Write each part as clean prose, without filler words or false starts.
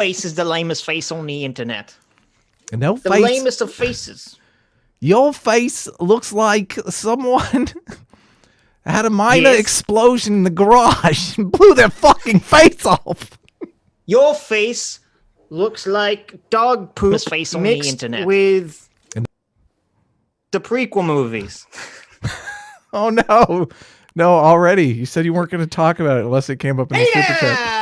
face is the lamest face on the internet. No The face. lamest of faces. Your face looks like someone had a minor explosion in the garage and blew their fucking face off. Your face looks like dog poop face on the internet with the prequel movies. Oh no. No, already. You said you weren't going to talk about it unless it came up in the super chat.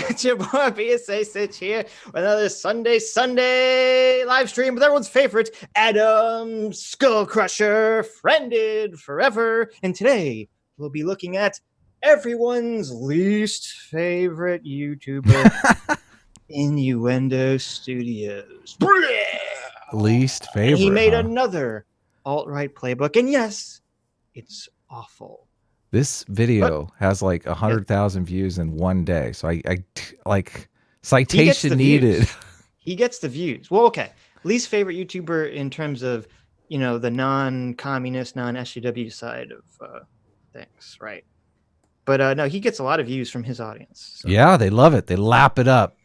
It's your boy BSA Sitch here with another Sunday live stream with everyone's favorite Adam Skullcrusher, friended forever. And today we'll be looking at everyone's least favorite YouTuber, Innuendo Studios. Least favorite. And he made another alt-right playbook, and yes, it's awful. This video has like 100,000 views in one day. So I like citation needed. He gets the views. Well, okay. Least favorite YouTuber in terms of, you know, the non-communist, non-SJW side of things, right? But no, he gets a lot of views from his audience. So. Yeah, they love it. They lap it up.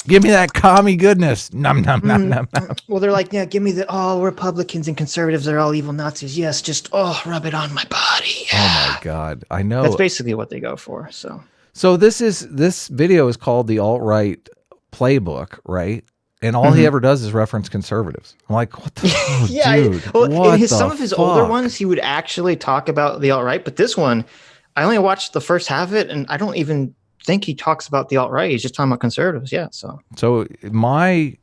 Give me that commie goodness. Nom, nom, nom, nom, nom. Well, they're like, yeah, give me the, all Republicans and conservatives are all evil Nazis. Yes, just, rub it on my body. Yeah. Oh, my God. I know. That's basically what they go for, So this video is called the alt-right playbook, right? And all he ever does is reference conservatives. I'm like, what the fuck, yeah, dude? Well, in some of his older ones, he would actually talk about the alt-right. But this one, I only watched the first half of it, and I don't even think he talks about the alt-right. He's just talking about conservatives. Yeah. So my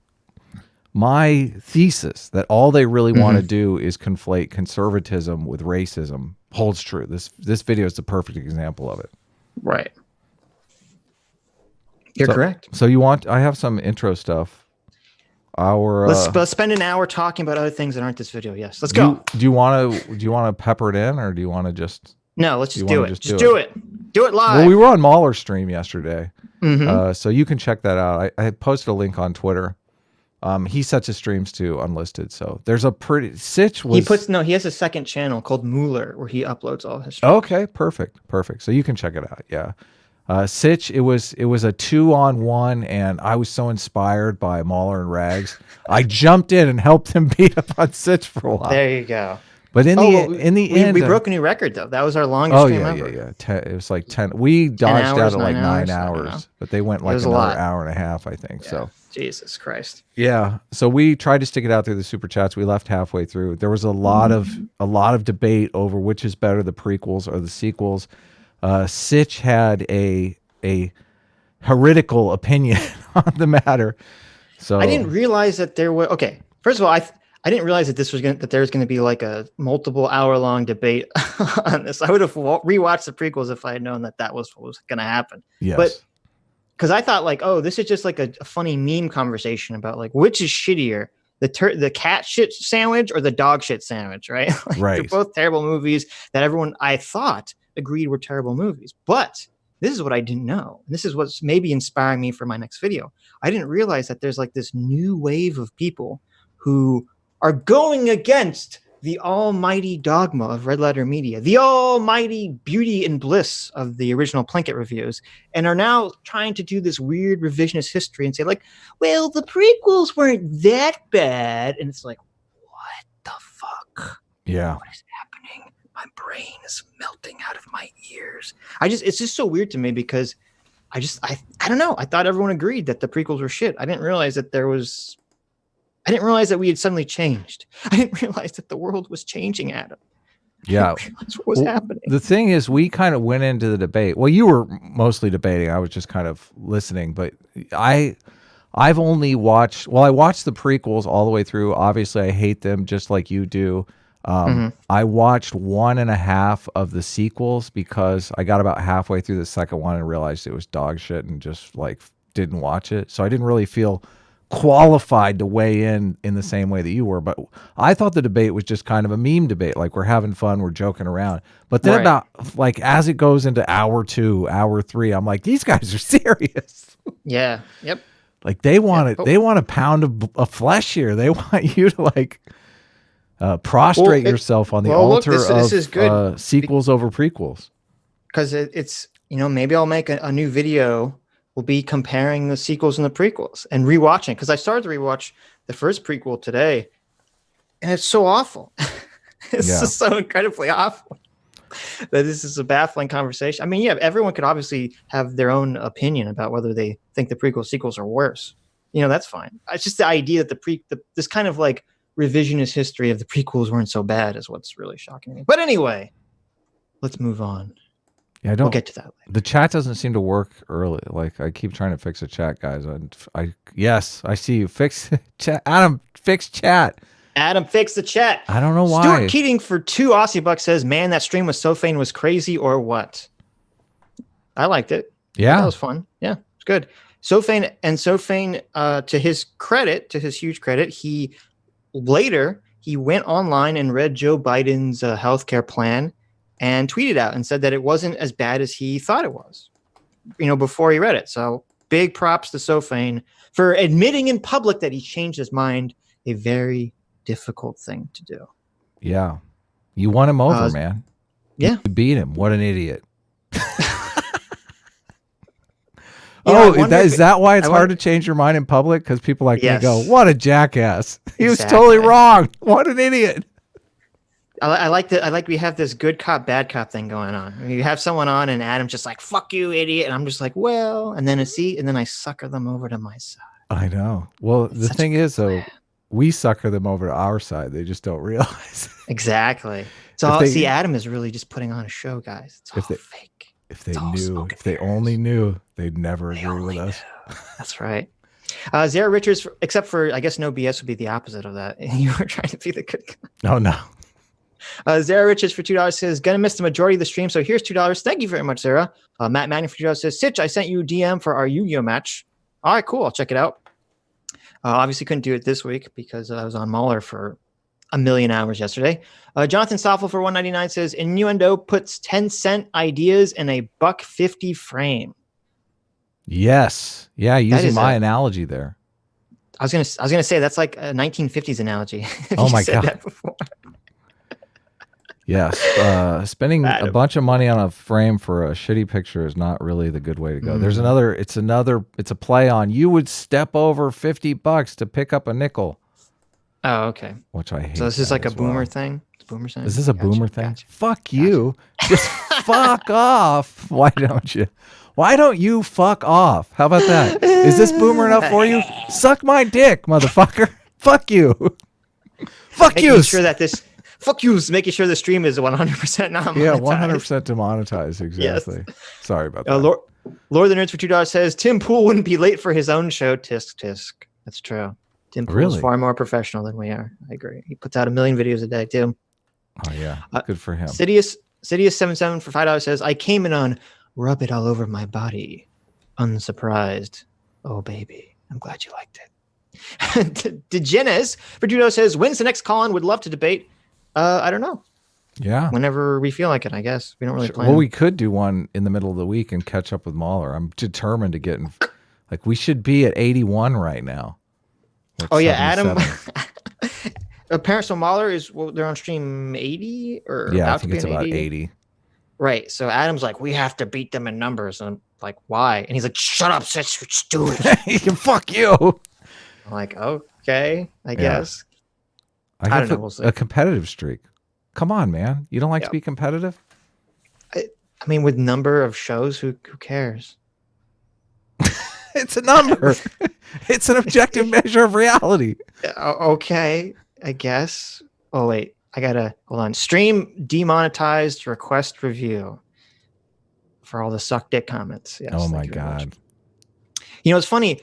thesis that all they really want to do is conflate conservatism with racism holds true. This video is the perfect example of it. Right. You're correct. So I have some intro stuff. Let's spend an hour talking about other things that aren't this video. Yes. Let's go. Do you want to pepper it in, or do you want to just? No, let's just do it. Just do it. Do it live. Well, we were on Mahler's stream yesterday, so you can check that out. I posted a link on Twitter. He sets his streams to unlisted, so there's a pretty Sitch was. He has a second channel called Mueller where he uploads all his streams. Okay, perfect. So you can check it out. Yeah, Sitch. It was a 2-on-1, and I was so inspired by Mahler and Rags. I jumped in and helped him beat up on Sitch for a while. There you go. But in the end, we broke a new record though. That was our longest stream ever. Yeah. It was like 10. We dodged out at like 9 hours, but they went like another hour and a half, I think. Yeah. So Jesus Christ. Yeah. So we tried to stick it out through the super chats. We left halfway through. There was a lot of debate over which is better, the prequels or the sequels. Sitch had a heretical opinion on the matter. So I didn't realize that there were. Okay, first of all, I didn't realize that there was going to be like a multiple hour-long debate on this. I would have rewatched the prequels if I had known that was what was going to happen. Yes. But because I thought like, oh, this is just like a funny meme conversation about like which is shittier, the cat shit sandwich or the dog shit sandwich, right? Like, right. They're both terrible movies that everyone I thought agreed were terrible movies. But this is what I didn't know. And this is what's maybe inspiring me for my next video. I didn't realize that there's like this new wave of people who are going against the almighty dogma of Red Letter Media, the almighty beauty and bliss of the original Plinkett reviews, and are now trying to do this weird revisionist history and say like, well, the prequels weren't that bad. And it's like, what the fuck? Yeah. What is happening? My brain is melting out of my ears. It's just so weird to me because I don't know. I thought everyone agreed that the prequels were shit. I didn't realize that we had suddenly changed. I didn't realize that the world was changing, Adam. Yeah. That's what was happening. The thing is, we kind of went into the debate. Well, you were mostly debating. I was just kind of listening. But I've only watched, I watched the prequels all the way through. Obviously, I hate them just like you do. I watched 1.5 of the sequels because I got about halfway through the second one and realized it was dog shit and just like didn't watch it. So I didn't really feel qualified to weigh in the same way that you were, but I thought the debate was just kind of a meme debate. Like we're having fun, we're joking around. But then about like as it goes into hour 2, hour 3, I'm like, these guys are serious. Yeah. Yep. Like they want They want a pound of flesh here. They want you to like prostrate yourself on the altar of sequels over prequels. Because it's maybe I'll make a new video will be comparing the sequels and the prequels and rewatching, because I started to rewatch the first prequel today, and it's so awful. It's just so incredibly awful that this is a baffling conversation. I mean, yeah, everyone could obviously have their own opinion about whether they think the prequel sequels are worse. That's fine. It's just the idea that this kind of like revisionist history of the prequels weren't so bad is what's really shocking me. But anyway, let's move on. Yeah, we'll get to that later. The chat doesn't seem to work early. Like, I keep trying to fix the chat, guys. Yes, I see you. Fix chat. Adam, fix chat. Adam, fix the chat. I don't know why. Stuart Keating for 2 Aussie bucks says, man, that stream with Sofane was crazy, or what? I liked it. Yeah. That was fun. Yeah, it's good. Sofane, to his huge credit, he went online and read Joe Biden's healthcare plan and tweeted out and said that it wasn't as bad as he thought it was, before he read it. So big props to Sofane for admitting in public that he changed his mind. A very difficult thing to do. Yeah. You won him over, man. Yeah. You beat him. What an idiot. Is that why it's hard to change your mind in public? Because people like me go, what a jackass. He was totally wrong. What an idiot. I like we have this good cop, bad cop thing going on. You have someone on and Adam's just like, fuck you, idiot. And I'm just like, well, and then I sucker them over to my side. I know. Well, the thing is, though, we sucker them over to our side. They just don't realize. Exactly. So Adam is really just putting on a show, guys. It's all fake. If they only knew, they'd never agree with us. That's right. Zara Richards, except for, I guess, no BS would be the opposite of that. You were trying to be the good guy. Oh, no. Zara Richards for $2 says, gonna miss the majority of the stream, so here's $2. Thank you very much, Zara. Matt Manning for $2 says, Sitch, I sent you a DM for our Yu-Gi-Oh match. All right, cool. I'll check it out. Obviously couldn't do it this week because I was on Mauler for a million hours yesterday. Jonathan Stoffel for $1.99 says, Innuendo puts 10-cent ideas in a $1.50 frame. Yes. Yeah, using my analogy there. I was gonna say that's like a 1950s analogy. Oh my God. That before. Yes. Spending a bunch of money on a frame for a shitty picture is not really the good way to go. There's it's a play on, you would step over $50 to pick up a nickel. Oh, okay. Which I hate. So this is like a boomer thing? It's a boomer thing? Is this a boomer thing? Fuck you. Just fuck off. Why don't you fuck off? How about that? Is this boomer enough for you? Suck my dick, motherfucker. Fuck you. Fuck you. Fuck you, making sure the stream is 100% not monetized. Yeah, 100% demonetized, exactly. Yes. Sorry about that. Lord of the Nerds for $2 says, Tim Pool wouldn't be late for his own show. Tisk, tisk. That's true. Tim Pool is far more professional than we are. I agree. He puts out 1 million videos a day, too. Oh, yeah. Good for him. Sidious77 for $5 says, I came in on Rub It All Over My Body. Unsurprised. Oh, baby. I'm glad you liked it. DeGenes for $2 says, when's the next call-in? Would love to debate. I don't know. Yeah. Whenever we feel like it, I guess. We don't really plan. Well, we could do one in the middle of the week and catch up with Mahler. I'm determined to get in. Like, we should be at 81 right now. Like Adam. Apparently, so Mahler they're on stream 80 or yeah, I think it's about 80. Right. So Adam's like, we have to beat them in numbers. And I'm like, why? And he's like, shut up, Sitch. Let's do it. Fuck you. I'm like, okay, I guess. I don't know. We'll see. A competitive streak. Come on, man. You don't like to be competitive? I mean, with number of shows, who cares? It's a number. It's an objective measure of reality. Okay, I guess. Oh, wait. I gotta hold on. Stream demonetized, request review for all the suck dick comments. Yes, oh my God. It's funny.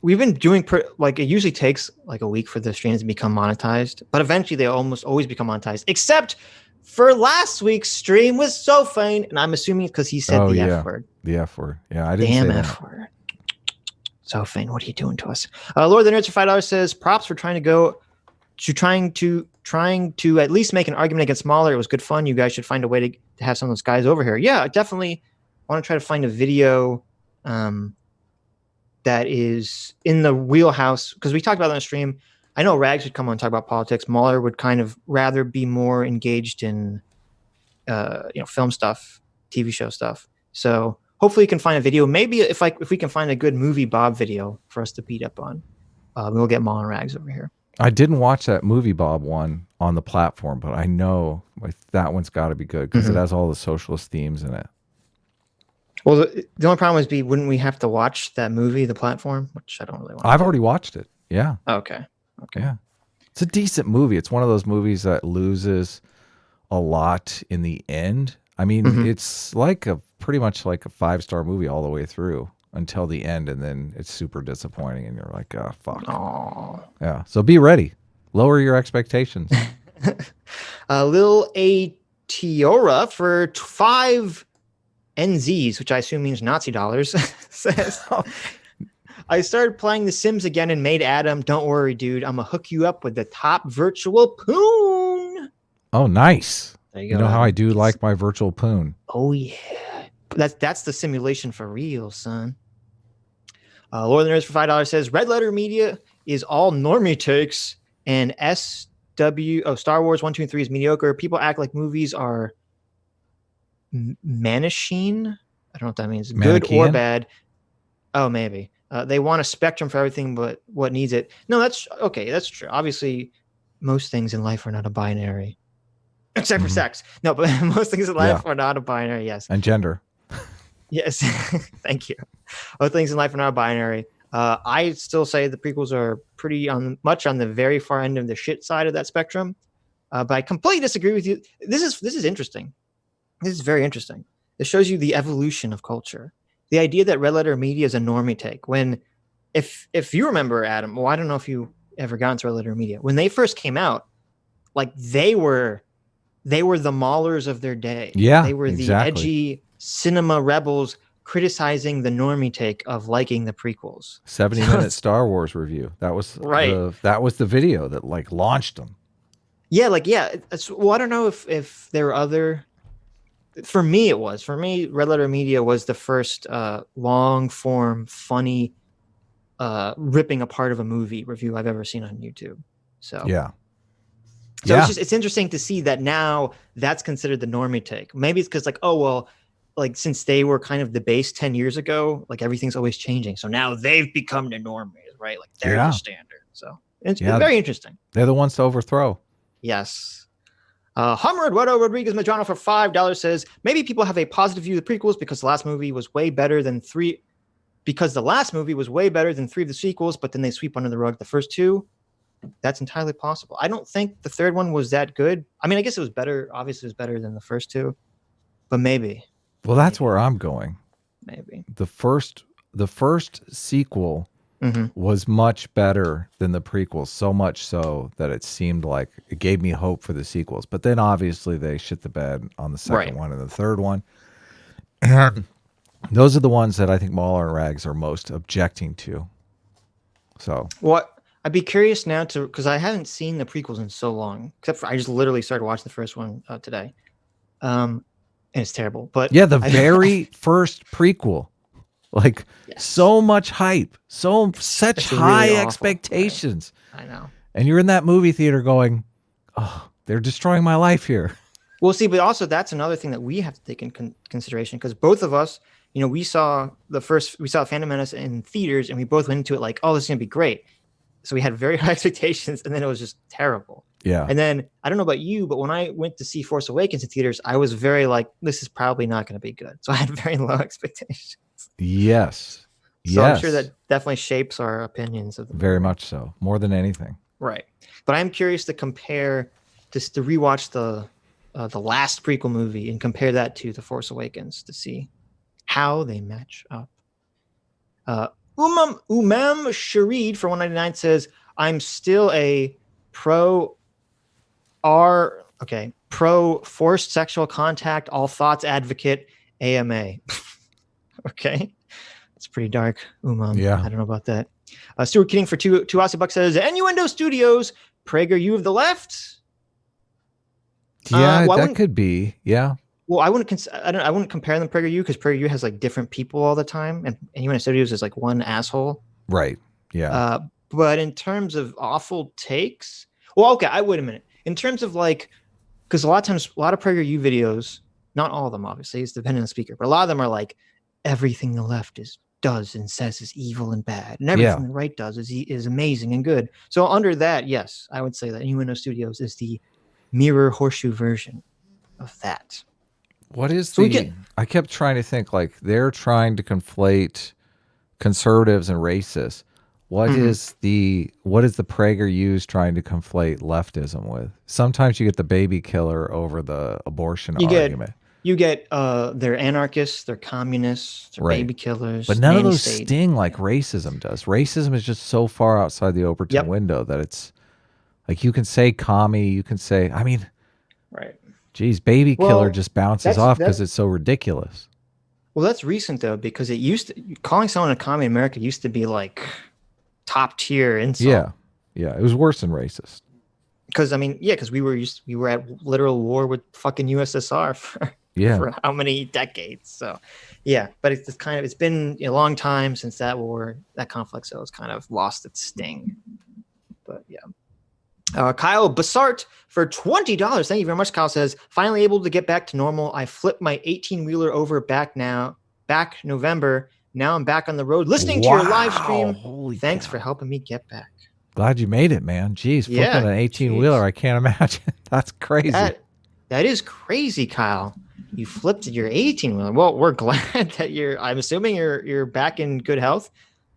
We've been doing it usually takes like a week for the streams to become monetized, but eventually they almost always become monetized, except for last week's stream with Sofane, and I'm assuming because he said F word. The F word. Yeah, I didn't say that. F word. Sofane, what are you doing to us? Lord of the Nerds for $5 says, props for trying to at least make an argument against Mahler. It was good fun. You guys should find a way to have some of those guys over here. Yeah, I definitely want to try to find a video that is in the wheelhouse, because we talked about it on the stream. I know Rags would come on and talk about politics. Mahler would kind of rather be more engaged in film stuff, TV show stuff. So hopefully you can find a video. Maybe if we can find a good movie Bob video for us to beat up on, we'll get Maul and Rags over here. I didn't watch that movie Bob one on the platform, but I know that one's got to be good because it has all the socialist themes in it. Well, the only problem is, wouldn't we have to watch that movie, The Platform, which I don't really want. I've already watched it. Yeah. Okay. Yeah. It's a decent movie. It's one of those movies that loses a lot in the end. I mean, it's like pretty much like a 5-star movie all the way through until the end, and then it's super disappointing, and you're like, oh, fuck. Aww. Yeah. So be ready. Lower your expectations. Lil A Tiora for 5 NZs, which I assume means Nazi dollars, says, I started playing The Sims again and made Adam. Don't worry, dude. I'm going to hook you up with the top virtual poon. Oh, nice. There you go. You know how I do like my virtual poon. Oh, yeah. That's the simulation for real, son. Lord of the Nerds for $5 says, Red Letter Media is all normie takes, and Star Wars 1, 2, and 3 is mediocre. People act like movies are Manichean. I don't know what that means. Good or bad. Oh, maybe. They want a spectrum for everything, but what needs it? No, that's okay. That's true. Obviously, most things in life are not a binary, except for sex. No, but most things in life are not a binary. Yes. And gender. Yes. Thank you. Most things in life are not a binary. I still say the prequels are pretty much on the very far end of the shit side of that spectrum. But I completely disagree with you. This is interesting. This is very interesting. This shows you the evolution of culture. The idea that Red Letter Media is a normie take. When, if you remember, Adam, well, I don't know if you ever got into Red Letter Media. When they first came out, like they were the maulers of their day. Yeah, they were the edgy cinema rebels criticizing the normie take of liking the prequels. 70-minute Star Wars review. That was right. That was the video that like launched them. Yeah, like well, I don't know if there were other. For me, Red Letter Media was the first long form, funny, ripping apart of a movie review I've ever seen on YouTube. So it's interesting to see that now that's considered the normie take. Maybe it's because like, oh well, like since they were kind of the base 10 years ago, like everything's always changing. So now they've become the normies, right? Like they're the standard. So it's very interesting. They're the ones to overthrow. Yes. Hummer Eduardo Rodriguez Madrano for $5 says, maybe people have a positive view of the prequels because the last movie was way better than 3 of the sequels, but then they sweep under the rug the first 2. That's entirely possible. I don't think the third one was that good. I mean, I guess it was better. Obviously, it was better than the first 2, but maybe. Well, that's where I'm going. Maybe. The first sequel was much better than the prequels, so much so that it seemed like it gave me hope for the sequels. But then obviously they shit the bed on the second one and the third one. And those are the ones that I think Mauler and Rags are most objecting to. So what I'd be curious now because I haven't seen the prequels in so long, except for I just literally started watching the first one today. And it's terrible. But yeah, the very first prequel. Like so much hype, such high really expectations. Right. I know. And you're in that movie theater going, oh, they're destroying my life here. Well, see, but also that's another thing that we have to take in consideration because both of us, we saw Phantom Menace in theaters and we both went into it like, oh, this is going to be great. So we had very high expectations and then it was just terrible. Yeah. And then I don't know about you, but when I went to see Force Awakens in theaters, I was very like, this is probably not going to be good. So I had very low expectations. Yes. So I'm sure that definitely shapes our opinions of the very much so, more than anything. Right. But I'm curious to compare, just to rewatch the last prequel movie and compare that to The Force Awakens to see how they match up. Umam Sharid for $1.99 says, I'm still a pro forced sexual contact, all thoughts advocate, AMA. Okay. That's pretty dark. Yeah. I don't know about that. Stuart Kidding for two Aussie bucks says, Innuendo Studios, Prager, you of the left. Yeah, that could be. Yeah. Well, I wouldn't compare them to PragerU because PragerU has like different people all the time, and Innuendo Studios is like one asshole. Right. Yeah. But in terms of awful takes, well, okay, wait a minute. In terms of like, because a lot of times, a lot of PragerU videos, not all of them, obviously, it's dependent on the speaker, but a lot of them are like everything the left does and says is evil and bad, and Yeah. everything the right does is amazing and good. So under that, yes, I would say that Innuendo Studios is the mirror horseshoe version of that. What is So we the? get I kept trying to think like they're trying to conflate conservatives and racists. What is the PragerU's trying to conflate leftism with? Sometimes you get the baby killer over the abortion you get argument. they're anarchists, they're communists, they're Right. baby But killers, none of nanny those state. sting like racism does. Racism is just so far outside the Overton Yep. window that it's like you can say commie, you can say, I mean, Right. geez, baby killer Well, just bounces that's off because that. it's so ridiculous. Well, that's recent though, because it used to calling someone a commie in America used to be like top tier insult. Yeah. Yeah. It was worse than racist. Because I mean, yeah, because we were at literal war with fucking USSR for Yeah. for how many decades? So, yeah, but it's been a long time since that war, that conflict, so it's kind of lost its sting. But yeah. Kyle Bassart for $20. Thank you very much. Kyle says, finally able to get back to normal. I flipped my 18-wheeler over back November. Now I'm back on the road listening to your live stream. Holy Thanks cow. for helping me get back. Glad you made it, man. Jeez, Yeah, flipping an 18-wheeler, I can't imagine. That's crazy. That is crazy, Kyle. You flipped your 18-wheeler. Well, we're glad that I'm assuming you're back in good health.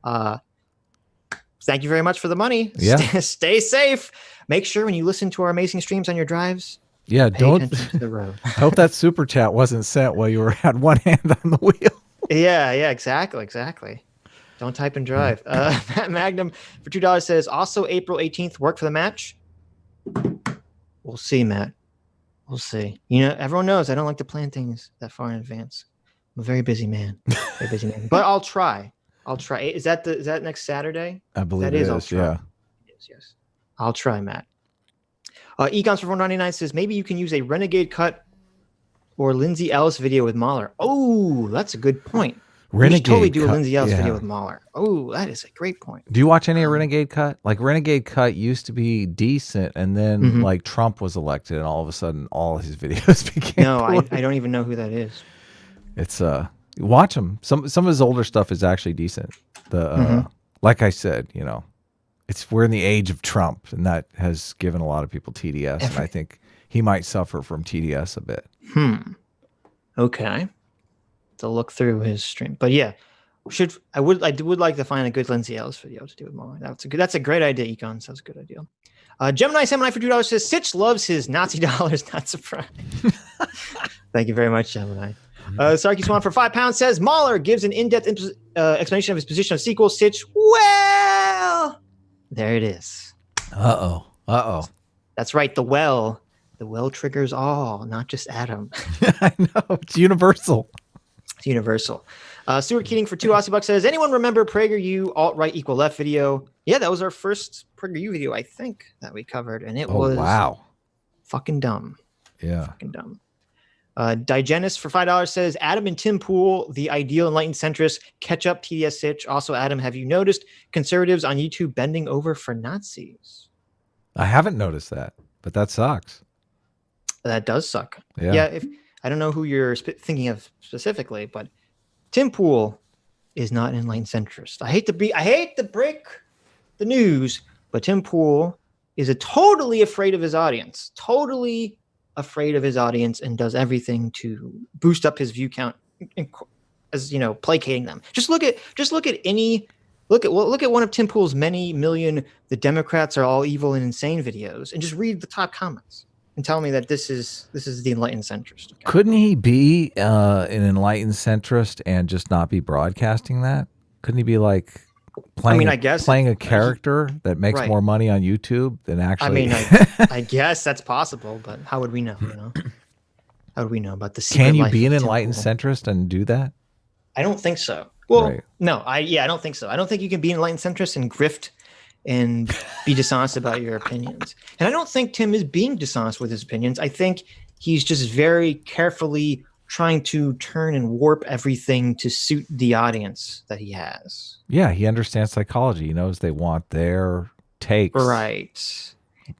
Thank you very much for the money. Yeah. Stay safe. Make sure when you listen to our amazing streams on your drives, yeah, pay attention to the road. Hope that super chat wasn't sent while you had one hand on the wheel. Yeah, exactly. Don't type and drive. Matt Magnum for $2 says, also April 18th, work for the match. We'll see, Matt. We'll see. You know, everyone knows I don't like to plan things that far in advance. I'm a very busy man. But I'll try. Is that next Saturday? I believe that it is. I'll try. Yeah. It is, yes. I'll try, Matt. Econs for $4.99 says, maybe you can use a Renegade cut or Lindsay Ellis video with Mahler. Oh, that's a good point. We should totally do a Lindsay Ellis video with Mahler. Oh, that is a great point. Do you watch any Renegade Cut? Like Renegade Cut used to be decent, and then like Trump was elected, and all of a sudden all his videos became. No, I don't even know who that is. It's watch him. Some of his older stuff is actually decent. Like I said, you know, we're in the age of Trump, and that has given a lot of people TDS, and I think he might suffer from TDS a bit. Okay. To look through his stream, but yeah, I would like to find a good Lindsay Ellis video to do with Mahler. That's a great idea, Econ. That's a good idea. Gemini Samurai for $2 says Sitch loves his Nazi dollars. Not surprised. Thank you very much, Gemini. Sarky Swan for £5 says Mahler gives an in-depth explanation of his position of sequel. Sitch, well, there it is. Uh oh. That's right. The well triggers all, not just Adam. I know, it's universal. It's universal. Stuart Keating for $2 says, anyone remember PragerU alt-right equal left video? Yeah, that was our first PragerU video, I think, that we covered, and it was fucking dumb. Yeah. Fucking dumb. Digenis for $5 says, Adam and Tim Pool, the ideal enlightened centrist, catch up TDS Sitch. Also, Adam, have you noticed conservatives on YouTube bending over for Nazis? I haven't noticed that, but that sucks. That does suck. Yeah. I don't know who you're thinking of specifically, but Tim Pool is not an enlightened centrist. I hate to break the news, but Tim Pool is totally afraid of his audience. Totally afraid of his audience, and does everything to boost up his view count, as you know, placating them. Look at one of Tim Pool's many million "the Democrats are all evil and insane" videos, and just read the top comments. And tell me that this is the enlightened centrist. Okay? Couldn't he be an enlightened centrist and just not be broadcasting that? Couldn't he be like playing a character that makes more money on YouTube than actually? I guess that's possible, but how would we know? You know, how would we know about the secret? Can you be an enlightened centrist and do that? I don't think so. Well, no, I don't think so. I don't think you can be an enlightened centrist and grift and be dishonest about your opinions. And I don't think Tim is being dishonest with his opinions. I think he's just very carefully trying to turn and warp everything to suit the audience that he has. Yeah, he understands psychology. He knows they want their takes. Right.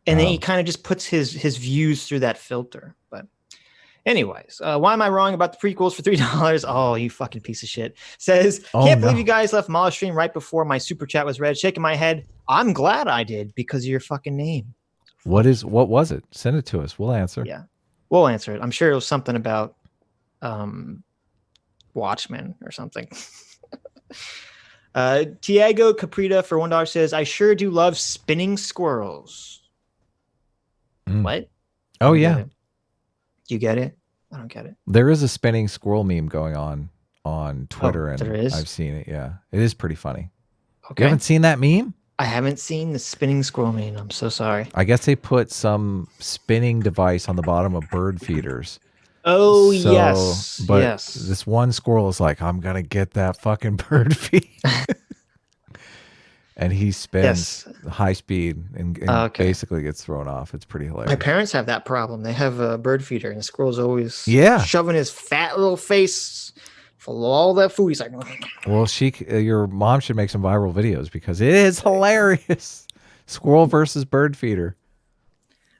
And then he kind of just puts his views through that filter. But Anyways, why am I wrong about the prequels for $3? Oh, you fucking piece of shit. Says, Oh, can't believe no. you guys left Mala stream right before my super chat was read. Shaking my head. I'm glad I did because of your fucking name. What was it? Send it to us. We'll answer. Yeah, we'll answer it. I'm sure it was something about Watchmen or something. Tiago Caprita for $1 says, I sure do love spinning squirrels. What? Oh, yeah. Do you get it? I don't get it. There is a spinning squirrel meme going on Twitter, and there is? I've seen it. Yeah, it is pretty funny. Okay. You haven't seen that meme? I haven't seen the spinning squirrel meme. I'm so sorry. I guess they put some spinning device on the bottom of bird feeders. Oh, yes. But yes. this one squirrel is like, I'm going to get that fucking bird feed. And he spins high speed and basically gets thrown off. It's pretty hilarious. My parents have that problem. They have a bird feeder, and the squirrel's always shoving his fat little face full of all that food. He's like, well, your mom should make some viral videos because it is hilarious. Squirrel versus bird feeder.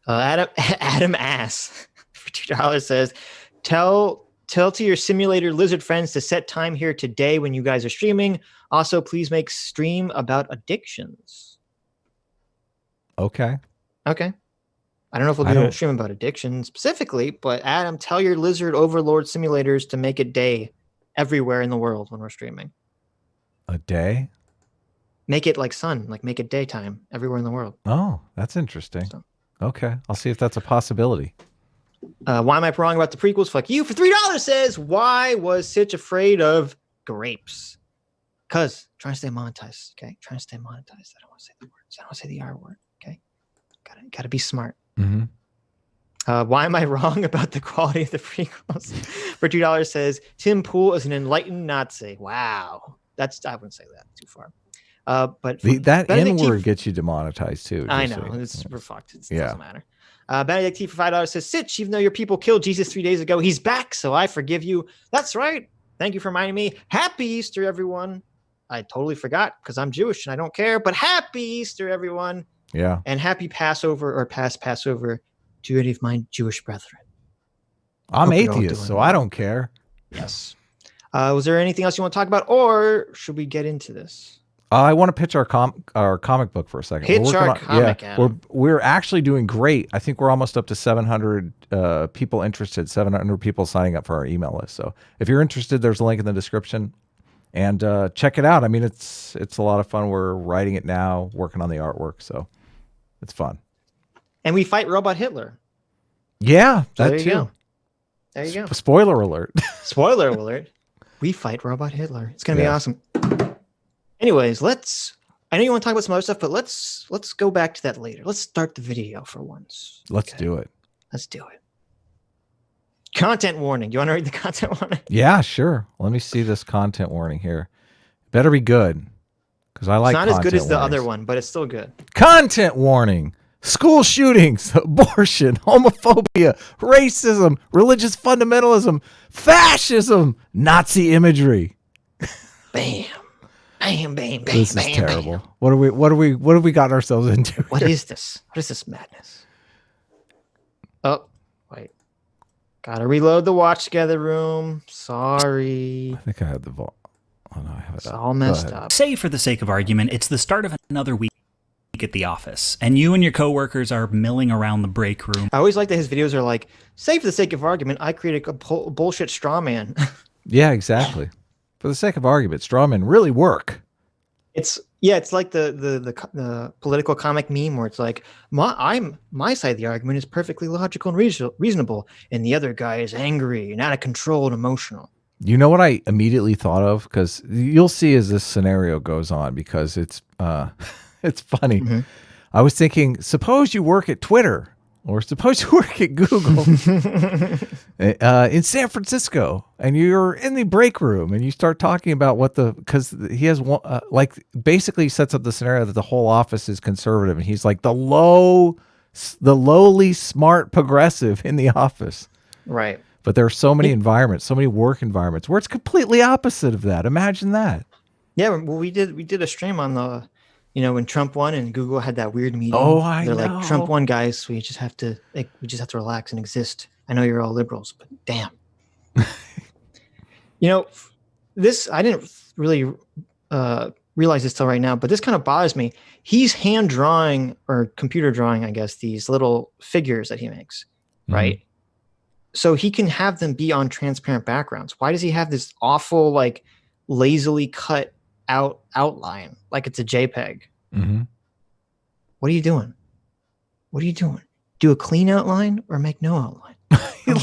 Adam Ass for $2 says, tell to your simulator lizard friends to set time here today when you guys are streaming. Also, please make stream about addictions. Okay. I don't know if we'll do a stream about addiction specifically, but Adam, tell your lizard overlord simulators to make it day everywhere in the world when we're streaming. A day? Make it like sun, like make it daytime everywhere in the world. Oh, that's interesting. So, okay. I'll see if that's a possibility. Why am I wrong about the prequels? Fuck you. For $3 says, why was Sitch afraid of grapes? Because trying to stay monetized, okay? Trying to stay monetized. I don't want to say the words. I don't want to say the R word, okay? Gotta be smart. Mm-hmm. Why am I wrong about the quality of the prequels? For $2 says, Tim Pool is an enlightened Nazi. Wow. I wouldn't say that too far. But that N-word gets you demonetized too. I know. We're fucked. It doesn't matter. Benedict T for $5 says, Sitch, even though your people killed Jesus 3 days ago, he's back, so I forgive you. That's right. Thank you for reminding me. Happy Easter, everyone. I totally forgot because I'm Jewish and I don't care, but happy Easter, everyone. Yeah. And happy Passover or past Passover to any of my Jewish brethren. I'm atheist, so I don't care. Yes. Was there anything else you want to talk about, or should we get into this? I want to pitch our comic book for a second. Pitch our comic. We're actually doing great. I think we're almost up to 700 people interested, 700 people signing up for our email list. So if you're interested, there's a link in the description, and check it out. I mean, it's a lot of fun. We're writing it now, working on the artwork, so it's fun. And we fight Robot Hitler. Yeah, that too. There you go. Spoiler alert. Spoiler alert. We fight Robot Hitler. It's gonna be awesome. Anyways, I know you want to talk about some other stuff, but let's go back to that later. Let's start the video for once. Let's do it. Let's do it. Content warning. You want to read the content warning? Yeah, sure. Let me see this content warning here. Better be good, because I like. It's not as good as the warnings. other one, but it's still good. Content warning: school shootings, abortion, homophobia, racism, religious fundamentalism, fascism, Nazi imagery. Bam. Bam, bam, bam. This is bam, terrible. Bam. What have we gotten ourselves into? What is this? What is this madness? Oh, wait. Gotta reload the watch together room. Sorry. I think I had the vault. Oh no, I have it. It's all messed up. Say, for the sake of argument, it's the start of another week at the office, and you and your coworkers are milling around the break room. I always like that his videos are like, say for the sake of argument, I created a bullshit straw man. Yeah, exactly. For the sake of argument, straw men really work. It's like the political comic meme where it's like my side of the argument is perfectly logical and reasonable, and the other guy is angry and out of control and emotional. You know what I immediately thought of? Because you'll see as this scenario goes on, because it's it's funny. Mm-hmm. I was thinking, suppose you work at Twitter, or suppose you work at Google in San Francisco, and you're in the break room and you start talking about because he has one, basically sets up the scenario that the whole office is conservative, and he's like the lowly smart progressive in the office. Right. But there are so many environments, so many work environments where it's completely opposite of that. Imagine that. Yeah. Well, we did a stream on the, when Trump won and Google had that weird meeting. Oh, I know. They're like, Trump won, guys. We just have to relax and exist I know you're all liberals, but damn. You know, this, I didn't really realize this till right now, but this kind of bothers me. He's hand drawing or computer drawing, I guess, these little figures that he makes, right? So he can have them be on transparent backgrounds. Why does he have this awful, like, lazily cut out outline like it's a JPEG? What are you doing? What are you doing? Do a clean outline or make no outline?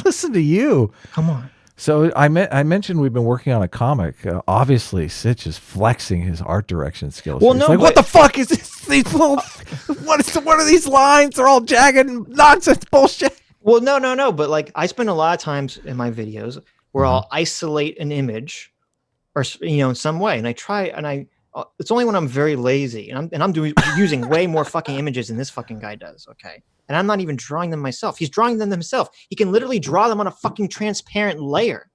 Listen to you. Come on. So I mentioned we've been working on a comic. Obviously, Sitch is flexing his art direction skills. Well, He's no, like, what the fuck is this? These little, what are these lines? They're all jagged and nonsense bullshit. Well, no. But like, I spend a lot of times in my videos where I'll isolate an image, or in some way, and I try, and it's only when I'm very lazy, and I'm using way more fucking images than this fucking guy does. Okay. And I'm not even drawing them myself. He's drawing them himself. He can literally draw them on a fucking transparent layer,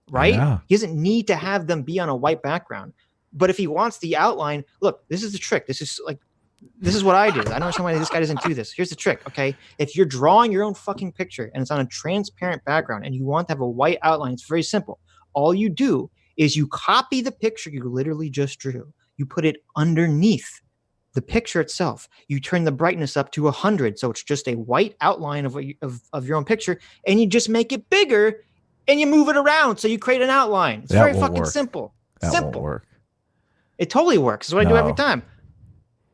right? Yeah. He doesn't need to have them be on a white background. But if he wants the outline, look, this is the trick. This is what I do. I don't understand why this guy doesn't do this. Here's the trick, okay? If you're drawing your own fucking picture and it's on a transparent background and you want to have a white outline, it's very simple. All you do is you copy the picture you literally just drew. You put it underneath the picture itself. You turn the brightness up to 100, so it's just a white outline of your own picture, and you just make it bigger, and you move it around, so you create an outline. It's very fucking simple. That simple. won't work. It totally works. It's what I do every time.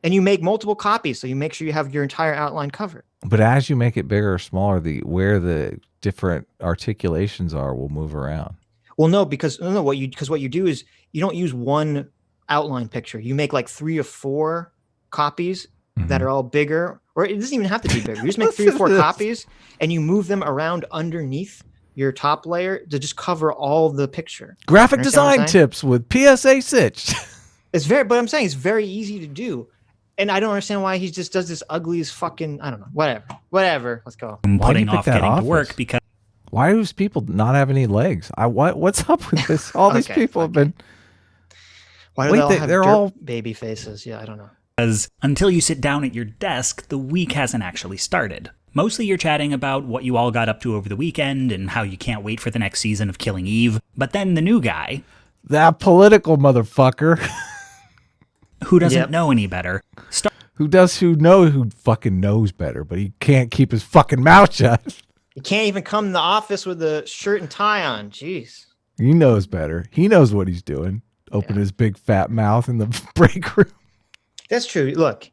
And you make multiple copies, so you make sure you have your entire outline covered. But as you make it bigger or smaller, where the different articulations are will move around. Well, no, because what you do is you don't use one outline picture. You make like 3 or 4 copies that are all bigger, or it doesn't even have to be bigger. You just make 3 or 4 copies and you move them around underneath your top layer to just cover all the picture. Graphic design tips with PSA Sitch. But I'm saying it's very easy to do. And I don't understand why he just does this ugly as fucking, I don't know, whatever. Let's go. I'm putting off getting to work because. Why do these people not have any legs? What's up with this? All these people have been. Why do they all have all baby faces? Yeah, I don't know. Because until you sit down at your desk, the week hasn't actually started. Mostly you're chatting about what you all got up to over the weekend and how you can't wait for the next season of Killing Eve. But then the new guy, that political motherfucker, who doesn't know any better, who fucking knows better, but he can't keep his fucking mouth shut. He can't even come in the office with a shirt and tie on. Jeez. He knows better. He knows what he's doing. Open his big fat mouth in the break room. That's true. Look,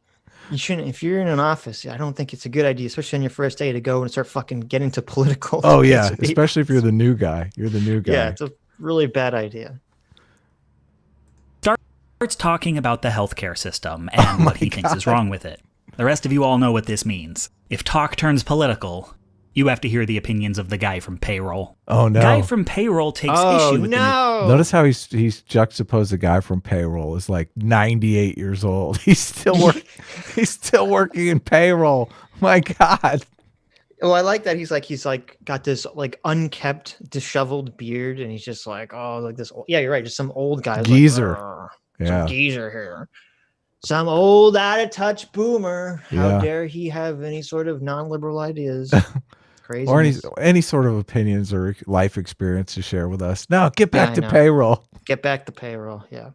you shouldn't. If you're in an office, I don't think it's a good idea, especially on your first day, to go and start fucking getting into political. Oh yeah, especially if you're the new guy. You're the new guy. Yeah, it's a really bad idea. Starts talking about the healthcare system and what he thinks is wrong with it. The rest of you all know what this means. If talk turns political, you have to hear the opinions of the guy from payroll. Oh no! Guy from payroll takes issue with Notice how he's juxtaposed the guy from payroll is like 98 years old. He's still working in payroll. My God. Well, I like that he's like got this like unkept, disheveled beard, and he's just like, oh, like this. Yeah, you're right. Just some old guy. Geezer. Like, some geezer here. Some old out of touch boomer. How dare he have any sort of non-liberal ideas? Crazy. Or any sort of opinions or life experience to share with us. No, get back to payroll. Get back to payroll, yeah.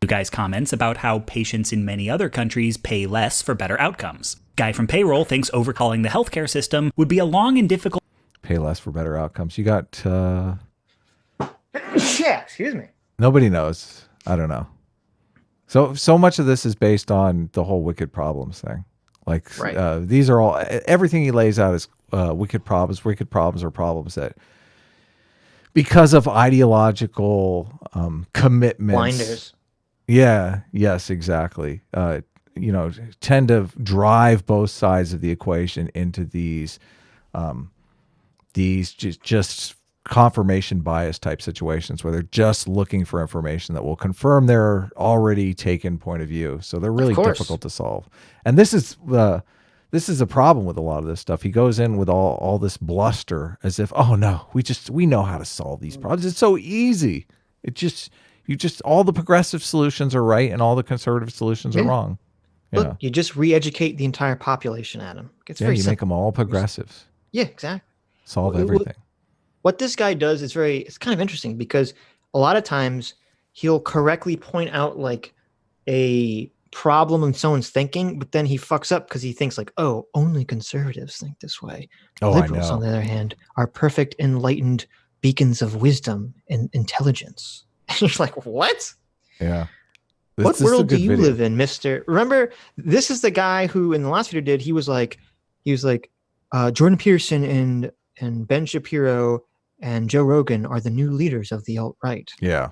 You guys comments about how patients in many other countries pay less for better outcomes. Guy from payroll thinks overhauling the healthcare system would be a long and difficult... Pay less for better outcomes. You got... excuse me. Nobody knows. I don't know. So much of this is based on the whole wicked problems thing. Like, these are all... Everything he lays out is wicked problems. Wicked problems are problems that... Because of ideological commitments... Blinders. Yeah. Yes, exactly. Tend to drive both sides of the equation into these just confirmation bias type situations where they're just looking for information that will confirm their already taken point of view. So they're really difficult to solve. And this is a problem with a lot of this stuff. He goes in with all this bluster as if, oh no, we know how to solve these problems. It's so easy. All the progressive solutions are right and all the conservative solutions are wrong. Look, you just re-educate the entire population, Adam. It's very you simple. make them all progressives. Yeah, exactly. solve everything. What this guy does is it's kind of interesting because a lot of times he'll correctly point out like a problem in someone's thinking, but then he fucks up because he thinks like, oh, only conservatives think this way. Oh, Liberals, I on know. the other hand, are perfect, enlightened beacons of wisdom and intelligence. And you're like, what? Yeah. What This is a world do good you video. live in, Mister? Remember, this is the guy who in the last video he was like, Jordan Peterson and Ben Shapiro and Joe Rogan are the new leaders of the alt-right. Yeah.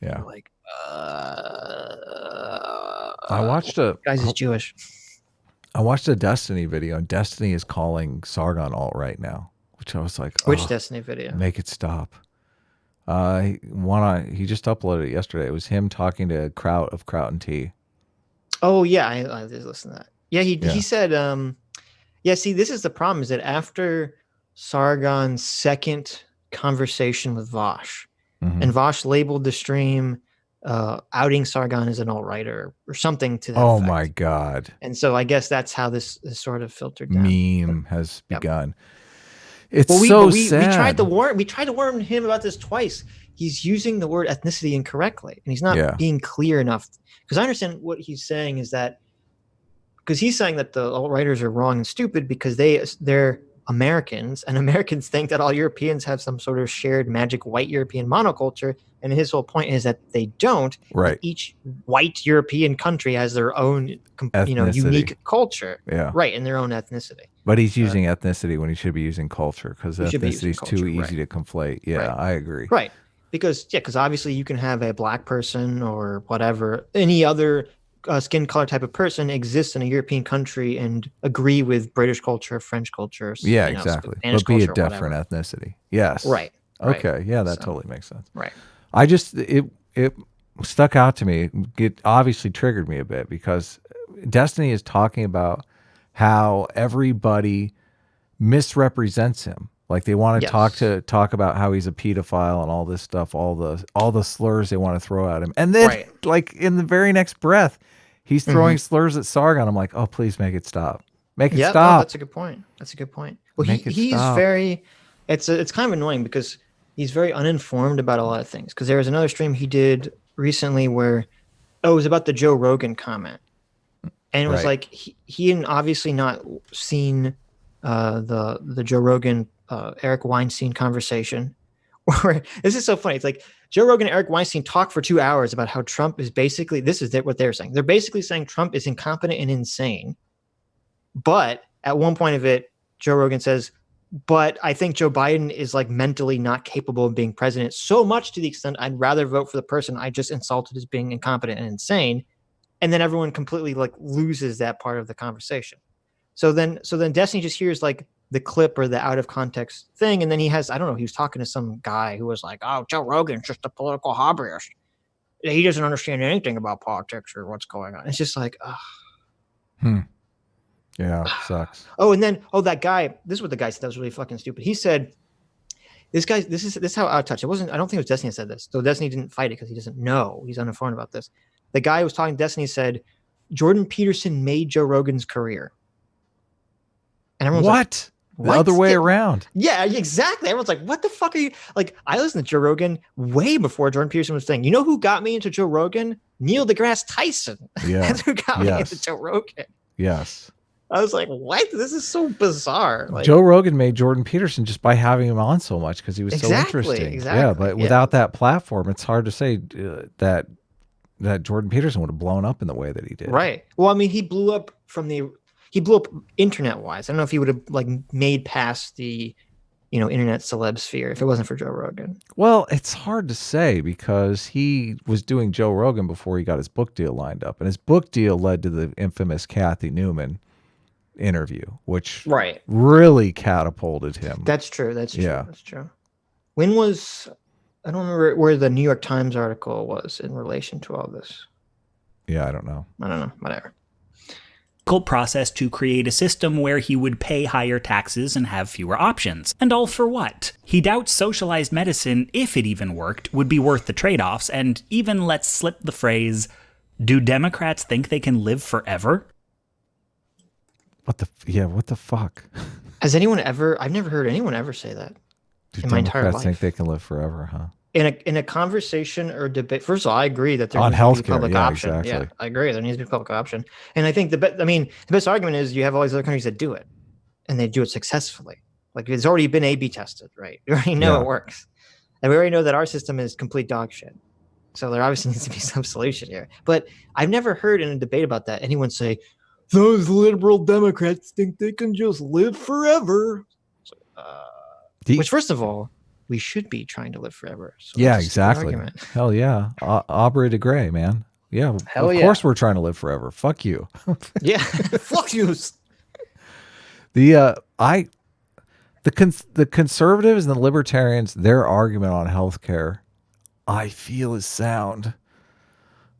Yeah. You're like, I watched guys is Jewish. I watched a Destiny video, and Destiny is calling Sargon alt-right now, which I was like, Which Destiny video? Make it stop. He just uploaded it yesterday. It was him talking to Kraut of Kraut and Tea. Oh yeah, I just listened to that. Yeah, he said, yeah. See, this is the problem: is that after Sargon's second conversation with Vosh, and Vosh labeled the stream outing Sargon as an alt-righter or something to that effect. My God. And so I guess that's how this is sort of filtered down. Meme has begun. It's sad. We tried to warn him about this twice. He's using the word ethnicity incorrectly, and he's not being clear enough. Because I understand what he's saying is that because he's saying that the alt-righters are wrong and stupid because they're Americans, and Americans think that all Europeans have some sort of shared magic white European monoculture. And his whole point is that they don't. Right. Each white European country has their own, unique culture. Yeah. Right, and their own ethnicity. But he's using ethnicity when he should be using culture because ethnicity is too easy to conflate. Yeah, right. I agree. Right. Because obviously you can have a black person or whatever, any other skin color type of person exists in a European country and agree with British culture, French culture. Yeah, exactly. Spanish but be culture, a different ethnicity. Yes. Right. Okay. Yeah, that totally makes sense. Right. I just it stuck out to me. It obviously triggered me a bit because Destiny is talking about how everybody misrepresents him. Like they want to talk about how he's a pedophile and all this stuff, all the slurs they want to throw at him. And then like in the very next breath, he's throwing slurs at Sargon. I'm like, oh, please make it stop. Make it stop. No, that's a good point. Well, he's very, it's kind of annoying because he's very uninformed about a lot of things. Because there was another stream he did recently where, it was about the Joe Rogan comment. And it was like, he had obviously not seen the Joe Rogan, Eric Weinstein conversation. Where this is so funny. It's like Joe Rogan and Eric Weinstein talk for 2 hours about how Trump is basically, this is what they're saying. They're basically saying Trump is incompetent and insane. But at one point of it, Joe Rogan says, but I think Joe Biden is like mentally not capable of being president, so much to the extent I'd rather vote for the person I just insulted as being incompetent and insane. And then everyone completely like loses that part of the conversation. So then Destiny just hears like the clip or the out of context thing. And then he was talking to some guy who was like, oh, Joe Rogan's just a political hobbyist. He doesn't understand anything about politics or what's going on. It's just like, Yeah, sucks. Oh, and then, that guy, this is what the guy said that was really fucking stupid. He said, this is how out of touch. I don't think it was Destiny that said this. So Destiny didn't fight it because he doesn't know. He's uninformed about this. The guy who was talking to Destiny said, Jordan Peterson made Joe Rogan's career. And everyone's what? The other way around. Yeah, exactly. Everyone's like, what the fuck are you? Like, I listened to Joe Rogan way before Jordan Peterson was saying, you know who got me into Joe Rogan? Neil deGrasse Tyson. Yeah. That's who got me into Joe Rogan. Yes. I was like, what? This is so bizarre. Like, Joe Rogan made Jordan Peterson just by having him on so much because he was so interesting. Exactly. Yeah, but without that platform, it's hard to say that Jordan Peterson would have blown up in the way that he did. Right. Well, I mean, he blew up internet wise. I don't know if he would have like made past the, internet celeb sphere if it wasn't for Joe Rogan. Well, it's hard to say because he was doing Joe Rogan before he got his book deal lined up, and his book deal led to the infamous Kathy Newman interview, which really catapulted him. That's true. That's true. When was, I don't remember where the New York Times article was in relation to all this. Yeah, I don't know. Whatever. Process to create a system where he would pay higher taxes and have fewer options. And all for what? He doubts socialized medicine, if it even worked, would be worth the trade-offs, and even lets slip the phrase, do Democrats think they can live forever? What the fuck? Has anyone ever? I've never heard anyone ever say that Do in my entire Democrats think life. they can live forever, huh? In a conversation or debate, first of all, I agree that there On needs to be a healthcare, public yeah, option. Yeah, exactly. I agree. There needs to be a public option. And I think the best argument is you have all these other countries that do it and they do it successfully. Like it's already been A/B tested, right? We already know Yeah. it works. And we already know that our system is complete dog shit. So there obviously needs to be some solution here. But I've never heard in a debate about that anyone say, those liberal Democrats think they can just live forever. Which, first of all, we should be trying to live forever. So Yeah, that's a stupid exactly. argument. Hell yeah. Aubrey de Grey, man. Yeah, Hell of yeah. course we're trying to live forever. Fuck you. Yeah, fuck you. The conservatives and the libertarians, their argument on healthcare, I feel is sound.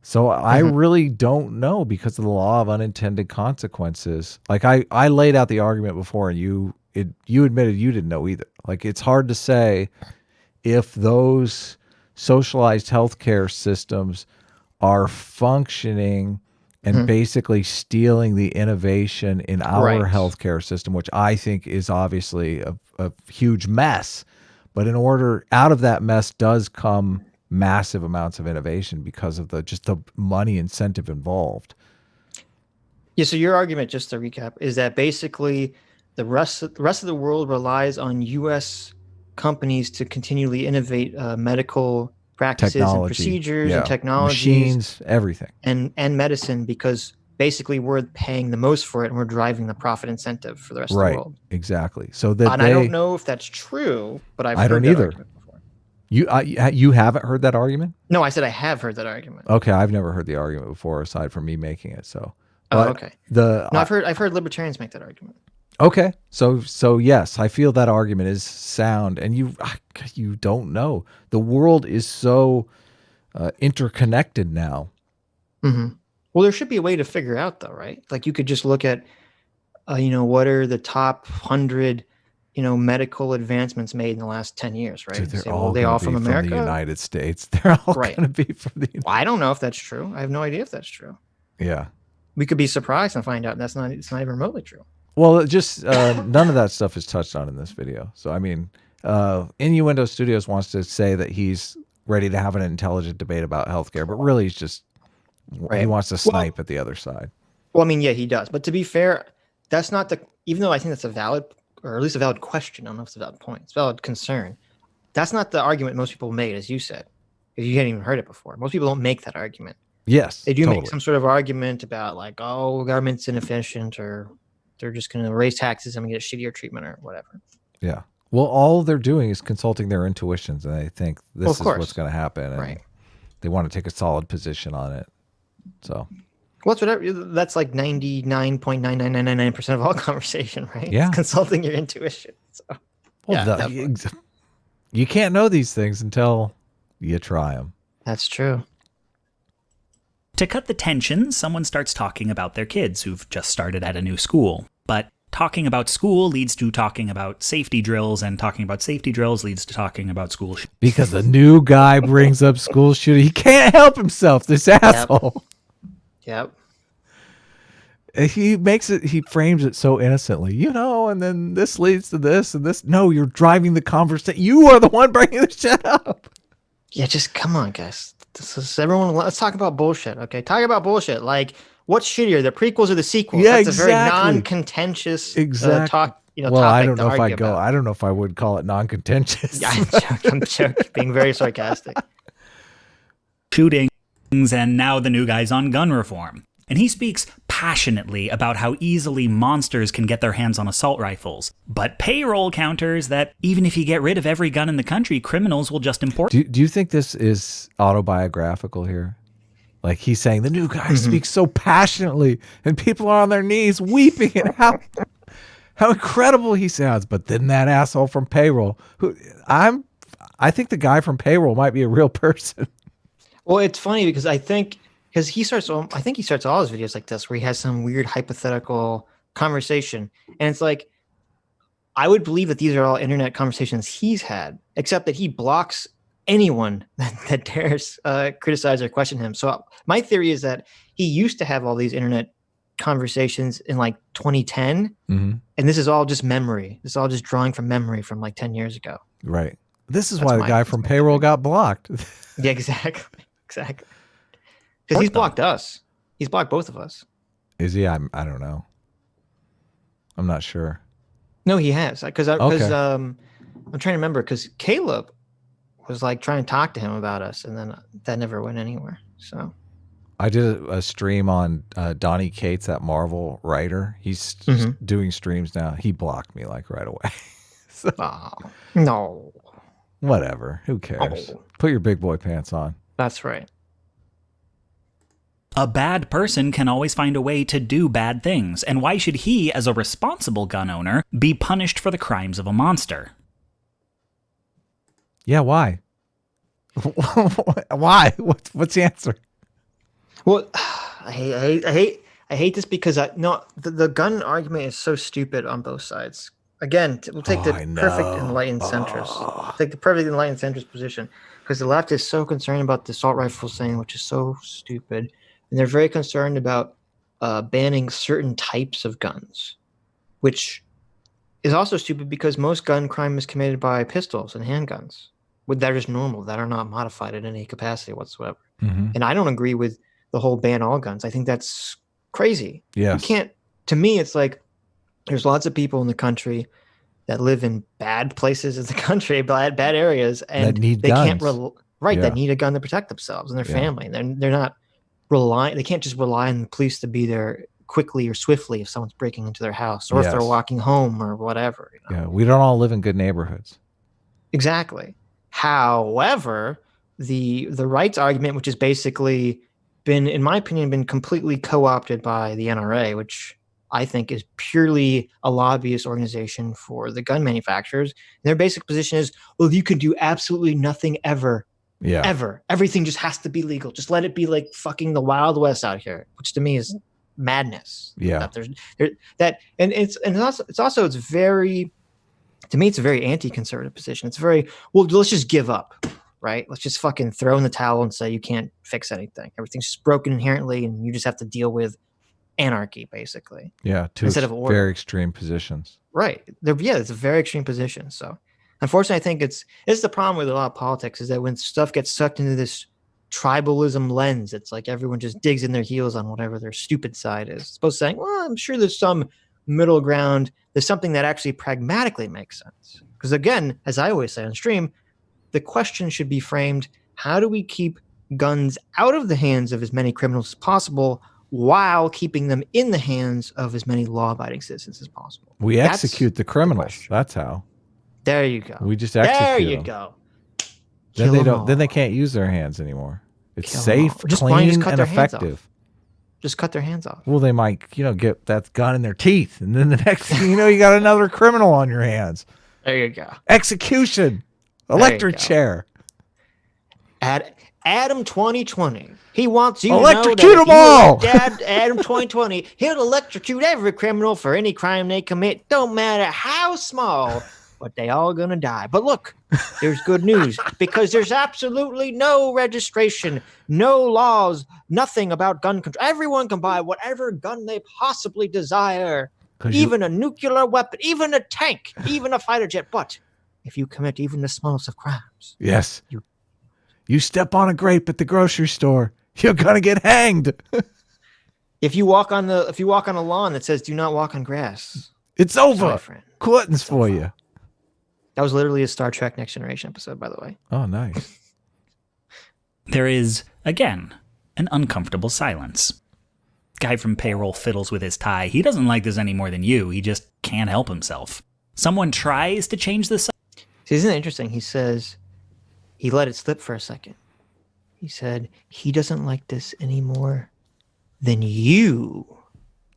So I really don't know because of the law of unintended consequences. Like I laid out the argument before, and you admitted you didn't know either. Like it's hard to say if those socialized healthcare systems are functioning and basically stealing the innovation in our healthcare system, which I think is obviously a huge mess. But in order out of that mess does come massive amounts of innovation because of the money incentive involved. Yeah, so your argument, just to recap, is that basically the rest of the world relies on U.S. companies to continually innovate medical practices and procedures and technologies, machines, everything, and medicine, because basically we're paying the most for it and we're driving the profit incentive for the rest of the world. Exactly. So that and I don't know if that's true, but I've heard that argument before. You haven't heard that argument? No, I said I have heard that argument. Okay, I've never heard the argument before, aside from me making it. So, okay. I've heard libertarians make that argument. Okay, so yes, I feel that argument is sound, and you don't know. The world is so interconnected now. Well, there should be a way to figure out, though, right? Like you could just look at, what are the top 100, medical advancements made in the last 10 years, right? Dude, they're Say, all they all from America, the United States. They're all going to be from the. Well, I don't know if that's true. I have no idea if that's true. Yeah, we could be surprised and find out it's not even remotely true. Well, just none of that stuff is touched on in this video. So, I mean, Innuendo Studios wants to say that he's ready to have an intelligent debate about healthcare, but really he's just, he wants to snipe at the other side. Well, I mean, yeah, he does. But to be fair, that's not even though I think that's a valid, or at least a valid question, I don't know if it's a valid point, it's a valid concern. That's not the argument most people made, as you said, because you hadn't even heard it before. Most people don't make that argument. Yes, they do make some sort of argument about like, oh, government's inefficient, or they're just going to raise taxes and get a shittier treatment or whatever. Yeah. Well, all they're doing is consulting their intuitions, and they think this is what's going to happen, and they want to take a solid position on it. So, well, that's like 99.99999% of all conversation, right? Yeah, it's consulting your intuition. So, well, you can't know these things until you try them. That's true. To cut the tension, someone starts talking about their kids who've just started at a new school. But talking about school leads to talking about safety drills, and talking about safety drills leads to talking about school shootings. Because the new guy brings up school shooting. He can't help himself, this asshole. Yep. He frames it so innocently, and then this leads to this and this. No, you're driving the conversation. You are the one bringing the shit up. Yeah, just come on, guys. Let's talk about bullshit, okay? Talk about bullshit. Like, what's shittier, the prequels or the sequels? Yeah, that's a very non-contentious talk. Well, I don't know if I don't know if I would call it non-contentious. Yeah, I'm joking, being very sarcastic. Shootings, and now the new guy's on gun reform. And he speaks passionately about how easily monsters can get their hands on assault rifles, but payroll counters that even if you get rid of every gun in the country, criminals will just import. Do you think this is autobiographical here? Like he's saying the new guy speaks so passionately and people are on their knees weeping at how incredible he sounds. But then that asshole from payroll, I think the guy from payroll might be a real person. Well, it's funny because I think he starts all his videos like this, where he has some weird hypothetical conversation. And it's like, I would believe that these are all internet conversations he's had, except that he blocks anyone that dares criticize or question him. So my theory is that he used to have all these internet conversations in like 2010, Mm-hmm. and this is all just memory. This is all just drawing from memory from like 10 years ago. Right. This is That's why the guy from payroll theory. got blocked. Yeah, exactly. Exactly. Because Or he's them. blocked us. He's blocked both of us. Is he? I don't know. I'm not sure. No, he has. Because Okay. I'm trying to remember, because Caleb was like trying to talk to him about us, and then that never went anywhere. So I did a stream on Donnie Cates, that Marvel writer. He's doing streams now. He blocked me like right away. So, oh, no. whatever. Who cares? Oh. Put your big boy pants on. That's right. A bad person can always find a way to do bad things, and why should he, as a responsible gun owner, be punished for the crimes of a monster? Yeah, why? Why? What's the answer? Well, I hate this because the gun argument is so stupid on both sides. Again, we'll take the perfect enlightened centrist. Take the perfect enlightened centrist position, because the left is so concerned about the assault rifle thing, which is so stupid, and they're very concerned about banning certain types of guns, which is also stupid because most gun crime is committed by pistols and handguns, that are just normal, that are not modified in any capacity whatsoever. Mm-hmm. And I don't agree with the whole ban all guns. I think that's crazy. Yes. You can't. To me, it's like there's lots of people in the country that live in bad places in the country, bad areas, and that need they guns. can't that need a gun to protect themselves and their family. They're not relying. They can't just rely on the police to be there quickly or swiftly if someone's breaking into their house or if they're walking home or whatever. You know? Yeah, we don't all live in good neighborhoods. Exactly. However, the rights argument, which has basically been, in my opinion, been completely co-opted by the NRA, which I think is purely a lobbyist organization for the gun manufacturers. Their basic position is, well, you can do absolutely nothing ever. Yeah. Ever. Everything just has to be legal. Just let it be like fucking the Wild West out here, which to me is madness. Yeah. It's very, to me, it's a very anti-conservative position. It's very, well, let's just give up, right? Let's just fucking throw in the towel and say you can't fix anything. Everything's just broken inherently, and you just have to deal with anarchy, basically. Yeah, instead of order. Very extreme positions. Right. It's a very extreme position. So, unfortunately, I think it's the problem with a lot of politics, is that when stuff gets sucked into this tribalism lens, it's like everyone just digs in their heels on whatever their stupid side is. It's supposed to saying, well, I'm sure there's some middle ground. There's something that actually pragmatically makes sense. Because again, as I always say on stream, the question should be framed, how do we keep guns out of the hands of as many criminals as possible while keeping them in the hands of as many law-abiding citizens as possible? We execute the criminals. That's how. There you go. We just execute There you them. go. Then they can't use their hands anymore. It's safe, clean, and effective. Just cut their hands off. Well, they might, get that gun in their teeth, and then the next thing you know, you got another criminal on your hands. There you go. Execution. Electric chair. Adam 2020. He wants you electrocute to know that them all. Adam 2020. He'll electrocute every criminal for any crime they commit. Don't matter how small, but they all gonna die. But look, there's good news, because there's absolutely no registration, no laws, nothing about gun control. Everyone can buy whatever gun they possibly desire, even a nuclear weapon, even a tank, even a fighter jet. But if you commit even the smallest of crimes, yes, you step on a grape at the grocery store, you're gonna get hanged. If you walk on a lawn that says "Do not walk on grass," it's over. Friend. Quitting's for you. That was literally a Star Trek Next Generation episode, by the way. Oh, nice. There is, again, an uncomfortable silence. Guy from payroll fiddles with his tie. He doesn't like this any more than you. He just can't help himself. Someone tries to change the subject. See, isn't it interesting? He says he let it slip for a second. He said he doesn't like this any more than you.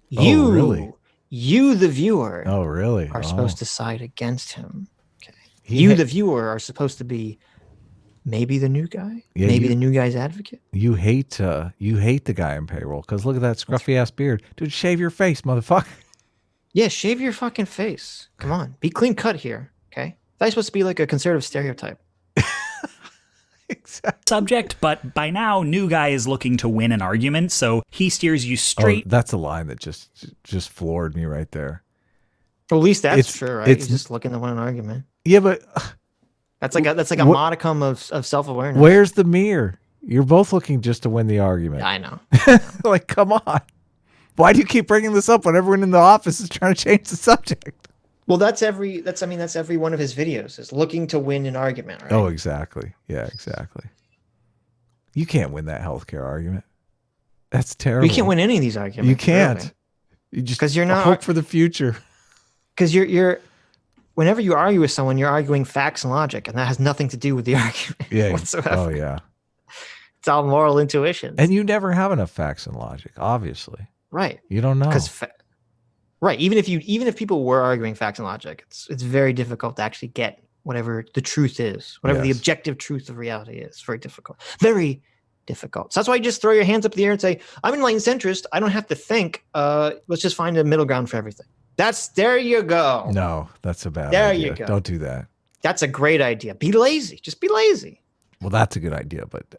You, really? You, the viewer. Oh, really? Are supposed to side against him. Okay. The viewer, are supposed to be maybe the new guy, maybe the new guy's advocate. You hate the guy in payroll because look at that scruffy ass beard, dude. Shave your face, motherfucker. Yeah, shave your fucking face. Come on, be clean cut here. Okay, that's supposed to be like a conservative stereotype. Exactly. subject, but by now, new guy is looking to win an argument, so he steers you straight. Oh, that's a line that just floored me right there. Well, at least that's It's true, right? it's He's just looking to win an argument. yeah, but That's like a Wh- modicum of self-awareness. where's the mirror? You're both looking just to win the argument. I know. Like, come on. Why do you keep bringing this up when everyone in the office is trying to change the subject? Well, that's every one of his videos is looking to win an argument, right? Oh, exactly. Yeah, exactly. You can't win that healthcare argument. That's terrible. You can't win any of these arguments. You can't. Really. You just 'Cause you're not- hope for the future. Because you're whenever you argue with someone, you're arguing facts and logic, and that has nothing to do with the argument Yeah. whatsoever. Oh, yeah. It's all moral intuition. And you never have enough facts and logic, obviously. Right. You don't know. Right. Even if people were arguing facts and logic, it's very difficult to actually get whatever the truth is, whatever the Yes. objective truth of reality is. Very difficult. Very difficult. So that's why you just throw your hands up in the air and say, I'm an enlightened centrist. I don't have to think. Let's just find a middle ground for everything. There you go. No, that's a bad There idea. you go. Don't do that. That's a great idea. Be lazy. Just be lazy. Well, that's a good idea, but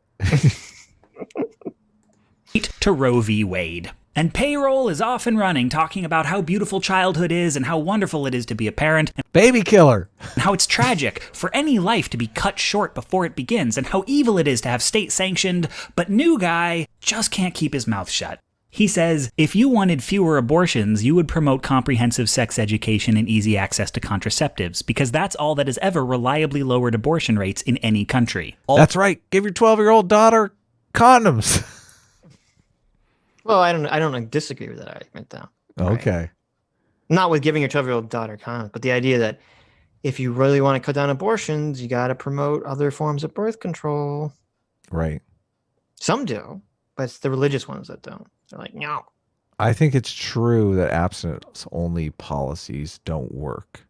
to Roe v. Wade. And Payroll is off and running, talking about how beautiful childhood is and how wonderful it is to be a parent, baby killer. and how it's tragic for any life to be cut short before it begins, and how evil it is to have state-sanctioned, but new guy just can't keep his mouth shut. He says, if you wanted fewer abortions, you would promote comprehensive sex education and easy access to contraceptives, because that's all that has ever reliably lowered abortion rates in any country. That's right. Give your 12-year-old daughter condoms. Well, I don't disagree with that argument, though. Okay. Right? Not with giving your 12-year-old daughter condoms, but the idea that if you really want to cut down abortions, you got to promote other forms of birth control. Right. Some do, but it's the religious ones that don't. They're like, no. I think it's true that abstinence-only policies don't work.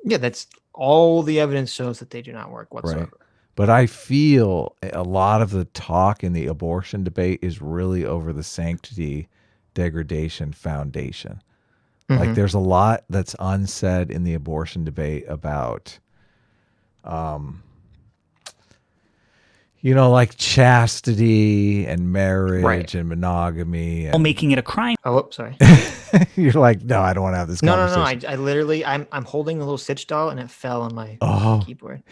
Yeah, that's all the evidence shows that they do not work whatsoever. Right. But I feel a lot of the talk in the abortion debate is really over the sanctity degradation foundation. Mm-hmm. Like there's a lot that's unsaid in the abortion debate about, like chastity and marriage and monogamy. And making it a crime. Oh, sorry. you're like, no, I don't want to have this No. conversation. I literally, I'm holding the little Stitch doll and it fell on my keyboard.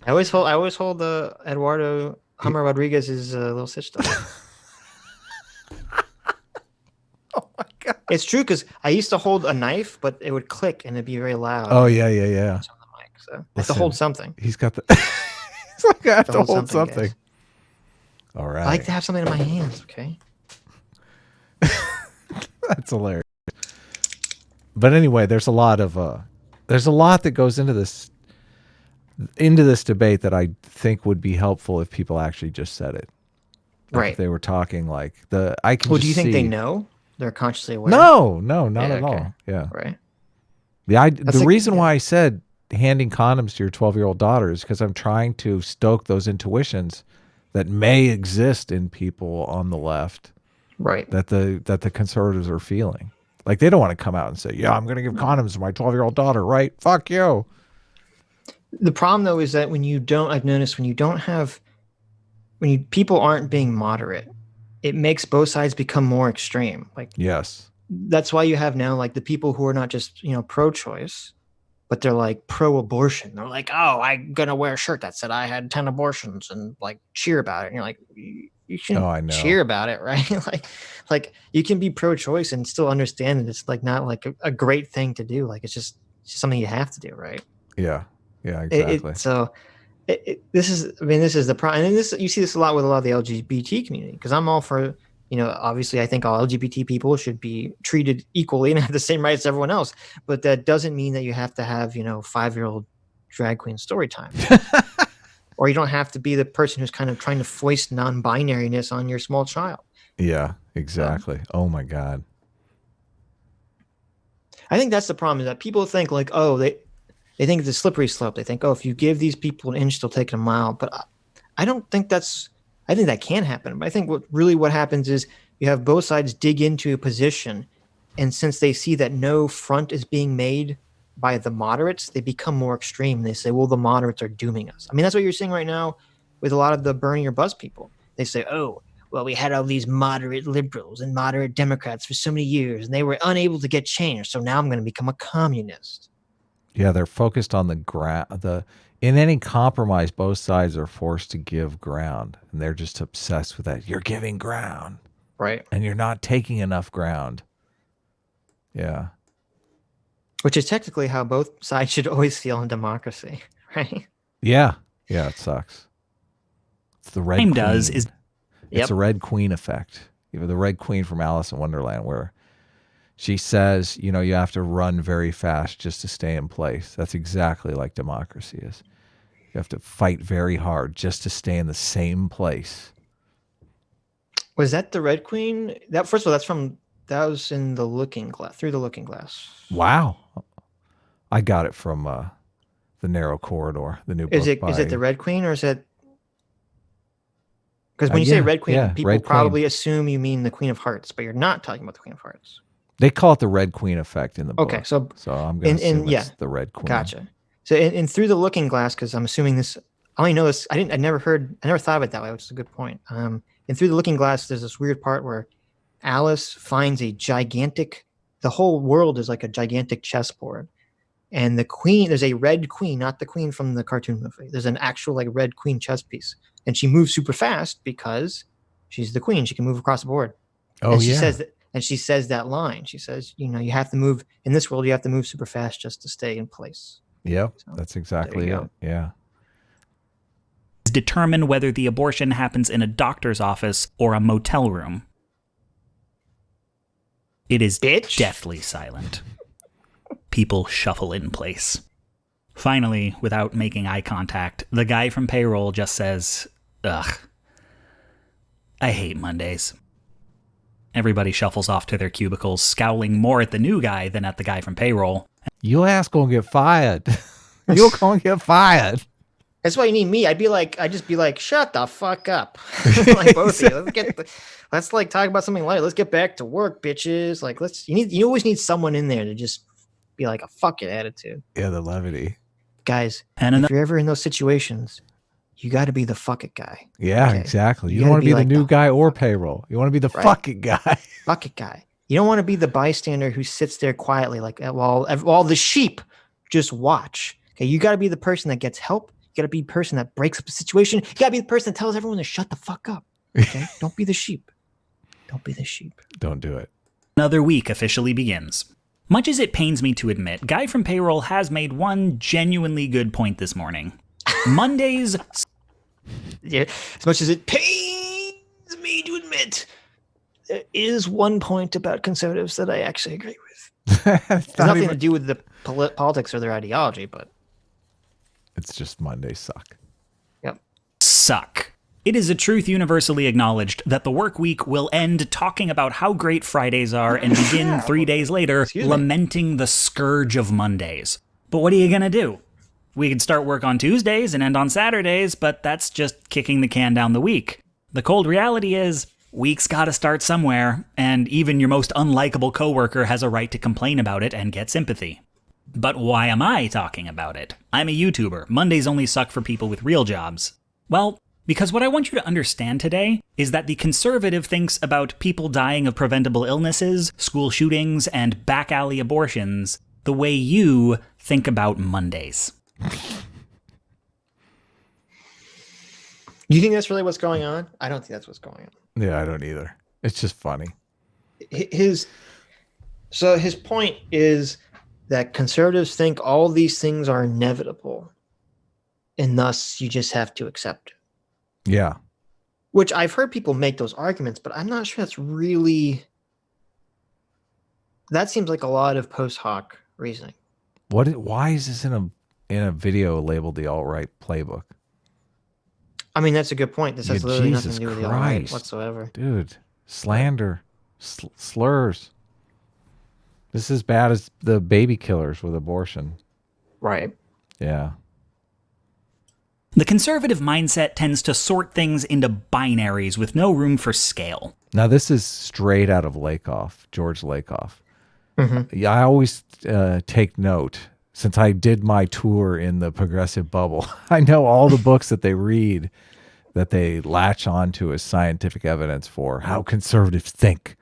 I always hold the Eduardo Hummer Rodriguez's little Stitch doll. Oh my God. It's true because I used to hold a knife, but it would click and it'd be very loud. Oh yeah. On the mic, so I have to Listen, hold something. He's got the. He's like, I have to hold something. guys. All right. I like to have something in my hands. Okay. That's hilarious. But anyway, there's a lot that goes into this debate that I think would be helpful if people actually just said it. Like Right. If they were talking like Well, do you think they know? They're consciously aware? No, not at okay. all. Yeah. Right. The reason why I said handing condoms to your 12-year-old daughter is because I'm trying to stoke those intuitions that may exist in people on the left. Right. That the conservatives are feeling. Like they don't want to come out and say, yeah, I'm going to give condoms to my 12-year-old daughter, right? Fuck you. The problem though is that I've noticed when people aren't being moderate, it makes both sides become more extreme. Like Yes. that's why you have now like the people who are not just, pro-choice, but they're like pro-abortion. They're like, oh, I'm going to wear a shirt that said I had 10 abortions and like cheer about it. And you're like, you shouldn't I know. cheer about it, right? like you can be pro-choice and still understand that it's like not like a great thing to do. Like it's just something you have to do, right? Yeah. Yeah, exactly. This is the problem. And you see this a lot with a lot of the LGBT community, because I'm all for, obviously I think all LGBT people should be treated equally and have the same rights as everyone else. But that doesn't mean that you have to have, 5-year-old drag queen story time. Or you don't have to be the person who's kind of trying to foist non-binariness on your small child. Yeah, exactly. Oh my God. I think that's the problem, is that people think like, oh, they think it's a slippery slope. They think, oh, if you give these people an inch, they'll take it a mile. But I don't think I think that can happen. But I think what happens is you have both sides dig into a position. And since they see that no front is being made by the moderates, they become more extreme. They say, well, the moderates are dooming us. I mean, that's what you're seeing right now with a lot of the Bernie or Buzz people. They say, oh, well, we had all these moderate liberals and moderate Democrats for so many years, and they were unable to get changed. So now I'm going to become a communist. Yeah, they're focused on in any compromise, both sides are forced to give ground, and they're just obsessed with that. You're giving ground. Right. And you're not taking enough ground. Yeah. Which is technically how both sides should always feel in democracy, right? Yeah. Yeah, it sucks. It's the Red Queen. It's the Red Queen effect. You know, the Red Queen from Alice in Wonderland, where she says, you know, you have to run very fast just to stay in place. That's exactly like democracy is. You have to fight very hard just to stay in the same place. Was that the Red Queen? That first of all, that was in the Looking Glass, Through the Looking Glass. Wow. I got it from The Narrow Corridor, the new book. Is it the Red Queen, or is it? Because when you say Red Queen, people probably assume you mean the Queen of Hearts, but you're not talking about the Queen of Hearts. They call it the Red Queen effect in the book. Okay, so I'm going to assume it's the Red Queen. Gotcha. So in Through the Looking Glass, because I'm assuming this, I only know this. I never thought of it that way, which is a good point. In Through the Looking Glass, there's this weird part where Alice finds the whole world is like a gigantic chessboard. And the queen, there's a red queen, not the queen from the cartoon movie. There's an actual like red queen chess piece. And she moves super fast because she's the queen. She can move across the board. Oh, and she says that line. She says, you know, you have to move in this world, you have to move super fast just to stay in place. Yep, so, that's exactly it. Yeah. Determine whether the abortion happens in a doctor's office or a motel room. It is deathly silent. People shuffle in place. Finally, without making eye contact, the guy from payroll just says, ugh, I hate Mondays. Everybody shuffles off to their cubicles, scowling more at the new guy than at the guy from payroll. Your ass gonna get fired. You're gonna get fired. That's why you need me. I'd just be like, shut the fuck up. Like both of you. Let's like talk about something light. Let's get back to work, bitches. Like you always need someone in there to just be like a fuck it attitude. Yeah, the levity. Guys, if you're ever in those situations, you got to be the fuck it guy. Yeah, okay? Exactly. You don't want to be the new guy or payroll. You want to be the fuck it guy. Fuck it guy. You don't want to be the bystander who sits there quietly like while the sheep just watch. Okay, you got to be the person that gets help. You got to be the person that breaks up the situation. You got to be the person that tells everyone to shut the fuck up. Okay? Don't be the sheep. Don't be the sheep. Don't do it. Another week officially begins. Much as it pains me to admit, Guy from Payroll has made one genuinely good point this morning. Mondays... Yeah, as much as it pains me to admit, there is one point about conservatives that I actually agree with. It's nothing to do with the politics or their ideology, but... It's just Mondays suck. Yep. Suck. It is a truth universally acknowledged that the work week will end talking about how great Fridays are and begin 3 days later lamenting the scourge of Mondays. But what are you going to do? We could start work on Tuesdays and end on Saturdays, but that's just kicking the can down the week. The cold reality is, week's gotta start somewhere, and even your most unlikable coworker has a right to complain about it and get sympathy. But why am I talking about it? I'm a YouTuber. Mondays only suck for people with real jobs. Well, because what I want you to understand today is that the conservative thinks about people dying of preventable illnesses, school shootings, and back alley abortions the way you think about Mondays. You think that's really what's going on? I don't think that's what's going on. Yeah, I don't either. It's just funny. His point is that conservatives think all these things are inevitable, and thus you just have to accept it. Yeah. Which I've heard people make those arguments, but I'm not sure that's really... That seems like a lot of post hoc reasoning. Why is this in a video labeled the alt-right playbook? I mean, that's a good point. This has literally nothing to do with the alt-right whatsoever. Dude, slander, slurs. This is as bad as the baby killers with abortion. Right. Yeah. The conservative mindset tends to sort things into binaries with no room for scale. Now, this is straight out of George Lakoff. Mm-hmm. Yeah, I always take note since I did my tour in the progressive bubble. I know all the books that they read that they latch onto as scientific evidence for how conservatives think.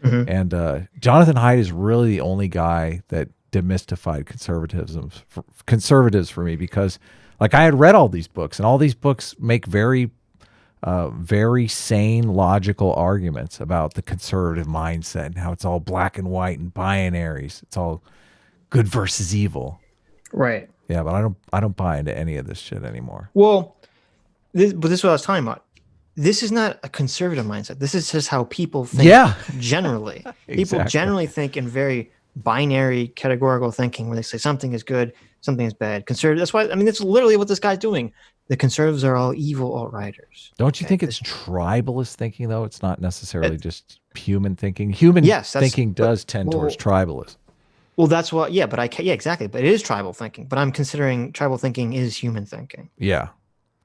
Mhm. And Jonathan Haidt is really the only guy that demystified conservatives for me, because like I had read all these books, and all these books make very sane, logical arguments about the conservative mindset and how it's all black and white and binaries. It's all good versus evil. Right. Yeah, but I don't buy into any of this shit anymore. Well, this is what I was talking about. This is not a conservative mindset. This is just how people think. Yeah. Generally. People Exactly. generally think in very binary, categorical thinking, where they say something is good, something is bad. Conservative. That's why. I mean, that's literally what this guy's doing. The conservatives are all evil alt-righters. Don't you think it's tribalist thinking, though? It's not necessarily just human thinking. Human thinking does tend towards tribalism. Well, that's what. Yeah, but yeah, exactly. But it is tribal thinking. But I'm considering tribal thinking is human thinking. Yeah.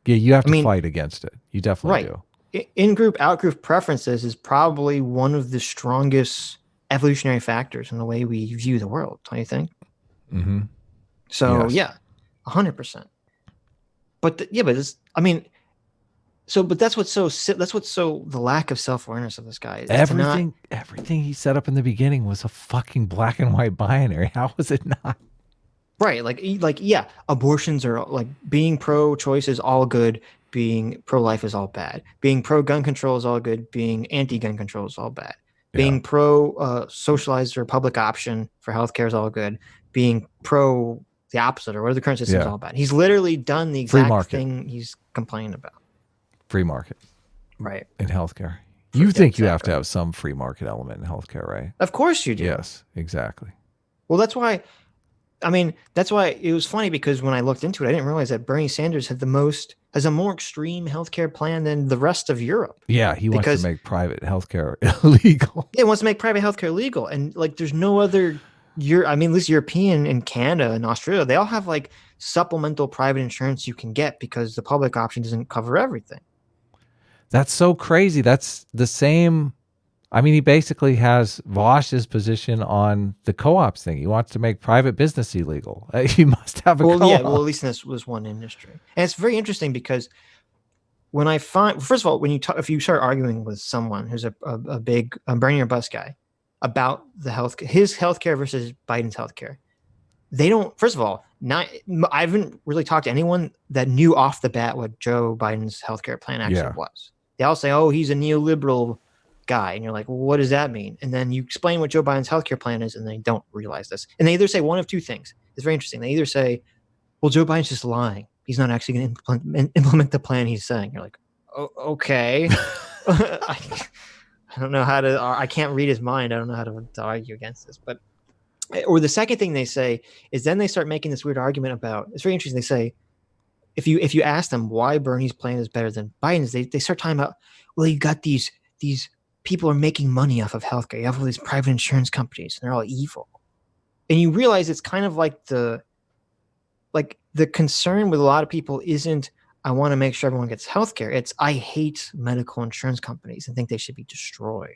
Yeah, you have to fight against it. You definitely do. In-group, out-group preferences is probably one of the strongest evolutionary factors in the way we view the world, don't you think? Mm-hmm. So, yeah, 100%. But that's what's so the lack of self-awareness of this guy. Everything he set up in the beginning was a fucking black and white binary. How was it not? Right. Yeah, abortions are like, being pro-choice is all good. Being pro-life is all bad. Being pro-gun control is all good. Being anti-gun control is all bad. Being pro-socialized or public option for healthcare is all good. Being pro the opposite or whatever the current system is all bad. He's literally done the exact thing he's complaining about. Free market. Right. In healthcare. You think you have to have some free market element in healthcare, right? Of course you do. Yes, exactly. Well, that's why it was funny, because when I looked into it, I didn't realize that Bernie Sanders has a more extreme healthcare plan than the rest of Europe. Yeah, he wants to make private healthcare illegal. Yeah, he wants to make private healthcare legal. And like, there's no other, at least European and Canada and Australia, they all have like supplemental private insurance you can get, because the public option doesn't cover everything. That's so crazy. That's the same. I mean, he basically has Vosh's position on the co-ops thing. He wants to make private business illegal. He must have a co-op. Yeah, well, at least this was one industry. And it's very interesting, because when I find, first of all, if you start arguing with someone who's a big Bernie or bust guy about his healthcare versus Biden's healthcare, they don't, first of all, I haven't really talked to anyone that knew off the bat what Joe Biden's healthcare plan actually was. They all say, oh, he's a neoliberal guy. And you're like, well, what does that mean? And then you explain what Joe Biden's healthcare plan is, and they don't realize this. And they either say one of two things. It's very interesting. They either say, well, Joe Biden's just lying. He's not actually going to implement the plan he's saying. You're like, oh, okay. I don't know how to, I can't read his mind. I don't know how to argue against this. But, or the second thing they say is, then they start making this weird argument about, it's very interesting. They say, if you ask them why Bernie's plan is better than Biden's, they start talking about, well, you got these people are making money off of healthcare. You have all these private insurance companies, and they're all evil. And you realize it's kind of like the concern with a lot of people isn't, I want to make sure everyone gets healthcare. It's, I hate medical insurance companies and think they should be destroyed.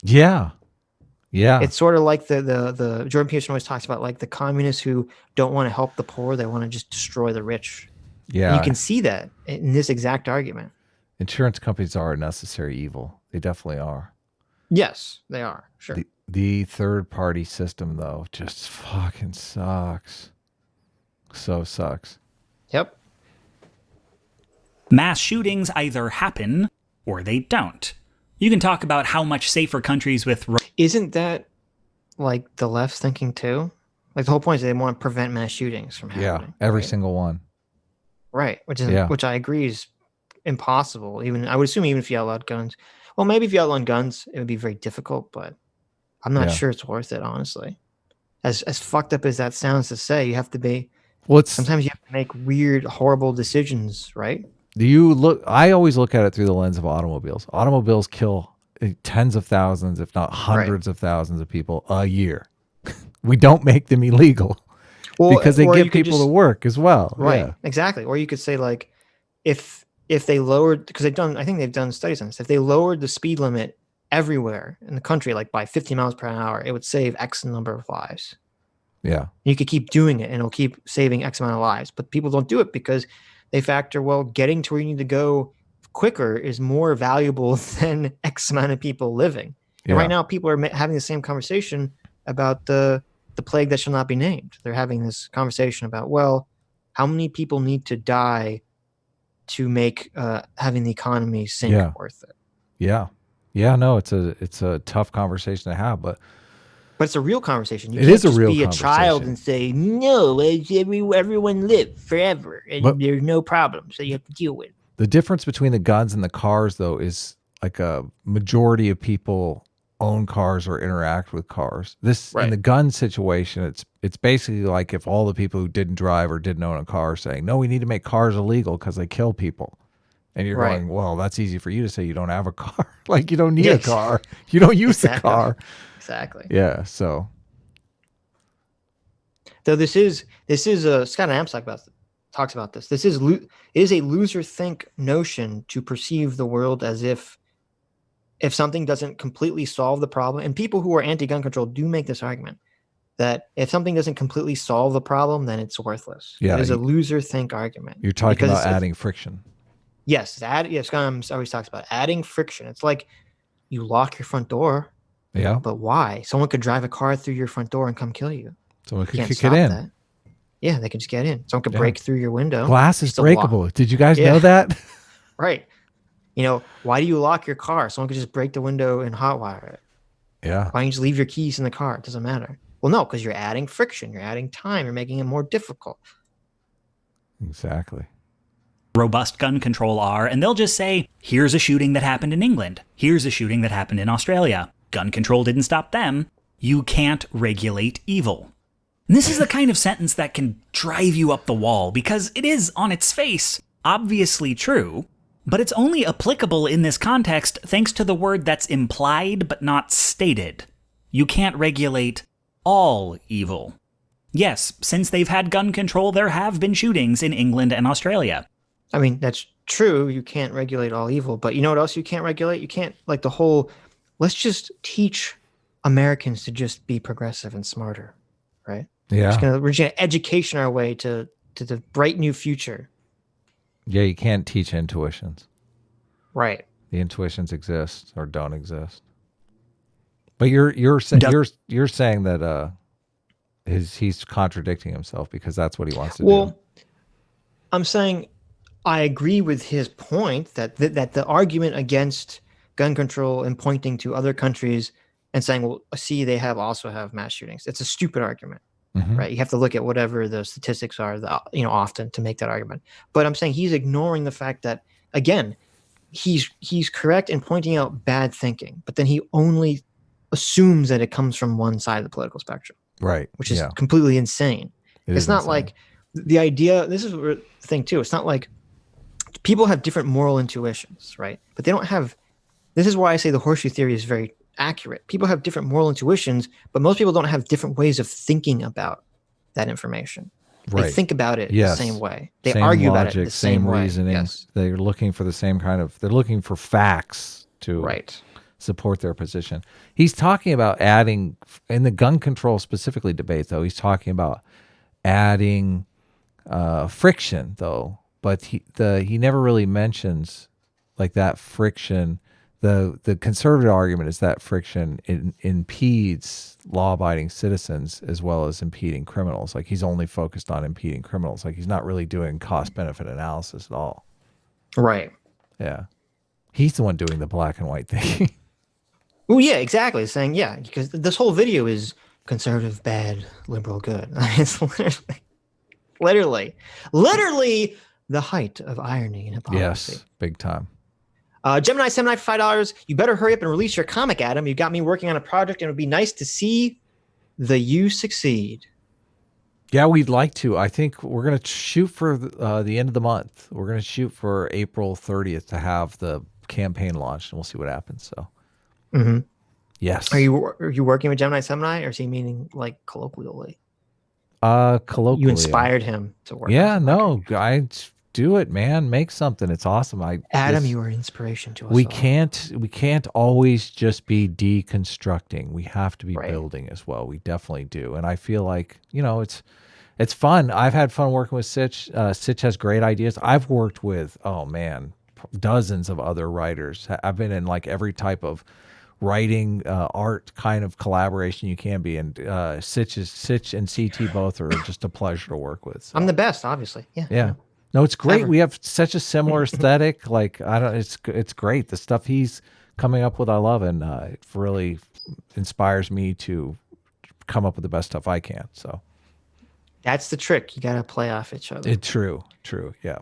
Yeah. Yeah. It's sort of like the Jordan Peterson always talks about, like the communists who don't want to help the poor. They want to just destroy the rich. Yeah. And you can see that in this exact argument. Insurance companies are a necessary evil. They definitely are. Yes, they are. Sure. The third party system, though, just fucking sucks. So sucks. Yep. Mass shootings either happen or they don't. You can talk about how much safer countries with... Isn't that like the left's thinking too? Like, the whole point is they want to prevent mass shootings from happening. Yeah, every single one. Right, which I agree is impossible. I would assume even if you outlawed guns. Well, maybe if you outlawed guns, it would be very difficult, but I'm not sure it's worth it, honestly. As fucked up as that sounds to say, you have to be... sometimes you have to make weird, horrible decisions, right? I always look at it through the lens of automobiles. Automobiles kill tens of thousands, if not hundreds of thousands of people a year. We don't make them illegal. Because they get people to work as well. Right, yeah. Exactly. Or you could say, like, if they lowered, because I think they've done studies on this, if they lowered the speed limit everywhere in the country, like by 50 miles per hour, it would save X number of lives. Yeah. You could keep doing it and it'll keep saving X amount of lives. But people don't do it because they factor, well, getting to where you need to go quicker is more valuable than X amount of people living. And right Yeah. now, people are having the same conversation about the plague that shall not be named. They're having this conversation about, well, how many people need to die to make having the economy sink Yeah. worth it? Yeah. Yeah. No, it's a tough conversation to have, but it's a real conversation. You it can't is a just real be a child conversation. and say, no, everyone live forever and But there's no problem, so you have to deal with it. the difference between the guns and the cars, though, is like a majority of people own cars or interact with cars. This in Right. the gun situation, it's basically like if all the people who didn't drive or didn't own a car saying, no, we need to make cars illegal because they kill people. And you're Right. going, well, that's easy for you to say. You don't have a car. Like you don't need Yeah, a car. You don't use the exactly. car. Exactly. Yeah. So Though this is Scott Amstock talks about this. This is it is a loser think notion to perceive the world as if something doesn't completely solve the problem, and people who are anti-gun control do make this argument that if something doesn't completely solve the problem, then it's worthless. Yeah, it is a loser think argument. You're talking because about adding friction. Yes, Scott always talks about adding friction. It's like you lock your front door. Yeah. But why? Someone could drive a car through your front door and come kill you. Someone could Can't kick stop it in. that. Yeah, they could just get in. Someone could Yeah. break through your window. Glass is Still breakable. lock. Did you guys Yeah. know that? Right. Why do you lock your car? Someone could just break the window and hotwire it. Yeah. Why don't you just leave your keys in the car? It doesn't matter. Well, no, because you're adding friction. You're adding time. You're making it more difficult. Exactly. Robust gun control are, and they'll just say, here's a shooting that happened in England. Here's a shooting that happened in Australia. Gun control didn't stop them. You can't regulate evil. And this is the kind of sentence that can drive you up the wall because it is, on its face, obviously true, but it's only applicable in this context thanks to the word that's implied but not stated. You can't regulate all evil. Yes, since they've had gun control, there have been shootings in England and Australia. I mean, that's true. You can't regulate all evil, but you know what else you can't regulate? You can't, like, the whole, let's just teach Americans to just be progressive and smarter, right? Yeah. We're just gonna education our way to the bright new future. Yeah, you can't teach intuitions. Right. The intuitions exist or don't exist. But you're saying that he's contradicting himself because that's what he wants to do. Well, I'm saying I agree with his point that the argument against gun control and pointing to other countries and saying, well, see, they also have mass shootings. It's a stupid argument, right? You have to look at whatever the statistics are, often to make that argument. But I'm saying he's ignoring the fact that, again, he's correct in pointing out bad thinking, but then he only assumes that it comes from one side of the political spectrum, right? Which is completely insane. It's not insane. Like the idea. This is the thing too. It's not like people have different moral intuitions, right? But they don't have. This is why I say the horseshoe theory is very accurate. People have different moral intuitions, but most people don't have different ways of thinking about that information. Right. They think about it the same way. They argue about it the same way. Reasoning. Yes. They're looking for the same kind of. They're looking for facts to support their position. He's talking about adding in the gun control specifically debate, though. He's talking about adding friction, though. But he never really mentions like that friction. The conservative argument is that friction impedes law-abiding citizens as well as impeding criminals. Like he's only focused on impeding criminals. Like he's not really doing cost-benefit analysis at all. Right. Yeah. He's the one doing the black and white thing. Well, yeah, exactly. Saying, because this whole video is conservative bad, liberal good. It's literally the height of irony in hypocrisy. Yes, big time. Gemini for $5. You better hurry up and release your comic, Adam. You got me working on a project, and it would be nice to see you succeed. Yeah, we'd like to. I think we're going to shoot for the end of the month. We're going to shoot for April 30th to have the campaign launched, and we'll see what happens. So, yes. Are you working with Gemini, or is he meaning like colloquially? Colloquially. You inspired him to work. Yeah, no, do it, man. Make something. It's awesome. Adam, you are an inspiration to us. We all. can't always just be deconstructing. We have to be Right. building as well. We definitely do. And I feel like, it's fun. I've had fun working with Sitch. Sitch has great ideas. I've worked with, oh man, dozens of other writers. I've been in like every type of writing, art kind of collaboration you can be. And Sitch and CT both are just a pleasure to work with. So. I'm the best, obviously. Yeah. Yeah. No, it's great. Ever. We have such a similar aesthetic. Like it's great. The stuff he's coming up with, I love, and it really inspires me to come up with the best stuff I can. So That's the trick. You got to play off each other. true. Yeah.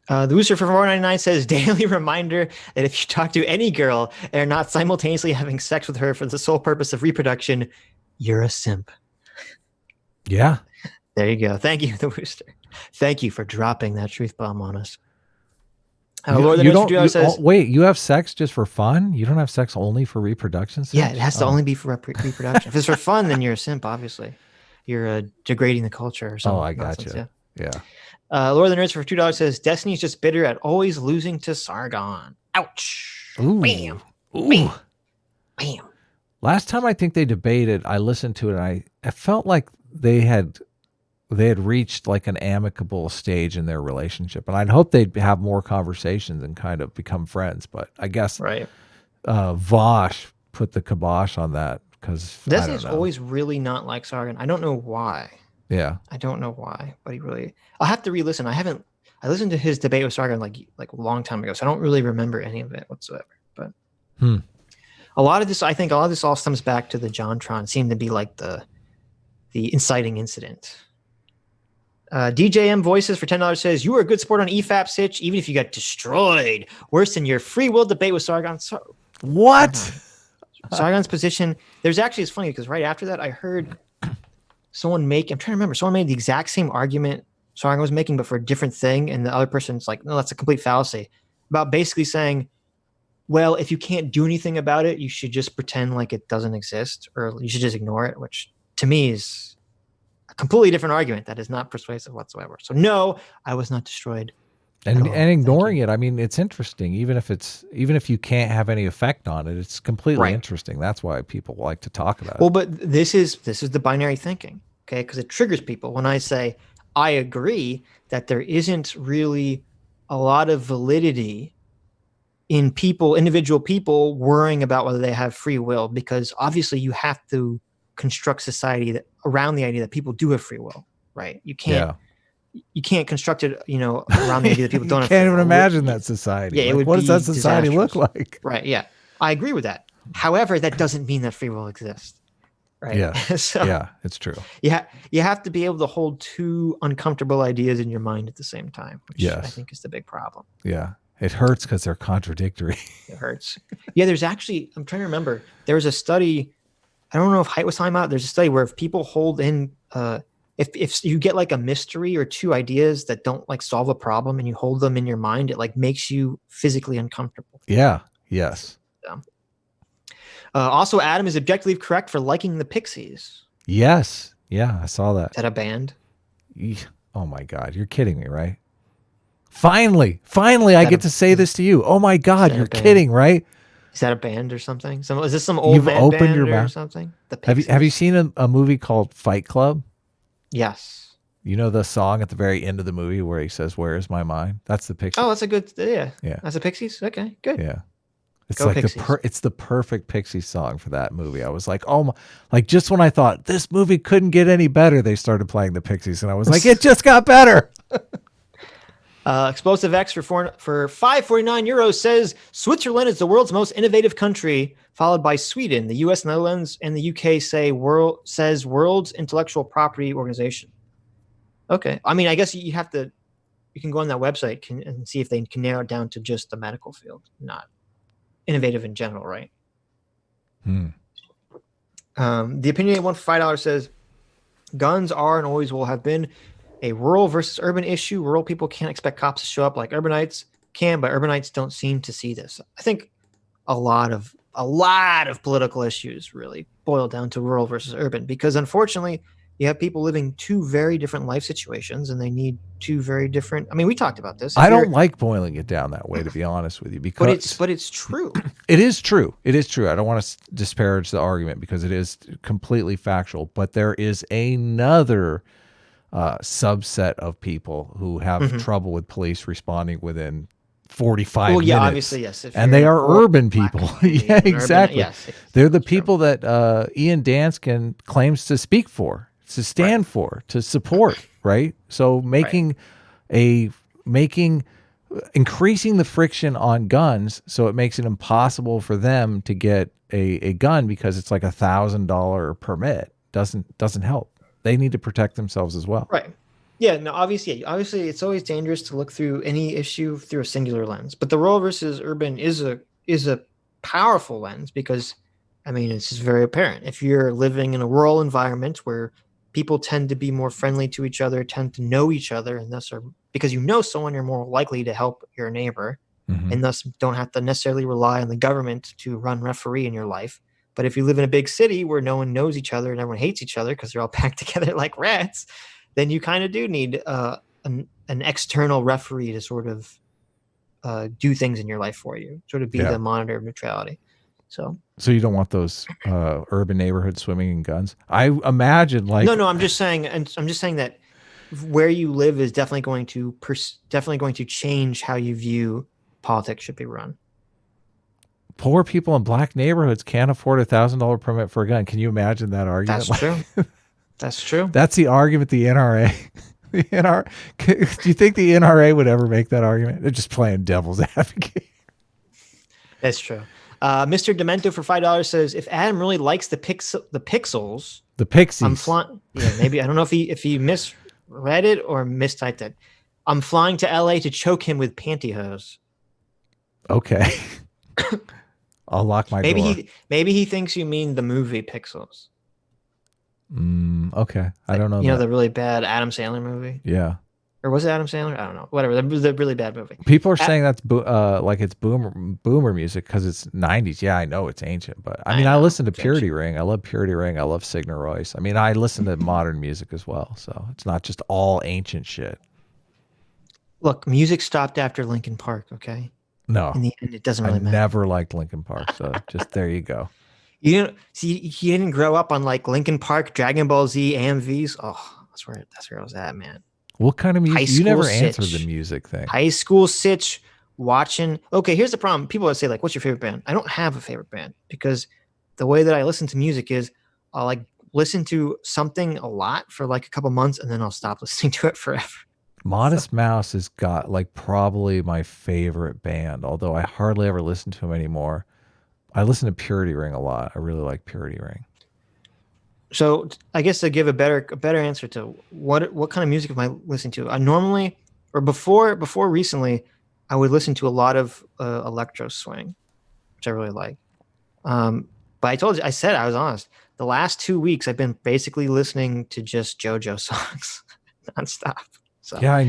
The Booster for $4.99 says daily reminder that if you talk to any girl and are not simultaneously having sex with her for the sole purpose of reproduction, you're a simp. Yeah. There you go. Thank you, the Booster. Thank you for dropping that truth bomb on us. Lord of the Studios says, wait, you have sex just for fun? You don't have sex only for reproduction? Yeah, it has to only be for reproduction. If it's for fun, then you're a simp, obviously. You're degrading the culture or something. Oh, I got you. Yeah. Lord of the Nerds for $2 says, Destiny's just bitter at always losing to Sargon. Ouch. Ooh. Bam. Ooh. Bam. Bam. Last time I think they debated, I listened to it, and I felt like they had reached like an amicable stage in their relationship, and I'd hope they'd have more conversations and kind of become friends. But I guess right. Vosh put the kibosh on that because Destiny's always really not like Sargon. I don't know why. Yeah, I don't know why, but I'll have to re-listen. I listened to his debate with Sargon like a long time ago, so I don't really remember any of it whatsoever. But a lot of this all stems back to the JonTron. Seemed to be like the inciting incident. DJM Voices for $10 says, you were a good sport on EFAP, Sitch, even if you got destroyed. Worse than your free will debate with Sargon. What? Sargon's position. It's funny because right after that, I heard someone made the exact same argument Sargon was making, but for a different thing. And the other person's like, no, that's a complete fallacy. About basically saying, well, if you can't do anything about it, you should just pretend like it doesn't exist, or you should just ignore it, which to me is a completely different argument that is not persuasive whatsoever. So no, I was not destroyed. And ignoring it, I mean, it's interesting. Even if you can't have any effect on it, it's completely interesting. That's why people like to talk about it. Well, but this is the binary thinking, okay? Because it triggers people when I say I agree that there isn't really a lot of validity in individual people worrying about whether they have free will, because obviously you have to construct society around the idea that people do have free will, right? You can't construct it, around the idea that people don't have free will. Can't even imagine that society. Yeah, what does that society look like? Right, yeah. I agree with that. However, that doesn't mean that free will exists. Right. Yeah. So yeah, it's true. You have to be able to hold two uncomfortable ideas in your mind at the same time, which I think is the big problem. Yeah. It hurts because they're contradictory. It hurts. Yeah, there's actually, I'm trying to remember, there was a study, I don't know if Height was talking about, there's a study where if people hold in, if you get like a mystery or two ideas that don't like solve a problem and you hold them in your mind, it like makes you physically uncomfortable. Yeah. Yes. Also, Adam is objectively correct for liking the Pixies. Yes. Yeah, I saw that. Is that a band? Oh my God, you're kidding me, right? Finally, I get to say this to you. Oh my God, you're kidding, right? Is that a band or something? Is this some old man band or something? Have you seen a movie called Fight Club? Yes. You know the song at the very end of the movie where he says, "Where is my mind?" That's the Pixies. Oh, that's a good, yeah. Yeah. That's the Pixies? Okay, good. Yeah. It's Go like Pixies. it's the perfect Pixies song for that movie. I was like, oh my, like just when I thought this movie couldn't get any better, they started playing the Pixies, and I was like, it just got better. Explosive X for €5.49 says Switzerland is the world's most innovative country, followed by Sweden. The U.S., Netherlands, and the UK says world's intellectual property organization. Okay, I mean, I guess you can go on that website and see if they can narrow it down to just the medical field, not innovative in general, right? The opinionated one for $5 says guns are and always will have been a rural versus urban issue. Rural people can't expect cops to show up like urbanites can, but urbanites don't seem to see this. I think a lot of political issues really boil down to rural versus urban, because unfortunately You have people living two very different life situations, and they need two very different. I mean, we talked about this. I don't like boiling it down that way, to be honest with you, because but it's true. it is true. It is true. I don't want to disparage the argument because it is completely factual, but there is another subset of people who have trouble with police responding within 45 Well, yeah, minutes. obviously, yes. And they are urban people. Yeah, exactly. Yes, They're the people that Ian Danskin claims to speak for, to stand for, to support, right? So increasing the friction on guns, so it makes it impossible for them to get a gun because it's like $1,000 permit doesn't help. They need to protect themselves as well. Right. Yeah, no, obviously, it's always dangerous to look through any issue through a singular lens. But the rural versus urban is a powerful lens because, I mean, it's just very apparent. If you're living in a rural environment where people tend to be more friendly to each other, tend to know each other, and thus because you know someone, you're more likely to help your neighbor, and thus don't have to necessarily rely on the government to run referee in your life. But if you live in a big city where no one knows each other and everyone hates each other because they're all packed together like rats, then you kind of do need an external referee to sort of do things in your life for you, sort of be the monitor of neutrality. So you don't want those urban neighborhoods swimming in guns? I imagine like no, I'm just saying, and I'm just saying that where you live is definitely going to change how you view politics should be run. Poor people in black neighborhoods can't afford $1,000 permit for a gun. Can you imagine that argument? That's true. That's true. That's the argument the NRA. The NRA. Do you think the NRA would ever make that argument? They're just playing devil's advocate. That's true. Mr. Demento for $5 says, if Adam really likes the pixels, the pixies, I'm flying. Yeah, maybe I don't know if he misread it or mistyped it. I'm flying to LA to choke him with pantyhose. Okay. I'll lock my door. Maybe he thinks you mean the movie Pixels. Okay. I don't know. You know, the really bad Adam Sandler movie? Yeah. Or was it Adam Sandler? I don't know. Whatever. The really bad movie. People are saying that's like it's boomer music because it's 90s. Yeah, I know it's ancient, but I mean, I listen to Purity Ring. I love Purity Ring. I love Signal Royce. I mean, I listen to modern music as well. So it's not just all ancient shit. Look, music stopped after Linkin Park, okay? No. In the end, it doesn't really matter. I never liked Linkin Park, so just there you go. You didn't grow up on like Linkin Park, Dragon Ball Z, AMVs. Oh, that's where I was at, man. What kind of music? You never answered the music thing. High school sitch, watching. Okay, here's the problem. People would say like, "What's your favorite band?" I don't have a favorite band because the way that I listen to music is I'll like listen to something a lot for like a couple months and then I'll stop listening to it forever. Modest Mouse has got like probably my favorite band, although I hardly ever listen to them anymore. I listen to Purity Ring a lot. I really like Purity Ring. So I guess to give a better answer to what kind of music am I listening to? I normally, or before recently, I would listen to a lot of electro swing, which I really like. But I said I was honest. The last 2 weeks I've been basically listening to just JoJo songs nonstop. So yeah,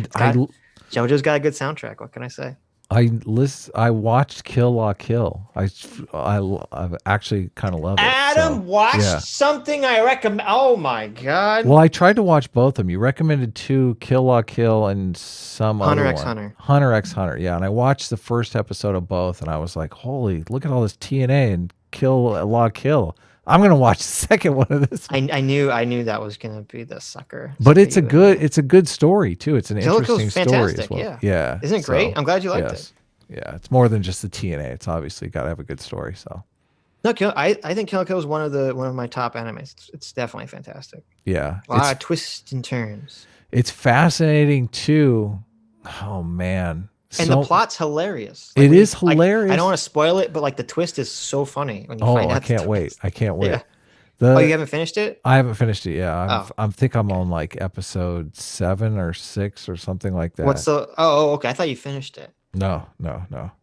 JoJo's got a good soundtrack. What can I say? I watched Kill La Kill. I've actually kind of love it. Adam watched something I recommend. Oh my god! Well, I tried to watch both of them. You recommended two, Kill La Kill and some Hunter other x one. Hunter. Hunter x Hunter. Yeah, and I watched the first episode of both, and I was like, "Holy, look at all this TNA and Kill La Kill." I'm gonna watch the second one of this. I knew that was gonna be the sucker. But it's a good story too. It's an interesting story as well. Yeah. Yeah. Isn't it great? I'm glad you liked it. Yeah, it's more than just the TNA. It's obviously got to have a good story. So. No, I think Kill la Kill is one of my top animes. It's definitely fantastic. Yeah. A lot of twists and turns. It's fascinating too. Oh man. And the plot's hilarious. It is hilarious. I don't want to spoil it, but like the twist is so funny when you find out. I can't wait. I can't wait. Yeah. You haven't finished it? I haven't finished it. Yeah, I think I'm on like episode 7 or 6 or something like that. What's the? Oh, okay. I thought you finished it. No.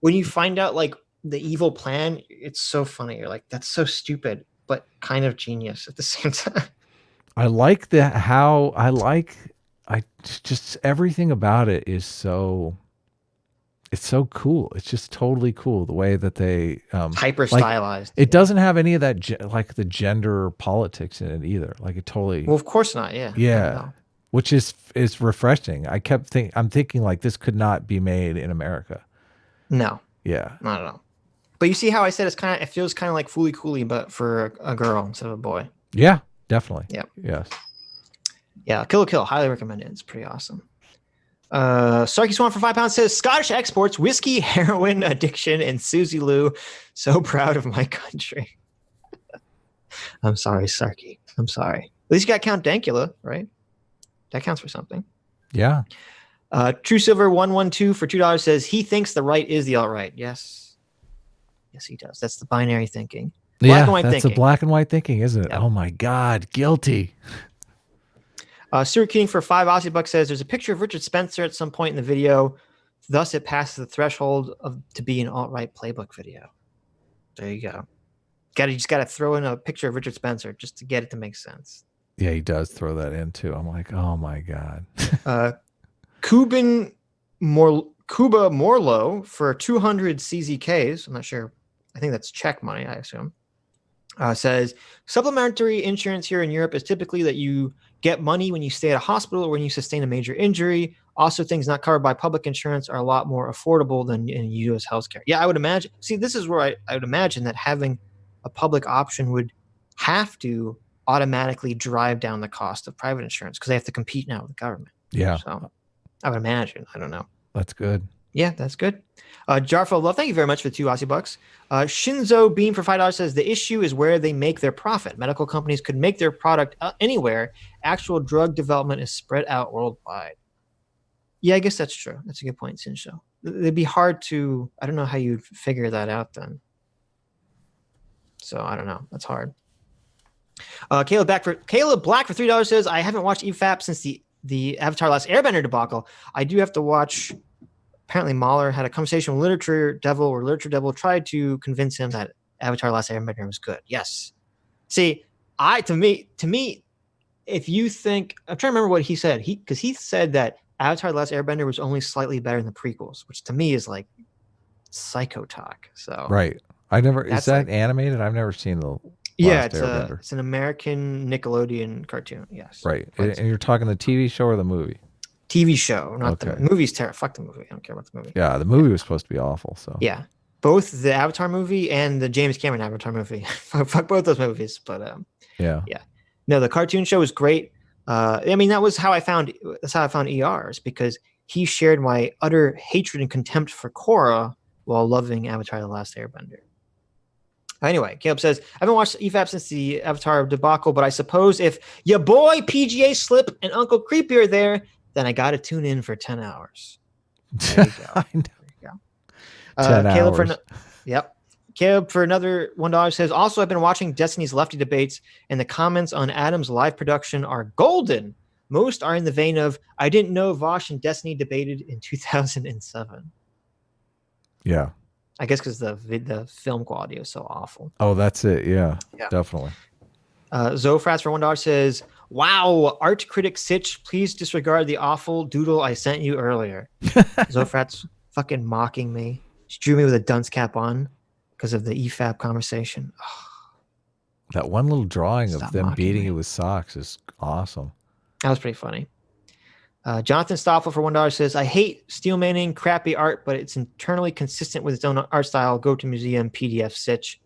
When you find out like the evil plan, it's so funny. You're like, that's so stupid, but kind of genius at the same time. I like just everything about it is so. it's so cool. It's just totally cool the way that they Hyper like, stylized. it doesn't have any of that like the gender politics in it either. Like it totally Well, of course not. Yeah. yeah, which is refreshing. I'm thinking like this could not be made in America. No, Yeah. not at all. But you see how I said it feels kind of like Fooly Cooly, but for a girl instead of a boy. Yeah, definitely. Yep. Yes. Yeah, Kill la Kill. Highly recommend it. It's pretty awesome. Sarky Swan for £5 says Scottish exports, whiskey, heroin addiction, and Susie Lou. So proud of my country. I'm sorry, Sarky. I'm sorry. At least you got Count Dankula, right? That counts for something. Yeah. True Silver 112 for $2 says he thinks the right is the alt-right. Yes. Yes, he does. That's the binary thinking. Black and white that's thinking. a black and white thinking, isn't it? Yep. Oh my God, guilty. Stuart Keating for $5 Aussie bucks says there's a picture of Richard Spencer at some point in the video. Thus, it passes the threshold to be an alt-right playbook video. There you go. You just got to throw in a picture of Richard Spencer just to get it to make sense. Yeah, he does throw that in too. I'm like, oh my God. Cuba Morlo for 200 CZKs. I'm not sure. I think that's Czech money, I assume. Says supplementary insurance here in Europe is typically that you get money when you stay at a hospital or when you sustain a major injury. Also, things not covered by public insurance are a lot more affordable than in U.S. healthcare. Yeah, I would imagine. See, this is where I would imagine that having a public option would have to automatically drive down the cost of private insurance because they have to compete now with the government. Yeah. So I would imagine. I don't know. That's good. Yeah, that's good. Jarfo Love, thank you very much for the 2 Aussie bucks. Shinzo Beam for $5 says the issue is where they make their profit. Medical companies could make their product anywhere. Actual drug development is spread out worldwide. Yeah, I guess that's true. That's a good point, Shinzo. It'd be hard to, I don't know how you'd figure that out then. So I don't know. That's hard. Caleb Black for $3 says, I haven't watched EFAP since the Avatar Last Airbender debacle. I do have to watch. Apparently Mahler had a conversation with Literature Devil tried to convince him that Avatar Last Airbender was good. Yes. See, to me, if you think, I'm trying to remember what he said. Because he said that Avatar Last Airbender was only slightly better than the prequels, which to me is like psycho talk. So right. Is that animated? I've never seen the Last Airbender. It's an American Nickelodeon cartoon. Yes. Right. And you're talking the TV show or the movie? TV show, not the movie's terrible. Fuck the movie. I don't care about the movie. Yeah, the movie was supposed to be awful. So yeah, both the Avatar movie and the James Cameron Avatar movie. Fuck both those movies. But yeah. No, the cartoon show was great. I mean, that's how I found ERs because he shared my utter hatred and contempt for Korra while loving Avatar: The Last Airbender. Anyway, Caleb says, I haven't watched EFAP since the Avatar debacle, but I suppose if your boy PGA Slip and Uncle Creepy are there, then I got to tune in for 10 hours. There you go. There you go. 10 Caleb hours. Caleb for another $1 says, also, I've been watching Destiny's Lefty debates, and the comments on Adam's live production are golden. Most are in the vein of, I didn't know Vosh and Destiny debated in 2007. Yeah. I guess because the film quality is so awful. Oh, that's it. Yeah. Definitely. Zofrats for $1 says, wow, art critic Sitch, please disregard the awful doodle I sent you earlier. Zofrats fucking mocking me. She drew me with a dunce cap on because of the EFAP conversation. That one little drawing of them beating you with socks is awesome. That was pretty funny. Jonathan Stoffel for $1 says, I hate steel manning crappy art, but it's internally consistent with its own art style. Go to museum PDF Sitch.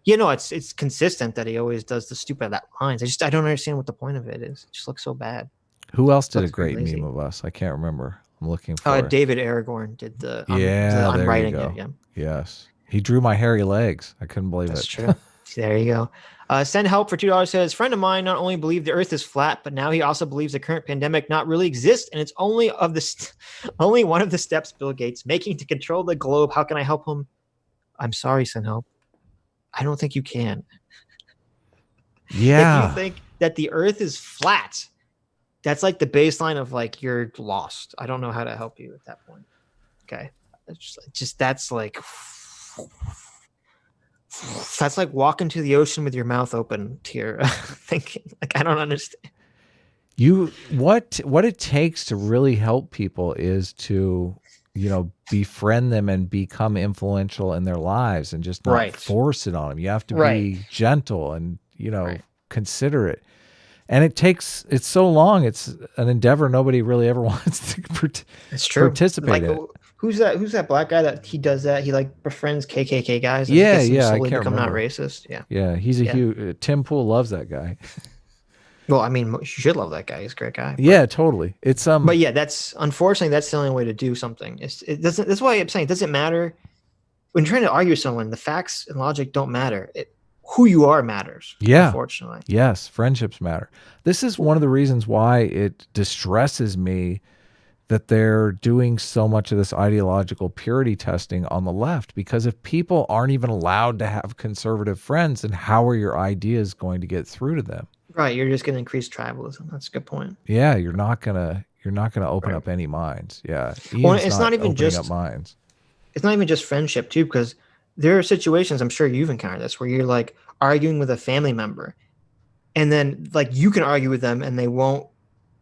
You know, it's consistent that he always does the stupid lines. I don't understand what the point of it is. It just looks so bad. Who else did a great meme of us? I can't remember. I'm looking for it. David Aragorn did the I'm writing it. Yeah. Yes. He drew my hairy legs. I couldn't believe That's it. True. There you go. Send Help for $2 says, friend of mine not only believed the earth is flat, but now he also believes the current pandemic not really exists, and it's only one of the steps Bill Gates making to control the globe. How can I help him? I'm sorry, Send Help. I don't think you can. Yeah. If you think that the earth is flat, that's like the baseline of like you're lost. I don't know how to help you at that point. Okay. That's like walking to the ocean with your mouth open to your thinking. Like I don't understand. What it takes to really help people is to befriend them and become influential in their lives and just not Right. force it on them. You have to Right. be gentle and, Right. considerate. And it's so long. It's an endeavor nobody really ever wants to It's true. participate in. Who's that black guy that he does that? He like befriends KKK guys and Yeah, gets them yeah, I slowly can't become not remember. racist. Yeah. Yeah, he's a huge Tim Pool loves that guy. Well, I mean, you should love that guy. He's a great guy. Yeah, totally. It's But yeah, unfortunately that's the only way to do something. It doesn't. That's why I'm saying it doesn't matter when you're trying to argue with someone. The facts and logic don't matter. Who you are matters. Yeah. Unfortunately. Yes, friendships matter. This is one of the reasons why it distresses me that they're doing so much of this ideological purity testing on the left, because if people aren't even allowed to have conservative friends, then how are your ideas going to get through to them? Right, you're just going to increase tribalism. That's a good point. Yeah, you're not gonna open up any minds. Yeah, Well, it's not even opening just up minds. It's not even just friendship too, because there are situations, I'm sure you've encountered this, where you're like arguing with a family member, and then like you can argue with them and they won't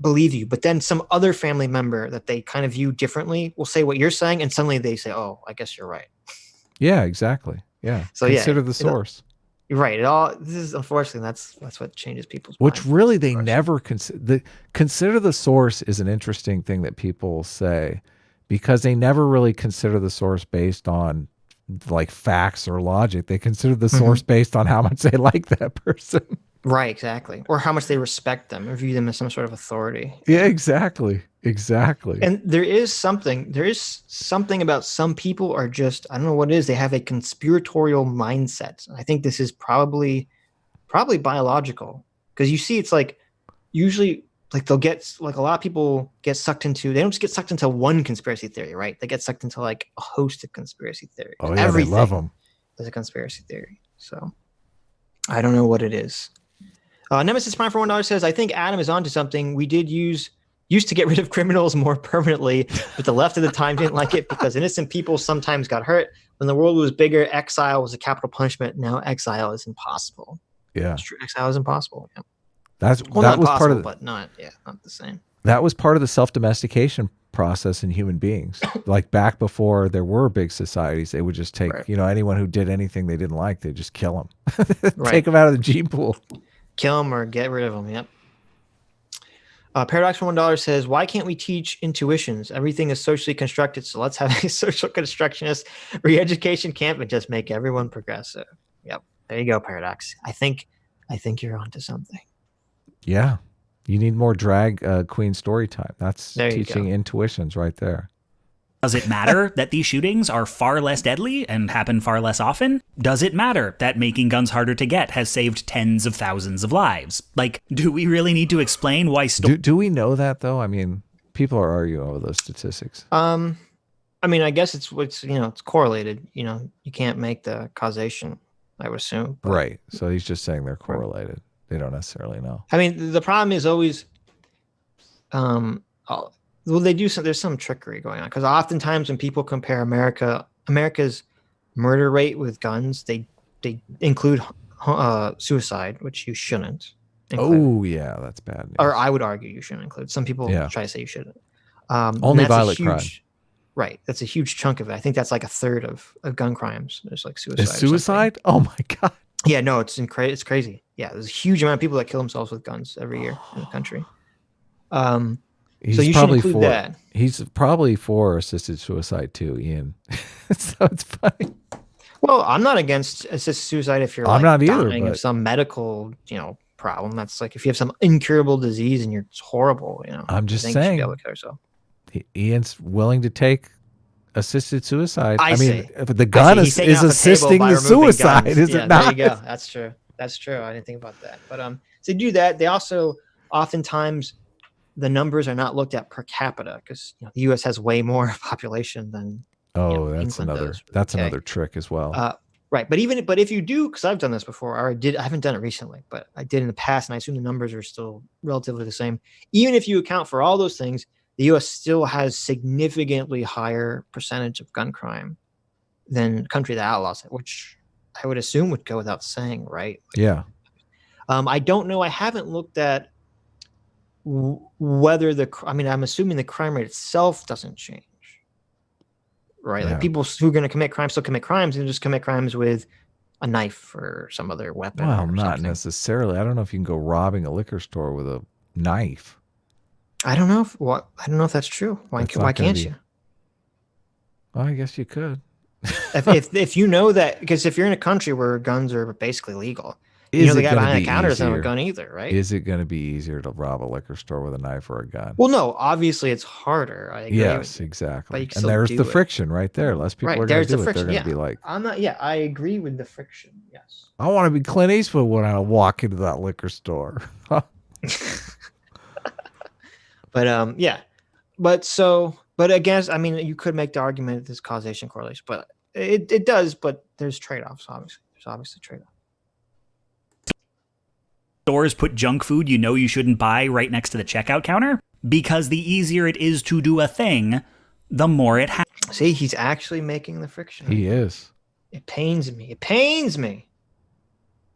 believe you, but then some other family member that they kind of view differently will say what you're saying, and suddenly they say, "Oh, I guess you're right." Yeah, exactly. Yeah. So consider the source. You're right. This is unfortunately that's what changes people's Which minds. really they never consider the source is an interesting thing that people say, because they never really consider the source based on like facts or logic. They consider the source based on how much they like that person. Right, exactly. Or how much they respect them or view them as some sort of authority. Yeah, exactly. Exactly. And there is something about some people are just, I don't know what it is, they have a conspiratorial mindset. I think this is probably biological, because you see it's like usually like they'll get like a lot of people get sucked into, they don't just get sucked into one conspiracy theory, right? They get sucked into like a host of conspiracy theories. Oh yeah, they love them. There's a conspiracy theory. So I don't know what it is. Nemesis Prime for $1 says, I think Adam is onto something. We did used to get rid of criminals more permanently, but the left at the time didn't like it because innocent people sometimes got hurt. When the world was bigger, exile was a capital punishment. Now exile is impossible. Yeah, it's true. Exile is impossible. Yeah. That was part of but not the same. That was part of the self-domestication process in human beings. Like back before there were big societies, they would just take, anyone who did anything they didn't like, they'd just kill them. Take them out of the gene pool. Kill them or get rid of them. Yep. Paradox for $1 says, why can't we teach intuitions? Everything is socially constructed, so let's have a social constructionist re-education camp and just make everyone progressive. Yep. There you go, Paradox. I think you're onto something. Yeah. You need more drag queen story time. That's teaching intuitions right there. Does it matter that these shootings are far less deadly and happen far less often? Does it matter that making guns harder to get has saved tens of thousands of lives? Like, do we really need to explain why... Do we know that, though? I mean, people are arguing over those statistics. I mean, I guess it's correlated. You can't make the causation, I would assume. But, right. So he's just saying they're correlated. They don't necessarily know. I mean, the problem is always... well, they do some. There's some trickery going on, because oftentimes when people compare America's murder rate with guns, they include suicide, which you shouldn't include. Oh yeah, that's bad news. Or I would argue you shouldn't include. Some people try to say you shouldn't. Only violent crime. Right, that's a huge chunk of it. I think that's like a third of gun crimes. There's like suicide. Is suicide? Oh my god. Yeah, no, it's crazy. Yeah, there's a huge amount of people that kill themselves with guns every year in the country. He's so you should include that. He's probably for assisted suicide too, Ian. So it's funny. Well, I'm not against assisted suicide if you're not either, dying of some medical, problem. That's like if you have some incurable disease and it's horrible, I'm just saying. You should be able to kill yourself. Ian's willing to take assisted suicide. I mean, if the gun is assisting the suicide, is it not? There you go. That's true. That's true. I didn't think about that. But so they do that. They also oftentimes the numbers are not looked at per capita, because the U.S. has way more population than. That's another trick as well. Right, but if you do, because I've done this before, I haven't done it recently, but I did in the past, and I assume the numbers are still relatively the same. Even if you account for all those things, the U.S. still has significantly higher percentage of gun crime than a country that outlaws it, which I would assume would go without saying, right? Yeah. I don't know. I haven't looked at whether I'm assuming the crime rate itself doesn't change. right? Yeah. Like people who are going to commit crimes still commit crimes and just commit crimes with a knife or some other weapon. Well, or not something. necessarily. I don't know if you can go robbing a liquor store with a knife. I don't know if that's true. Why can't you? Well, I guess you could. if you know that, because if you're in a country where guns are basically legal, Is the it guy going to behind be the counter doesn't have a easier? gun either, right? Is it going to be easier to rob a liquor store with a knife or a gun? Well, no, obviously it's harder. I agree with Yes, you, but exactly. you can And still there's do the it. friction right there. Less people Right, are going there's to the do it. They're friction. going Yeah, to be like, I'm not. Yeah, I agree with the friction. Yes. I want to be Clint Eastwood when I walk into that liquor store. But yeah, but again, I mean, you could make the argument that there's causation correlation, but it does. But there's trade-offs. There's obviously trade-offs. Stores put junk food you shouldn't buy right next to the checkout counter? Because the easier it is to do a thing, the more it See, he's actually making the friction. He is. It pains me. It pains me.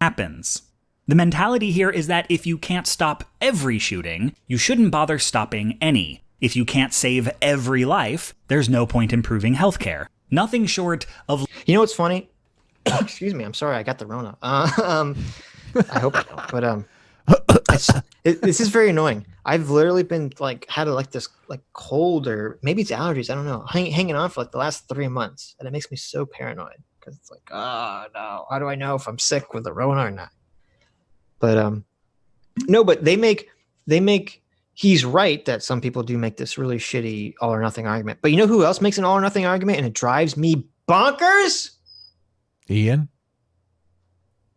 happens. The mentality here is that if you can't stop every shooting, you shouldn't bother stopping any. If you can't save every life, there's no point improving healthcare. Nothing short of... You know what's funny? Excuse me. I'm sorry. I got the Rona. I hope I don't. But this is very annoying. I've literally been had this cold, or maybe it's allergies. I don't know. Hanging on for the last 3 months, and it makes me so paranoid because it's oh no, how do I know if I'm sick with the Rona or not? But no, but they make. He's right that some people do make this really shitty all or nothing argument. But you know who else makes an all or nothing argument, and it drives me bonkers? Ian?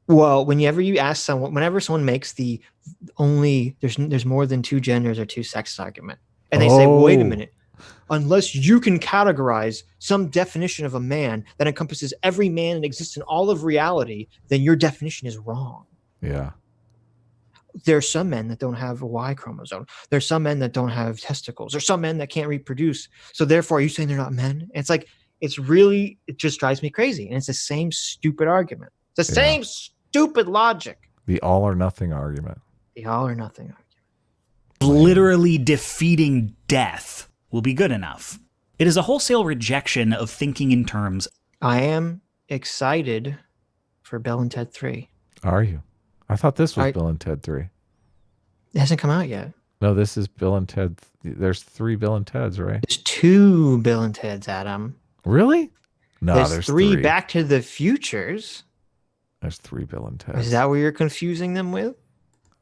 Well, whenever someone makes the only there's more than two genders or two sexes argument, and they say, wait a minute, unless you can categorize some definition of a man that encompasses every man that exists in all of reality, then your definition is wrong. Yeah. There are some men that don't have a Y chromosome. There's some men that don't have testicles. There's some men that can't reproduce. So therefore, are you saying they're not men? And it's it just drives me crazy. And it's the same stupid argument. It's the same stupid logic. The all or nothing argument. The all or nothing argument. Literally defeating death will be good enough. It is a wholesale rejection of thinking in terms. I am excited for Bill and Ted 3. Are you? I thought this was Bill and Ted 3. It hasn't come out yet. No, this is Bill and Ted. There's 3 Bill and Teds, right? There's 2 Bill and Teds, Adam. Really? No, there's 3 Back to the Futures. There's 3 Bill and Teds. Is that what you're confusing them with?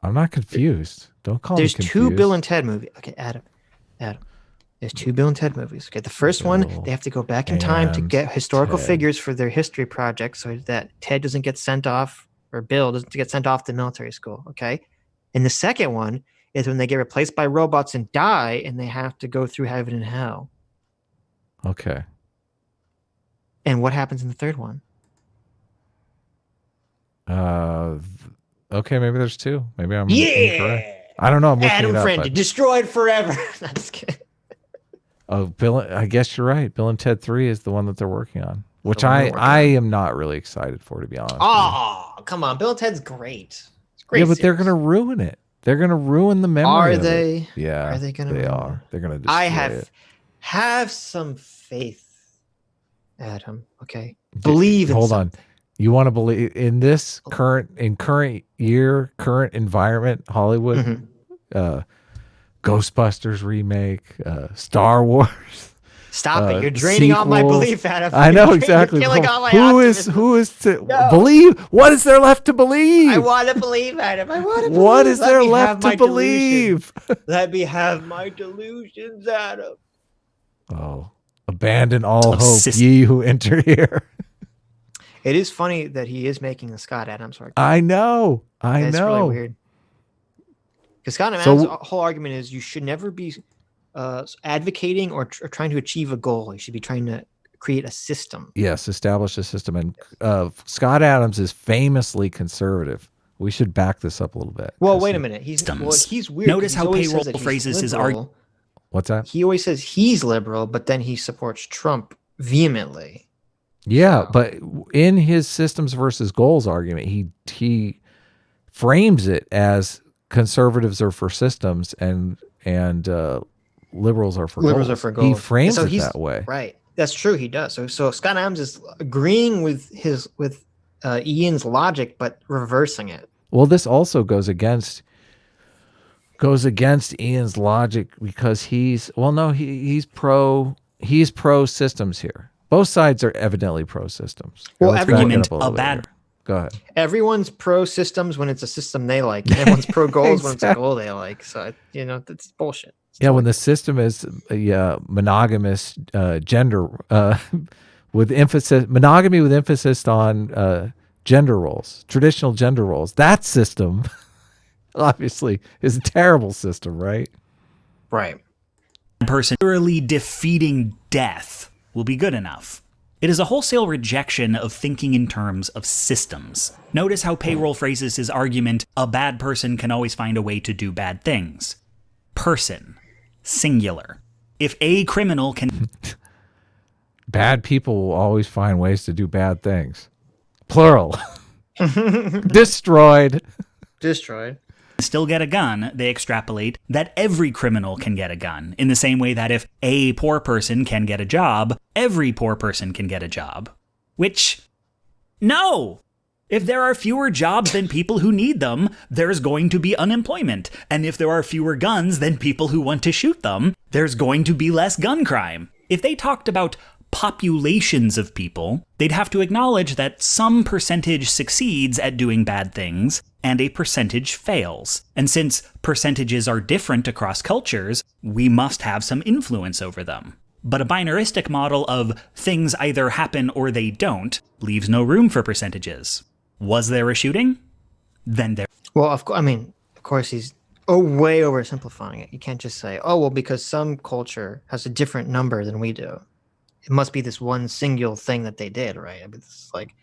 I'm not confused. Don't call me confused. There's 2 Bill and Ted movies. Okay, Adam. There's 2 Bill and Ted movies. Okay, the first one, they have to go back in time to get historical figures for their history project so that Ted doesn't get sent off, or Bill doesn't get sent off to military school, okay? And the second one is when they get replaced by robots and die, and they have to go through heaven and hell. Okay. And what happens in the third one? Okay, maybe there's 2. Maybe I'm incorrect. I don't know. I'm looking Adam it up, Friend, destroyed forever. I'm just kidding. Oh, Bill, I guess you're right. Bill and Ted 3 is the one that they're working on, which I am not really excited for, to be honest. Oh, come on. Bill and Ted's great. It's great. Yeah, but they're going to ruin it. They're going to ruin the memory. Are of they? It. Yeah. Are they going to? They are. They're going to destroy it. Have some faith, Adam. Okay. Believe in Hold something. on. You want to believe in this current environment, Hollywood, Ghostbusters remake, Star Wars. Stop it! You're draining all my belief, Adam. I know exactly. Who is to believe? What is there left to believe? I want to believe, Adam. I want to believe. What is there left to believe? Let me have my delusions, Adam. Oh, abandon all hope, ye who enter here. It is funny that he is making the Scott Adams argument. I know. It's really weird. Because Scott Adams' whole argument is you should never be advocating or trying to achieve a goal. You should be trying to create a system. Yes, establish a system. And Scott Adams is famously conservative. We should back this up a little bit. Well, wait a minute. He's weird. Notice how Payroll phrases his argument. What's that? He always says he's liberal, but then he supports Trump vehemently. Yeah, but in his systems versus goals argument, he frames it as conservatives are for systems and liberals are for goals. He frames it that way. Right. That's true. He does. So Scott Adams is agreeing with Ian's logic, but reversing it. Well, this also goes against Ian's logic because he's pro systems here. Both sides are evidently pro systems. Well, Let's back it argument up a little a bit bad here. Go ahead. Everyone's pro systems when it's a system they like. And everyone's pro goals when it's a Exactly. goal they like. So that's bullshit. It's Yeah, when totally the system is a monogamous gender with emphasis monogamy with emphasis on gender roles, traditional gender roles. That system obviously is a terrible system, right? right. Person thoroughly defeating death will be good enough. It is a wholesale rejection of thinking in terms of systems. Notice how Payroll phrases his argument, a bad person can always find a way to do bad things. Person. Singular. If a criminal can... Bad people will always find ways to do bad things. Plural. Destroyed. still get a gun, they extrapolate that every criminal can get a gun, in the same way that if a poor person can get a job, every poor person can get a job. Which, no! If there are fewer jobs than people who need them, there's going to be unemployment. And if there are fewer guns than people who want to shoot them, there's going to be less gun crime. If they talked about populations of people, they'd have to acknowledge that some percentage succeeds at doing bad things, and a percentage fails. And since percentages are different across cultures, we must have some influence over them. But a binaristic model of things either happen or they don't leaves no room for percentages. Was there a shooting? Then there... Well, of course he's way oversimplifying it. You can't just say, oh, well, because some culture has a different number than we do, it must be this one single thing that they did, right? I mean, it's like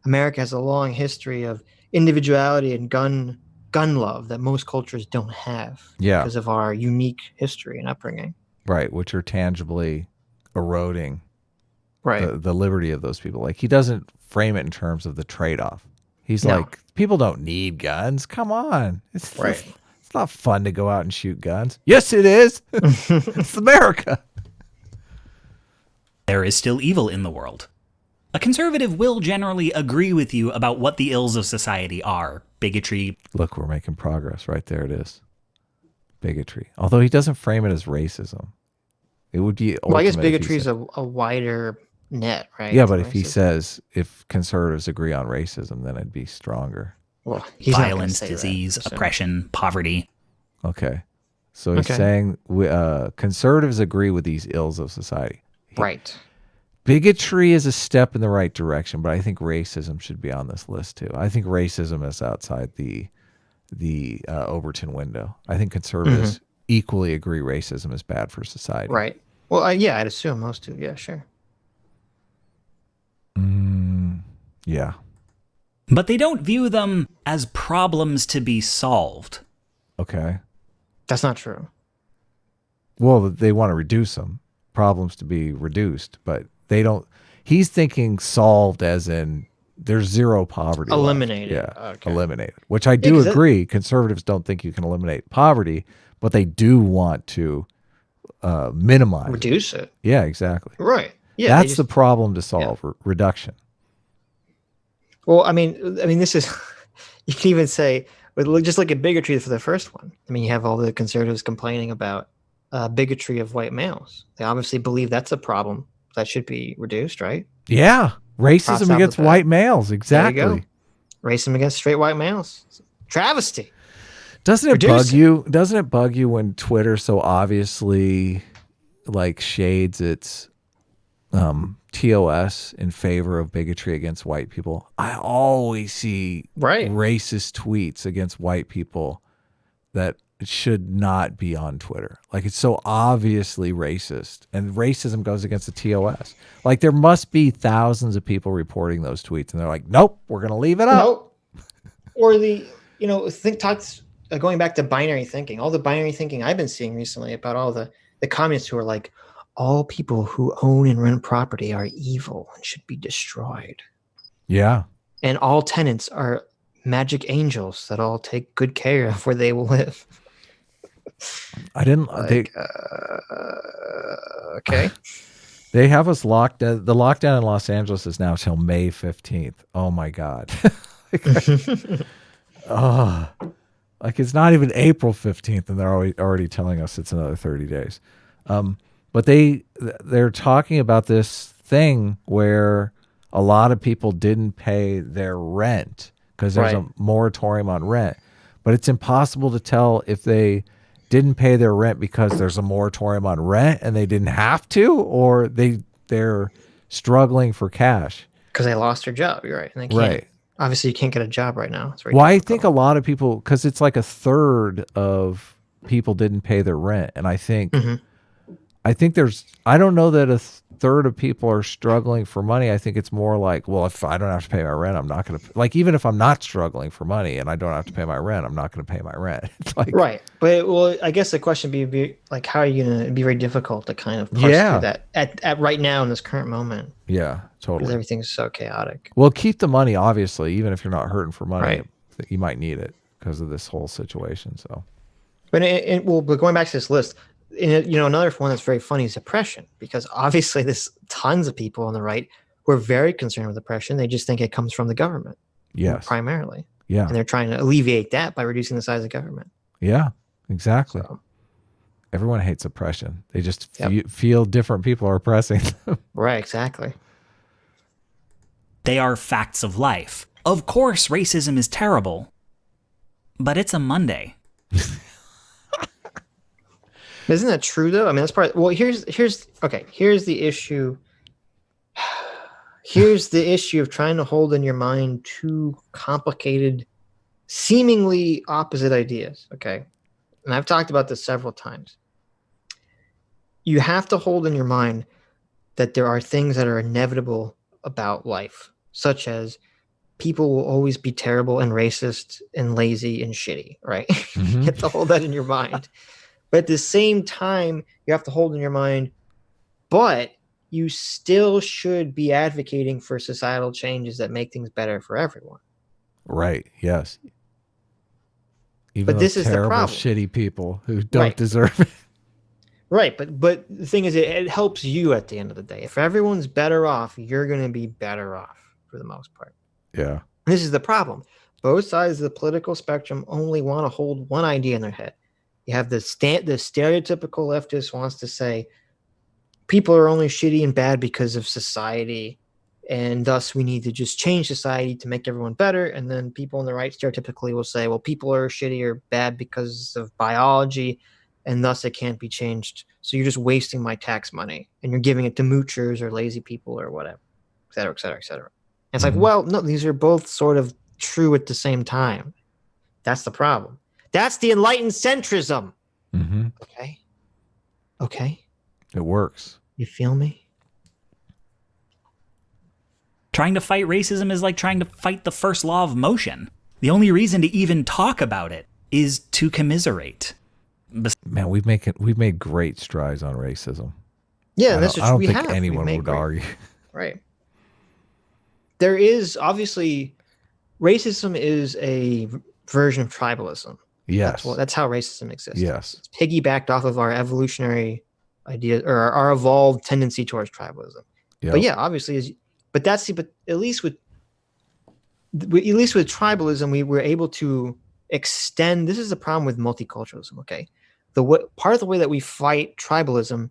America has a long history of individuality and gun love that most cultures don't have because of our unique history and upbringing. Right, which are tangibly eroding right. the liberty of those people. Like, he doesn't frame it in terms of the trade-off. He's like, people don't need guns. Come on. It's not fun to go out and shoot guns. Yes, it is. It's America. There is still evil in the world. A conservative will generally agree with you about what the ills of society are. Bigotry. Look, we're making progress. Right there it is. Bigotry. Although he doesn't frame it as racism. It would be... Well, I guess bigotry is a wider net, right? Yeah, but if he says, if conservatives agree on racism, then it'd be stronger. Well, violence, disease, oppression, poverty. Okay. So he's saying conservatives agree with these ills of society. Right. Bigotry is a step in the right direction, but I think racism should be on this list too. I think racism is outside the Overton window. I think conservatives equally agree racism is bad for society. Right. Well, yeah, I'd assume most do. Yeah, sure. Yeah. But they don't view them as problems to be solved. Okay. That's not true. Well, they want to reduce them. Problems to be reduced, but they don't. He's thinking solved as in there's zero poverty. Eliminated. Left. Yeah, okay. Eliminated. Which I do agree. Conservatives don't think you can eliminate poverty, but they do want to minimize. Reduce it. Yeah, exactly. Right. Yeah. That's the problem to solve, reduction. Well, I mean, this is, you can even say, just look at bigotry for the first one. I mean, you have all the conservatives complaining about bigotry of white males. They obviously believe that's a problem that should be reduced, right? Yeah. Racism against white males. Exactly. There you go. Racism against straight white males. Travesty. Doesn't it bug you? Doesn't it bug you when Twitter so obviously like shades its TOS in favor of bigotry against white people? I always see racist tweets against white people that should not be on Twitter. Like, it's so obviously racist, and racism goes against the TOS. Like, there must be thousands of people reporting those tweets, and they're like, nope, we're going to leave it up. Nope. Or going back to binary thinking, all the binary thinking I've been seeing recently about all the communists who are like, all people who own and rent property are evil and should be destroyed. Yeah. And all tenants are magic angels that all take good care of where they will live. I didn't. Okay. They have us locked. The lockdown in Los Angeles is now till May 15th. Oh my God. Oh, like it's not even April 15th, and they're already telling us it's another 30 days. But they're talking about this thing where a lot of people didn't pay their rent because there's a moratorium on rent. But it's impossible to tell if they didn't pay their rent because there's a moratorium on rent and they didn't have to, or they're struggling for cash. Because they lost their job. You're right. And they can't. Right. Obviously, you can't get a job right now. It's very Well, difficult. I think a lot of people, because it's like a third of people didn't pay their rent. And I think I don't know that a third of people are struggling for money. I think it's more like, well, if I don't have to pay my rent, I'm not going to, like, even if I'm not struggling for money and I don't have to pay my rent, I'm not going to pay my rent. It's like, right. But, well, I guess the question be like, how are you going to, it'd be very difficult to kind of parse through that at right now in this current moment. Yeah, totally. Because everything's so chaotic. Well, keep the money, obviously, even if you're not hurting for money, Right. you might need it because of this whole situation. So, but but going back to this list, another one that's very funny is depression, because obviously there's tons of people on the right who are very concerned with depression. They just think it comes from the government, primarily. Yeah, and they're trying to alleviate that by reducing the size of government. Yeah, exactly. So, everyone hates oppression. They just feel different people are oppressing them. Right, exactly. They are facts of life. Of course, racism is terrible, but it's a Monday. Isn't that true though? I mean, that's part. Well, here's the issue. Here's the issue of trying to hold in your mind two complicated, seemingly opposite ideas. Okay, and I've talked about this several times. You have to hold in your mind that there are things that are inevitable about life, such as people will always be terrible and racist and lazy and shitty, right? You have to hold that in your mind. But at the same time, you have to hold in your mind, but you still should be advocating for societal changes that make things better for everyone. Right, yes. Even but this is the problem. Shitty people who don't deserve it. Right, but the thing is, it helps you at the end of the day. If everyone's better off, you're going to be better off for the most part. Yeah. And this is the problem. Both sides of the political spectrum only want to hold one idea in their head. You have the stereotypical leftist wants to say people are only shitty and bad because of society, and thus we need to just change society to make everyone better. And then people on the right stereotypically will say, well, people are shitty or bad because of biology, and thus it can't be changed. So you're just wasting my tax money, and you're giving it to moochers or lazy people or whatever, et cetera, et cetera, et cetera. And it's like, well, no, these are both sort of true at the same time. That's the problem. That's the enlightened centrism. Okay. It works. You feel me? Trying to fight racism is like trying to fight the first law of motion. The only reason to even talk about it is to commiserate. Man, we've made great strides on racism. Yeah, I don't think anyone would argue. Right. There is obviously racism is a version of tribalism. Yes. That's how racism exists. Yes. It's piggybacked off of our evolutionary idea or our evolved tendency towards tribalism. Yep. But yeah, obviously, but at least with tribalism, we were able to extend. This is the problem with multiculturalism. Okay, part of the way that we fight tribalism,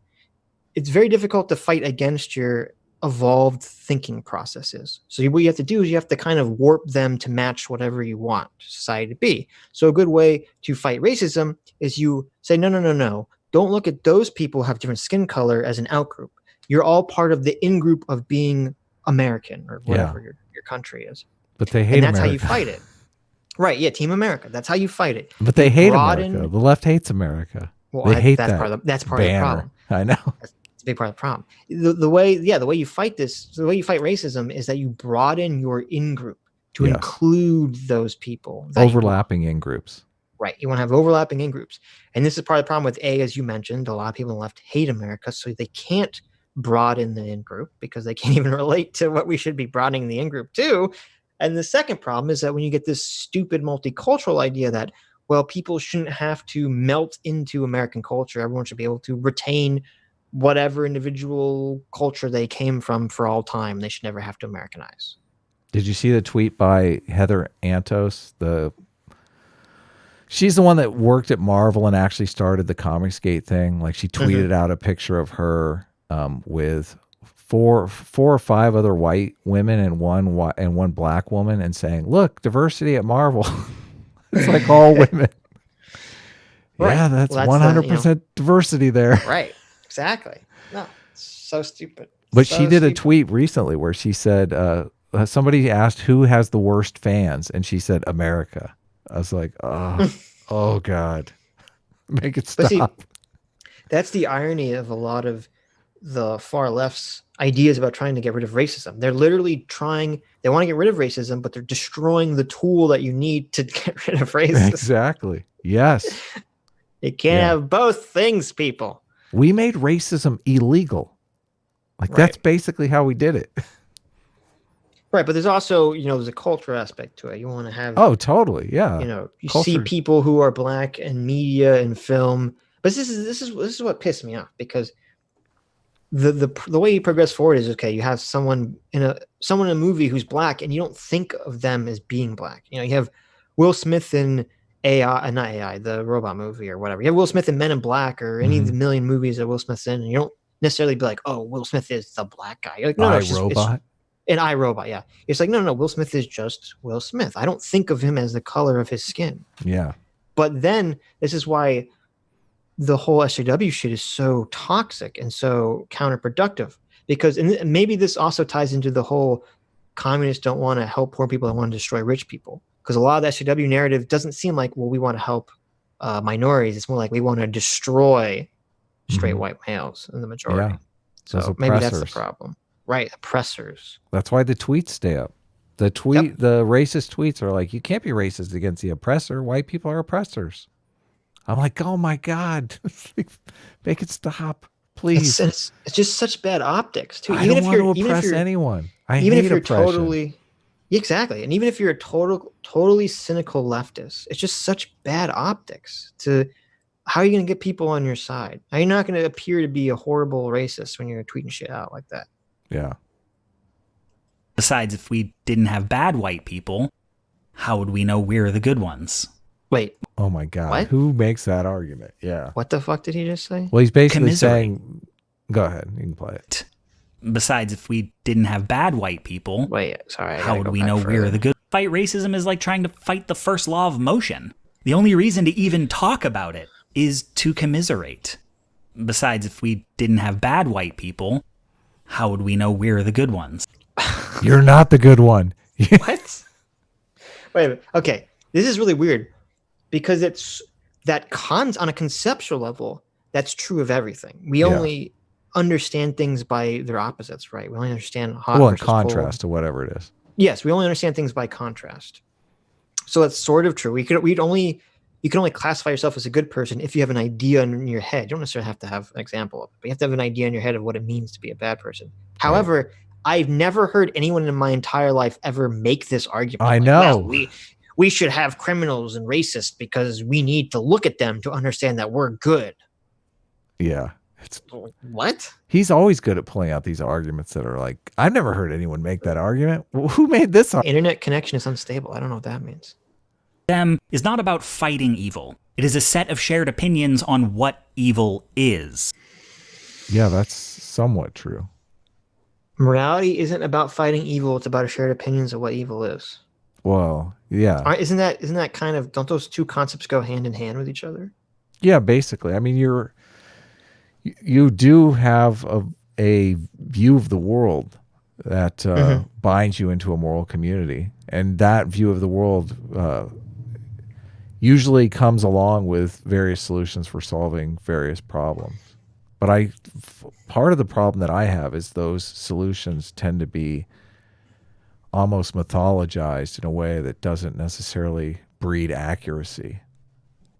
it's very difficult to fight against your evolved thinking processes. So what you have to do is you have to kind of warp them to match whatever you want society to be. So a good way to fight racism is you say, no. Don't look at those people who have different skin color as an outgroup. You're all part of the in-group of being American or whatever your country is. But they hate America. And that's America. how you fight it. Right, yeah, Team America. That's how you fight it. But they hate America. The left hates America. Well, they hate that's that. That's part of the problem. I know. That's a big part of the problem. The way you fight this, the way you fight racism is that you broaden your in-group to include those people. Overlapping in-groups. Right. You want to have overlapping in-groups. And this is part of the problem with as you mentioned, a lot of people on the left hate America, so they can't broaden the in-group because they can't even relate to what we should be broadening the in-group to. And the second problem is that when you get this stupid multicultural idea that, well, people shouldn't have to melt into American culture, everyone should be able to retain whatever individual culture they came from for all time. They should never have to Americanize. Did you see the tweet by Heather Antos? She's the one that worked at Marvel and actually started the Comicsgate thing. Like she tweeted out a picture of her with four or five other white women and one black woman, and saying, "Look, diversity at Marvel." It's like all women. Right. Yeah, that's Well, 100% diversity there. Right. Exactly. No, it's so stupid. But So she did a stupid. tweet recently where she said, somebody asked who has the worst fans, and she said America. I was like, oh God, make it stop. But see, that's the irony of a lot of the far left's ideas about trying to get rid of racism. They're literally they want to get rid of racism, but they're destroying the tool that you need to get rid of racism. Exactly. Yes. You can't have both things, people. We made racism illegal. Like that's basically how we did it. Right, but there's also, there's a culture aspect to it. You want to have totally, yeah. You Culture. see people who are black in media and film. But this is what pissed me off, because the way you progress forward is, okay, you have someone in a movie who's black, and you don't think of them as being black. You have Will Smith in not AI, the robot movie or whatever. You have Will Smith in Men in Black or any of the million movies that Will Smith's in, and you don't necessarily be like, oh, Will Smith is the black guy. You're like, no, iRobot. An iRobot, yeah. It's like, no, Will Smith is just Will Smith. I don't think of him as the color of his skin. Yeah. But then this is why the whole SJW shit is so toxic and so counterproductive, because maybe this also ties into the whole communists don't want to help poor people, they want to destroy rich people. Because a lot of the SJW narrative doesn't seem like, well, we want to help minorities. It's more like we want to destroy straight white males in the majority. Yeah. So maybe that's the problem. Right, oppressors. That's why the tweets stay up. The racist tweets are like, you can't be racist against the oppressor. White people are oppressors. I'm like, oh my God, make it stop, please. It's just such bad optics too. I don't want to oppress anyone. Even if you're oppression. totally, exactly, and even if you're a totally cynical leftist, it's just such bad optics. How are you going to get people on your side? How are you not going to appear to be a horrible racist when you're tweeting shit out like that? Yeah. Besides, if we didn't have bad white people, how would we know we're the good ones? Wait. Oh my God. What? Who makes that argument? Yeah. What the fuck did he just say? Well, he's basically saying, go ahead, you can play it. Besides, if we didn't have bad white people, how would we know we're the good? Fight racism is like trying to fight the first law of motion. The only reason to even talk about it is to commiserate. Besides, if we didn't have bad white people, how would we know we're the good ones? You're not the good one. What? Wait a minute. Okay, this is really weird, because it's that on a conceptual level, that's true of everything. We only understand things by their opposites, right? We only understand hot in versus contrast cold. to whatever it is. Yes, we only understand things by contrast. So that's sort of true. You can only classify yourself as a good person if you have an idea in your head. You don't necessarily have to have an example of it, but you have to have an idea in your head of what it means to be a bad person. However, I've never heard anyone in my entire life ever make this argument. I know. Well, we should have criminals and racists because we need to look at them to understand that we're good. Yeah. What? He's always good at pulling out these arguments that are like, I've never heard anyone make that argument. Well, who made this argument? Internet connection is unstable. I don't know what that means. Them is not about fighting evil. It is a set of shared opinions on what evil is. Yeah, that's somewhat true. Morality isn't about fighting evil. It's about shared opinions of what evil is. Well, yeah. Isn't that kind of, don't those two concepts go hand in hand with each other? Yeah, basically. I mean, you do have a view of the world that binds you into a moral community. And that view of the world usually comes along with various solutions for solving various problems. But part of the problem that I have is those solutions tend to be almost mythologized in a way that doesn't necessarily breed accuracy.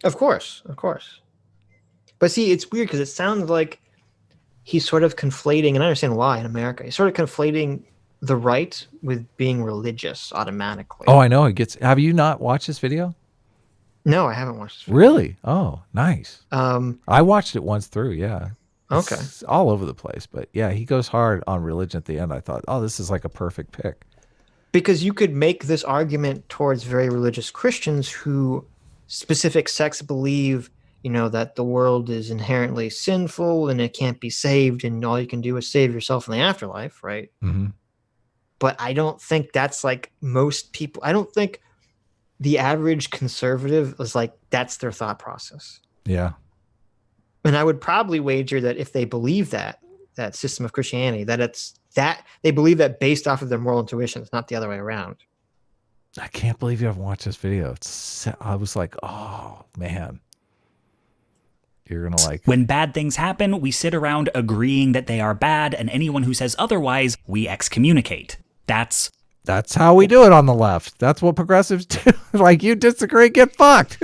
Of course. But see, it's weird because it sounds like he's sort of conflating, and I understand why in America, he's sort of conflating the right with being religious automatically. Oh, I know. Have you not watched this video? No, I haven't watched this video. Really? Oh, nice. I I watched it once through, yeah. Okay. It's all over the place. But yeah, he goes hard on religion at the end. I thought, oh, this is like a perfect pick. Because you could make this argument towards very religious Christians who specific sects believe, that the world is inherently sinful and it can't be saved, and all you can do is save yourself in the afterlife, right? Mm-hmm. But I don't think that's like most people. I don't think the average conservative is like that's their thought process. Yeah. And I would probably wager that if they believe that system of Christianity, that they believe that based off of their moral intuition, it's not the other way around. I can't believe you haven't watched this video. I was like, oh man, you're gonna like. When bad things happen, we sit around agreeing that they are bad, and anyone who says otherwise, we excommunicate. That's how we do it on the left. That's what progressives do. Like, you disagree, get fucked.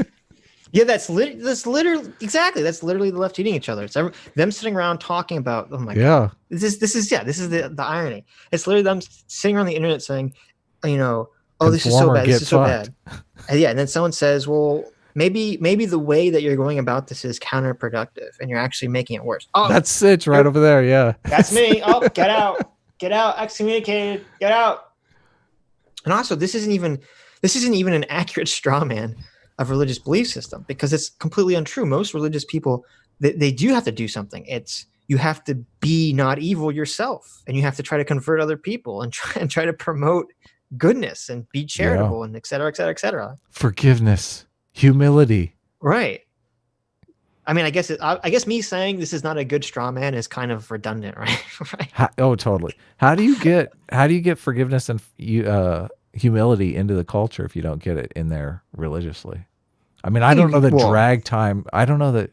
Yeah, that's literally exactly. That's literally the left eating each other. It's them sitting around talking about. Oh my god. This is the irony. It's literally them sitting on the internet saying, oh, this is so bad. This is so bad. And then someone says, well, maybe the way that you're going about this is counterproductive, and you're actually making it worse. Oh, that's Sitch right over there. Yeah, that's me. Oh, get out, excommunicated, get out. And also, this isn't even an accurate straw man of religious belief system, because it's completely untrue. Most religious people, they do have to do something. You have to be not evil yourself, and you have to try to convert other people and try to promote goodness and be charitable and et cetera, et cetera, et cetera. Forgiveness, humility. Right. I mean, I guess me saying this is not a good straw man is kind of redundant, right? Right. Totally. How do you get forgiveness and humility into the culture if you don't get it in there religiously? I mean, I don't know that drag time. I don't know that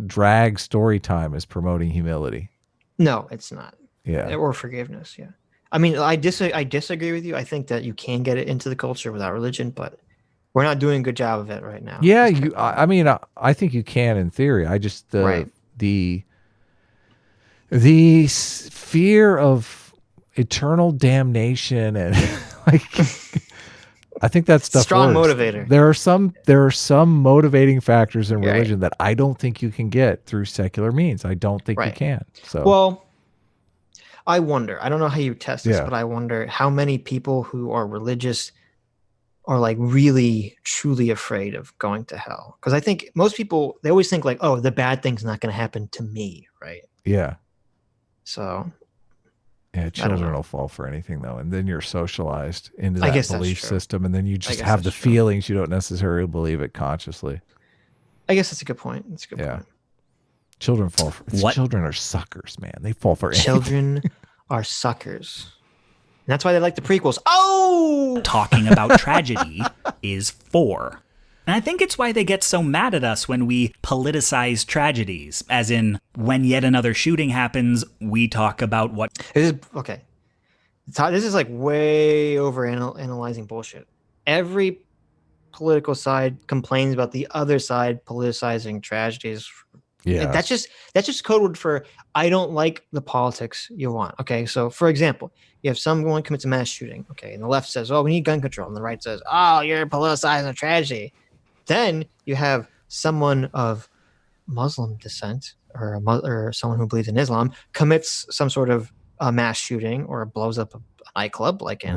drag story time is promoting humility. No, it's not. Yeah. Or forgiveness. Yeah. I mean, I disagree with you. I think that you can get it into the culture without religion, but we're not doing a good job of it right now. Yeah, I mean, I think you can in theory. I just the fear of eternal damnation and like I think that stuff strong works. Motivator. There are some motivating factors in religion that I don't think you can get through secular means. I don't think you can. So well, I wonder. I don't know how you test this, but I wonder how many people who are religious are like really truly afraid of going to hell. Because I think most people, they always think like, oh, the bad thing's not going to happen to me, right? Yeah. So. Yeah, children will fall for anything though, and then you're socialized into that belief system, and then you just have the feelings. You don't necessarily believe it consciously. I guess that's a good point. That's a good point. Children fall for children are suckers, man. They fall for anything. Children are suckers. And that's why they like the prequels. Oh! Talking about tragedy is 4. And I think it's why they get so mad at us when we politicize tragedies. As in, when yet another shooting happens, we talk about what... Okay. This is like way over analyzing bullshit. Every political side complains about the other side politicizing tragedies. Yeah. That's just code word for I don't like the politics you want. Okay. So for example, you have someone commits a mass shooting. Okay. And the left says, oh, we need gun control. And the right says, oh, you're politicizing a tragedy. Then you have someone of Muslim descent or someone who believes in Islam commits some sort of mass shooting or blows up a nightclub like in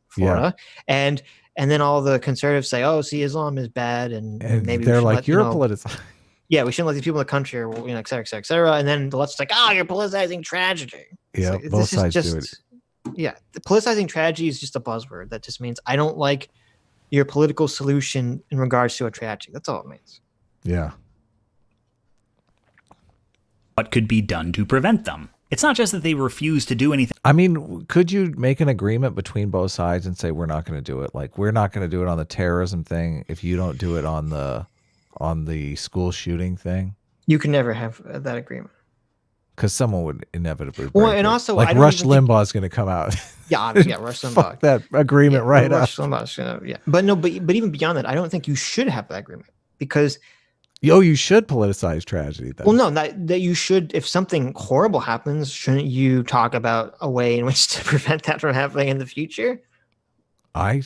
Florida. And then all the conservatives say, oh, see, Islam is bad. And maybe they're like, you're politicizing. Yeah, we shouldn't let these people in the country, or et cetera, et cetera, et cetera. And then the left's like, oh, you're politicizing tragedy. Yeah, like, both sides do it. Yeah, politicizing tragedy is just a buzzword. That just means I don't like your political solution in regards to a tragedy. That's all it means. Yeah. What could be done to prevent them? It's not just that they refuse to do anything. I mean, could you make an agreement between both sides and say, we're not going to do it? Like, we're not going to do it on the terrorism thing if you don't do it on the school shooting thing? You can never have that agreement. Because someone would inevitably break and also, like Rush Limbaugh is going to come out. Yeah, obviously, Rush Limbaugh. Fuck that agreement right up. Rush Limbaugh's gonna, but even beyond that, I don't think you should have that agreement because. You should politicize tragedy then. Well, no, that you should. If something horrible happens, shouldn't you talk about a way in which to prevent that from happening in the future? I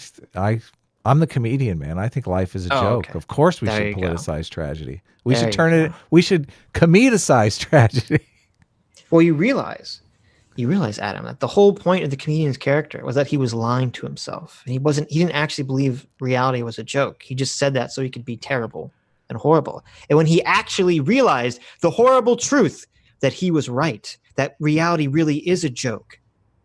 I'm the comedian, man. I think life is a Oh, joke. okay. Of course we There should you go. politicize tragedy. We There should you turn it, go. we should comedicize tragedy. Well, you realize, Adam, that the whole point of the comedian's character was that he was lying to himself. And he didn't actually believe reality was a joke. He just said that so he could be terrible and horrible. And when he actually realized the horrible truth that he was right, that reality really is a joke,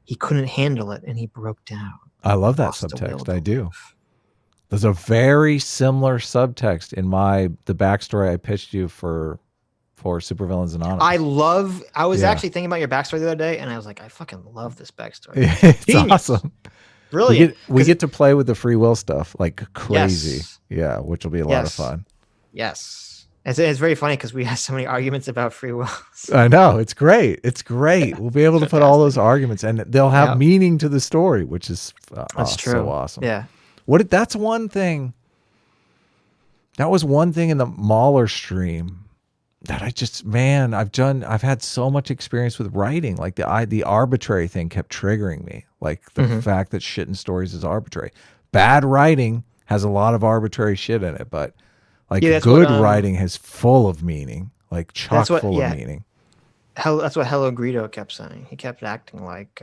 he couldn't handle it and he broke down. I love that Lost the will subtext. to I do. live. There's a very similar subtext in the backstory I pitched you for Supervillains Anonymous. I was Yeah. actually thinking about your backstory the other day, and I was like, I fucking love this backstory. It's Genius. awesome. Brilliant. We get to play with the free will stuff like crazy. Yes. Yeah, which will be a lot of Yes. fun. Yes. It's very funny because we have so many arguments about free will. I know. It's great. It's great. We'll be able to put all those arguments and they'll have Yep. meaning to the story, which is That's true. so awesome. Yeah. That's one thing. That was one thing in the Mahler stream that I've had so much experience with writing. Like the arbitrary thing kept triggering me. Like the fact that shit in stories is arbitrary. Bad writing has a lot of arbitrary shit in it, but like good writing is full of meaning, like chock full of meaning. That's what Hello Greedo kept saying. He kept acting like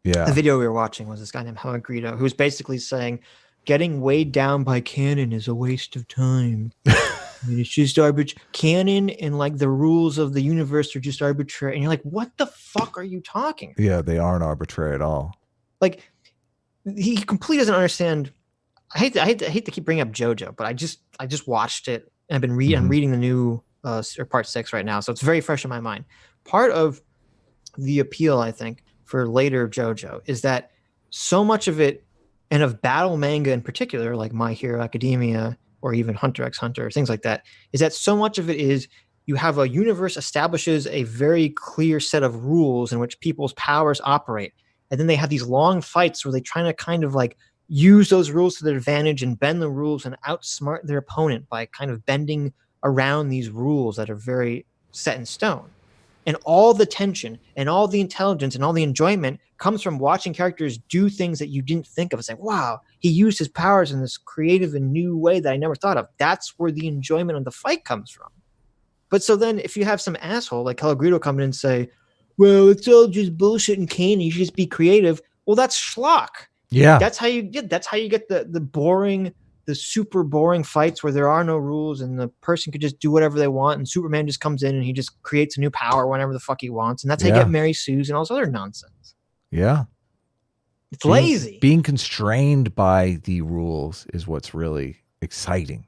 the video we were watching was this guy named Hello Greedo who was basically saying getting weighed down by canon is a waste of time. I mean, it's just arbitrary. Canon and like the rules of the universe are just arbitrary. And you're like, what the fuck are you talking about? Yeah, they aren't arbitrary at all. Like he completely doesn't understand. I hate to keep bringing up JoJo, but I just watched it and I've been I'm reading the new or part 6 right now, so it's very fresh in my mind. Part of the appeal, I think, for later JoJo is that so much of it, and of battle manga in particular, like My Hero Academia or even Hunter x Hunter, things like that, is that so much of it is you have a universe establishes a very clear set of rules in which people's powers operate, and then they have these long fights where they try to kind of like use those rules to their advantage and bend the rules and outsmart their opponent by kind of bending around these rules that are very set in stone. And all the tension and all the intelligence and all the enjoyment comes from watching characters do things that you didn't think of. It's like, wow, he used his powers in this creative and new way that I never thought of. That's where the enjoyment of the fight comes from. But so then if you have some asshole like Hello Greedo come in and say, well, it's all just bullshit and canon, you should just be creative. Well, that's schlock. Yeah. That's how you get the boring, the super boring fights where there are no rules and the person could just do whatever they want and Superman just comes in and he just creates a new power whenever the fuck he wants. And that's how you get Mary Sue's and all this other nonsense. Yeah. It's lazy. Being constrained by the rules is what's really exciting.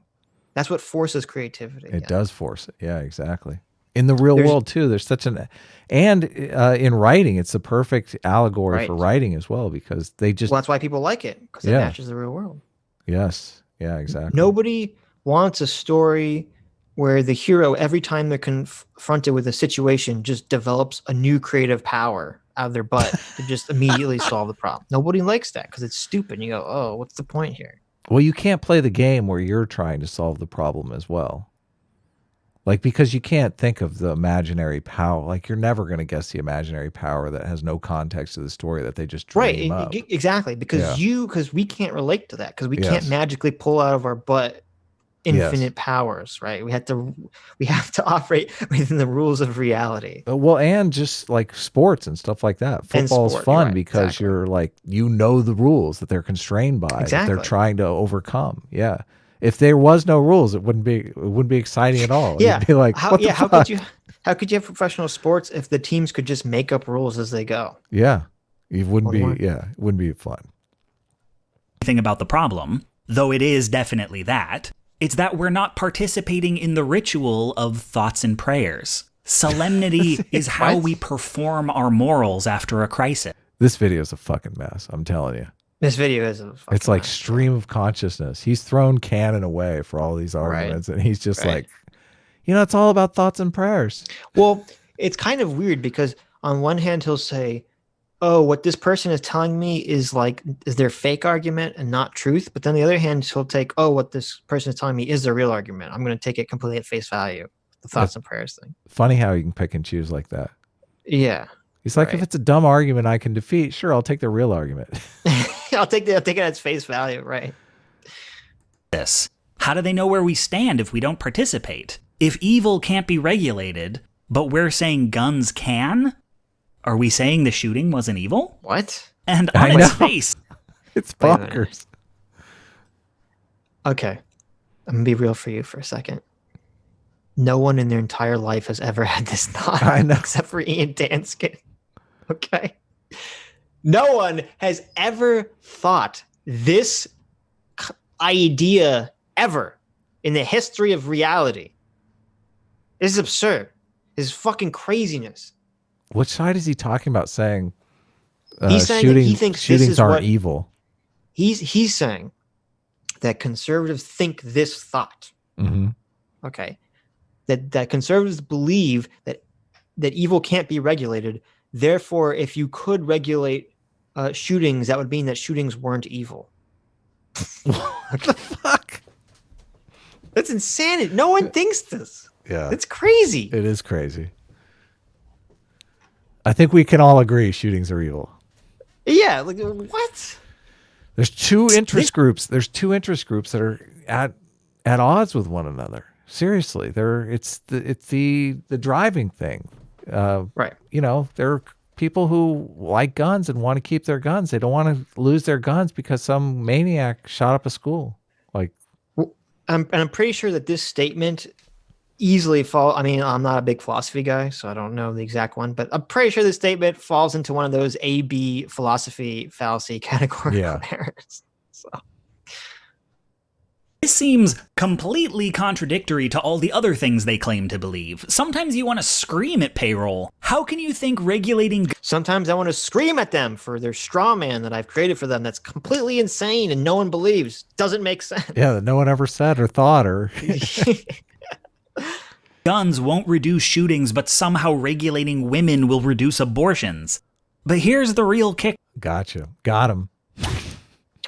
That's what forces creativity. It does force it. Yeah, exactly. In the real world too, there's such and in writing, it's the perfect allegory for writing as well, because they just, well, that's why people like it, because it matches the real world. Yes. Yeah, exactly. Nobody wants a story where the hero, every time they're confronted with a situation, just develops a new creative power out of their butt to just immediately solve the problem. Nobody likes that because it's stupid. You go, oh, what's the point here? Well, you can't play the game where you're trying to solve the problem as well. Like, because you can't think of the imaginary power. Like, you're never going to guess the imaginary power that has no context to the story that they just dream up. Exactly. Because we can't relate to that, because we can't magically pull out of our butt infinite powers, right? We have to operate within the rules of reality. Well, and just like sports and stuff like that. Football's fun because you're like, you know the rules that they're constrained by, that they're trying to overcome. Yeah. If there was no rules, it wouldn't be exciting at all. Yeah. You'd be like, how could you have professional sports if the teams could just make up rules as they go? Yeah. It wouldn't be fun. Thing about the problem, though it is definitely that, it's that we're not participating in the ritual of thoughts and prayers. Solemnity is how we perform our morals after a crisis. This video is a fucking mess, I'm telling you. This video is it's like stream of consciousness. He's thrown canon away for all these arguments, and he's just like, it's all about thoughts and prayers. Well, it's kind of weird because on one hand he'll say, oh, what this person is telling me is their fake argument and not truth. But then the other hand, he'll take, oh, what this person is telling me is their real argument. I'm going to take it completely at face value. The thoughts and prayers thing. Funny how you can pick and choose like that. Yeah. He's like, if it's a dumb argument I can defeat, sure, I'll take the real argument. I'll take it at its face value, right? this? How do they know where we stand if we don't participate? If evil can't be regulated, but we're saying guns can, are we saying the shooting wasn't evil? What? And on its face. It's bonkers. Okay. I'm going to be real for you for a second. No one in their entire life has ever had this thought. I know. Except for Ian Danskin. Okay. No one has ever thought this idea ever in the history of reality. This is absurd. This is fucking craziness. Which side is he talking about saying He's saying that he thinks this shootings is aren't what evil? He's saying that conservatives think this thought. Mm-hmm. Okay. That conservatives believe that evil can't be regulated. Therefore, if you could regulate shootings, that would mean that shootings weren't evil. What the fuck? That's insanity. No one thinks this. Yeah. It's crazy. It is crazy. I think we can all agree shootings are evil. Yeah, like what? There's two interest groups. There's two interest groups that are at odds with one another. Seriously, it's the driving thing. Right. You know, there are people who like guns and want to keep their guns. They don't want to lose their guns because some maniac shot up a school. Like, I'm pretty sure that this statement easily fall. I mean, I'm not a big philosophy guy, so I don't know the exact one, but I'm pretty sure this statement falls into one of those A/B philosophy fallacy categorical errors. So. This seems completely contradictory to all the other things they claim to believe. Sometimes you want to scream at payroll. How can you think regulating... Sometimes I want to scream at them for their straw man that I've created for them that's completely insane and no one believes. Doesn't make sense. Yeah, that no one ever said or thought or... Guns won't reduce shootings, but somehow regulating women will reduce abortions. But here's the real kick. Gotcha. Got him.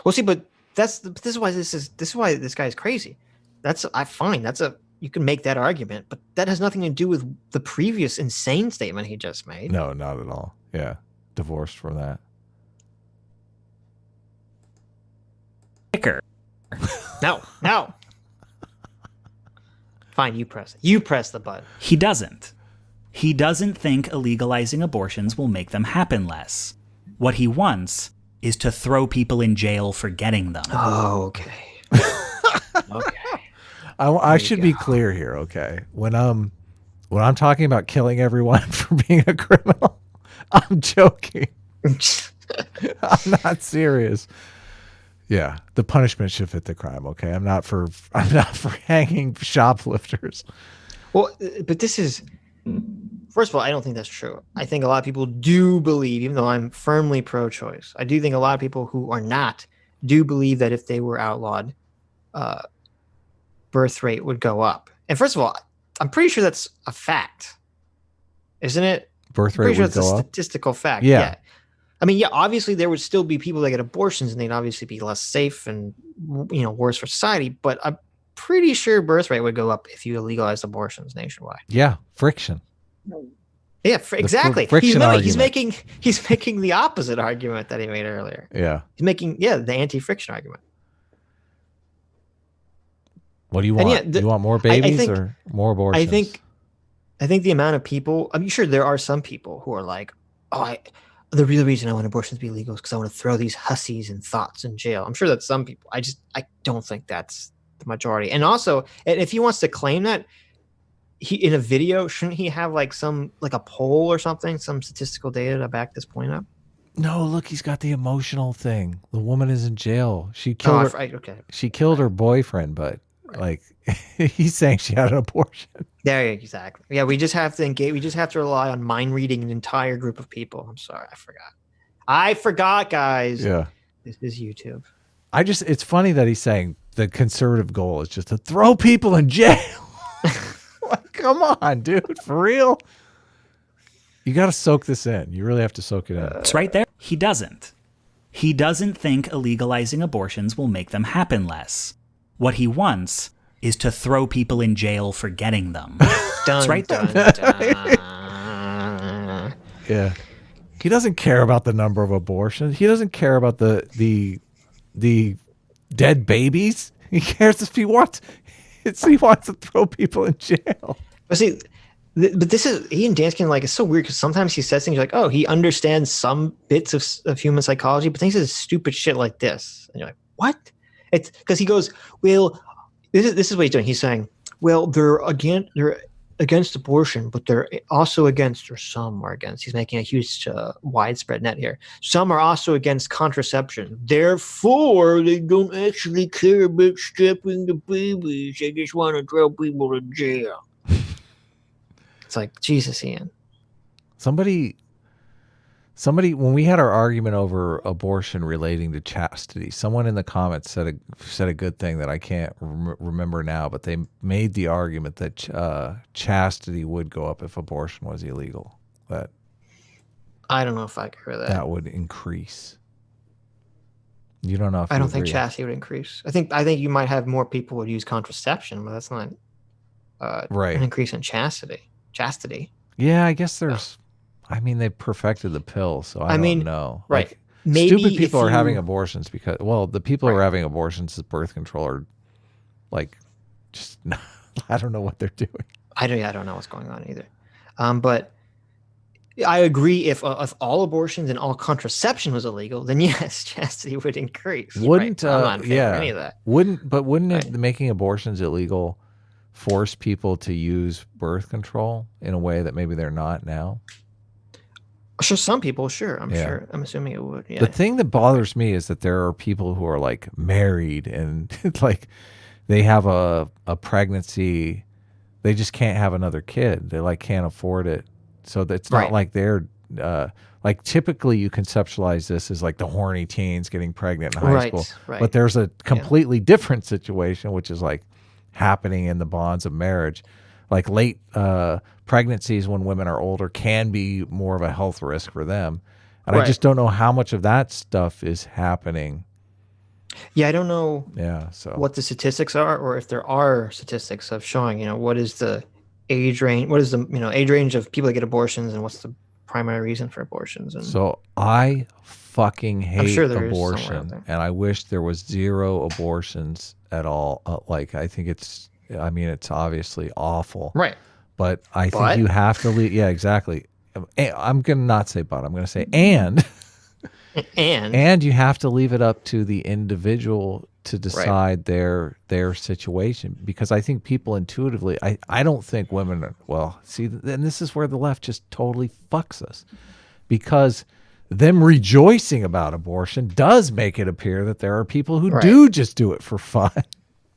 Well, see, but this is why this guy is crazy. You can make that argument, but that has nothing to do with the previous insane statement he just made. No, not at all. Yeah. Divorced from that. Kicker. No. Fine, you press it. You press the button. He doesn't. He doesn't think illegalizing abortions will make them happen less. What he wants is to throw people in jail for getting them. Oh, okay. Okay. I should be clear here, okay? When I'm talking about killing everyone for being a criminal, I'm joking. I'm not serious. Yeah, the punishment should fit the crime, okay? I'm not for hanging shoplifters. Well, but this is, first of all, I don't think that's true. I think a lot of people do believe, even though I'm firmly pro-choice, I do think a lot of people who are not do believe that if they were outlawed, birth rate would go up. And first of all, I'm pretty sure that's a fact, isn't it? Birth rate would go up? A statistical fact. Yeah. I mean, yeah, obviously there would still be people that get abortions and they'd obviously be less safe and, worse for society. But I'm pretty sure birth rate would go up if you legalized abortions nationwide. Yeah, friction. Yeah, exactly. Friction he's making the opposite argument that he made earlier. Yeah. He's making, the anti-friction argument. What do you want? You want more babies or more abortions? I think the amount of people, I'm sure there are some people who are like, the real reason I want abortions to be legal is because I want to throw these hussies and thoughts in jail. I'm sure that's some people. I don't think that's the majority. And also, if he wants to claim that, he in a video, shouldn't he have like a poll or something, some statistical data to back this point up? No, look, he's got the emotional thing. The woman is in jail. She killed She killed her boyfriend, but like he's saying she had an abortion. There, exactly. Yeah, we just have to engage. We just have to rely on mind reading an entire group of people. I'm sorry, I forgot, guys. Yeah, this is YouTube. It's funny that he's saying the conservative goal is just to throw people in jail. Like, come on, dude, for real. You got to soak this in. You really have to soak it in. It's right there. He doesn't. He doesn't think illegalizing abortions will make them happen less. What he wants is to throw people in jail for getting them. It's right there. Yeah. He doesn't care about the number of abortions. He doesn't care about the dead babies. He cares if he wants. He wants to throw people in jail. But see, but this is Ian Danskin. Like, it's so weird because sometimes he says things like, "Oh, he understands some bits of human psychology," but then he says stupid shit like this, and you're like, "What?" It's because he goes, "Well, this is what he's doing. He's saying, well, they're against abortion, but they're also against, or some are against." He's making a huge, widespread net here. Some are also against contraception. Therefore, they don't actually care about stopping the babies. They just want to throw people in jail. It's like, Jesus, Ian. Somebody, when we had our argument over abortion relating to chastity, someone in the comments said a good thing that I can't remember now, but they made the argument that chastity would go up if abortion was illegal. That I don't know if I agree with that. That would increase. You don't know if I you don't think agree. chastity would increase. I think you might have more people would use contraception, but that's not Right. an increase in chastity. Yeah, I guess there's. I mean, they perfected the pill, so I don't know. Right. Like, Maybe stupid people if are you- having abortions because, well, the people who are Right. having abortions with birth control are, like, just I don't know what they're doing. I don't know what's going on either. But I agree. If all abortions and all contraception was illegal, then yes, chastity would increase. Wouldn't right? I'm not in favor yeah of any of that. wouldn't Right. it making abortions illegal force people to use birth control in a way that maybe they're not now? Sure, some people, sure. I'm Yeah. sure. I'm assuming it would. Yeah. The thing that bothers me is that there are people who are like married and like they have a pregnancy, they just can't have another kid. They like can't afford it. So it's not Right. like they're like typically you conceptualize this as like the horny teens getting pregnant in high Right, school. right. But there's a completely different situation, which is like happening in the bonds of marriage. Like late pregnancies when women are older can be more of a health risk for them. And I Right. just don't know how much of that stuff is happening. Yeah, I don't know Yeah. So what the statistics are, or if there are statistics of showing, what is the age range, what is the age range of people that get abortions, and what's the primary reason for abortions. And So I fucking hate sure there is somewhere out abortion, there. and I wish there was zero abortions at all. Like I think it's obviously awful, right. but I think But? you have to leave. Yeah, exactly. I'm gonna not say but. I'm gonna say and you have to leave it up to the individual to decide their situation, because I think people intuitively, I don't think women are, well, see, and this is where the left just totally fucks us, because them rejoicing about abortion does make it appear that there are people who do just do it for fun.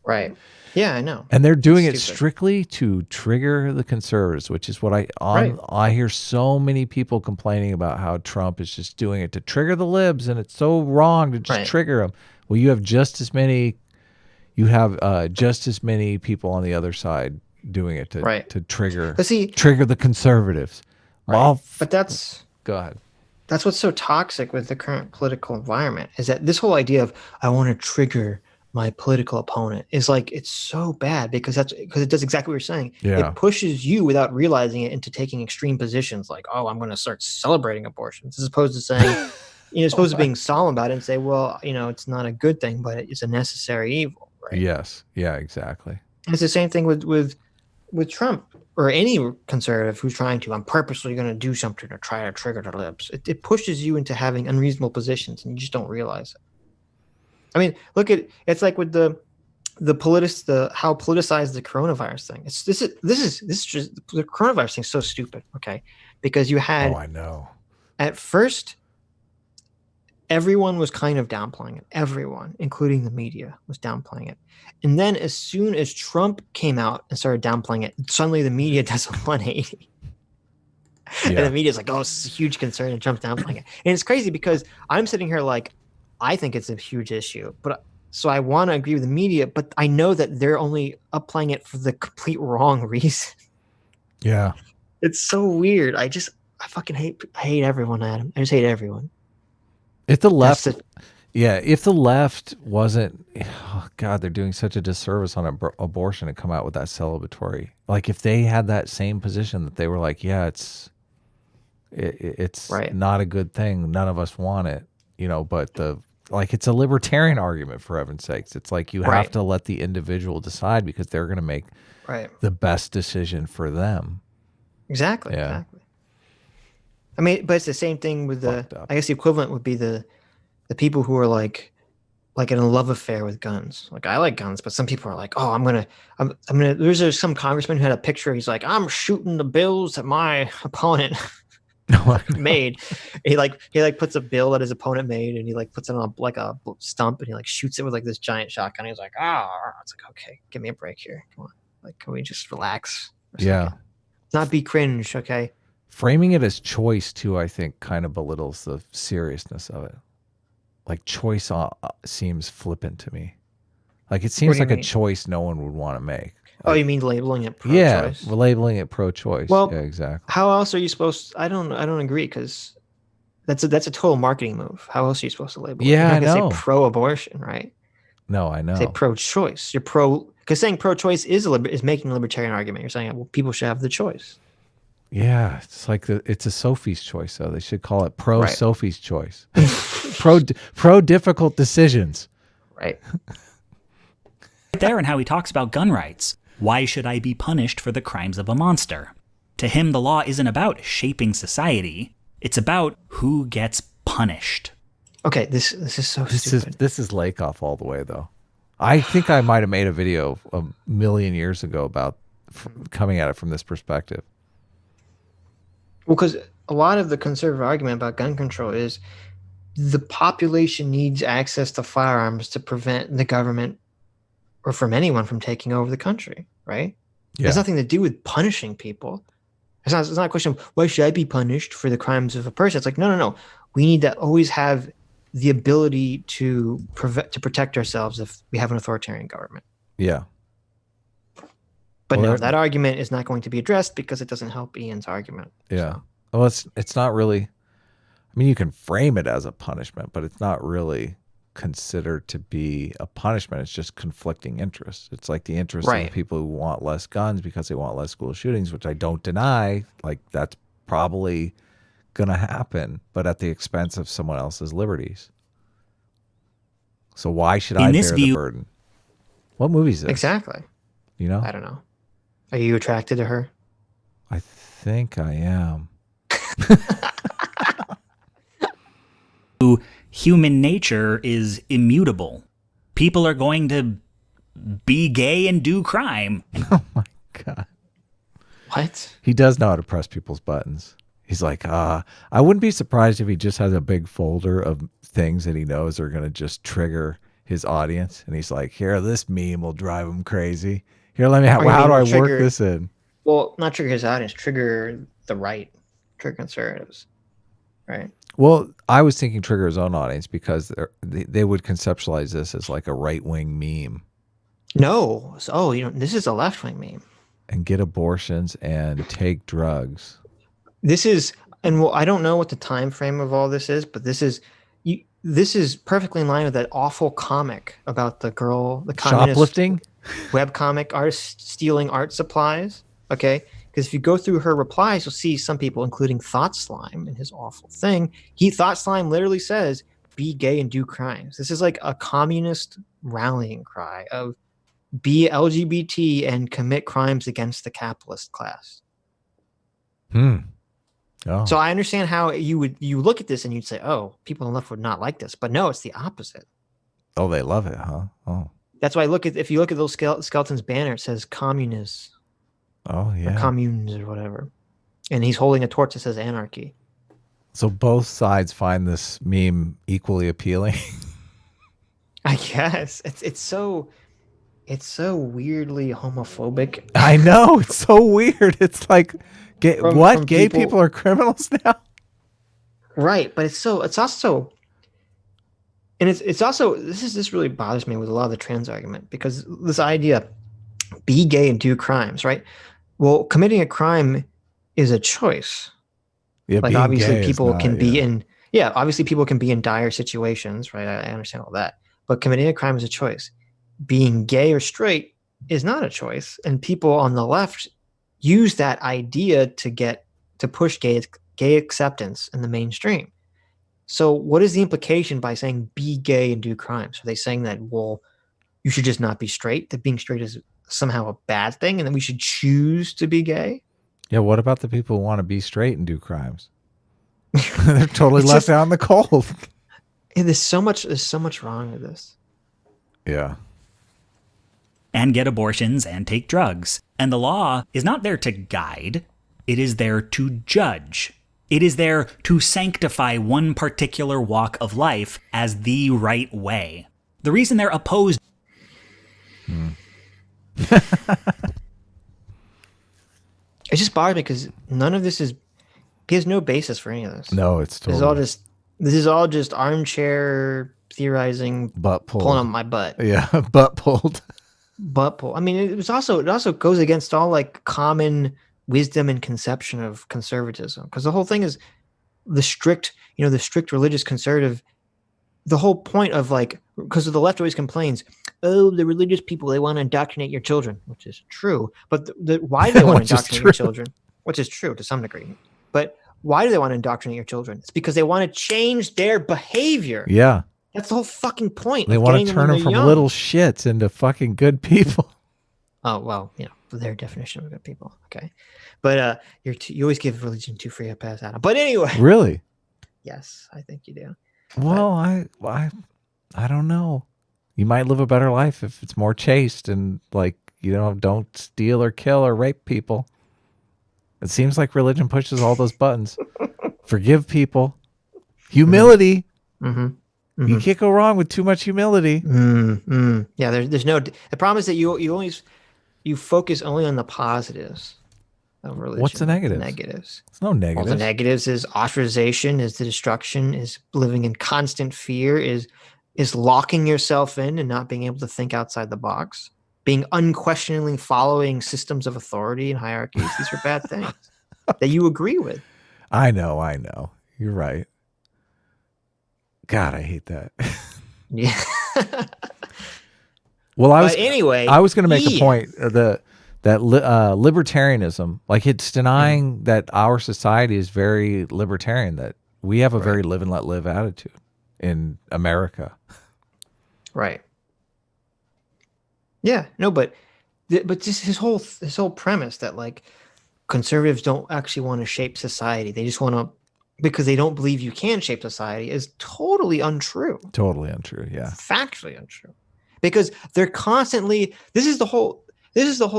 Right. Yeah, I know. And they're doing it Stupid. strictly to trigger the conservatives, which is what I hear so many people complaining about, how Trump is just doing it to trigger the libs, and it's so wrong to just trigger them. Well, you have just as many people on the other side doing it to trigger the conservatives. Right. Well, but go ahead. That's what's so toxic with the current political environment, is that this whole idea of I want to trigger my political opponent is like, it's so bad, because it does exactly what you're saying. Yeah. It pushes you without realizing it into taking extreme positions, like, oh, I'm going to start celebrating abortions, as opposed to saying, supposed to being solemn about it and say, well, it's not a good thing, but it's a necessary evil. Right. Yes. Yeah, exactly. And it's the same thing with Trump or any conservative who's trying to, I'm purposely going to do something to try to trigger the libs. It pushes you into having unreasonable positions, and you just don't realize it. I mean, look at, it's like with how politicized the coronavirus thing. This is just, the coronavirus thing is so stupid. Okay. Because you had, I know. At first, everyone was kind of downplaying it. Everyone, including the media, was downplaying it. And then as soon as Trump came out and started downplaying it, suddenly the media does a 180. Yeah. And the media's like, oh, this is a huge concern, and Trump's downplaying it. And it's crazy, because I'm sitting here like, I think it's a huge issue, so I want to agree with the media, but I know that they're only upplaying it for the complete wrong reason. Yeah. It's so weird. I fucking hate everyone, Adam. I just hate everyone. If the left, if the left wasn't, oh God, they're doing such a disservice on abortion to come out with that celebratory. Like, if they had that same position, that they were like, yeah, it's not a good thing, none of us want it, but the like it's a libertarian argument, for heaven's sakes. It's like you have Right. to let the individual decide because they're going to make Right. the best decision for them. Exactly. Yeah. Exactly. I mean, but it's the same thing with Fucked up. I guess the equivalent would be the people who are like in a love affair with guns. Like, I like guns, but some people are like, oh, I'm gonna. There's some congressman who had a picture. He's like, I'm shooting the bills that my opponent made. He puts a bill that his opponent made, and he like puts it on a stump, and he like shoots it with like this giant shotgun. He's like, it's like, okay, give me a break here. Come on, like, can we just relax for a second? Not be cringe, okay? Framing it as choice too, I think, kind of belittles the seriousness of it. Like choice seems flippant to me. Like it seems like a choice no one would want to make. Oh, you mean labeling it pro-choice? Yeah, labeling it pro-choice. Well, yeah, exactly. How else are you supposed? I don't agree, because that's a total marketing move. How else are you supposed to label it? Yeah, You're not gonna I know. say pro-abortion, right? No, I know. Say pro-choice. You're because saying pro-choice is making a libertarian argument. You're saying, well, people should have the choice. Yeah, it's like it's a Sophie's choice, though. They should call it pro-Sophie's choice. pro difficult decisions. Right. There, and how he talks about gun rights. Why should I be punished for the crimes of a monster? To him, the law isn't about shaping society. It's about who gets punished. Okay, this is so stupid. This is Lakoff all the way, though. I think I might have made a video a million years ago about coming at it from this perspective. Well, because a lot of the conservative argument about gun control is the population needs access to firearms to prevent the government or from anyone from taking over the country, right? Yeah. It has nothing to do with punishing people. It's not a question of why should I be punished for the crimes of a person. It's like, no. We need to always have the ability to protect ourselves if we have an authoritarian government. Yeah. But no, that argument is not going to be addressed because it doesn't help Ian's argument. Yeah. So. Well, it's not really. I mean, you can frame it as a punishment, but it's not really considered to be a punishment. It's just conflicting interests. It's like the interest of the people who want less guns because they want less school shootings, which I don't deny. Like, that's probably going to happen, but at the expense of someone else's liberties. So why should I bear the burden? What movie is this? Exactly. You know? I don't know. Are you attracted to her? I think I am. Human nature is immutable. People are going to be gay and do crime. Oh my God. What? He does know how to press people's buttons. He's like, I wouldn't be surprised if he just has a big folder of things that he knows are going to just trigger his audience. And he's like, here, this meme will drive him crazy. Here, let me, how do I work this in? Well, not trigger his audience, trigger the right, trigger conservatives, right? Well, I was thinking trigger his own audience because they would conceptualize this as like a right-wing meme. No. So, this is a left-wing meme. And get abortions and take drugs. This is, and I don't know what the time frame of all this is, but this is perfectly in line with that awful comic about the girl, the communist shoplifting webcomic artist stealing art supplies. Okay. Because if you go through her replies, you'll see some people, including Thought Slime in his awful thing. Thought Slime literally says, be gay and do crimes. This is like a communist rallying cry of be LGBT and commit crimes against the capitalist class. Oh. So I understand how you look at this and you'd say, oh, people on the left would not like this. But no, it's the opposite. Oh, they love it, huh? Oh. That's why if you look at those skeletons banner, it says communists. Oh, yeah. Or communes or whatever. And he's holding a torch that says anarchy. So both sides find this meme equally appealing. I guess. It's so weirdly homophobic. I know. It's so weird. It's like, from gay people are criminals now? Right. But it's also, and it's also, this really bothers me with a lot of the trans argument, because this idea, be gay and do crimes, right? Well, committing a crime is a choice. Yeah, like obviously people can be obviously people can be in dire situations, right? I understand all that. But committing a crime is a choice. Being gay or straight is not a choice. And people on the left use that idea to push gay acceptance in the mainstream. So what is the implication by saying be gay and do crimes? Are they saying that, well, you should just not be straight, that being straight is somehow a bad thing, and then we should choose to be gay? Yeah, what about the people who want to be straight and do crimes? They're totally It's left just- out in the cold. There's so much wrong with this. Yeah. And get abortions and take drugs. And the law is not there to guide, it is there to judge. It is there to sanctify one particular walk of life as the right way. The reason they're opposed. It just bothers me because none of this he has no basis for any of this. No, it's This totally is all just armchair theorizing, butt pulled. pulling on my butt. Yeah, butt pulled. Butt pull. I mean, it also goes against all like common wisdom and conception of conservatism, because the whole thing is the strict religious conservative. The whole point of like, because the left always complains, oh, the religious people, they want to indoctrinate your children, which is true. But why do they want to Which is indoctrinate true. your children? Which is true to some degree. But why do they want to indoctrinate your children? It's because they want to change their behavior. Yeah. That's the whole fucking point. They of want getting to when turn them they're from young. little shits into fucking good people. Oh, well, their definition of good people. Okay. But you always give religion too free a pass, Adam. But anyway. Really? Yes, I think you do. Well, I don't know. You might live a better life if it's more chaste and like, don't steal or kill or rape people. It seems like religion pushes all those buttons. Forgive people. Humility. Mm-hmm. You can't go wrong with too much humility. Yeah, there's no. The problem is that you focus only on the positives of religion. What's the negatives? Negatives. It's no negatives. Well, the negatives is ostracization, is the destruction, is living in constant fear, is locking yourself in and not being able to think outside the box, being unquestioningly following systems of authority and hierarchies. These are bad things that you agree with. I know. You're right. God, I hate that. Yeah. Well, I was going to make the point that libertarianism, like it's denying that our society is very libertarian, that we have a very live and let live attitude in America. Right. Yeah. No, but just his whole premise that like conservatives don't actually want to shape society. They just want to, because they don't believe you can shape society, is totally untrue. Totally untrue. Yeah. Factually untrue. Because they're constantly, this is the whole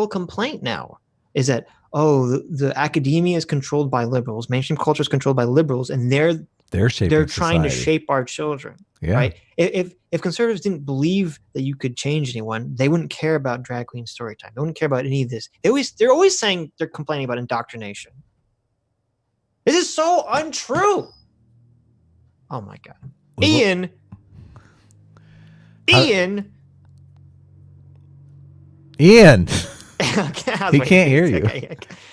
complaint now, is that, the academia is controlled by liberals, mainstream culture is controlled by liberals, and they're trying to shape our children. Yeah. Right. If conservatives didn't believe that you could change anyone, they wouldn't care about drag queen story time. They wouldn't care about any of this. They're always saying they're complaining about indoctrination. This is so untrue. Oh my God. Ian. He can't hear you.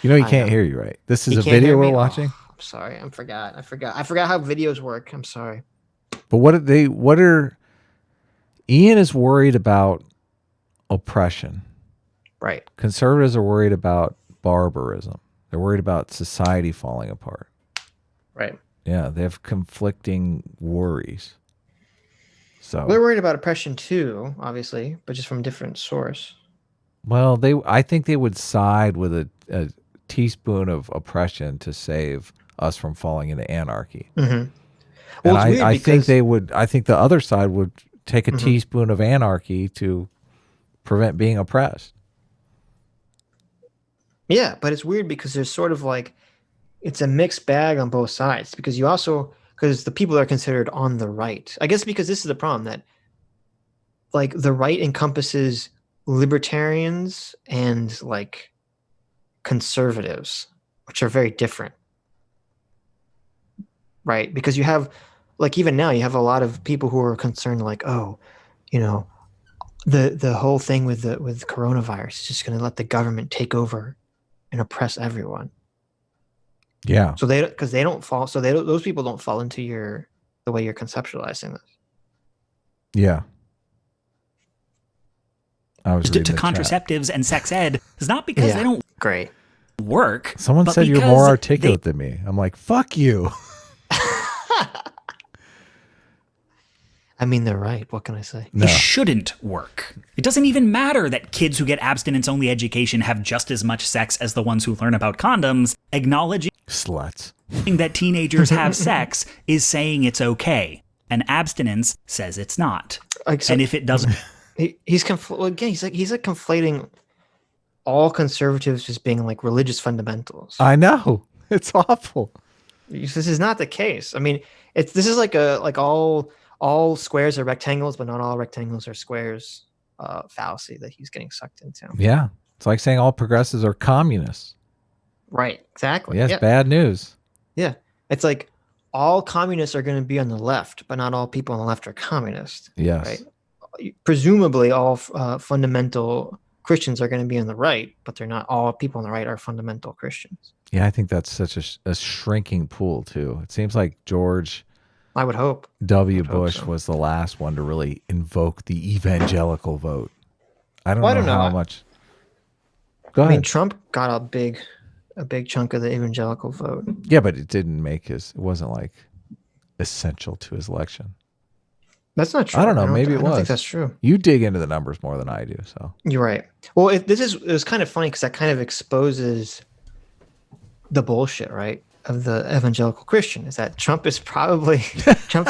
He can't hear you, right? This is a video we're watching. Oh, I'm sorry. I forgot how videos work. I'm sorry. But Ian is worried about oppression. Right. Conservatives are worried about barbarism. They're worried about society falling apart. Right. Yeah, they have conflicting worries. So they're worried about oppression too, obviously, but just from a different source. Well, I think they would side with a teaspoon of oppression to save us from falling into anarchy. Mm-hmm. Well, and I think they would. I think the other side would take a teaspoon of anarchy to prevent being oppressed. Yeah, but it's weird because there's sort of like it's a mixed bag on both sides, because because the people that are considered on the right, I guess, because this is the problem, that like the right encompasses libertarians and like conservatives, which are very different. Right? Because you have, like, even now you have a lot of people who are concerned, like, the whole thing with coronavirus is just going to let the government take over and oppress everyone. Yeah. So those people don't fall into the way you're conceptualizing this. Yeah. I was to contraceptives and sex ed is not because they don't work. Someone said you're more articulate than me. I'm like, fuck you. I mean, they're right. What can I say? No. It shouldn't work. It doesn't even matter that kids who get abstinence-only education have just as much sex as the ones who learn about condoms. Acknowledging Sluts. that teenagers have sex is saying it's okay, and abstinence says it's not. Like, so And if it doesn't, he's again, he's like conflating all conservatives as being like religious fundamentals. I know. It's awful. This is not the case. I mean, this is like all squares are rectangles, but not all rectangles are squares. Fallacy that he's getting sucked into. Yeah. It's like saying all progressives are communists. Right. Exactly. Yes, Yeah. bad news. Yeah. It's like all communists are going to be on the left, but not all people on the left are communist. Yes. Right. Presumably, all fundamental Christians are going to be on the right, but they're not. All people on the right are fundamental Christians. Yeah, I think that's such a shrinking pool too. It seems like George I would hope W. Bush so. was the last one to really invoke the evangelical vote. I don't know how much. Go ahead. I mean, Trump got a big chunk of the evangelical vote. Yeah, but it didn't make it wasn't like essential to his election. That's not true. I don't know. Maybe it was. I don't think that's true. You dig into the numbers more than I do, so. You're right. Well, it was kind of funny because that kind of exposes the bullshit, right, of the evangelical Christian. Is that Trump's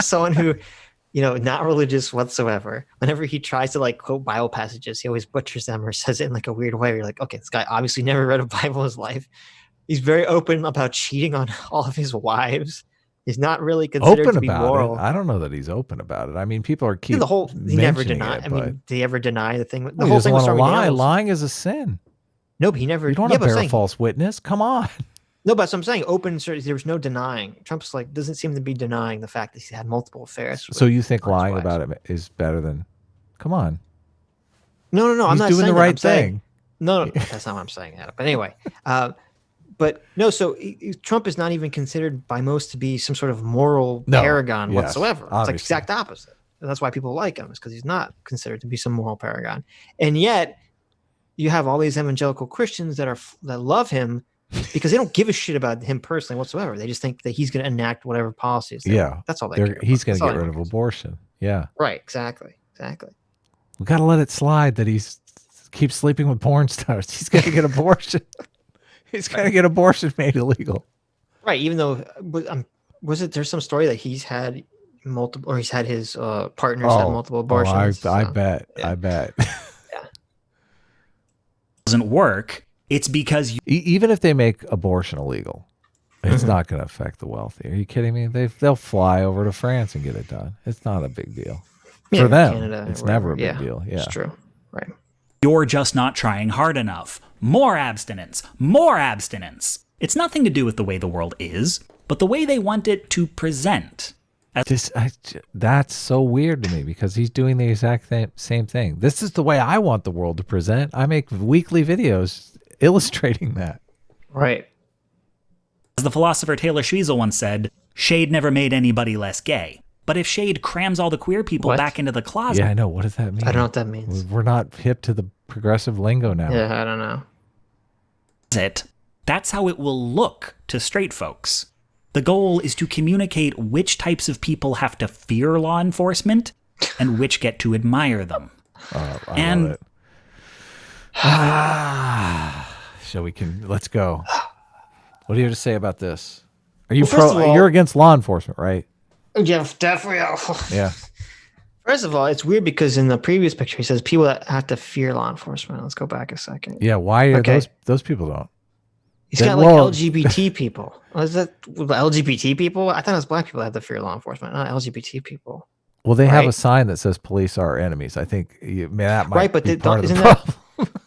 someone who, not religious whatsoever. Whenever he tries to like quote Bible passages, he always butchers them or says it in like a weird way. You're like, okay, this guy obviously never read a Bible in his life. He's very open about cheating on all of his wives. He's not really considered Open to be about moral. it. I don't know that he's open about it. I mean, people are He never denied. I mean, did he ever deny the thing? The he whole doesn't thing was want to from lie. nails. Lying is a sin. No, but he never. You don't want to bear a false witness. Come on. No, but I'm saying open. There was no denying. Trump's like doesn't seem to be denying the fact that he had multiple affairs. So you think lying wives. about it is better than? Come on. No. He's I'm not doing saying the that. right thing. No, that's not what I'm saying, Adam. But anyway, but no. So Trump is not even considered by most to be some sort of moral paragon whatsoever. It's like exact opposite. And that's why people like him, is because he's not considered to be some moral paragon. And yet, you have all these evangelical Christians that love him because they don't give a shit about him personally whatsoever. They just think that he's going to enact whatever policies. That's all they care He's about. going to get rid of abortion. Yeah. Right. Exactly. We got to let it slide that he's keeps sleeping with porn stars. He's going to get abortion. He's going to get abortion made illegal. Right. Even though, there's some story that he's had multiple, or he's had his partners had multiple abortions. I bet. Yeah. Yeah. doesn't work. It's because even if they make abortion illegal, it's not going to affect the wealthy. Are you kidding me? They'll fly over to France and get it done. It's not a big deal for them. Canada, it's never a big deal. Yeah, it's true. Right. You're just not trying hard enough. More abstinence. More abstinence. It's nothing to do with the way the world is, but the way they want it to present. That's so weird to me because he's doing the exact same thing. This is the way I want the world to present. I make weekly videos illustrating that. Right. As the philosopher Taylor Schwiesel once said, Shade never made anybody less gay. But if Shade crams all the queer people back into the closet... Yeah, I know. What does that mean? I don't know what that means. We're not hip to the progressive lingo now. Yeah, I don't know. That's how it will look to straight folks. The goal is to communicate which types of people have to fear law enforcement and which get to admire them. I love it. Let's go. What do you have to say about this? Are you you're against law enforcement, right? Yeah, definitely. Yeah. First of all, it's weird because in the previous picture, he says people that have to fear law enforcement. Let's go back a second. Yeah, why are those people don't? He's got like LGBT people. Is that LGBT people? I thought it was black people that have to fear law enforcement, not LGBT people. Well, they have a sign that says police are our enemies. I think that might be part of the problem.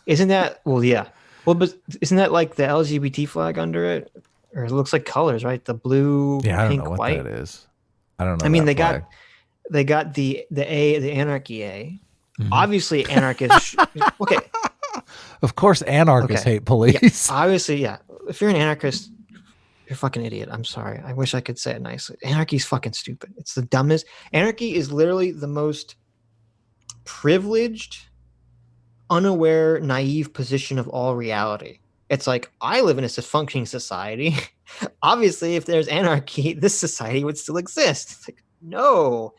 Isn't that, well, yeah. Well, but isn't that like the LGBT flag under it? Or it looks like colors, right? The blue, I don't pink, know what white. that is. I don't know. I mean, they got the anarchy A. Mm-hmm. Obviously, anarchists. Okay. Of course, anarchists hate police. Yeah, obviously, yeah. If you're an anarchist, you're a fucking idiot. I'm sorry. I wish I could say it nicely. Anarchy's fucking stupid. It's the dumbest. Anarchy is literally the most privileged, unaware, naive position of all reality. It's like, I live in a functioning society. Obviously, if there's anarchy, this society would still exist. It's like, no.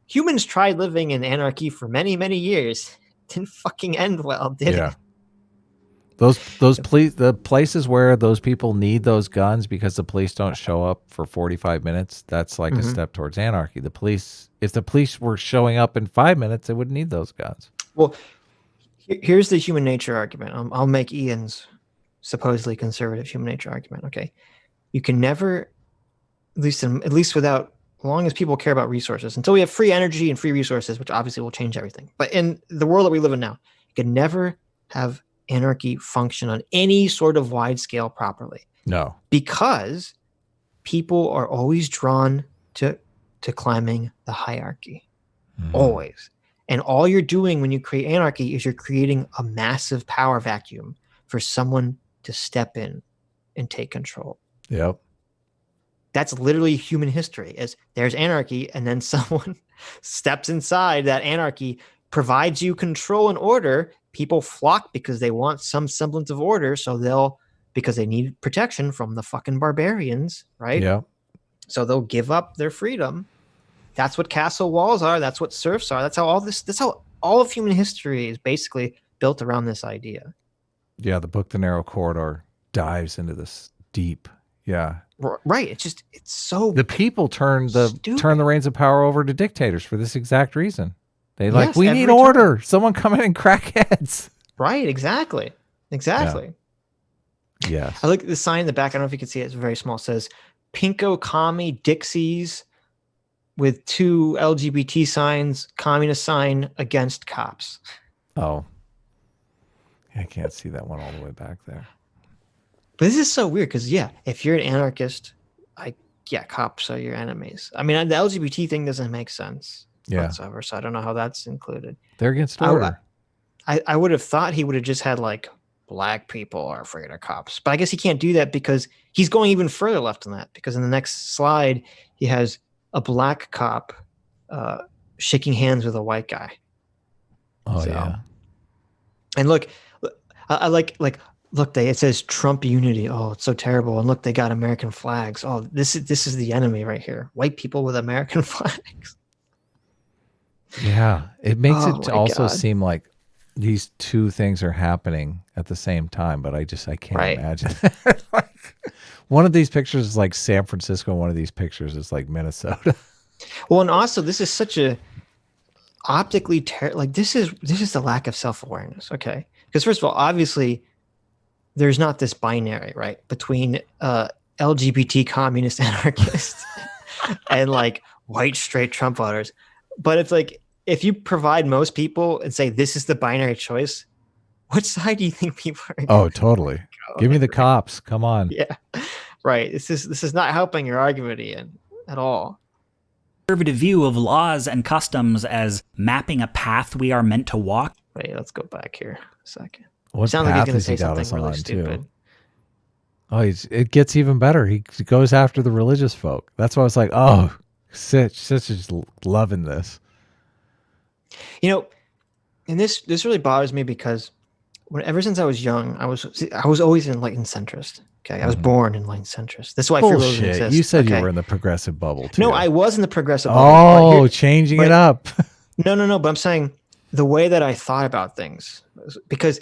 humans tried living in anarchy for many, many years. Didn't fucking end well, did Yeah. it? The places where those people need those guns because the police don't show up for 45 minutes, that's like a step towards anarchy. If the police were showing up in 5 minutes, they wouldn't need those guns. Well, here's the human nature argument. I'll make Ian's supposedly conservative human nature argument. Okay, you can never, at least without, as long as people care about resources, until we have free energy and free resources, which obviously will change everything. But in the world that we live in now, you can never have anarchy function on any sort of wide scale properly. No. Because people are always drawn to climbing the hierarchy. Always. And all you're doing when you create anarchy is you're creating a massive power vacuum for someone to step in and take control. Yep. That's literally human history. Is there's anarchy, and then someone steps inside that anarchy, provides you control and order. People flock because they want some semblance of order, so because they need protection from the fucking barbarians, right? Yeah. So they'll give up their freedom. That's what castle walls are. That's what serfs are. That's how all of human history is basically built around this idea. Yeah, the book The Narrow Corridor dives into this deep. Yeah. Right. It's so the people turn the reins of power over to dictators for this exact reason. They we need order. Someone come in and crack heads. Right, exactly. Yeah. Yes. I look at the sign in the back. I don't know if you can see it. It's very small. It says Pinko Commie Dixies with 2 LGBT signs, communist sign against cops. Oh. I can't see that one all the way back there. But this is so weird because, if you're an anarchist, cops are your enemies. I mean, the LGBT thing doesn't make sense whatsoever, so I don't know how that's included. They're against order. I would have thought he would have just had, black people are afraid of cops. But I guess he can't do that because he's going even further left than that, because in the next slide, he has a black cop shaking hands with a white guy. Oh, yeah. And look, I like it says Trump unity. Oh, it's so terrible. And look, they got American flags. Oh, this is the enemy right here. White people with American flags. Yeah. It makes it also seem like these two things are happening at the same time, but I can't imagine. One of these pictures is like San Francisco. One of these pictures is like Minnesota. Well, and also this is such a optically this is the lack of self-awareness. Okay. Because first of all, obviously there's not this binary, right, between LGBT communist anarchists and white straight Trump voters. But it's if you provide most people and say this is the binary choice, what side do you think people are? Oh, totally. Give me the cops. Come on. Yeah, right. This is not helping your argument, Ian, at all. Conservative view of laws and customs as mapping a path we are meant to walk. Wait, let's go back here a second. What sounds like he's going to say got something really stupid. Too? Oh, it gets even better. He goes after the religious folk. That's why I was like, oh, such just loving this. And this really bothers me because ever since I was young, I was always enlightened centrist. Okay, I was born enlightened centrist. That's why free will doesn't exist. You said you were in the progressive bubble too. No, I was in the progressive bubble. Oh, changing it up. No. But I'm saying the way that I thought about things, because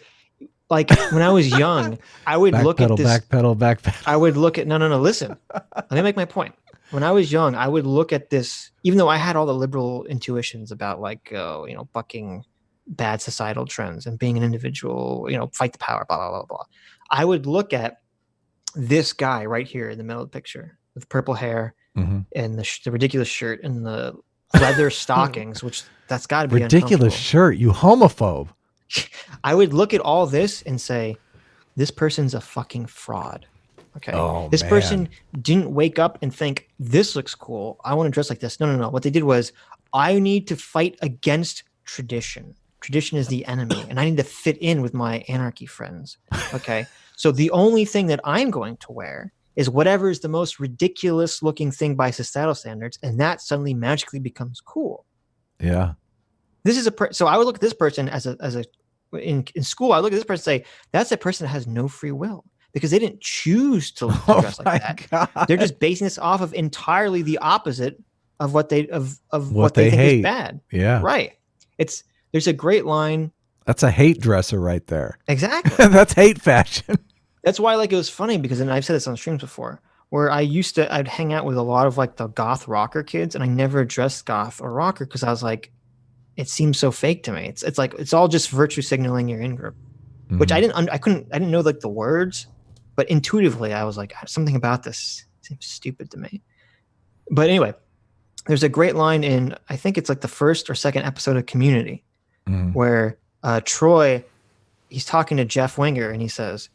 when I was young, I would look at this. Backpedal. I would look at no. Listen, let me make my point. When I was young, I would look at this, even though I had all the liberal intuitions about bucking bad societal trends and being an individual, fight the power, blah, blah, blah, blah. I would look at this guy right here in the middle of the picture with purple hair and the ridiculous shirt and the leather stockings, which that's got to be ridiculous shirt, you homophobe. I would look at all this and say, this person's a fucking fraud. Okay. Oh, this person didn't wake up and think, this looks cool, I want to dress like this. No. What they did was, I need to fight against tradition. Tradition is the enemy, and I need to fit in with my anarchy friends. Okay. So the only thing that I'm going to wear is whatever is the most ridiculous looking thing by societal standards, and that suddenly magically becomes cool. Yeah. This is so I would look at this person in school. I look at this person and say, that's a person that has no free will, because they didn't choose to dress like that. God. They're just basing this off of entirely the opposite of what they of What what they they think hate. is bad. Yeah. Right. There's a great line. That's a hate dresser right there. Exactly. That's hate fashion. That's why like it was funny because, and I've said this on streams before, where I'd hang out with a lot of like the goth rocker kids, and I never addressed goth or rocker because I was like, it seems so fake to me. It's like it's all just virtue signaling your in group, which I didn't know like the words, but intuitively I was like, something about this seems stupid to me. But anyway, there's a great line in, I think it's like the first or second episode of Community, where Troy, he's talking to Jeff Winger, and he says,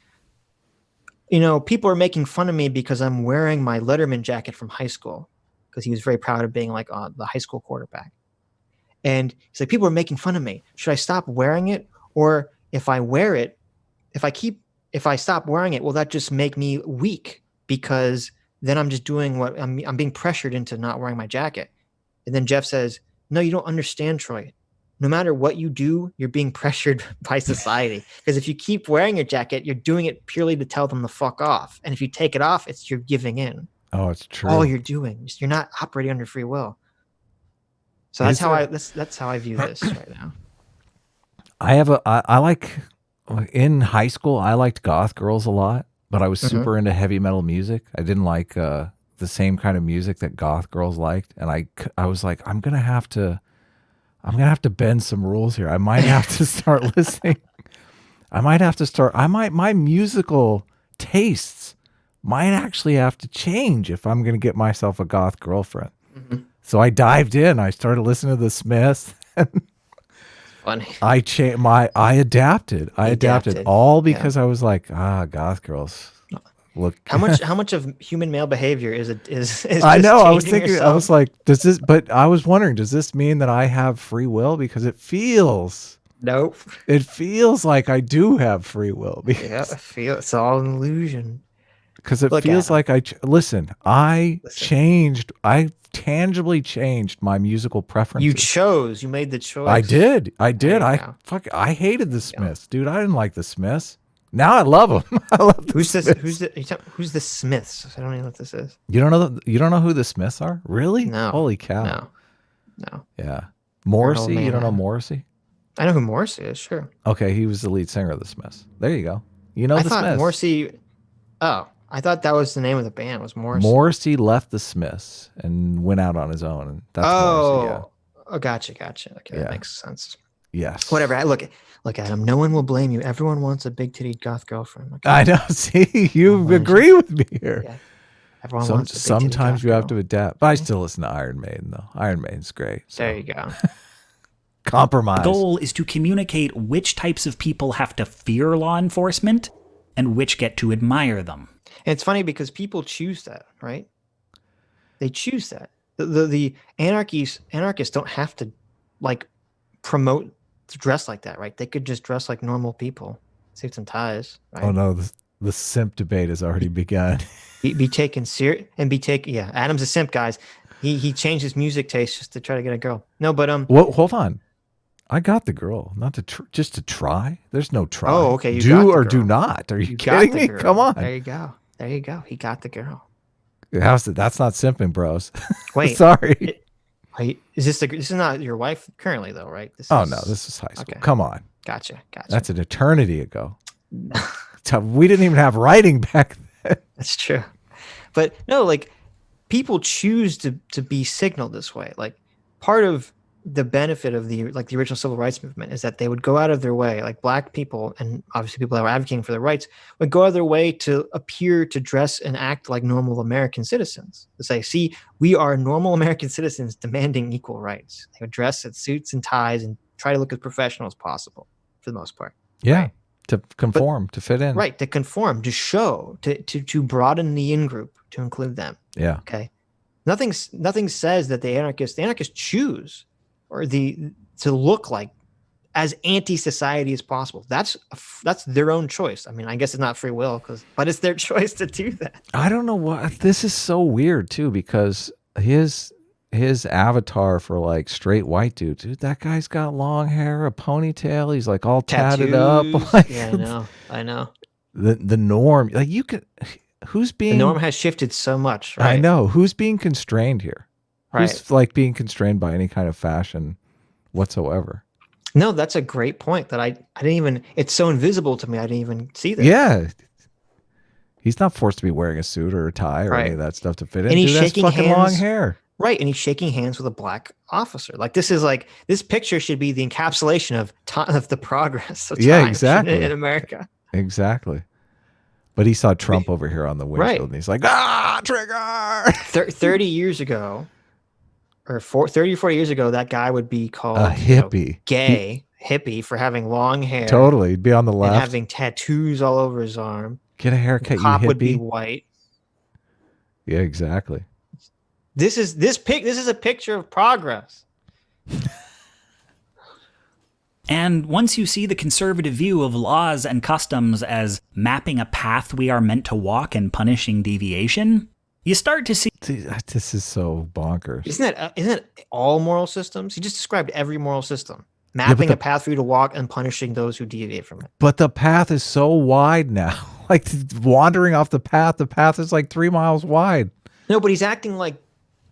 you know, people are making fun of me because I'm wearing my Letterman jacket from high school, because he was very proud of being like the high school quarterback. And he's like, people are making fun of me. Should I stop wearing it? Or if I wear it, if I stop wearing it, will that just make me weak? Because then I'm just doing what I'm being pressured into not wearing my jacket. And then Jeff says, no, you don't understand, Troy. No matter what you do, you're being pressured by society. Because if you keep wearing your jacket, you're doing it purely to tell them to fuck off. And if you take it off, you're giving in. Oh, it's true. All you're doing. You're not operating under free will. So that's how I view this right now. I like, in high school, I liked goth girls a lot, but I was super into heavy metal music. I didn't like the same kind of music that goth girls liked. And I was like, I'm going to have to bend some rules here. I might have to start listening. My musical tastes might actually have to change if I'm going to get myself a goth girlfriend. So I dived in. I started listening to the Smiths. Funny. I adapted. I adapted all because I was like, goth girls. Look, how much of human male behavior is I know. I was thinking. Yourself? I was like, but I was wondering, does this mean that I have free will? Because it feels. Nope. It feels like I do have free will. Because, it's all an illusion. Because it feels like I changed. I tangibly changed my musical preferences. You made the choice. I did. I hated the Smiths, dude. I didn't like the Smiths. Now I love them. I love the Smiths. Who's the Smiths? I don't even know what this is. You don't know who the Smiths are? Really? No. Holy cow. No. Yeah. Morrissey. You don't know Morrissey? I know who Morrissey is. Sure. Okay, he was the lead singer of the Smiths. There you go. You know the Smiths. Morrissey. Oh, I thought that was the name of the band. Was Morrissey? Morrissey left the Smiths and went out on his own. And that's Morrissey. Yeah. Oh, gotcha. Okay, that makes sense. Yes. Whatever. Look, Adam. No one will blame you. Everyone wants a big-titted goth girlfriend. Okay? I know. See, you agree with me here. Yeah. Everyone wants a big-titted sometimes you have girl. to adapt. But I still listen to Iron Maiden, though. Iron Maiden's great. So. There you go. Compromise. The goal is to communicate which types of people have to fear law enforcement and which get to admire them. And it's funny because people choose that, right? They choose that. The anarchists don't have to like promote to dress like that, right? They could just dress like normal people, suits and ties. Right? Oh no, the simp debate has already begun. be taken serious and be taken. Yeah, Adam's a simp, guys. He changed his music taste just to try to get a girl. No, but Well, hold on. I got the girl, not to just to try. There's no try. Oh, okay. Do or do not. Are you kidding me? Come on. There you go. He got the girl. That's not simping, bros. Wait, sorry. This is not your wife currently, though, right? No, this is high school. Okay. Come on. Gotcha. That's an eternity ago. We didn't even have writing back then. That's true. But no, like people choose to be signaled this way. Like part of the benefit of the original civil rights movement is that they would go out of their way, like black people and obviously people that were advocating for their rights would go out of their way to appear to dress and act like normal American citizens. To say, see, we are normal American citizens demanding equal rights. They would dress in suits and ties and try to look as professional as possible for the most part. Yeah. Right? To conform, to fit in. Right. To conform, to show, to broaden the in group, to include them. Yeah. Okay. Nothing says that the anarchists choose to look like as anti-society as possible. That's their own choice. I mean, I guess it's not free will, but it's their choice to do that. I don't know what this is so weird too, because his avatar for like straight white dude, that guy's got long hair, a ponytail, he's like all tatted up. Like, yeah, I know. The norm, like the norm has shifted so much, right? I know. Who's being constrained here? Right. Who's like being constrained by any kind of fashion whatsoever? No, that's a great point that I didn't even, it's so invisible to me. I didn't even see that. Yeah. He's not forced to be wearing a suit or a tie or any Right. of that stuff to fit in. And he's Dude, that's shaking fucking long hands. hair. Right. And he's shaking hands with a black officer. Like this picture should be the encapsulation of time, of the progress of Yeah, time exactly. in America. Exactly. But he saw Trump over here on the windshield, Right. and he's like, ah, trigger. 30 years ago, or 30 or 40 years ago, that guy would be called A hippie. gay, hippie for having long hair. Totally. He'd be on the And left. having tattoos all over his arm. Get a haircut, The cop you hippie. would be white. Yeah, exactly. This is a picture of progress. And once you see the conservative view of laws and customs as mapping a path we are meant to walk and punishing deviation, you start to see. This is so bonkers. Isn't that all moral systems? He just described every moral system. Mapping a path for you to walk and punishing those who deviate from it. But the path is so wide now. Like wandering off the path is like 3 miles wide. No, but he's acting like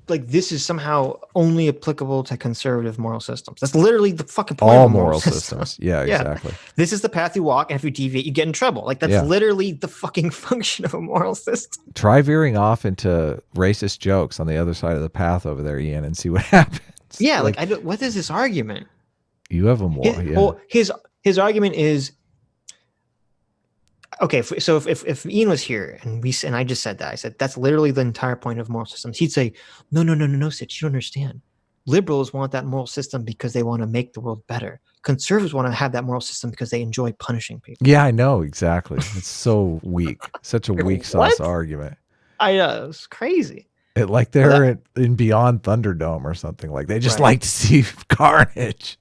this is somehow only applicable to conservative moral systems. That's literally the fucking point all of a moral systems. Yeah, exactly. This is the path you walk, and if you deviate, you get in trouble. Like that's literally the fucking function of a moral system. Try veering off into racist jokes on the other side of the path over there, Ian, and see what happens. Yeah, like I don't, what is this argument? You have a moral. Well, his argument is okay. So if Ian was here and I just said that, I said that's literally the entire point of moral systems. He'd say, no, Sitch, you don't understand. Liberals want that moral system because they want to make the world better. Conservatives want to have that moral system because they enjoy punishing people. Yeah, I know exactly. It's so weak. Such a weak sauce argument. I know, it's crazy. Like they're in Beyond Thunderdome or something. Like they just like to see carnage.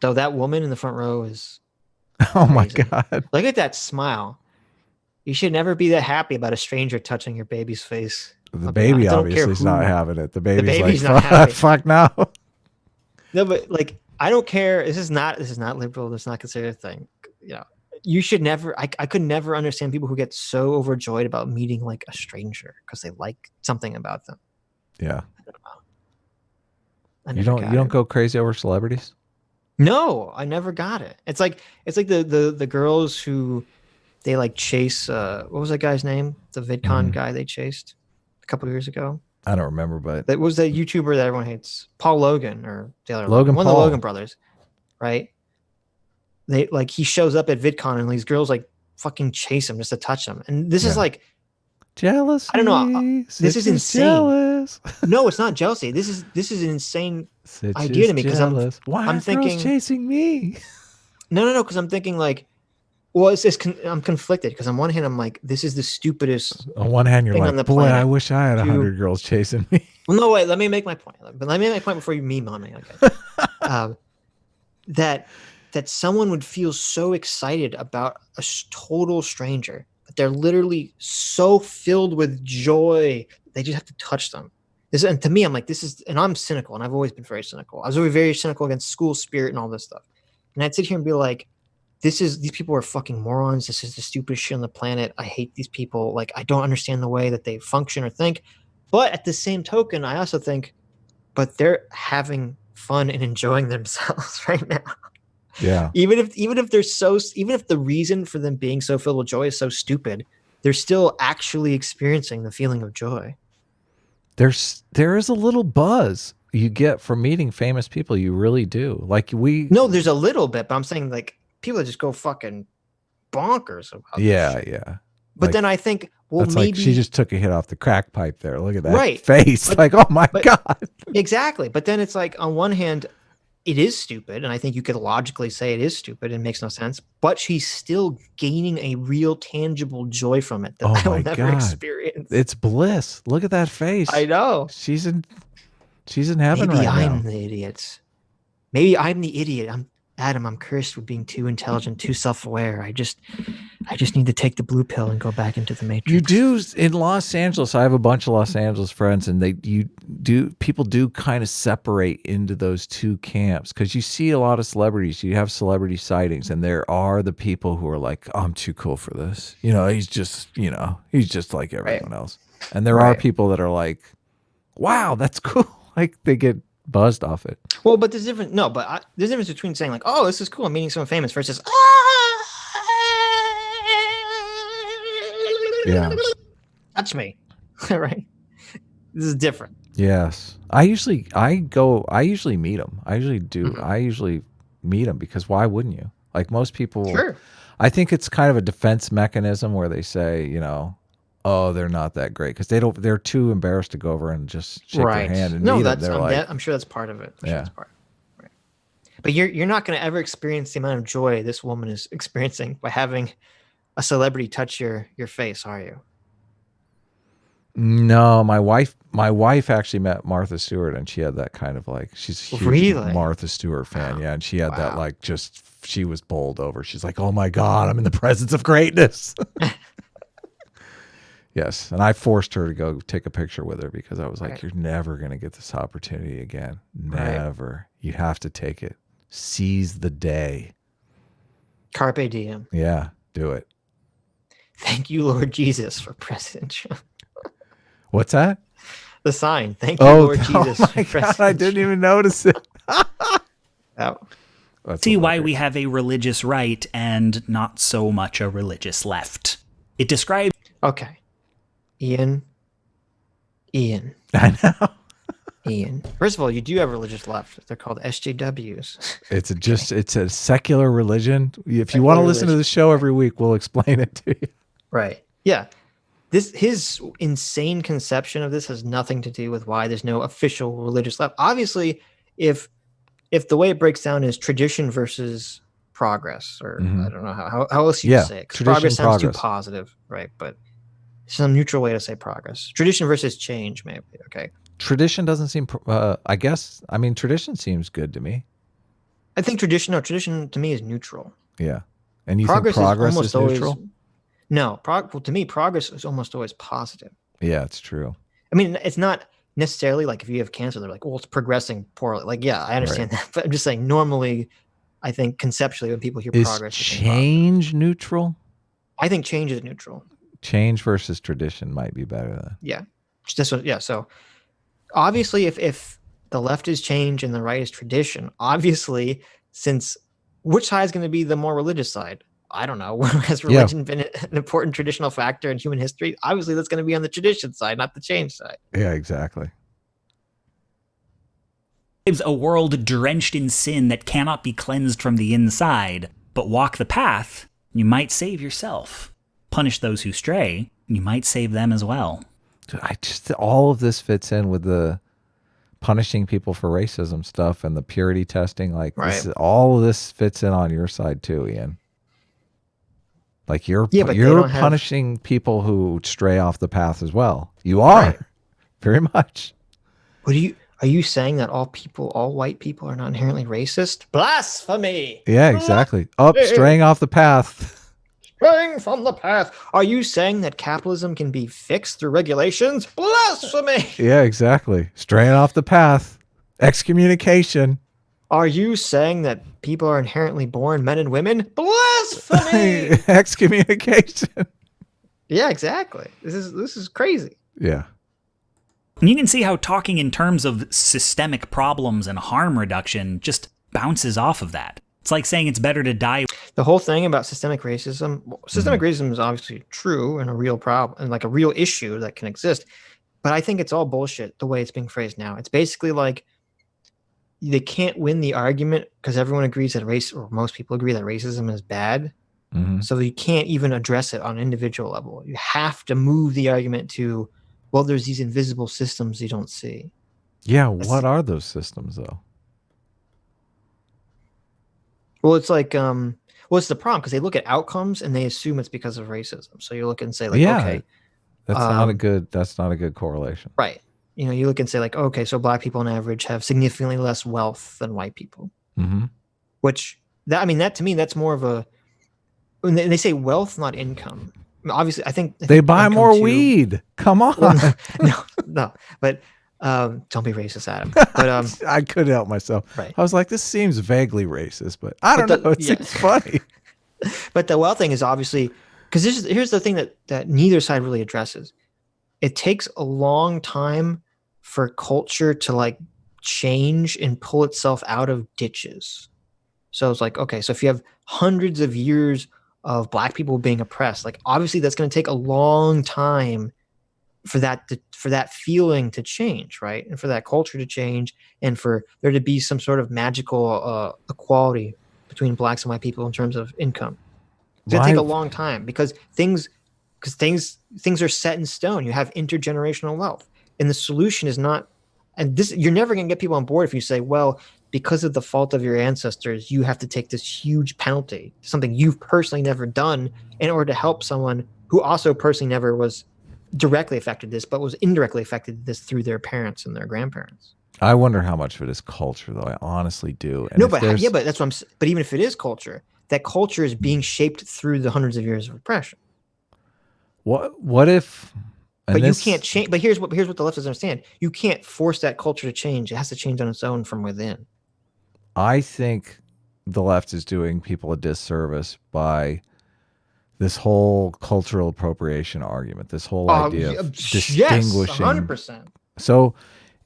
So that woman in the front row is oh my God. Look at that smile. You should never be that happy about a stranger touching your baby's face. The baby obviously is not having it. The baby's like, not happy. Fuck no. No, but like I don't care. This is not liberal. This is not considered a thing. You know, you should never. I could never understand people who get so overjoyed about meeting like a stranger because they like something about them. Yeah. I don't know. You don't go crazy over celebrities? No, I never got it. It's like the girls who they like chase. What was that guy's name? The VidCon guy they chased a couple years ago. I don't remember, but that was the YouTuber that everyone hates, Paul Logan or the other Logan, one of the Logan brothers, right? They like he shows up at VidCon and these girls like fucking chase him just to touch him, and this is like jealousy. I don't know. This is insane. Jealous. No, it's not jealousy. This is an insane idea to me because I'm thinking chasing me. No, because I'm thinking like, well, I'm conflicted because on one hand I'm like, this is the stupidest. On one hand, you're like, boy, I wish I had 100 girls chasing me. Well, no, wait. Let me make my point. But let me make my point before you meme on me. Okay. That someone would feel so excited about a total stranger, but they're literally so filled with joy they just have to touch them. And to me, I'm like, and I'm cynical, and I've always been very cynical. I was always very cynical against school spirit and all this stuff. And I'd sit here and be like, these people are fucking morons. This is the stupidest shit on the planet. I hate these people. Like, I don't understand the way that they function or think. But at the same token, I also think, but they're having fun and enjoying themselves right now. Yeah. Even if the reason for them being so filled with joy is so stupid, they're still actually experiencing the feeling of joy. There is a little buzz you get from meeting famous people. You really do. No, there's a little bit, but I'm saying like people that just go fucking bonkers about this shit. But then I think, well, that's maybe like she just took a hit off the crack pipe there. Look at that face. Oh my God. Exactly. But then it's like on one hand, it is stupid, and I think you could logically say it is stupid and makes no sense, but she's still gaining a real tangible joy from it that I will never experience. It's bliss. Look at that face. I know. She's in heaven Maybe right now. Maybe I'm the idiot. Maybe I'm the idiot. I'm cursed with being too intelligent, too self-aware. I just need to take the blue pill and go back into the matrix. You do in Los Angeles. I have a bunch of Los Angeles friends, and people do kind of separate into those two camps because you see a lot of celebrities. You have celebrity sightings, and there are the people who are like, oh, "I'm too cool for this." He's just like everyone else. And there are people that are like, wow, that's cool. Like they get buzzed off it. Well, but there's different. No, but there's a difference between saying like, "Oh, this is cool," I'm meeting someone famous versus, Yeah. touch me, right? This is different. Yes. I usually meet them. I usually do. Mhm. I usually meet them because why wouldn't you? Like most people, Sure. I think it's kind of a defense mechanism where they say, oh, they're not that great because they're too embarrassed to go over and just shake Right. their hand and No, meet them. that's They're like, I'm sure that's part of it. I'm sure yeah. that's part. Right. But you're not going to ever experience the amount of joy this woman is experiencing by having a celebrity touch your face, are you? No, my wife actually met Martha Stewart and she had that kind of like, she's a huge Really? Martha Stewart fan. Wow. Yeah. And she had that Wow. like, she was bowled over. She's like, oh my God, I'm in the presence of greatness. Yes. And I forced her to go take a picture with her because I was like, Right. you're never going to get this opportunity again. Right. Never. You have to take it. Seize the day. Carpe diem. Yeah. Do it. Thank you, Lord Jesus, for President Trump. What's that? The sign. Thank you, Lord Jesus. Oh for my God, President I didn't even notice it. Trump. That's See why hilarious. we have a religious right and not so much a religious left. It describes Okay. Ian. I know. Ian. First of all, you do have a religious left. They're called SJWs. It's a secular religion. If you Secular want to listen to religion. the show every week, we'll explain it to you. Right. Yeah. His insane conception of this has nothing to do with why there's no official religious left. Obviously, if the way it breaks down is tradition versus progress, or I don't know how else you say it. 'Cause progress sounds too positive, right? But some neutral way to say progress. Tradition versus change, maybe. Okay. Tradition doesn't seem. Tradition seems good to me. I think tradition to me is neutral. Yeah, and you Progress think progress is is almost neutral? always no. Well, to me, progress is almost always positive. Yeah, it's true. I mean, it's not necessarily like if you have cancer, they're like, "Oh, it's progressing poorly." Like, yeah, I understand that, but I'm just saying. Normally, I think conceptually, when people hear Is progress, they think change neutral? I think change is neutral. Change versus tradition might be better than. Yeah, this one. Yeah, so obviously, if the left is change and the right is tradition, obviously, since which side is going to be the more religious side? I don't know. Has religion been an important traditional factor in human history? Obviously, that's going to be on the tradition side, not the change side. Yeah, exactly. a world drenched in sin that cannot be cleansed from the inside. But walk the path, you might save yourself. Punish those who stray, you might save them as well. All of this fits in with the punishing people for racism stuff and the purity testing. Like, right. All of this fits in on your side too, Ian. Like you're punishing people who stray off the path as well. You are, very much. Are you saying that all white people are not inherently racist? Blasphemy! Yeah, exactly. Straying off the path. Straying from the path. Are you saying that capitalism can be fixed through regulations? Blasphemy! Yeah, exactly. Straying off the path. Excommunication. Are you saying that people are inherently born men and women? Blasphemy! Excommunication. Yeah, exactly. This is crazy. Yeah. And you can see how talking in terms of systemic problems and harm reduction just bounces off of that. It's like saying it's better to die. The whole thing about systemic racism is obviously true and a real problem and like a real issue that can exist. But I think it's all bullshit the way it's being phrased now. It's basically like they can't win the argument because everyone agrees that most people agree that racism is bad. Mm-hmm. So you can't even address it on an individual level. You have to move the argument to, well, there's these invisible systems you don't see. Yeah, what are those systems though? Well, it's like, it's the problem because they look at outcomes and they assume it's because of racism. So you look and say, like, okay, that's not a good correlation, right? You know, you look and say, like, okay, so black people on average have significantly less wealth than white people, which that to me, that's more of a when they say wealth, not income. I mean, obviously, I think they buy more weed. Come on, well, no, but. Don't be racist, Adam. But I couldn't help myself. Right. I was like, this seems vaguely racist, but I don't know. It seems funny. But the wealth thing is obviously because here's the thing that neither side really addresses. It takes a long time for culture to like change and pull itself out of ditches. So it's like, okay, so if you have hundreds of years of Black people being oppressed, like obviously that's going to take a long time for that feeling to change, right? And for that culture to change, and for there to be some sort of magical equality between Blacks and white people in terms of income. It's going to take a long time because things are set in stone. You have intergenerational wealth, and the solution is not. And this, you're never going to get people on board if you say, well, because of the fault of your ancestors, you have to take this huge penalty, something you've personally never done, in order to help someone who also personally never was directly affected this, but was indirectly affected this through their parents and their grandparents. I wonder how much of it is culture, though. I honestly do. And no, but yeah, but that's what I'm. But even if it is culture, that culture is being shaped through the hundreds of years of oppression. What if? But you can't change. But here's what the left doesn't understand. You can't force that culture to change. It has to change on its own from within. I think the left is doing people a disservice by this whole cultural appropriation argument. This whole idea of distinguishing. 100%. So,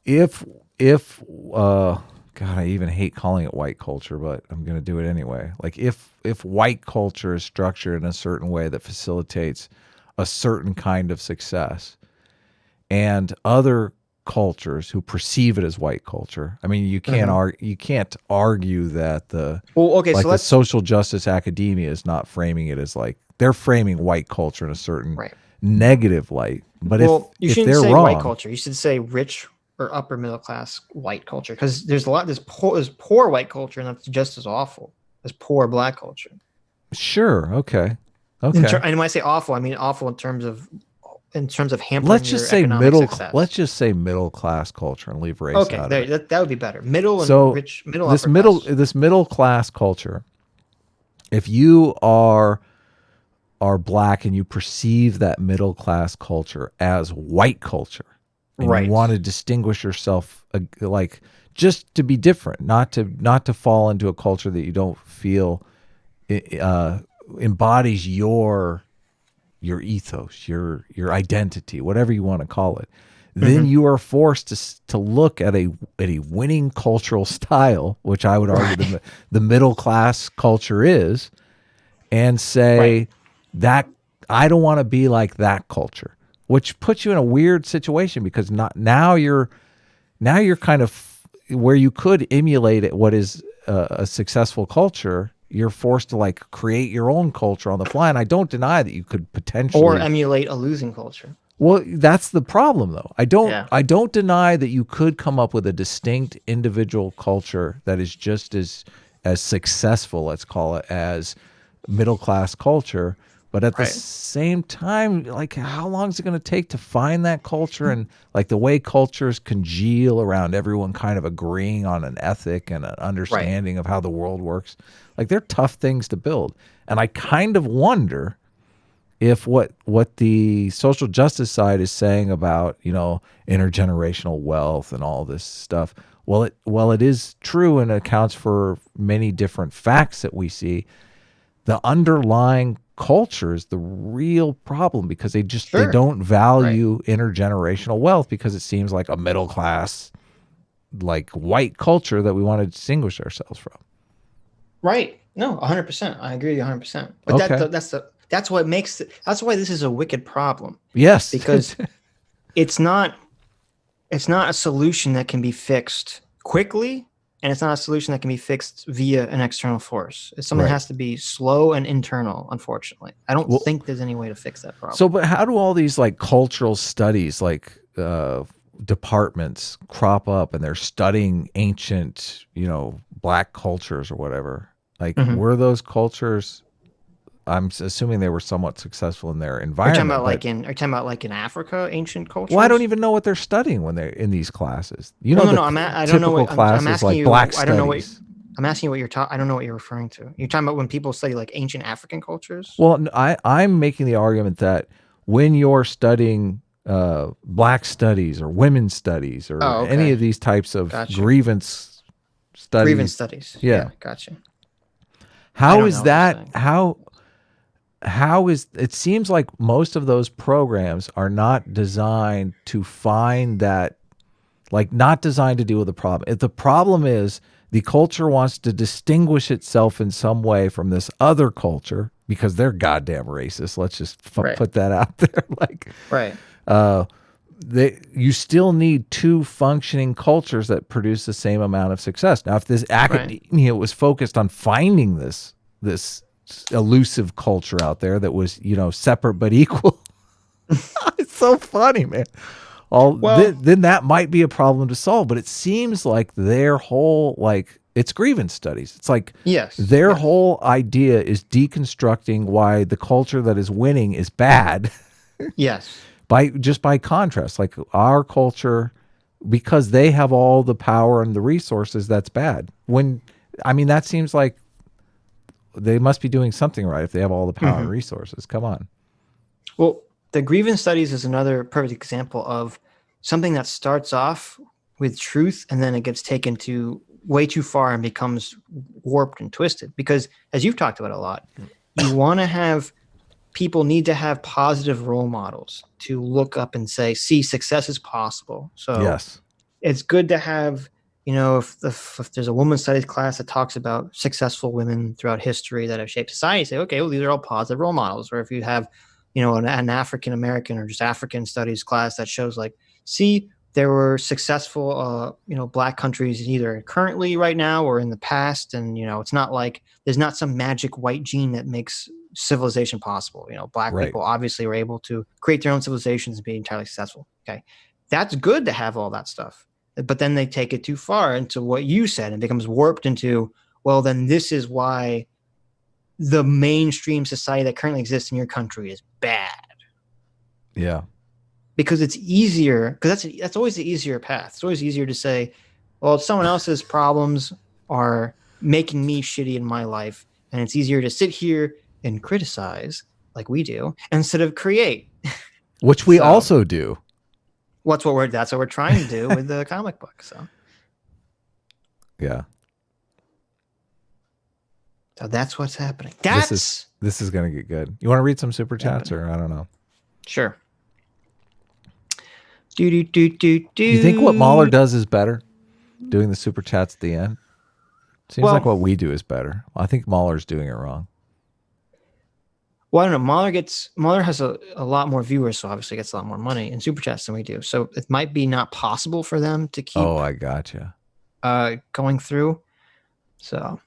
if God, I even hate calling it white culture, but I'm going to do it anyway. Like if white culture is structured in a certain way that facilitates a certain kind of success, and other cultures who perceive it as white culture, I mean, you can't argue that the social justice academia is not framing it as like they're framing white culture in a certain negative light. But if they're say wrong, white culture, you should say rich or upper middle class white culture, because there's poor white culture, and that's just as awful as poor Black culture. Sure. Okay. And when I say awful, I mean awful in terms of hampering. Let's just say success. Let's just say middle class culture and leave race out of it. That would be better. Middle and rich. This middle class culture. If you are Black and you perceive that middle class culture as white culture, and you want to distinguish yourself, like just to be different, not to fall into a culture that you don't feel embodies your ethos, your identity, whatever you want to call it, then you are forced to look at a winning cultural style, which I would argue the middle class culture is, and say that I don't want to be like that culture, which puts you in a weird situation because now you're kind of where you could emulate it, what is a successful culture. You're forced to like create your own culture on the fly. And I don't deny that you could potentially or emulate a losing culture. Well, that's the problem though. I don't deny that you could come up with a distinct individual culture that is just as successful, let's call it, as middle class culture. But at the same time, like, how long is it going to take to find that culture? And like the way cultures congeal around everyone kind of agreeing on an ethic and an understanding of how the world works. Like, they're tough things to build. And I kind of wonder if what the social justice side is saying about, intergenerational wealth and all this stuff, while it is true and accounts for many different facts that we see, the underlying culture is the real problem, because they don't value intergenerational wealth, because it seems like a middle class, like white culture that we want to distinguish ourselves from. Right. No, 100%. I agree 100%. But that's what makes it. That's why this is a wicked problem. Yes. Because it's not a solution that can be fixed quickly, and it's not a solution that can be fixed via an external force. It's something that has to be slow and internal, unfortunately. I don't think there's any way to fix that problem. So, but how do all these like cultural studies, like departments crop up and they're studying ancient, Black cultures or whatever? Like, were those cultures, I'm assuming they were somewhat successful in their environment. Are you talking about like in Africa, ancient cultures? Well, I don't even know what they're studying when they're in these classes. I don't know what classes, I'm asking like you. Black I don't know what studies. I'm asking you what you're talking. I don't know what you're referring to. You're talking about when people study like ancient African cultures? Well, I'm making the argument that when you're studying Black studies or women's studies or any of these types of grievance studies. Yeah. Gotcha. How is that? How is it? Seems like most of those programs are not designed to find that like not designed to deal with the problem. If the problem is the culture wants to distinguish itself in some way from this other culture because they're goddamn racist. Let's just put that out there. Like, Right. You still need two functioning cultures that produce the same amount of success. Now, if this academia was focused on finding this elusive culture out there that was, separate but equal, it's so funny, man. Then that might be a problem to solve. But it seems like their whole, it's grievance studies. It's like their whole idea is deconstructing why the culture that is winning is bad. Yes. By contrast, like our culture, because they have all the power and the resources, that's bad. That seems like they must be doing something right if they have all the power and resources. Come on. Well, the grievance studies is another perfect example of something that starts off with truth and then it gets taken to way too far and becomes warped and twisted. Because as you've talked about a lot, you want to have people need to have positive role models to look up and say, see, success is possible. So it's good to have, if there's a women's studies class that talks about successful women throughout history that have shaped society, say, okay, well, these are all positive role models. Or if you have, an African-American or just African studies class that shows see, there were successful, Black countries either currently right now or in the past. And, it's not like there's not some magic white gene that makes civilization possible. Black people obviously were able to create their own civilizations and be entirely successful. Okay. That's good to have all that stuff. But then they take it too far into what you said and becomes warped into, well, then this is why the mainstream society that currently exists in your country is bad. Yeah. Because it's easier, because that's always the easier path. It's always easier to say, well, someone else's problems are making me shitty in my life. And it's easier to sit here and criticize like we do instead of create. Which we also do. That's what we're trying to do with the comic book. So yeah. So that's what's happening. This is gonna get good. You want to read some super chats or I don't know? Sure. Do you think what Mahler does is better? Doing the super chats at the end? Seems like what we do is better. I think Mahler's doing it wrong. Well, I don't know. Mahler has a lot more viewers, so obviously gets a lot more money in super chats than we do. So it might be not possible for them to keep. Oh, I gotcha. Going through. So,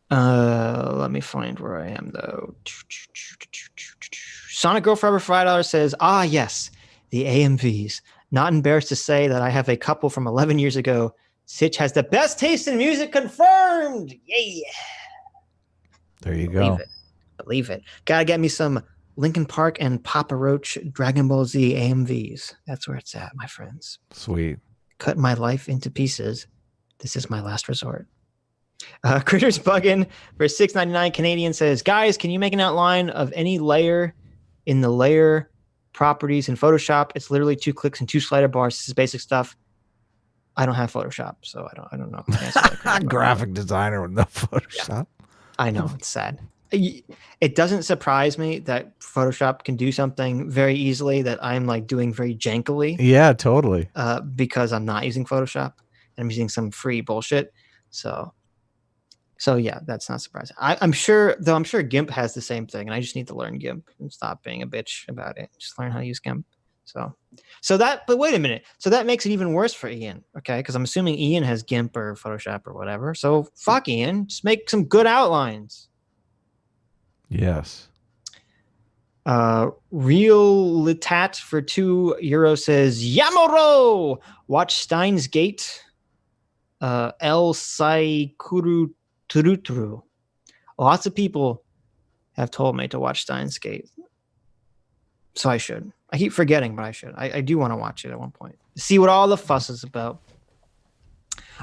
let me find where I am though. Sonic Girl Forever $5 says, yes, the AMVs. Not embarrassed to say that I have a couple from 11 years ago. Sitch has the best taste in music confirmed. Yeah. There you go. Believe it. Gotta get me some Linkin Park and Papa Roach Dragon Ball Z AMVs. That's where it's at, my friends. Sweet. Cut my life into pieces. This is my last resort. Critters Buggin for $6.99 Canadian says, guys, can you make an outline of any layer in the layer properties in Photoshop? It's literally 2 clicks and 2 slider bars. This is basic stuff. I don't have Photoshop, so I don't know. Graphic designer with no Photoshop. Yeah. I know, it's sad. It doesn't surprise me that Photoshop can do something very easily that I'm doing very jankily. Yeah, totally. Because I'm not using Photoshop and I'm using some free bullshit. So yeah, that's not surprising. I'm sure GIMP has the same thing, and I just need to learn GIMP and stop being a bitch about it. Just learn how to use GIMP. But wait a minute. So that makes it even worse for Ian, okay? Because I'm assuming Ian has GIMP or Photoshop or whatever. So fuck Ian. Just make some good outlines. Yes. Real Litat for €2 says, Yamoro! Watch Steins Gate. El Saikuru Turuturu. Lots of people have told me to watch Steins Gate. So I should. I keep forgetting, but I should. I do want to watch it at one point. See what all the fuss is about.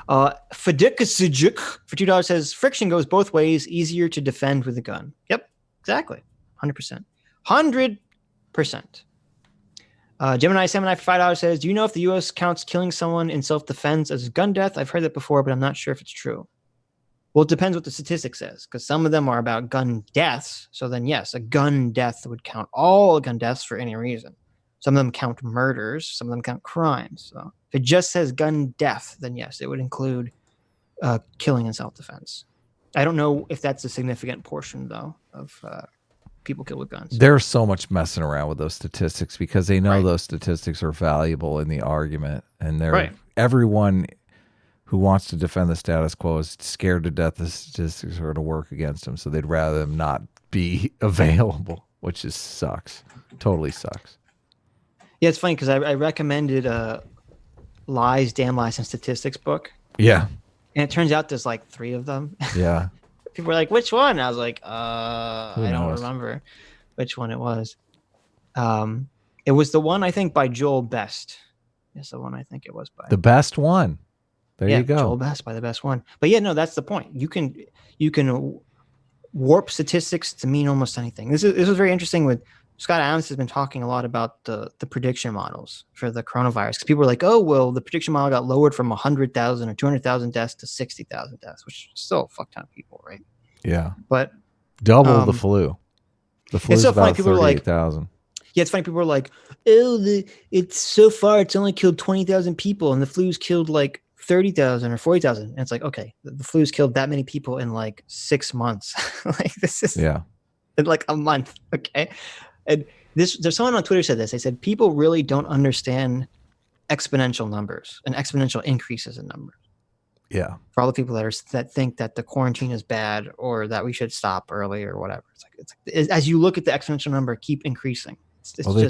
Fadikasijuk for $2 says, friction goes both ways, easier to defend with a gun. Yep, exactly. 100%. 100%. Gemini Samurai for $5 says, do you know if the U.S. counts killing someone in self-defense as gun death? I've heard that before, but I'm not sure if it's true. Well, it depends what the statistic says, because some of them are about gun deaths. So then, yes, a gun death would count all gun deaths for any reason. Some of them count murders. Some of them count crimes. So if it just says gun death, then yes, it would include killing in self-defense. I don't know if that's a significant portion, though, of people killed with guns. There's so much messing around with those statistics because they know Right. those statistics are valuable in the argument, and Right. everyone who wants to defend the status quo is scared to death the statistics are going to work against them, so they'd rather them not be available, which just sucks. Totally sucks. Yeah, it's funny because I recommended Lies, Damn Lies, and Statistics book. Yeah. And it turns out there's like 3 of them. Yeah. People were like, which one? I was like, I don't knows? remember which one it was. It was the one, I think, by Joel Best. It's the one I think it was by. The best one. There you go. Joel Best by the best one. But yeah, no, that's the point. You can warp statistics to mean almost anything. This was very interesting with Scott Adams has been talking a lot about the prediction models for the coronavirus. Because people were like, oh, well, the prediction model got lowered from 100,000 or 200,000 deaths to 60,000 deaths, which is still a fuck ton of people, right? Yeah. But double the flu. The flu is so funny. about People were like, 38,000. yeah, it's funny. People were like, oh, it's so far, it's only killed 20,000 people, and the flu's killed like 30,000 or 40,000. And it's like, okay, the flu's killed that many people in like 6 months. Like this is in like a month. Okay. And there's someone on Twitter said this. They said people really don't understand exponential numbers and exponential increases in numbers. Yeah. For all the people that think that the quarantine is bad or that we should stop early or whatever. It's like as you look at the exponential number keep increasing. Well, they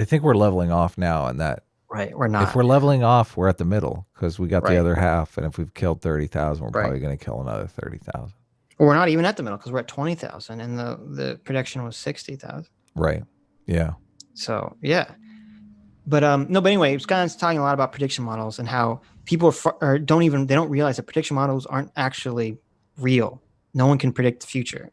think we're leveling off now, and that right, we're not. If we're leveling off, we're at the middle because we got Right. the other half, and if we've killed 30,000, we're probably going to kill another 30,000. Well, we're not even at the middle because we're at 20,000, and the prediction was 60,000. Right. Yeah. So yeah, but no. But anyway, it's kind of talking a lot about prediction models and how people don't realize that prediction models aren't actually real. No one can predict the future.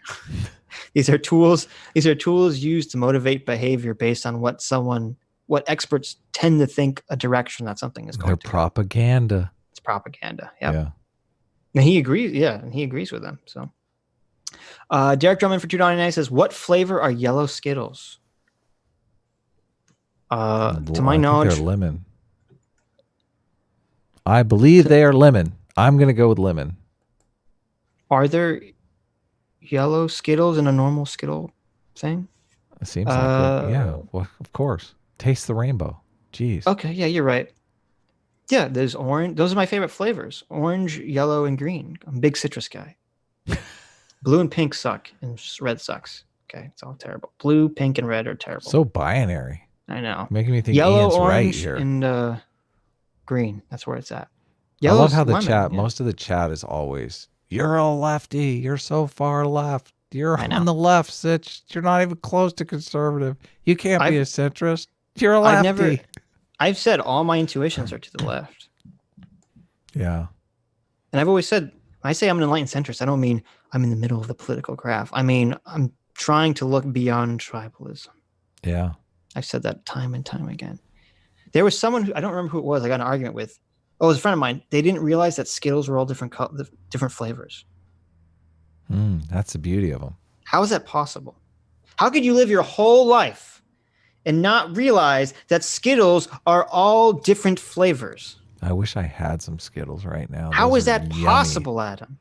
These are tools used to motivate behavior based on what experts tend to think a direction that something is going They're to. propaganda. It's propaganda. Yep. Yeah. And he agrees. Yeah, and he agrees with them. So, Derek Drummond for $2.99 says, "What flavor are yellow Skittles?" To my knowledge, they're lemon. I believe they are lemon. I'm going to go with lemon. Are there yellow Skittles in a normal Skittle thing? It seems like it. Yeah. Well, of course. Taste the rainbow. Jeez. Okay. Yeah, you're right. Yeah, there's orange. Those are my favorite flavors: orange, yellow, and green. I'm a big citrus guy. Blue and pink suck, and red sucks. Okay, it's all terrible. Blue, pink, and red are terrible. So binary. I know. Making me think yellow, Ian's orange, right here. and green. That's where it's at. I love how the lemon, chat. yeah. Most of the chat is always, "You're a lefty. You're so far left. You're I know. on the left, Sitch. You're not even close to conservative. You can't be a centrist. You're a lefty." I've said all my intuitions are to the left. Yeah. And I've always said, when I say I'm an enlightened centrist, I don't mean I'm in the middle of the political graph. I mean, I'm trying to look beyond tribalism. Yeah. I've said that time and time again. There was someone who, I don't remember who it was, I got in an argument with. Oh, it was a friend of mine. They didn't realize that Skittles were all different flavors. That's the beauty of them. How is that possible? How could you live your whole life and not realize that Skittles are all different flavors? I wish I had some Skittles right now. How Those is are that yummy. possible, Adam?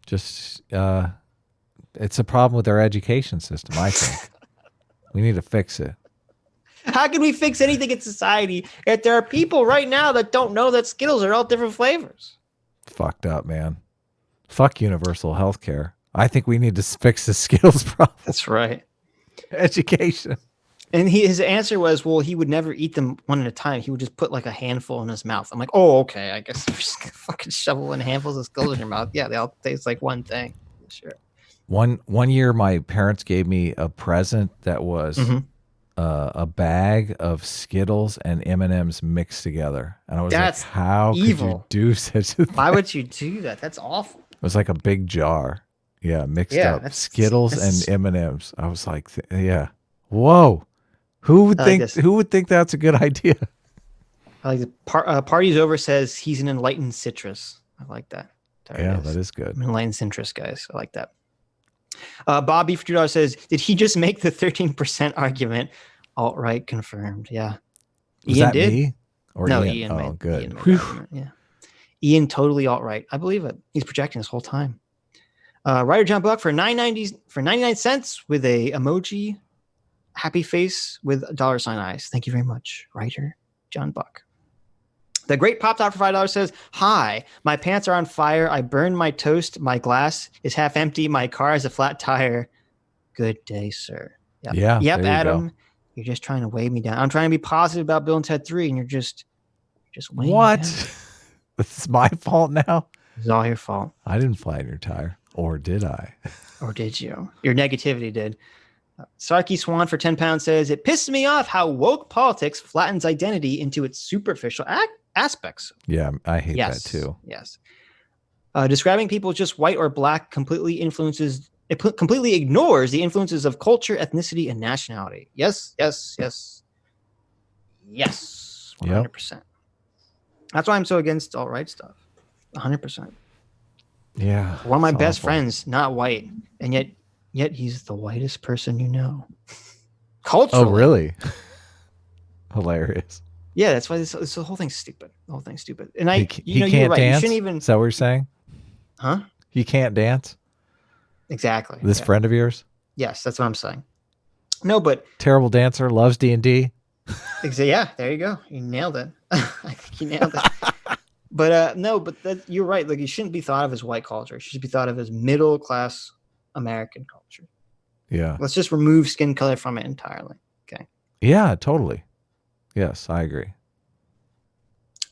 Just, it's a problem with our education system, I think. We need to fix it. How can we fix anything in society if there are people right now that don't know that Skittles are all different flavors? Fucked up, man. Fuck universal health care. I think we need to fix the Skittles problem. That's right. Education. And his answer was, well, he would never eat them one at a time. He would just put like a handful in his mouth. I'm like, oh, okay. I guess I'm just gonna fucking shovel in handfuls of Skittles in your mouth. Yeah, they all taste like one thing. Sure. One year, my parents gave me a present that was a bag of Skittles and M&Ms mixed together, and I was That's like, "How evil. could you do such a thing?" Why would you do that? That's awful. It was like a big jar, mixed Yeah, up Skittles that's- and M&Ms. I was like, yeah, whoa. Who would think? this. Who would think that's a good idea? I like the Party's Over says he's an enlightened citrus. I like that. There it That is good. I'm an enlightened centrist, guys. I like that. Bobby for $2 says, did he just make the 13% argument? Alt-right confirmed. Yeah. Was Ian that did. me or No, Ian? Ian Oh, made, good. Ian made that argument. Yeah. Ian totally alt-right. I believe it. He's projecting this whole time. Writer John Buck for $9.99 with a emoji happy face with $sign eyes. Thank you very much, writer John Buck. The Great Pop Top for $5 says, "Hi, my pants are on fire. I burned my toast. My glass is half empty. My car has a flat tire. Good day, sir." Yep. Yeah. Yep, there you Adam. go. You're just trying to weigh me down. I'm trying to be positive about Bill and Ted 3, and you're just weighing me What? down. This is my fault now. It's all your fault. I didn't flatten your tire, or did I? Or did you? Your negativity did. Sarky Swan for £10 says, "It pisses me off how woke politics flattens identity into its superficial aspects." Yeah, I hate that too. Yes. Describing people as just white or black completely ignores the influences of culture, ethnicity, and nationality. Yes. 100%. That's why I'm so against alt-right stuff. 100%. Yeah. One of my it's best awful. friends, not white, and yet he's the whitest person you know. Culturally. Oh, really? Hilarious. Yeah, that's why this whole thing's stupid. The whole thing's stupid. And He you're can't right. dance? You shouldn't even. Is that what you're saying? Huh? He can't dance? Exactly. This friend of yours? Yes, that's what I'm saying. No, but Terrible dancer, loves D&D. yeah, there you go. You nailed it. I think you nailed it. But no, but you're right. Like, you shouldn't be thought of as white culture. It should be thought of as middle class American culture. Yeah. Let's just remove skin color from it entirely. Okay. Yeah, totally. Yes, I agree.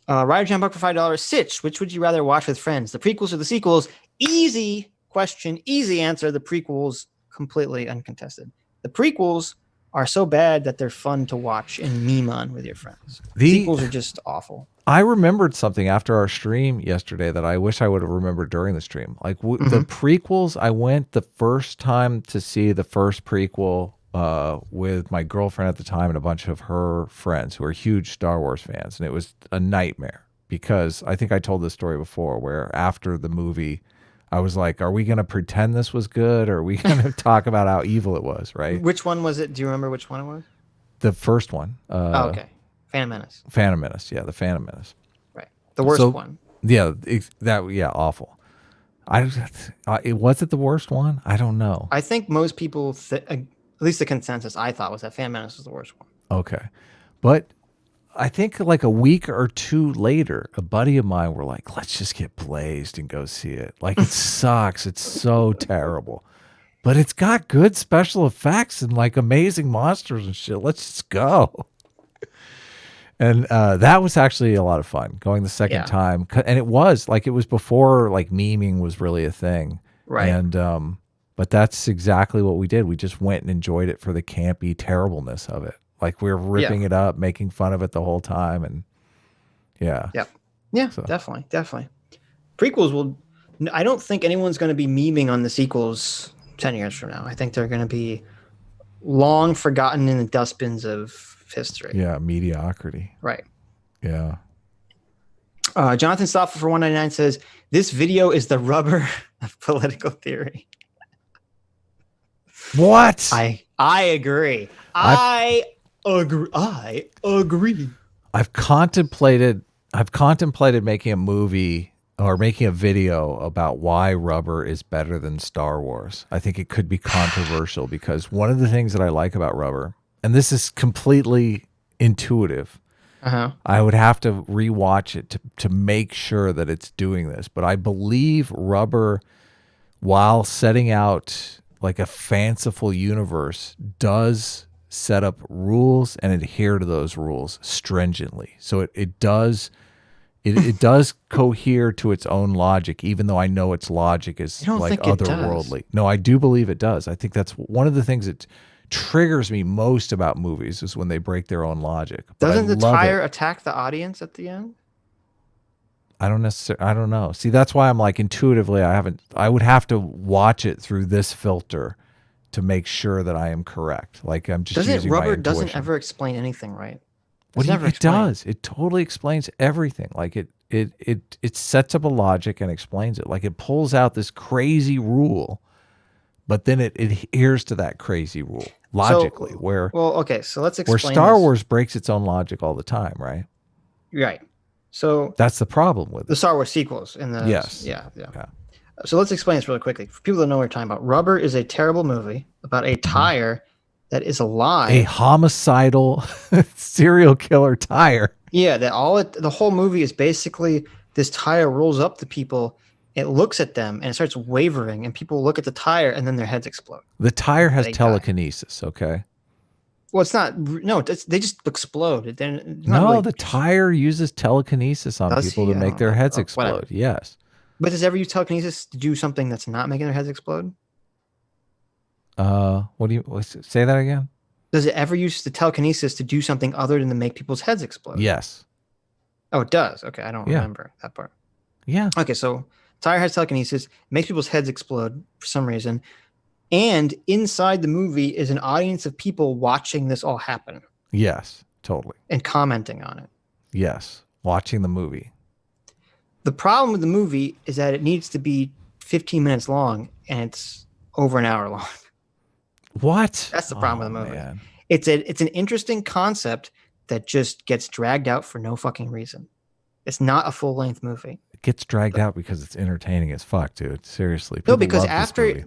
Ryder John Buck for $5. Sitch, which would you rather watch with friends? The prequels or the sequels? Easy question, easy answer. The prequels, completely uncontested. The prequels are so bad that they're fun to watch and meme on with your friends. The sequels are just awful. I remembered something after our stream yesterday that I wish I would have remembered during the stream. Like the prequels, I went the first time to see the first prequel with my girlfriend at the time and a bunch of her friends who are huge Star Wars fans. And it was a nightmare because I think I told this story before where after the movie, I was like, are we going to pretend this was good or are we going to talk about how evil it was, right? Which one was it? Do you remember which one it was? The first one. Okay. Phantom Menace. Phantom Menace. Yeah, the Phantom Menace. Right. The worst one. Yeah, awful. Was it the worst one? I don't know. I think most people, at least the consensus I thought was that Phantom Menace was the worst one. Okay. But I think like a week or two later, a buddy of mine were like, let's just get blazed and go see it. Like, it sucks. It's so terrible. But it's got good special effects and like amazing monsters and shit. Let's just go. And that was actually a lot of fun going the second time. And it was before like memeing was really a thing. Right. And, but that's exactly what we did. We just went and enjoyed it for the campy terribleness of it. Like, we were ripping it up, making fun of it the whole time. And yeah. Yep. Yeah, so. Definitely. Prequels I don't think anyone's going to be memeing on the sequels 10 years from now. I think they're going to be long forgotten in the dustbins of history. Yeah, mediocrity. Right. Yeah. Jonathan Stoffel for $1.99 says, "This video is the rubber of political theory." What? I agree. I agree. I've contemplated making a movie or making a video about why rubber is better than Star Wars. I think it could be controversial because one of the things that I like about rubber, and this is completely intuitive, I would have to rewatch it to make sure that it's doing this. But I believe rubber, while setting out like a fanciful universe, does set up rules and adhere to those rules stringently. So it does cohere to its own logic, even though I know its logic is like otherworldly. No, I do believe it does. I think that's one of the things that triggers me most about movies is when they break their own logic. Doesn't the tire attack the audience at the end? I don't know. See, that's why I'm like intuitively, I would have to watch it through this filter to make sure that I am correct. Like, I'm just using my intuition. Doesn't ever explain anything, right? It does. It totally explains everything. Like it sets up a logic and explains it. Like, it pulls out this crazy rule but then it adheres to that crazy rule logically, where okay, so let's explain Star this. Wars breaks its own logic all the time, right? Right. So that's the problem with the it. Star Wars sequels in the Yes. Yeah. So let's explain this really quickly for people that know what we're talking about. Rubber is a terrible movie about a tire that is alive, a homicidal serial killer tire. Yeah, the whole movie is basically this tire rolls up to people, it looks at them, and it starts wavering, and people look at the tire, and then their heads explode. The tire has telekinesis, okay? Well, it's not. No, they just explode. No, the tire uses telekinesis on people to make their heads explode. Whatever. Yes. But does it ever use telekinesis to do something that's not making their heads explode? What do you say that again? Does it ever use the telekinesis to do something other than to make people's heads explode? Yes. Oh, it does. Okay, I don't remember that part. Yeah. Okay, so tire has telekinesis, makes people's heads explode for some reason, and inside the movie is an audience of people watching this all happen. Yes, totally. And commenting on it. Yes, watching the movie. The problem with the movie is that it needs to be 15 minutes long, and it's over an hour long. What? That's the problem with the movie. Man. It's an interesting concept that just gets dragged out for no fucking reason. It's not a full-length movie. It gets dragged out because it's entertaining as fuck, dude. Seriously. No, because after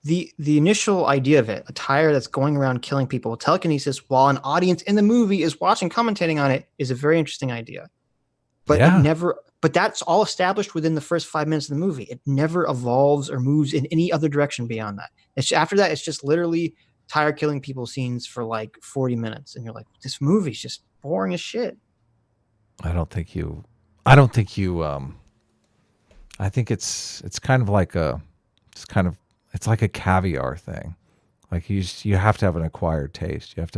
the initial idea of it, a tire that's going around killing people with telekinesis while an audience in the movie is watching, commentating on it, is a very interesting idea. But it never. But that's all established within the first 5 minutes of the movie. It never evolves or moves in any other direction beyond that. After that, it's just literally tire killing people scenes for like 40 minutes. And you're like, this movie's just boring as shit. I think it's kind of like it's like a caviar thing. Like you have to have an acquired taste. You have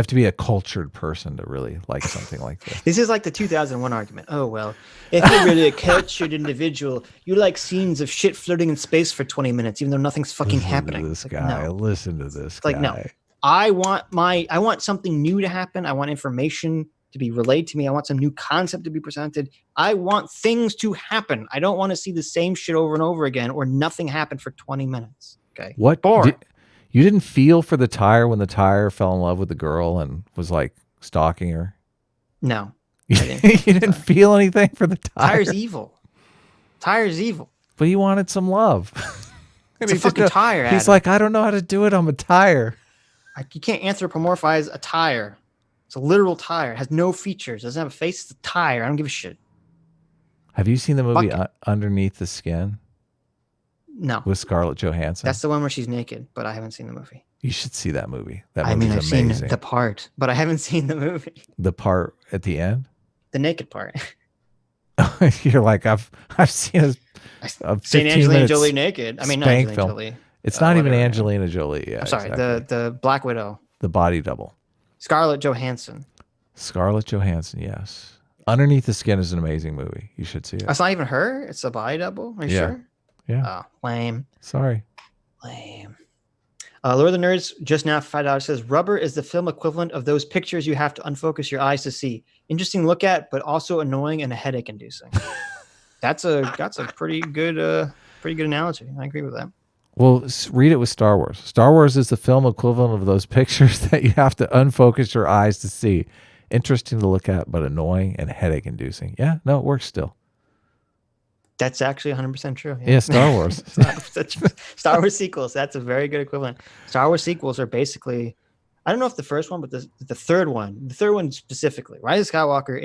to be a cultured person to really like something like this. This is like the 2001 argument. Oh, well, if you're really a cultured individual, you like scenes of shit floating in space for 20 minutes, even though nothing's fucking happening. Listen to this guy. Like, no, I want something new to happen. I want information to be relayed to me. I want some new concept to be presented. I want things to happen. I don't want to see the same shit over and over again or nothing happen for 20 minutes. Okay. What? You didn't feel for the tire when the tire fell in love with the girl and was like stalking her? No. You didn't feel anything for the tire? Tire's evil. Tire's evil. But he wanted some love. It's a fucking tire. He's Adam. like, I don't know how to do it. I'm a tire. You can't anthropomorphize a tire. It's a literal tire. It has no features. It doesn't have a face. It's a tire. I don't give a shit. Have you seen the movie Underneath the Skin? No. With Scarlett Johansson? That's the one where she's naked, but I haven't seen the movie. You should see that movie. I've amazing. Seen the part, but I haven't seen the movie. The part at the end? The naked part. You're like, I've seen seen Angelina Jolie naked. I mean, not Angelina Jolie. It's not even Angelina Jolie. Yeah, I'm sorry, exactly. the Black Widow. The body double. Scarlett Johansson. Scarlett Johansson, yes. Underneath the Skin is an amazing movie. You should see it. That's not even her. It's a body double. Are you sure? Yeah. Oh, lame. Sorry. Lame. Lord of the Nerds just now for $5 says Rubber is the film equivalent of those pictures you have to unfocus your eyes to see. Interesting to look at, but also annoying and a headache inducing. That's a pretty good analogy. I agree with that. Well, read it with Star Wars. Star Wars is the film equivalent of those pictures that you have to unfocus your eyes to see. Interesting to look at, but annoying and headache inducing. Yeah, no, it works still. That's actually 100% true. Yeah, Star Wars. Star Wars sequels. That's a very good equivalent. Star Wars sequels are basically, I don't know if the first one, but the third one specifically, Rise of Skywalker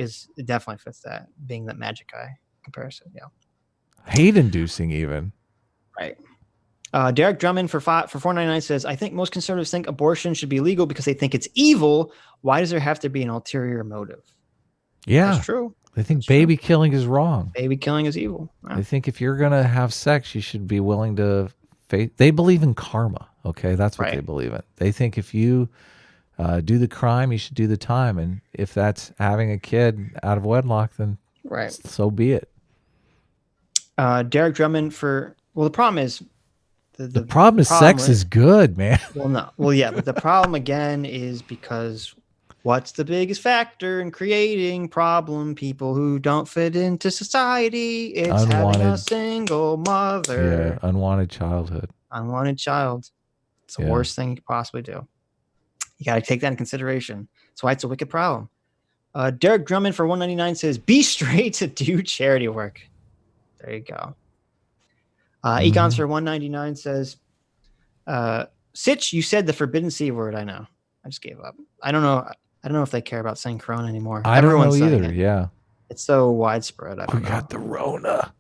definitely fits that, being that magic eye comparison. Yeah. Hate inducing even. Right. Derek Drummond for $4.99 says, I think most conservatives think abortion should be legal because they think it's evil. Why does there have to be an ulterior motive? Yeah. That's true. They think baby killing is wrong. Baby killing is evil. Yeah. They think if you're going to have sex, you should be willing to face. They believe in karma. Okay. That's what they believe in. They think if you do the crime, you should do the time. And if that's having a kid out of wedlock, then so be it. Derek Drummond the problem is, the problem is sex is good, man. Well, no. Well, yeah. But the problem again is because what's the biggest factor in creating people who don't fit into society? It's having a single mother. Yeah, unwanted childhood. Unwanted child. It's the worst thing you could possibly do. You got to take that in consideration. That's why it's a wicked problem. Derek Drummond for $1.99 says, be straight to do charity work. There you go. Econs for $1.99 says, Sitch, you said the forbidden C word. I know. I just gave up. I don't know. I don't know if they care about saying Corona anymore. Everyone's don't know either. Yeah. It's so widespread. I don't know. Got the Rona.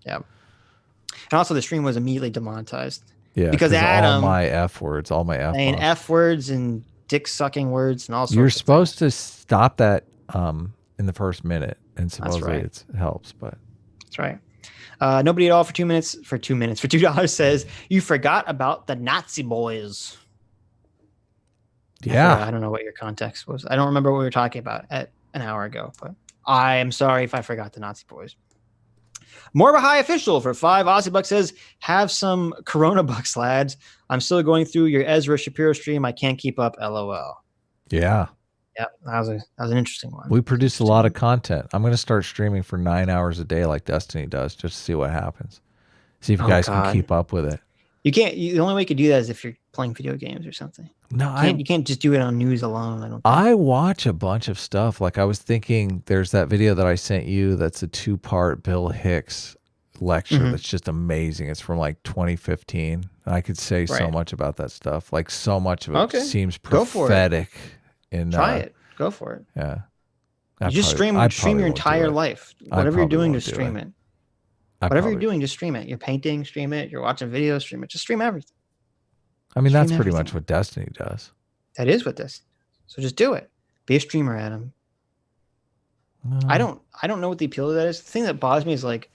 Yeah. And also the stream was immediately demonetized. Yeah. Because Adam, all my F words, all my F and F words and dick sucking words and all sorts. You're supposed to stop that in the first minute, and supposedly it helps, but that's right. Nobody at all for 2 minutes. For $2 says, you forgot about the Nazi boys. Yeah. I don't know what your context was. I don't remember what we were talking about an hour ago, but I am sorry if I forgot the Nazi boys. More of a high official for $5 Aussie bucks says, have some Corona bucks, lads. I'm still going through your Ezra Shapiro stream. I can't keep up. LOL. Yeah. Yeah, that was an interesting one. We produce a lot of content. I'm going to start streaming for 9 hours a day like Destiny does, just to see what happens. See if you guys can keep up with it. You can't. The only way you could do that is if you're playing video games or something. No, you can't just do it on news alone. I don't think. I watch a bunch of stuff. Like I was thinking, there's that video that I sent you that's a 2-part Bill Hicks lecture that's just amazing. It's from like 2015. I could say so much about that stuff. Like so much of it seems prophetic. Try it. Go for it. Yeah. You just stream your entire life. Whatever you're doing, just stream it. Whatever you're doing, just stream it. You're painting, stream it. You're watching videos, stream it. Just stream everything. I mean, that's pretty much what Destiny does. That is what this. So just do it. Be a streamer, Adam. I don't know what the appeal of that is. The thing that bothers me is like,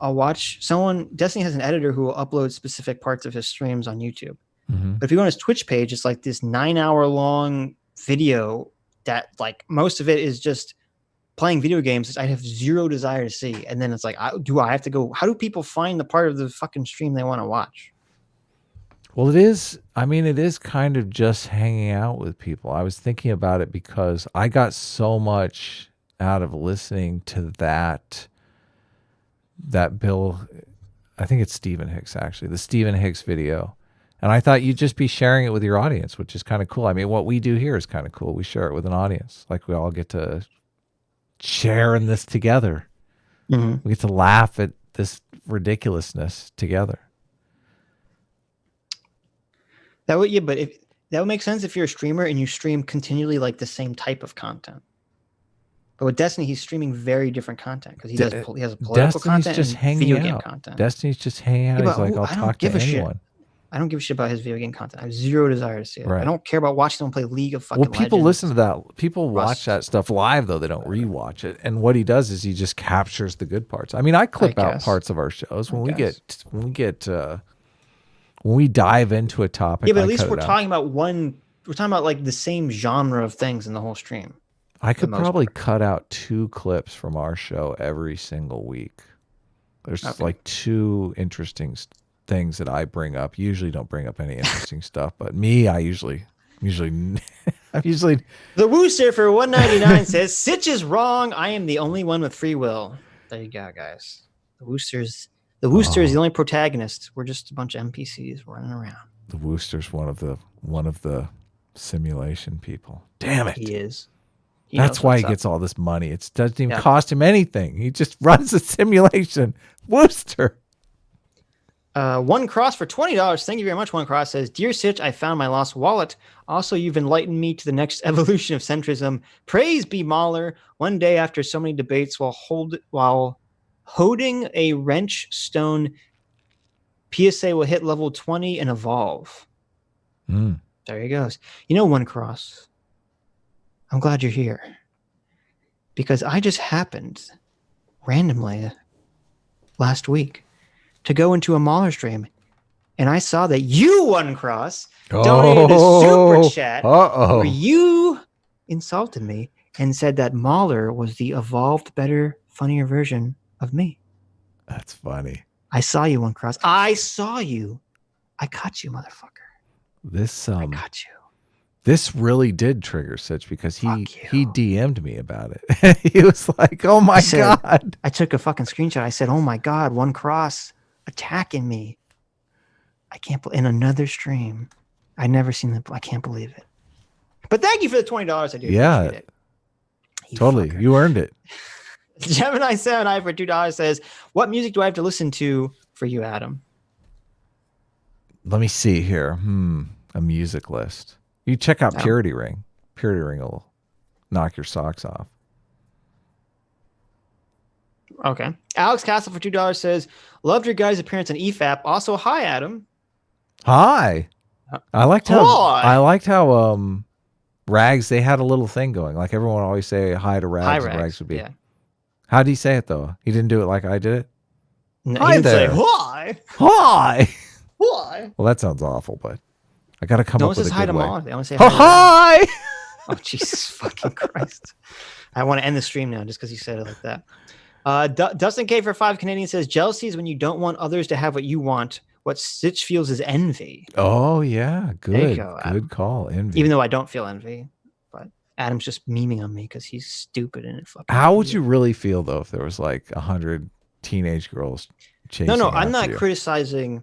I'll watch someone. Destiny has an editor who will upload specific parts of his streams on YouTube. But if you go on his Twitch page, it's like this 9-hour long video that like most of it is just playing video games I have zero desire to see. And then it's like, do I have to go? How do people find the part of the fucking stream they want to watch? Well, it is. I mean, it is kind of just hanging out with people. I was thinking about it because I got so much out of listening to that Bill, I think it's Stephen Hicks, actually, the Stephen Hicks video. And I thought you'd just be sharing it with your audience, which is kind of cool. I mean, what we do here is kind of cool. We share it with an audience. Like we all get to share in this together. We get to laugh at this ridiculousness together. That would, but that would make sense if you're a streamer and you stream continually like the same type of content. But with Destiny, he's streaming very different content because he has political Destiny's content just and hanging video out. game content. Destiny's just hanging out. He's like, I'll talk to anyone. I don't give a shit about his video game content. I have zero desire to see it. Right. I don't care about watching someone play League of fucking Legends. Well, people listen to that. People watch that stuff live, though. They don't rewatch it. And what he does is he just captures the good parts. I mean, I clip out parts of our shows when we dive into a topic. Yeah, but at least we're talking about like the same genre of things in the whole stream. I could probably cut out 2 clips from our show every single week. There's like 2 interesting things that I bring up. Usually don't bring up any interesting stuff, but me, I'm usually the Wooster for $1.99 says Sitch is wrong. I am the only one with free will. There you go, guys. The Wooster is the only protagonist. We're just a bunch of NPCs running around. The Wooster's one of the simulation people. Damn it. He is. That's why he gets all this money. It doesn't even cost him anything. He just runs a simulation. Wooster. One Cross for $20. Thank you very much. One Cross says, Dear Sitch, I found my lost wallet. Also, you've enlightened me to the next evolution of centrism. Praise be Mahler. One day after so many debates while holding a wrench stone, PSA will hit level 20 and evolve. There he goes. One Cross, I'm glad you're here. Because I just happened randomly last week to go into a Mahler stream, and I saw that you, One Cross, donated a super chat where you insulted me and said that Mahler was the evolved, better, funnier version of me. That's funny. I saw you, One Cross. I saw you. I caught you, motherfucker. I caught you. This really did trigger Sitch because he DM'd me about it. He was like, "Oh my God!" I took a fucking screenshot. I said, "Oh my God, One Cross attacking me." I can't in another stream. I never seen that. I can't believe it. But thank you for the $20. I do appreciate it. Totally. Fucker. You earned it. Gemini79 for $2 says, "What music do I have to listen to for you, Adam?" Let me see here. A music list. You check out Purity Ring. Purity Ring will knock your socks off. Okay. Alex Castle for $2 says, "Loved your guys' appearance on EFAP. Also, hi, Adam." Hi. I liked how Rags, they had a little thing going. Like everyone would always say hi to Rags. Hi, and Rags. Rags would be. Yeah. How did he say it though? He didn't do it like I did it. No, Hi he didn't there. say hi. Hi. Hi. Well, that sounds awful, but I got to come up with a good way. I want to say hi. Oh, Jesus fucking Christ. I want to end the stream now just because you said it like that. Dustin K for 5 Canadian says, "Jealousy is when you don't want others to have what you want. What Stitch feels is envy." Oh, yeah. Good. There you go, Adam. Good call. Envy. Even though I don't feel envy, but Adam's just memeing on me because he's stupid and fucking. How would you really feel though if there was like 100 teenage girls chasing? No, I'm after not you? criticizing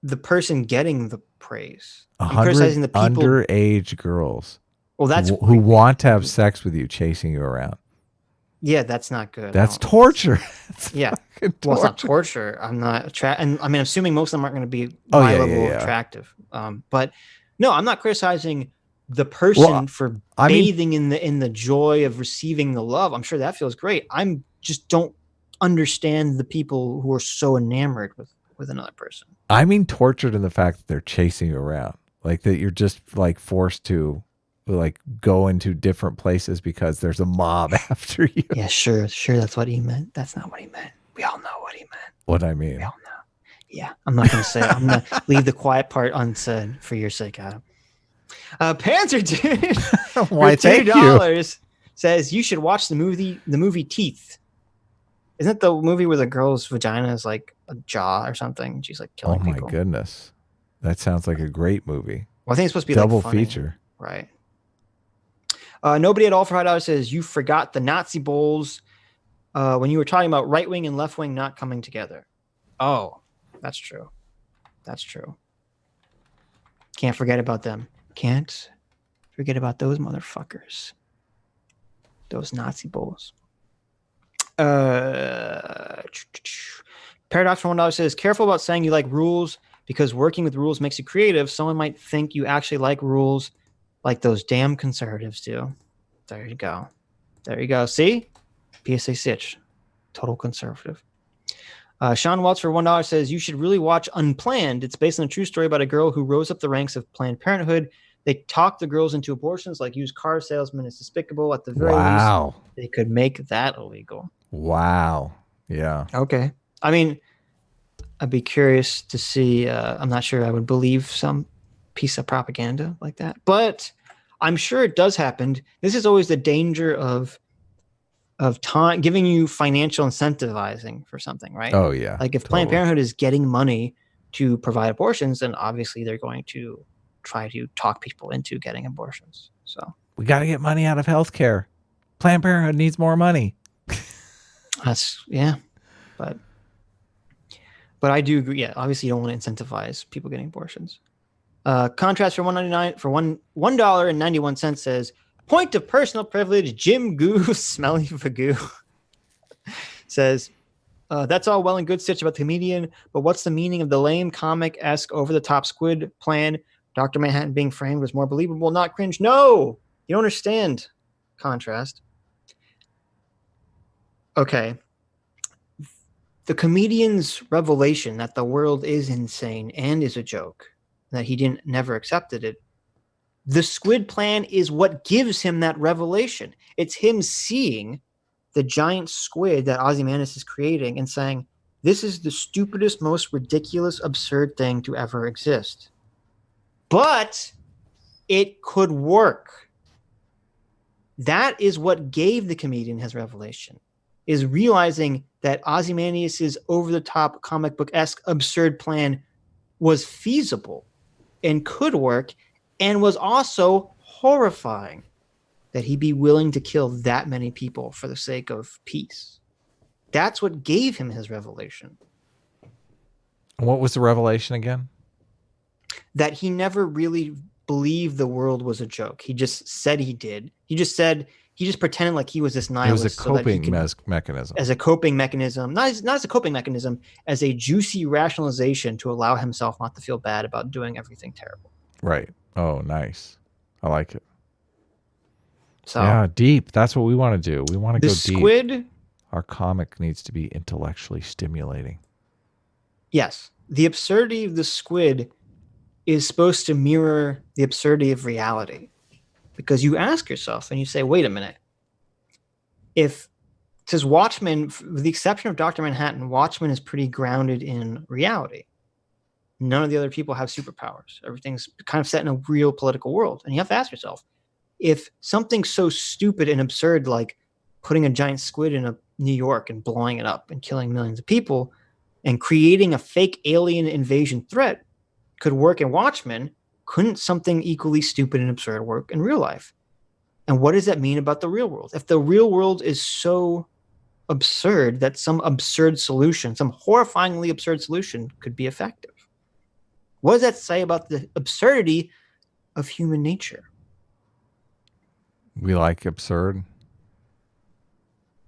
the person getting the praise. I'm 100 criticizing the people. underage girls. Well, that's who want to have sex with you, chasing you around. Yeah, that's not good. That's torture. Yeah. Well, it's not torture. I'm not and I mean, I'm assuming most of them aren't going to be my level of attractive. But no, I'm not criticizing the person for bathing in the joy of receiving the love. I'm sure that feels great. I'm just don't understand the people who are so enamored with another person. I mean, tortured in the fact that they're chasing you around, like that you're just like forced to like go into different places because there's a mob after you. Yeah, sure. That's what he meant. That's not what he meant. We all know what he meant. What I mean. We all know. Yeah, I'm not going to say. I'm going to leave the quiet part unsaid for your sake, Adam. Panzer Dude, why? Thank you. Says you should watch the movie Teeth. Isn't it the movie where the girl's vagina is like a jaw or something? She's like killing people. Oh my goodness, that sounds like a great movie. Well, I think it's supposed to be double like funny, feature, right? Nobody at all for $5 says you forgot the Nazi bowls when you were talking about right wing and left wing not coming together. Oh, that's true. That's true. Can't forget about them. Can't forget about those motherfuckers. Those Nazi bowls. Paradox for $1 says, "Careful about saying you like rules because working with rules makes you creative. Someone might think you actually like rules like those damn conservatives do." There you go. There you go. See? PSA Stitch. Total conservative. Sean Watts for $1 says, "You should really watch Unplanned. It's based on a true story about a girl who rose up the ranks of Planned Parenthood. They talked the girls into abortions like used car salesmen. It's despicable. At the very least, they could make that illegal." Wow. Yeah. Okay. I mean, I'd be curious to see. I'm not sure I would believe some piece of propaganda like that, but I'm sure it does happen. This is always the danger of time giving you financial incentivizing for something, right? Oh yeah. Like if Planned Parenthood is getting money to provide abortions, then obviously they're going to try to talk people into getting abortions. So we got to get money out of healthcare. Planned Parenthood needs more money. That's but I do agree. Yeah, obviously you don't want to incentivize people getting abortions. Contrast for $1.99 for $1.91 says, "Point of personal privilege, Jim Goo, smelly fagoo." Says, "That's all well and good, Stitch, about the comedian, but what's the meaning of the lame comic-esque over-the-top squid plan? Dr. Manhattan being framed was more believable, not cringe." No, you don't understand. Contrast. Okay. The comedian's revelation that the world is insane and is a joke, that he never accepted it. The squid plan is what gives him that revelation. It's him seeing the giant squid that Ozymandias is creating and saying, "This is the stupidest, most ridiculous, absurd thing to ever exist. But it could work." That is what gave the comedian his revelation, is realizing that Ozymandias' over-the-top comic book-esque absurd plan was feasible and could work, and was also horrifying that he'd be willing to kill that many people for the sake of peace. That's what gave him his revelation. What was the revelation again? that he never really believed the world was a joke. He just said he did. He just pretended like he was this It was a nihilist so that he coping could, mechanism. as a coping mechanism, not as a coping mechanism, as a juicy rationalization to allow himself not to feel bad about doing everything terrible. Right. Oh, nice. I like it. So yeah, deep. That's what we want to do. We want to the go deep. squid, Our comic needs to be intellectually stimulating. yes, the absurdity of the squid is supposed to mirror the absurdity of reality. Because you ask yourself and you say, wait a minute. If it says Watchmen, with the exception of Dr. Manhattan, Watchmen is pretty grounded in reality. None of the other people have superpowers. Everything's kind of set in a real political world. And you have to ask yourself, if something so stupid and absurd like putting a giant squid in New York and blowing it up and killing millions of people and creating a fake alien invasion threat could work in Watchmen, couldn't something equally stupid and absurd work in real life? And what does that mean about the real world? If the real world is so absurd that some absurd solution, some horrifyingly absurd solution could be effective, what does that say about the absurdity of human nature? We like absurd.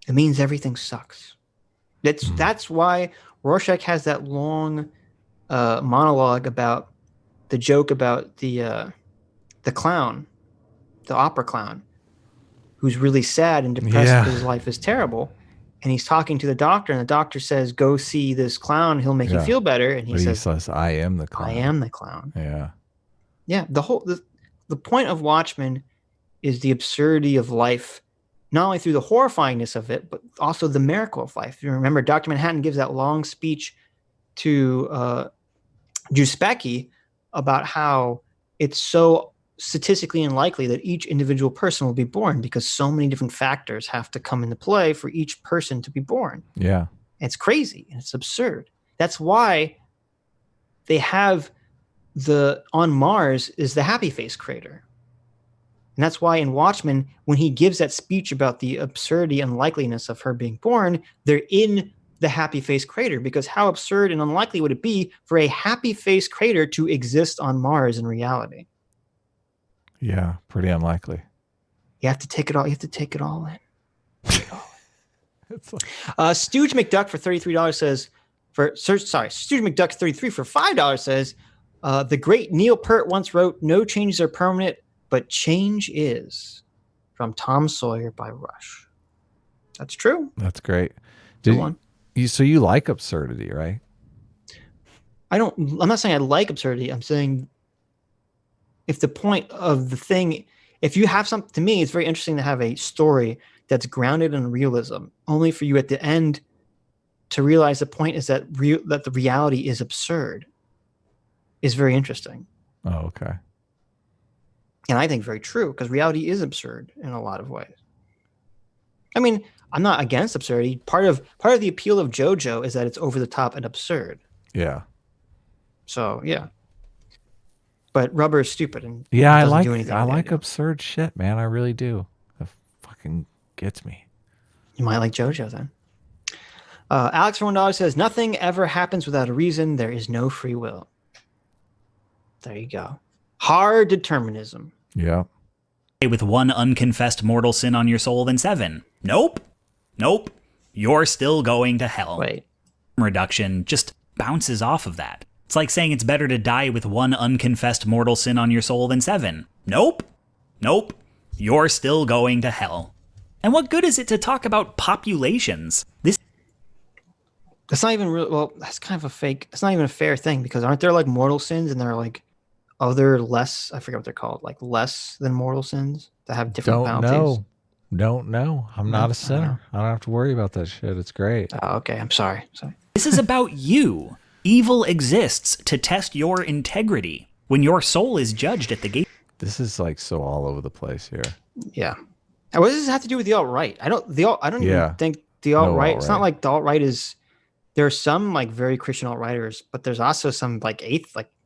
It means everything sucks. That's why Rorschach has that long monologue about the joke about the clown, the opera clown, who's really sad and depressed because his life is terrible. And he's talking to the doctor, and the doctor says, go see this clown. He'll make you feel better. And he says, I am the clown. I am the clown. Yeah. Yeah. The point of Watchmen is the absurdity of life, not only through the horrifyingness of it, but also the miracle of life. You remember, Dr. Manhattan gives that long speech to Juspecki about how it's so statistically unlikely that each individual person will be born because so many different factors have to come into play for each person to be born. Yeah. And it's crazy and it's absurd. That's why they have on Mars is the happy face crater. And that's why in Watchmen, when he gives that speech about the absurdity and unlikeliness of her being born, they're in the happy face crater, because how absurd and unlikely would it be for a happy face crater to exist on Mars in reality? Yeah, pretty unlikely. You have to take it all. You have to take it all in. Stooge McDuck for $33 says, Stooge McDuck 33 for $5 says, the great Neil Peart once wrote, "No changes are permanent, but change is," from Tom Sawyer by Rush. That's true. That's great. So you like absurdity, right? I'm not saying I like absurdity. I'm saying if the point of the thing, if you have something, to me, it's very interesting to have a story that's grounded in realism, only for you at the end to realize the point is that that the reality is absurd, is very interesting. Oh, okay. And I think very true, because reality is absurd in a lot of ways. I mean, I'm not against absurdity. Part of the appeal of JoJo is that it's over the top and absurd. Yeah. So yeah. But Rubber is stupid and I doesn't do anything. I like absurd shit, man. I really do. It fucking gets me. You might like JoJo then. Alex for $1 says, nothing ever happens without a reason. There is no free will. There you go. Hard determinism. Yeah. With one unconfessed mortal sin on your soul than 7. Nope. You're still going to hell. Wait. Reduction just bounces off of that. It's like saying it's better to die with one unconfessed mortal sin on your soul than 7. Nope. You're still going to hell. And what good is it to talk about populations? That's not even real. Well, that's kind of a fake. It's not even a fair thing, because aren't there like mortal sins and there are like other less, I forget what they're called, like less than mortal sins that have different penalties? Don't know. I'm not a sinner. I don't have to worry about that shit. It's great. Oh, okay. I'm sorry. This is about you. Evil exists to test your integrity when your soul is judged at the gate. This is like so all over the place here. Yeah. And what does this have to do with the alt-right? I don't even think the alt-right, it's not like the alt-right is, there are some like very Christian alt-righters, but there's also some like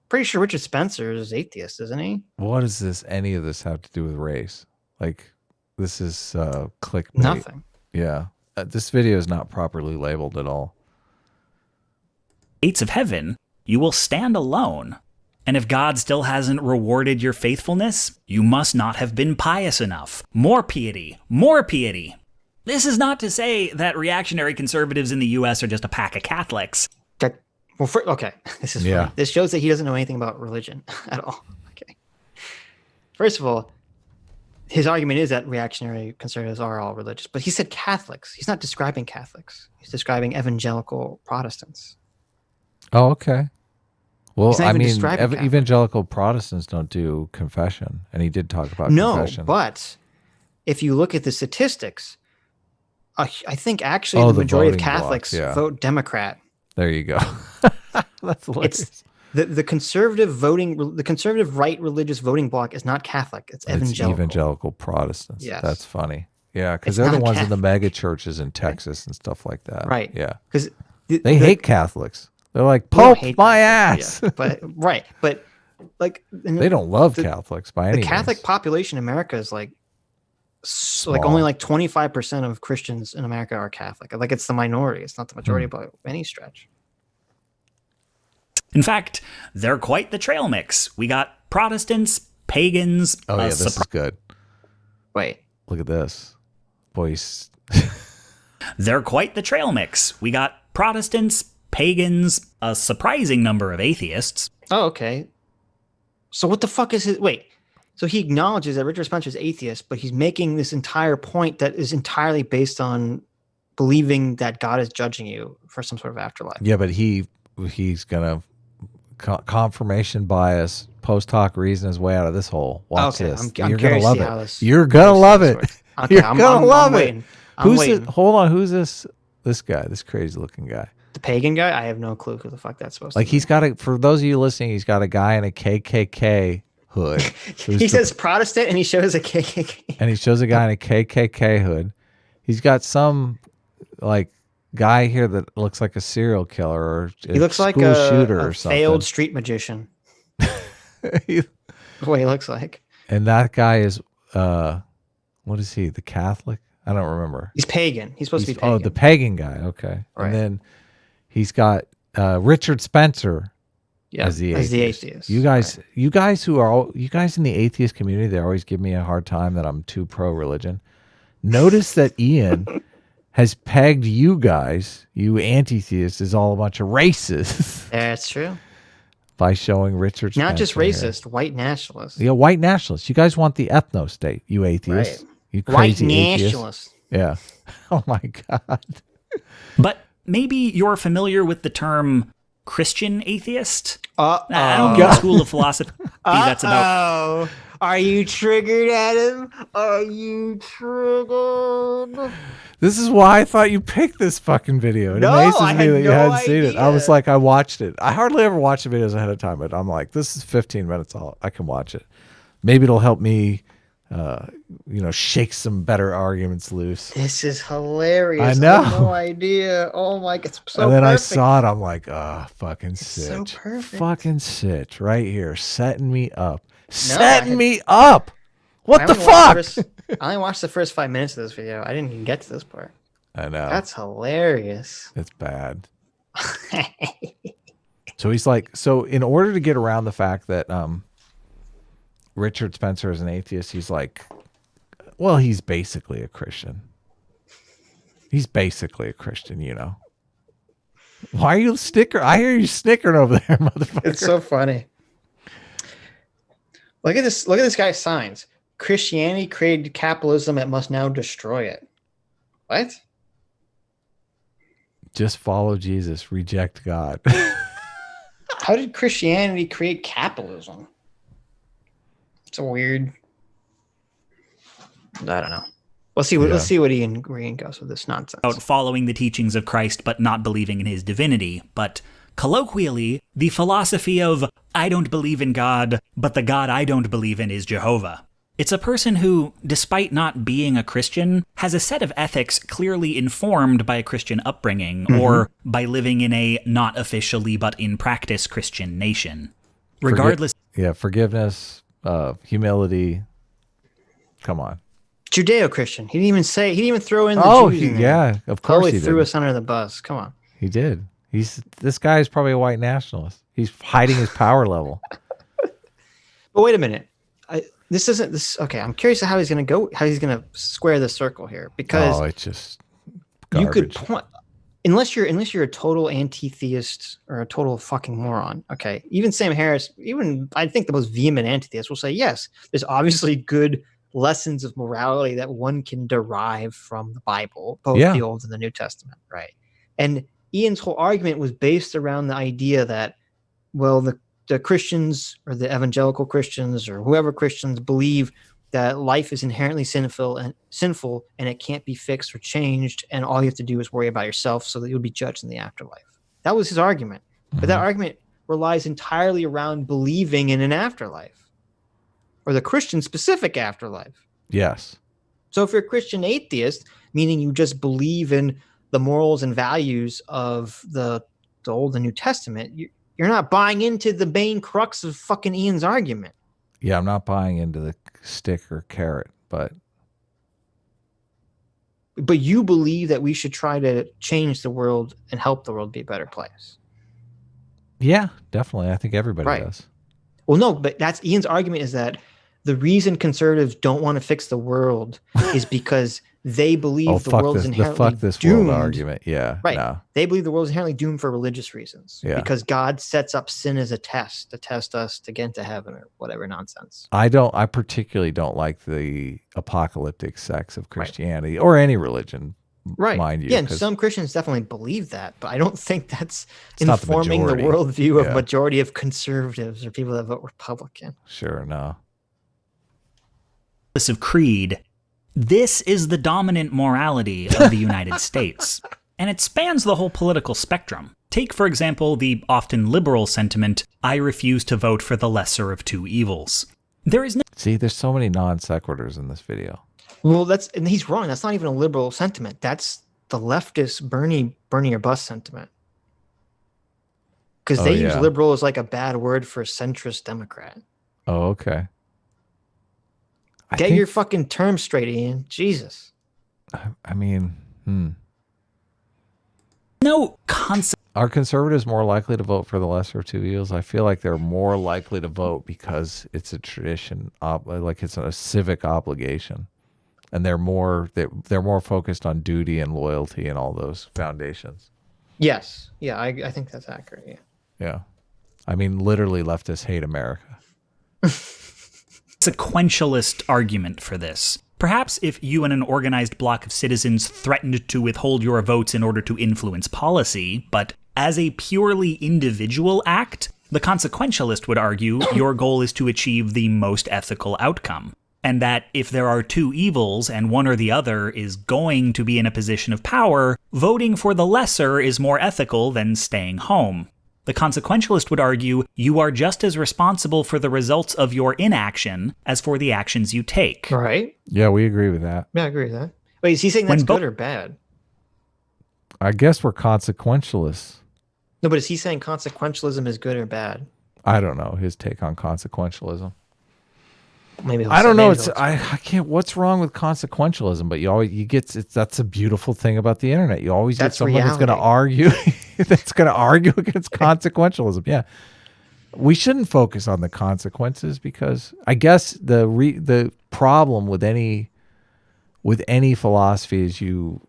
pretty sure Richard Spencer is atheist, isn't he? What does any of this have to do with race? Like, this is clickbait. Nothing. Yeah. This video is not properly labeled at all. Gates of heaven, you will stand alone. And if God still hasn't rewarded your faithfulness, you must not have been pious enough. More piety, more piety. This is not to say that reactionary conservatives in the US are just a pack of Catholics. Okay, this is funny. This shows that he doesn't know anything about religion at all. Okay. First of all, his argument is that reactionary conservatives are all religious, but he said Catholics. He's not describing Catholics. He's describing evangelical Protestants. Oh, okay. Well, I mean, evangelical Catholic. Protestants don't do confession, and he did talk about confession. No, but if you look at the statistics, I think actually the majority of Catholics vote Democrat. There you go. That's hilarious. It's the conservative right religious voting bloc is not Catholic. It's evangelical. Evangelical Protestants. Yes. That's funny. Yeah, because they're the ones in the mega churches in Texas and stuff like that. Right. Yeah. Because they hate Catholics. They're like, Pope my ass. Yeah. But like they don't love Catholics by any means. The Catholic population in America is like only like 25% of Christians in America are Catholic. Like it's the minority. It's not the majority by any stretch. In fact, they're quite the trail mix. We got Protestants, pagans. Oh yeah, this is good. Wait. Look at this. Voice. They're quite the trail mix. We got Protestants, pagans, a surprising number of atheists. Oh, okay. So what the fuck is it? Wait. So he acknowledges that Richard Spencer's atheist, but he's making this entire point that is entirely based on believing that God is judging you for some sort of afterlife. Yeah, but he's gonna confirmation bias, post hoc reason his way out of this hole. Watch this. You're gonna love it. You're gonna love it. Okay, You're gonna love it. I'm waiting. Hold on. Who's this? This guy. This crazy looking guy. The pagan guy. I have no clue who the fuck that's supposed to be. Like he's got for those of you listening, he's got a guy in a KKK hood. He says Protestant and he shows a KKK. And he shows a guy in a KKK hood. He's got some like guy here that looks like a serial killer or he looks like a shooter or something. Failed street magician. That's what he looks like. And that guy is what is he? The Catholic? I don't remember. He's pagan. He's supposed to be pagan. Oh, the pagan guy. Okay. Right. And then he's got Richard Spencer as the atheist. You guys in the atheist community, they always give me a hard time that I'm too pro religion. Notice that Ian has pegged you guys, you anti-theists, as all a bunch of racists. That's true. By showing Richard Spencer. Not just racist, white nationalists. Yeah, white nationalists. You guys want the ethno state, you atheists. Right. You crazy white atheists. Nationalists. Yeah. Oh my God. But maybe you're familiar with the term Christian atheist. I don't know what school of philosophy that's about. Are you triggered, Adam? Are you triggered? This is why I thought you picked this fucking video. It amazes me that you hadn't seen it. I was like, I watched it. I hardly ever watch the videos ahead of time, but I'm like, this is 15 minutes. I can watch it. Maybe it'll help me, shake some better arguments loose. This is hilarious. I know. I have no idea. Oh my God, it's so And then perfect. I saw it. I'm like, fucking it's sit. So perfect. Fucking sit right here, setting me up. Me up. What the fuck? I only watched the first 5 minutes of this video. I didn't even get to this part. I know. That's hilarious. It's bad. So he's like, in order to get around the fact that Richard Spencer is an atheist, he's like, well, he's basically a Christian. He's basically a Christian, Why are you I hear you snickering over there, motherfucker. It's so funny. Look at this guy's signs. Christianity created capitalism, it must now destroy it. What? Just follow Jesus, reject God. How did Christianity create capitalism? It's a weird. I don't know. Let's see what Ian Green goes with this nonsense. About following the teachings of Christ but not believing in his divinity, but colloquially, the philosophy of I don't believe in God, but the God I don't believe in is Jehovah. It's a person who, despite not being a Christian, has a set of ethics clearly informed by a Christian upbringing or by living in a not officially but in practice Christian nation. Regardless. Forgiveness, humility. Come on. Judeo-Christian. He didn't even throw in the Jews. Of course he threw us under the bus. Come on. He did. This guy is probably a white nationalist. He's hiding his power level. But wait a minute. This isn't this. Okay, I'm curious how he's going to go. How he's going to square the circle here, because it's just you could garbage. point. Unless you're a total anti-theist or a total fucking moron. Okay, even Sam Harris, even I think the most vehement anti-theist will say yes. There's obviously good lessons of morality that one can derive from the Bible, both Yeah. the Old and the New Testament, right? And Ian's whole argument was based around the idea that, well, the Christians or the evangelical Christians or whoever Christians believe that life is inherently sinful and it can't be fixed or changed, and all you have to do is worry about yourself so that you'll be judged in the afterlife. That was his argument. But that argument relies entirely around believing in an afterlife, or the Christian specific afterlife. Yes. So if you're a Christian atheist, meaning you just believe in the morals and values of the Old and New Testament, you're not buying into the main crux of fucking Ian's argument. Yeah, I'm not buying into the stick or carrot, but you believe that we should try to change the world and help the world be a better place. yeah, definitely. I think everybody does. Well, no, but that's Ian's argument, is that the reason conservatives don't want to fix the world is because they believe the world is inherently doomed. World argument. Yeah. Right. No. They believe the world is inherently doomed for religious reasons. Yeah. Because God sets up sin as a test to test us to get into heaven or whatever nonsense. I particularly don't like the apocalyptic sects of Christianity or any religion. Right. Mind you. Yeah, and some Christians definitely believe that, but I don't think that's It's not informing the worldview of Yeah. majority of conservatives or people that vote Republican. Sure, no. Of creed, this is the dominant morality of the United States, and it spans the whole political spectrum. Take, for example, the often liberal sentiment, I refuse to vote for the lesser of two evils. There is no... See, there's so many non sequiturs in this video. Well, and he's wrong. That's not even a liberal sentiment. That's the leftist Bernie or bust sentiment. Because they use liberal as like a bad word for centrist Democrat. Oh, okay. Get your fucking term straight, Ian. Jesus. I mean, no concept. Are conservatives more likely to vote for the lesser of two evils? I feel like they're more likely to vote because it's a tradition, like it's a civic obligation, and they're more focused on duty and loyalty and all those foundations. Yes, yeah, I think that's accurate. Yeah, yeah. I mean, literally, leftists hate America. Sequentialist argument for this. Perhaps if you and an organized bloc of citizens threatened to withhold your votes in order to influence policy, but as a purely individual act, the consequentialist would argue your goal is to achieve the most ethical outcome, and that if there are two evils and one or the other is going to be in a position of power, voting for the lesser is more ethical than staying home. The consequentialist would argue you are just as responsible for the results of your inaction as for the actions you take. Right. Yeah, we agree with that. Yeah, I agree with that. Wait, is he saying that's good or bad? I guess we're consequentialists. No, but is he saying consequentialism is good or bad? I don't know his take on consequentialism. Maybe I don't know. I can't. What's wrong with consequentialism? But you get that's a beautiful thing about the internet. You always get someone that's going to argue against consequentialism. Yeah, we shouldn't focus on the consequences because I guess the problem with any philosophy is you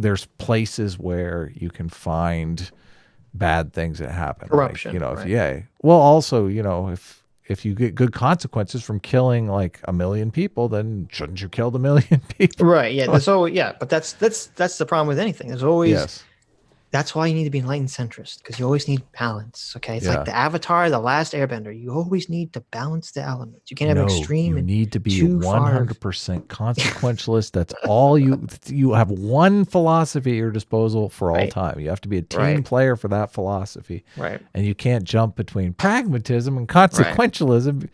there's places where you can find bad things that happen. Corruption. Right? Also, if you get good consequences from killing like 1 million people, then shouldn't you kill the 1 million people? Right. Yeah. But that's the problem with anything. There's always. That's why you need to be enlightened centrist, because you always need balance. Okay. It's like the Avatar, the Last Airbender. You always need to balance the elements. You can't have extreme. You need to be 100% consequentialist. That's all you have one philosophy at your disposal for all time. You have to be a team player for that philosophy. Right. And you can't jump between pragmatism and consequentialism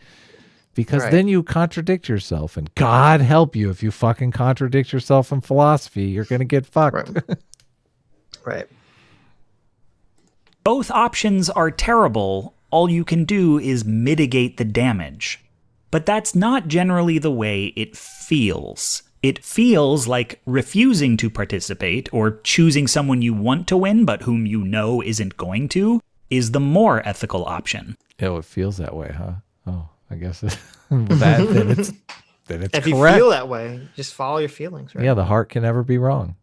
because then you contradict yourself. And God help you if you fucking contradict yourself in philosophy, you're going to get fucked. Right. Both options are terrible. All you can do is mitigate the damage. But that's not generally the way it feels. It feels like refusing to participate or choosing someone you want to win but whom you know isn't going to is the more ethical option. Oh, it feels that way, huh? Oh. I guess that then it's If you correct. feel that way, just follow your feelings, right? Yeah, the heart can never be wrong.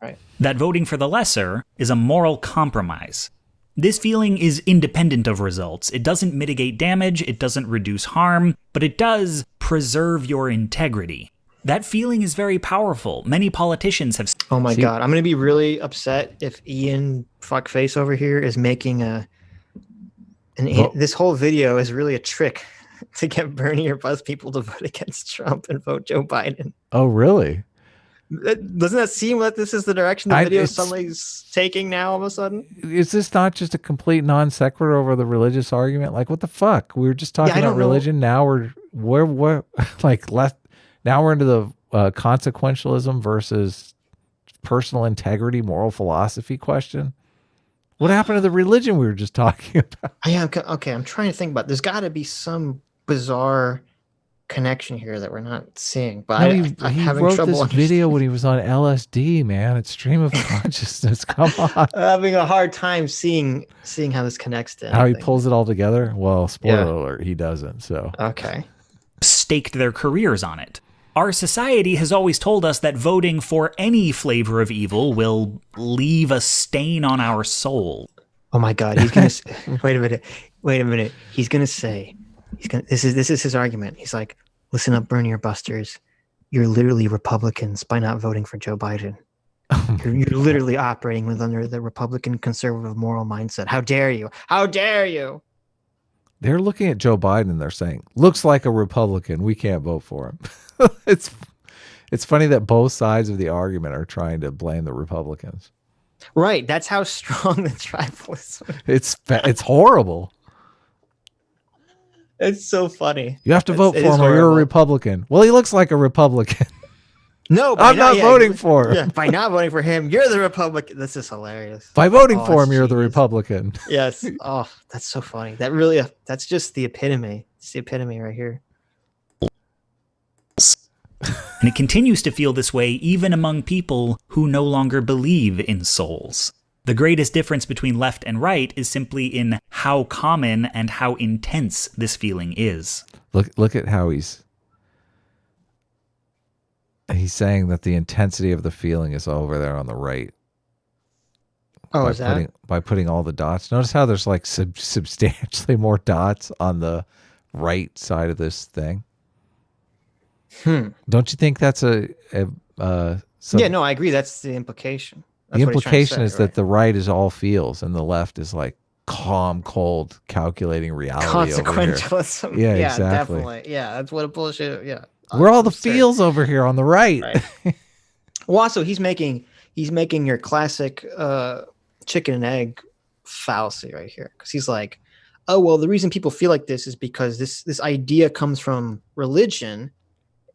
Right. That voting for the lesser is a moral compromise. This feeling is independent of results. It doesn't mitigate damage, it doesn't reduce harm, but it does preserve your integrity. That feeling is very powerful. Many politicians have... Oh my God. I'm going to be really upset if Ian Fuckface over here is making this whole video is really a trick to get Bernie or Buzz people to vote against Trump and vote Joe Biden. Oh, really? Doesn't that seem like this is the direction the video suddenly's taking now all of a sudden? Is this not just a complete non sequitur over the religious argument? Like, what the fuck? We were just talking about religion. Now we're like left. Now we're into the consequentialism versus personal integrity, moral philosophy question. What happened to the religion we were just talking about? Okay, I'm trying to think about. There's got to be some bizarre connection here that we're not seeing. But I'm having wrote trouble this video when he was on LSD, man. It's stream of consciousness. Come on. I'm having a hard time seeing how this connects to anything. How he pulls it all together. Well, spoiler alert, he doesn't. So okay, staked their careers on it. Our society has always told us that voting for any flavor of evil will leave a stain on our soul. Oh my God, he's gonna wait a minute. He's gonna say, this is his argument. He's like, listen up, Bernie or Busters. You're literally Republicans by not voting for Joe Biden. You're literally operating under the Republican conservative moral mindset. How dare you? How dare you? They're looking at Joe Biden and they're saying, looks like a Republican. We can't vote for him. It's funny that both sides of the argument are trying to blame the Republicans. Right. That's how strong the tribalism is. It's horrible. It's so funny. You have to vote for him or you're a Republican. Well, he looks like a Republican. No, I'm not voting for him. Yeah, by not voting for him, you're the Republican. This is hilarious. By voting for him, you're the Republican. Yes. Oh, that's so funny. That's just the epitome. It's the epitome right here. And it continues to feel this way even among people who no longer believe in souls. The greatest difference between left and right is simply in how common and how intense this feeling is. Look at how he's saying that the intensity of the feeling is over there on the right. Oh, is that? By putting all the dots. Notice how there's like substantially more dots on the right side of this thing. Don't you think that's yeah, no, I agree. That's the implication. That's the implication is that the right is all feels and the left is like calm, cold, calculating reality. Consequentialism. Yeah, yeah, exactly. Definitely. Yeah, that's what a bullshit. Yeah, we're all the feels over here on the right. Well, also he's making your classic chicken and egg fallacy right here, because he's like, oh well, the reason people feel like this is because this idea comes from religion.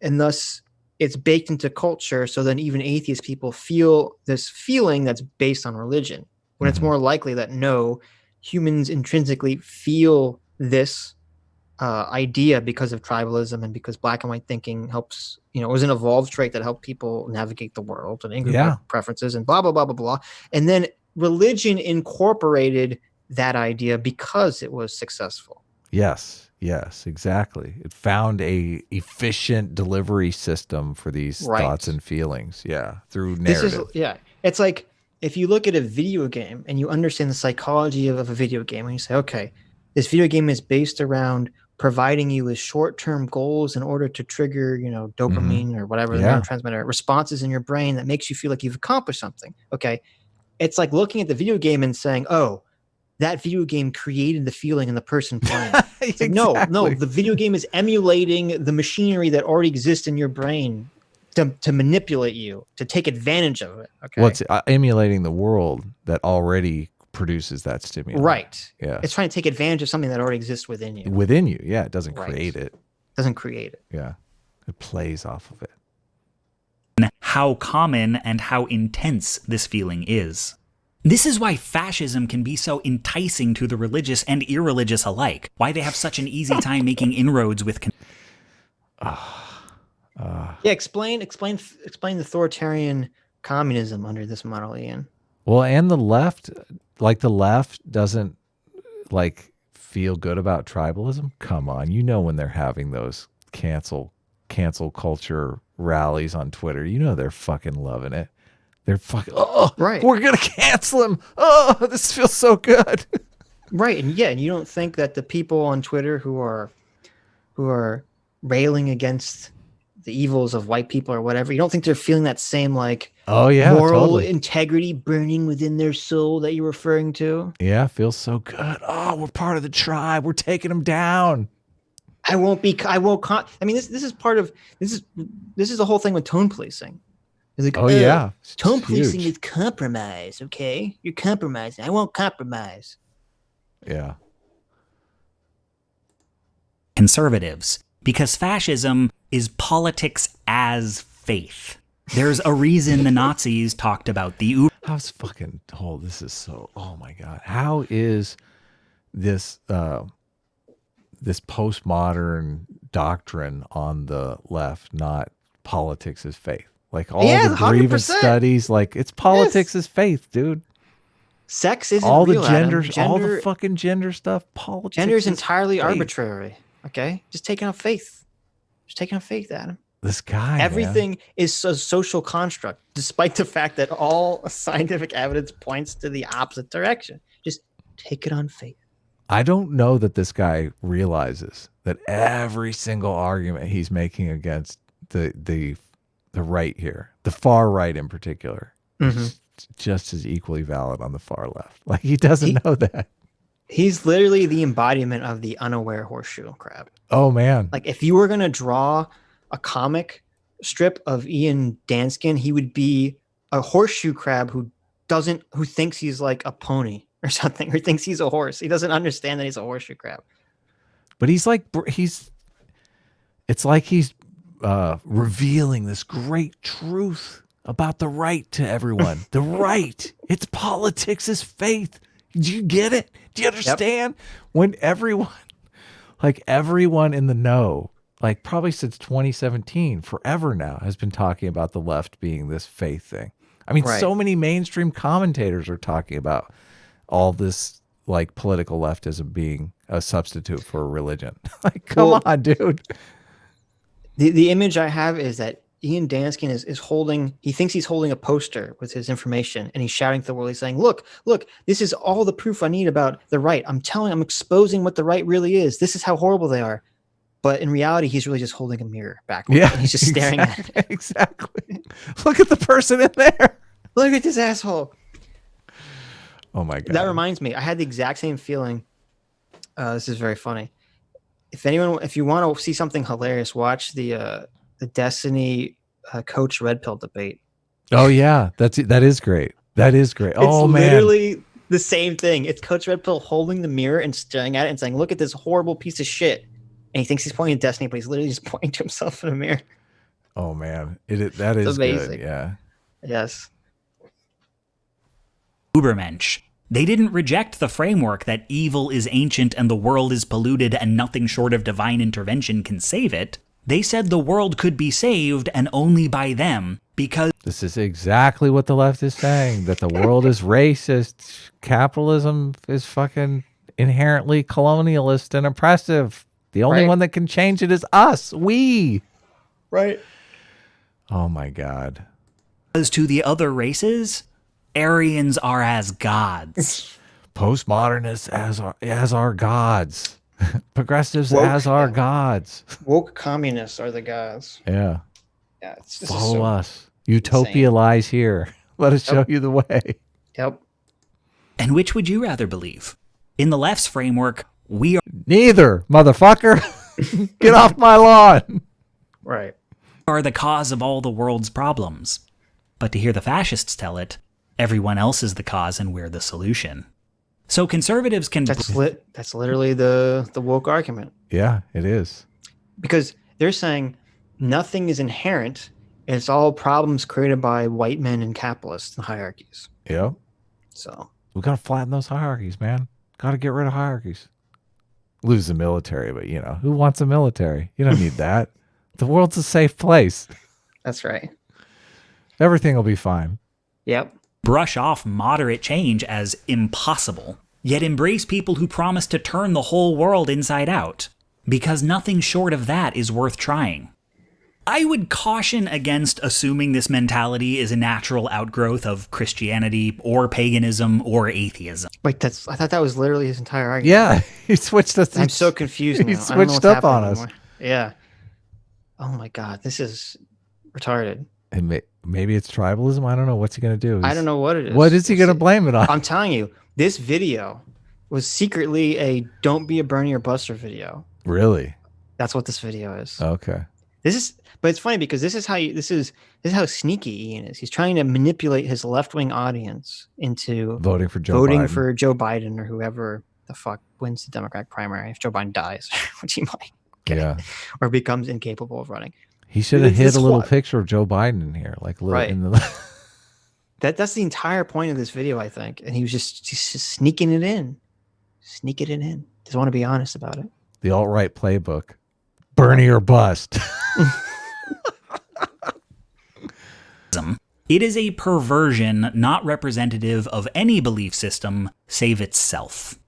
And thus, it's baked into culture. So then even atheist people feel this feeling that's based on religion. When it's more likely that no, humans intrinsically feel this idea because of tribalism and because black and white thinking helps, it was an evolved trait that helped people navigate the world and in preferences and blah, blah, blah, blah, blah. And then religion incorporated that idea because it was successful. Yes, exactly. It found a efficient delivery system for these thoughts and feelings. Yeah, through narrative. It's like if you look at a video game and you understand the psychology of a video game, and you say, okay, this video game is based around providing you with short-term goals in order to trigger, dopamine or whatever the neurotransmitter responses in your brain that makes you feel like you've accomplished something. Okay, it's like looking at the video game and saying, oh, that video game created the feeling in the person playing. Exactly. Like, no, the video game is emulating the machinery that already exists in your brain to manipulate you, to take advantage of it. Okay. Well, it's emulating the world that already produces that stimulus. Right. Yeah. It's trying to take advantage of something that already exists within you. Within you. Yeah. It doesn't create it. Doesn't create it. Yeah. It plays off of it. How common and how intense this feeling is. This is why fascism can be so enticing to the religious and irreligious alike. Why they have such an easy time making inroads with. Explain the authoritarian communism under this model, Ian. Well, and the left doesn't feel good about tribalism? Come on, you know when they're having those cancel culture rallies on Twitter, you know they're fucking loving it. They're fucking, oh, Right. we're gonna cancel him. Oh, this feels so good. Right, and yeah, and you don't think that the people on Twitter who are railing against the evils of white people or whatever, you don't think they're feeling that same like Oh yeah, moral totally. integrity burning within their soul that you're referring to? Yeah, feels so good. Oh, we're part of the tribe. We're taking them down. I won't. I mean, this is part of this is the whole thing with tone policing. It's like, Oh yeah, tone it's policing huge. is compromise. Okay, you're compromising. I won't compromise. Yeah. Conservatives, because fascism is politics as faith. There's a reason the Nazis talked about the How's fucking this is so, oh my God. How is this this postmodern doctrine on the left not politics as faith? Like all Yeah, the grievance 100%. studies, like it's politics as faith, dude. Sex isn't All the real, Adam. genders, all the fucking gender stuff, politics. Gender is as entirely faith. arbitrary. Okay, just taking off faith. Just taking off faith, Adam. This guy, Everything is a social construct, despite the fact that all scientific evidence points to the opposite direction. Just take it on faith. I don't know that this guy realizes that every single argument he's making against the right here, the far right in particular, is just as equally valid on the far left. Like he doesn't know that. He's literally the embodiment of the unaware horseshoe crab. Oh man. Like if you were going to draw a comic strip of Ian Danskin, he would be a horseshoe crab who thinks he's like a pony or something, or thinks he's a horse. He doesn't understand that he's a horseshoe crab. But it's like he's revealing this great truth about the right to everyone. The right. It's politics is faith. Do you get it? Do you understand? Yep. When everyone in the know, like probably since 2017, forever now, has been talking about the left being this faith thing. I mean, so many mainstream commentators are talking about all this like political leftism being a substitute for a religion. Like, come on, dude. The image I have is that Ian Danskin is holding, he thinks he's holding a poster with his information, and he's shouting to the world. He's saying, look, this is all the proof I need about the right. I'm exposing what the right really is. This is how horrible they are. But in reality, he's really just holding a mirror backwards. Yeah, and he's just staring at it. Exactly. Look at the person in there. Look at this asshole. Oh my God. That reminds me, I had the exact same feeling. This is very funny. If you want to see something hilarious, watch the Destiny Coach Red Pill debate. Oh yeah, that is great. That is great. Oh man, it's literally the same thing. It's Coach Red Pill holding the mirror and staring at it and saying, "Look at this horrible piece of shit." And he thinks he's pointing at Destiny, but he's literally just pointing to himself in a mirror. Oh man, that is amazing. Good. Yeah. Yes. Ubermensch. They didn't reject the framework that evil is ancient and the world is polluted and nothing short of divine intervention can save it. They said the world could be saved and only by them because... This is exactly what the left is saying, that the world is racist. Capitalism is fucking inherently colonialist and oppressive. The only one that can change it is us. We. Right. Oh my God. As to the other races, Aryans are as gods. Postmodernists as our gods. Progressives as our gods. Woke communists are the gods. Yeah. Yeah. Follow us. Utopia insane. Lies here. Let us show you the way. Yep. And which would you rather believe? In the left's framework, we are... Neither, motherfucker. Get off my lawn. Right. Are the cause of all the world's problems. But to hear the fascists tell it, everyone else is the cause and we're the solution. So conservatives can... That's literally the woke argument. Yeah, it is. Because they're saying nothing is inherent. It's all problems created by white men and capitalists and hierarchies. Yep. So we got to flatten those hierarchies, man. Got to get rid of hierarchies. Lose the military, but who wants a military? You don't need that. The world's a safe place. That's right. Everything will be fine. Yep. Brush off moderate change as impossible. yet embrace people who promise to turn the whole world inside out, because nothing short of that is worth trying. I would caution against assuming this mentality is a natural outgrowth of Christianity or paganism or atheism. Wait, I thought that was literally his entire argument. Yeah, he switched us. I'm so confused now. He I don't know switched what's up on happening us. anymore. Yeah. Oh my God, this is retarded. And maybe it's tribalism. I don't know. What's he going to do? I don't know what it is. What is he going to blame it on? I'm telling you, this video was secretly a "Don't be a Bernie or Buster" video. Really? That's what this video is. Okay. But it's funny because this is how sneaky Ian is. He's trying to manipulate his left-wing audience into Voting for Joe Biden or whoever the fuck wins the Democratic primary if Joe Biden dies, which he might. Yeah. Or becomes incapable of running. He should have hid a little picture of Joe Biden in here, like right. in the. That's the entire point of this video, I think, and he's just sneaking it in. Doesn't want to be honest about it. The alt-right playbook, Bernie or bust. It is a perversion not representative of any belief system save itself.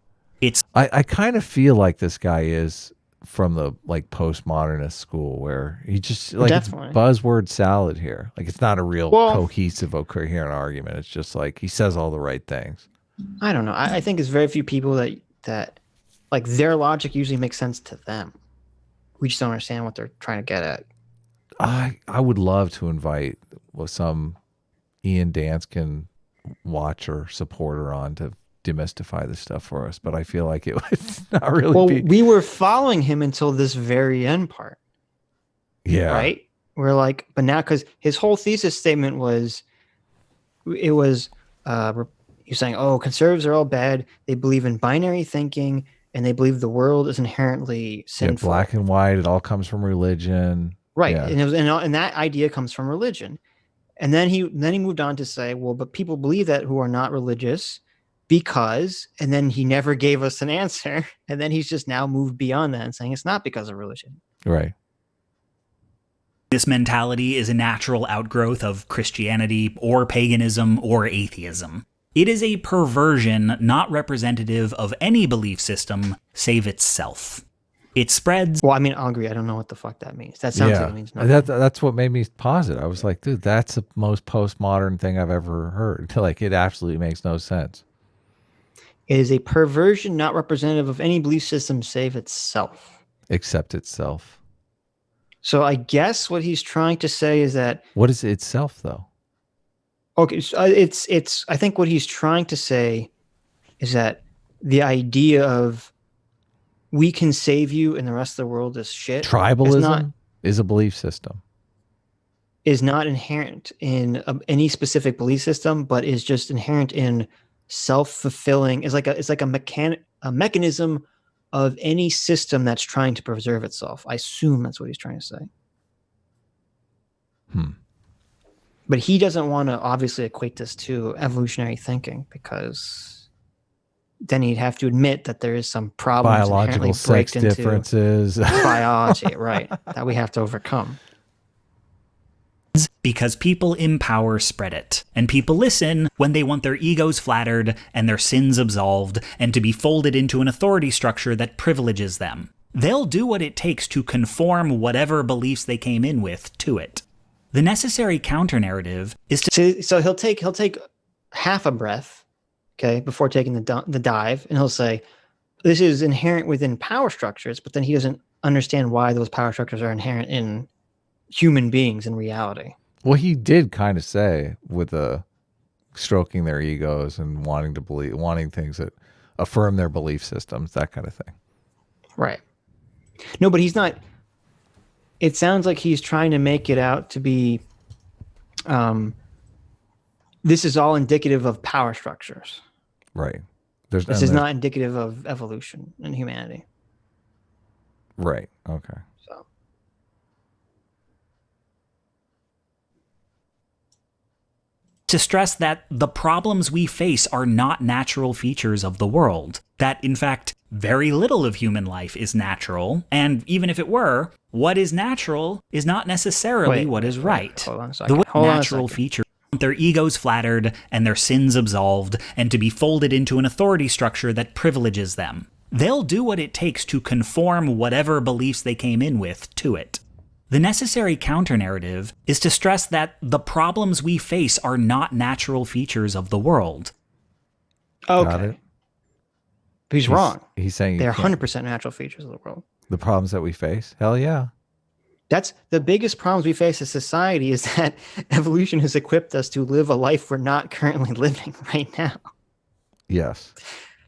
I kind of feel like this guy is from the like postmodernist school where he just like it's buzzword salad here. Like it's not a real cohesive or coherent argument. It's just like he says all the right things. I don't know. I think it's very few people that like their logic usually makes sense to them. We just don't understand what they're trying to get at. I would love to invite some Ian Danskin watcher supporter on to demystify this stuff for us, but I feel like it was not really. Well, we were following him until this very end part. Yeah. Right. We're like, but now because his whole thesis statement was, you're saying, oh, conservatives are all bad. They believe in binary thinking and they believe the world is inherently sinful. Yeah, black and white. It all comes from religion. Right. Yeah. And that idea comes from religion. And then he moved on to say, well, but people believe that who are not religious because, and then he never gave us an answer. And then he's just now moved beyond that and saying it's not because of religion. Right. This mentality is a natural outgrowth of Christianity or paganism or atheism. It is a perversion not representative of any belief system save itself. It spreads. Well, I mean, I'll agree. I don't know what the fuck that means. That sounds like it means nothing. That's what made me pause it. I was like, dude, that's the most postmodern thing I've ever heard. Like, it absolutely makes no sense. It is a perversion not representative of any belief system save itself. Except itself. So I guess what he's trying to say is that... What is itself, though? Okay, so it's. I think what he's trying to say is that the idea of we can save you and the rest of the world is shit. Tribalism is a belief system. Is not inherent in any specific belief system, but is just inherent in self-fulfilling. It's like a mechanism of any system that's trying to preserve itself. I assume that's what he's trying to say. But he doesn't want to obviously equate this to evolutionary thinking because then he'd have to admit that there is some problems biological sex differences, biology, right? That we have to overcome. Because people in power spread it, and people listen when they want their egos flattered and their sins absolved and to be folded into an authority structure that privileges them. They'll do what it takes to conform whatever beliefs they came in with to it. The necessary counter-narrative is to... So he'll take half a breath, okay, before taking the dive, and he'll say, this is inherent within power structures, but then he doesn't understand why those power structures are inherent in human beings in reality. Well, he did kind of say with stroking their egos and wanting things that affirm their belief systems, that kind of thing. Right. No, but he's not... It sounds like he's trying to make it out to be, this is all indicative of power structures. Right. This is not indicative of evolution in humanity. Right. Okay. So. To stress that the problems we face are not natural features of the world. That, in fact, very little of human life is natural, and even if it were, what is natural is not necessarily what is right. Hold on a second. The natural feature. their egos flattered and their sins absolved, and to be folded into an authority structure that privileges them. They'll do what it takes to conform whatever beliefs they came in with to it. The necessary counter-narrative is to stress that the problems we face are not natural features of the world. Okay. But he's wrong. He's saying they're 100% natural features of the world. The problems that we face? Hell yeah. That's the biggest problems we face as society, is that evolution has equipped us to live a life we're not currently living right now. Yes.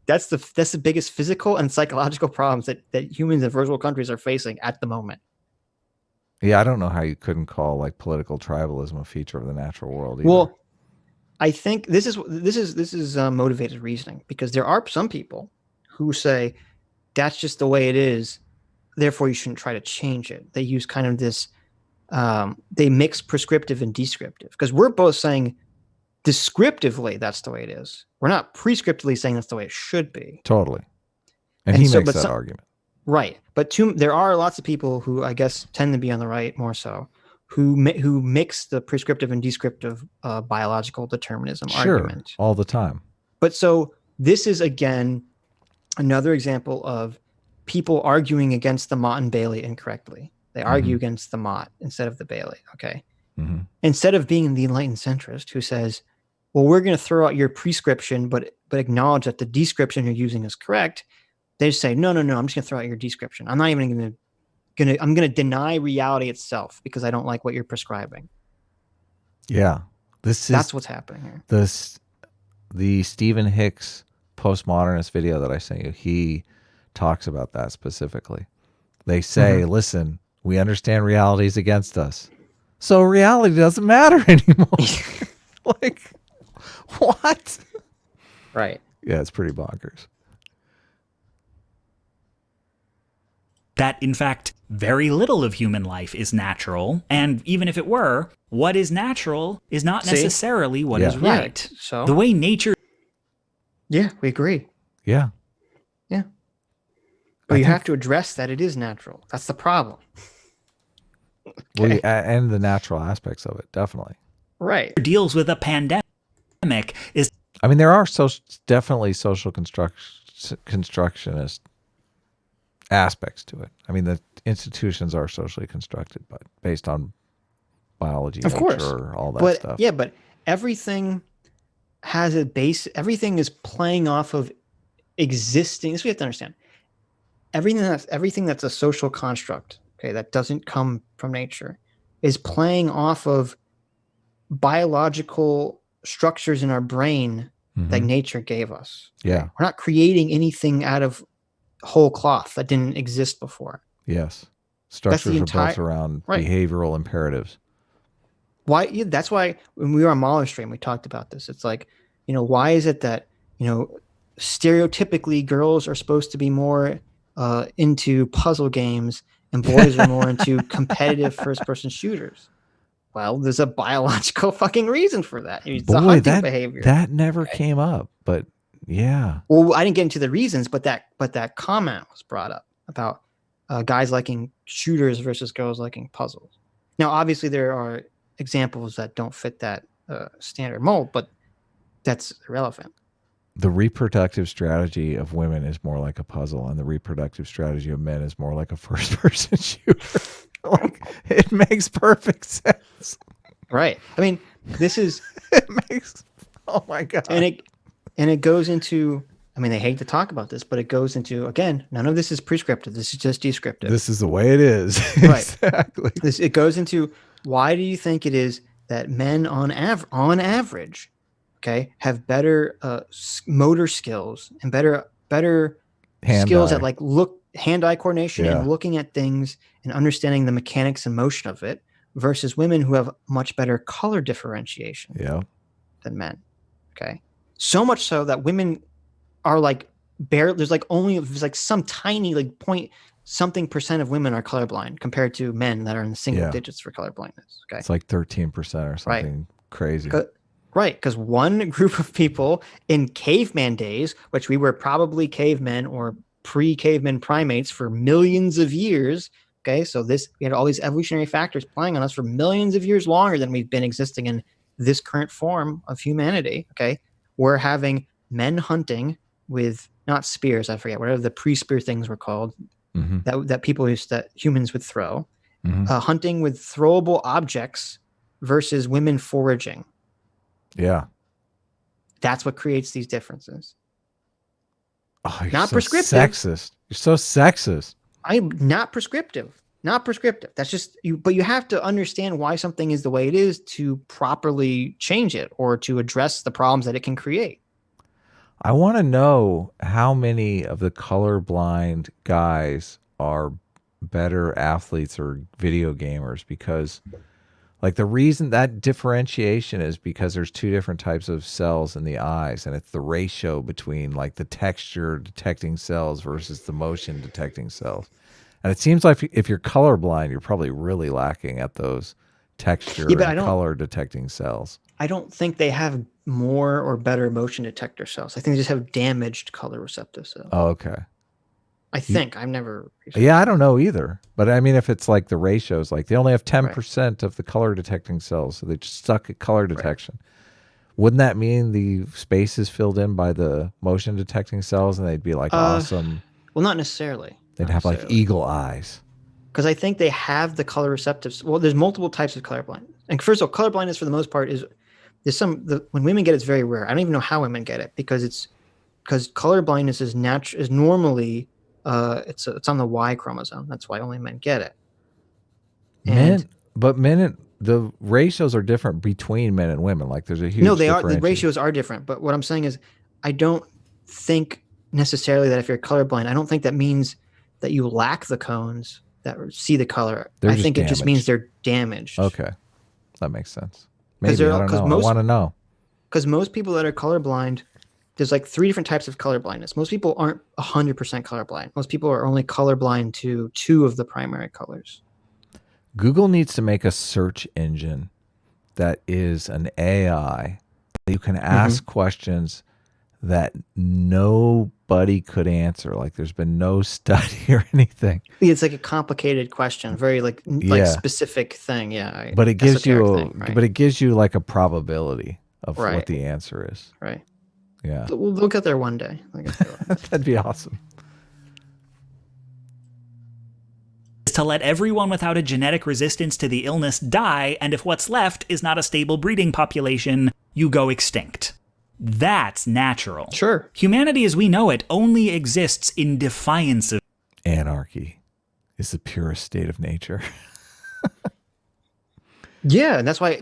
That's the biggest physical and psychological problems that humans in first world countries are facing at the moment. Yeah, I don't know how you couldn't call like political tribalism a feature of the natural world either. Well, I think this is motivated reasoning, because there are some people who say that's just the way it is, therefore you shouldn't try to change it. They use kind of this, they mix prescriptive and descriptive, because we're both saying descriptively that's the way it is. We're not prescriptively saying that's the way it should be. Totally. And he makes that argument. Right. But there are lots of people who I guess tend to be on the right more so, who mix the prescriptive and descriptive biological determinism argument. All the time. But so this is, again, another example of people arguing against the Mott and Bailey incorrectly. They argue against the Mott instead of the Bailey, okay? Instead of being the enlightened centrist who says, well, we're going to throw out your prescription, but acknowledge that the description you're using is correct. They just say, no, I'm just going to throw out your description. I'm not even I'm going to deny reality itself because I don't like what you're prescribing. Yeah. That's what's happening here. The Stephen Hicks postmodernist video that I sent you, he talks about that specifically. They say, listen, we understand reality is against us, so reality doesn't matter anymore. Like, what? Right. Yeah, it's pretty bonkers. That, in fact, very little of human life is natural, and even if it were, what is natural is not necessarily what is right. Yeah, so the way nature... Yeah, we agree. Yeah. Yeah. But you have to address that it is natural. That's the problem. Okay. And the natural aspects of it, definitely. Right. Deals with a pandemic is... I mean, there are definitely social constructionist aspects to it. I mean, the institutions are socially constructed, but based on biology, of course, all that stuff. Yeah, but everything has a base. Everything is playing off of existing. This we have to understand. Everything that's a social construct, okay, that doesn't come from nature, is playing off of biological structures in our brain that nature gave us. Yeah, we're not creating anything out of whole cloth that didn't exist before. Yes. Structures are built around behavioral imperatives. Why? Yeah, that's why when we were on Mahler Stream, we talked about this. It's like, why is it that, stereotypically girls are supposed to be more into puzzle games and boys are more into competitive first-person shooters? Well, there's a biological fucking reason for that. It's a hunting behavior. That never came up, but yeah. Well, I didn't get into the reasons, but that comment was brought up about guys liking shooters versus girls liking puzzles. Now, obviously, there are examples that don't fit that standard mold, but that's irrelevant. The reproductive strategy of women is more like a puzzle, and the reproductive strategy of men is more like a first-person shooter. Like, it makes perfect sense. Right. I mean, this is... It makes... Oh, my God. And it goes into... I mean, they hate to talk about this, but it goes into, again, none of this is prescriptive. This is just descriptive. This is the way it is. Right. Exactly. It goes into, why do you think it is that men on average, okay, have better motor skills and better skills at like hand-eye coordination and looking at things and understanding the mechanics and motion of it, versus women who have much better color differentiation than men. Okay. So much so that women are like there's like some tiny like point something percent of women are colorblind compared to men that are in the single digits for colorblindness. Okay. It's like 13% or something crazy. Right. Because one group of people in caveman days, which we were probably cavemen or pre-caveman primates for millions of years. Okay. So we had all these evolutionary factors playing on us for millions of years longer than we've been existing in this current form of humanity, okay, we're having men hunting with not spears, I forget, whatever the pre-spear things were called, that humans would throw, hunting with throwable objects versus women foraging. Yeah. That's what creates these differences. Oh, you're Not so prescriptive. sexist. You're so sexist. I'm not prescriptive. Not prescriptive. That's just you. But you have to understand why something is the way it is to properly change it or to address the problems that it can create. I want to know how many of the colorblind guys are better athletes or video gamers, because like the reason that differentiation is because there's two different types of cells in the eyes, and it's the ratio between like the texture detecting cells versus the motion detecting cells. And it seems like if you're colorblind, you're probably really lacking at those texture and color detecting cells. I don't think they have more or better motion detector cells. I think they just have damaged color receptor cells. Oh, okay. I think. I've never. Yeah, I don't know either. But I mean, if it's like the ratios, like they only have 10% of the color detecting cells, so they just suck at color detection. Wouldn't that mean the space is filled in by the motion detecting cells, and they'd be like awesome? Well, not necessarily. They'd have like eagle eyes. Because I think they have the color receptors. Well, there's multiple types of colorblind. And first of all, colorblindness for the most part is when women get it, it's very rare. I don't even know how women get it because colorblindness is normally it's on the Y chromosome. That's why only men get it. The ratios are different between men and women. Like there's a huge the ratios are different. But what I'm saying is, I don't think necessarily that if you're colorblind, I don't think that means that you lack the cones that see the color. I think it just means they're damaged. Okay, that makes sense. Maybe I don't know. I want to know because most people that are colorblind, there's like 3 different types of colorblindness. Most people aren't 100% colorblind. Most people are only colorblind to 2 of the primary colors. Google needs to make a search engine that is an AI that you can ask questions that nobody could answer. Like there's been no study or anything. It's like a complicated question, very like specific thing. Yeah. But it gives you like a probability of what the answer is. Right. Yeah. We'll get there one day. That'd be awesome. To let everyone without a genetic resistance to the illness die, and if what's left is not a stable breeding population, you go extinct. That's natural. Sure. Humanity as we know it only exists in defiance of anarchy is the purest state of nature. Yeah, and that's why. I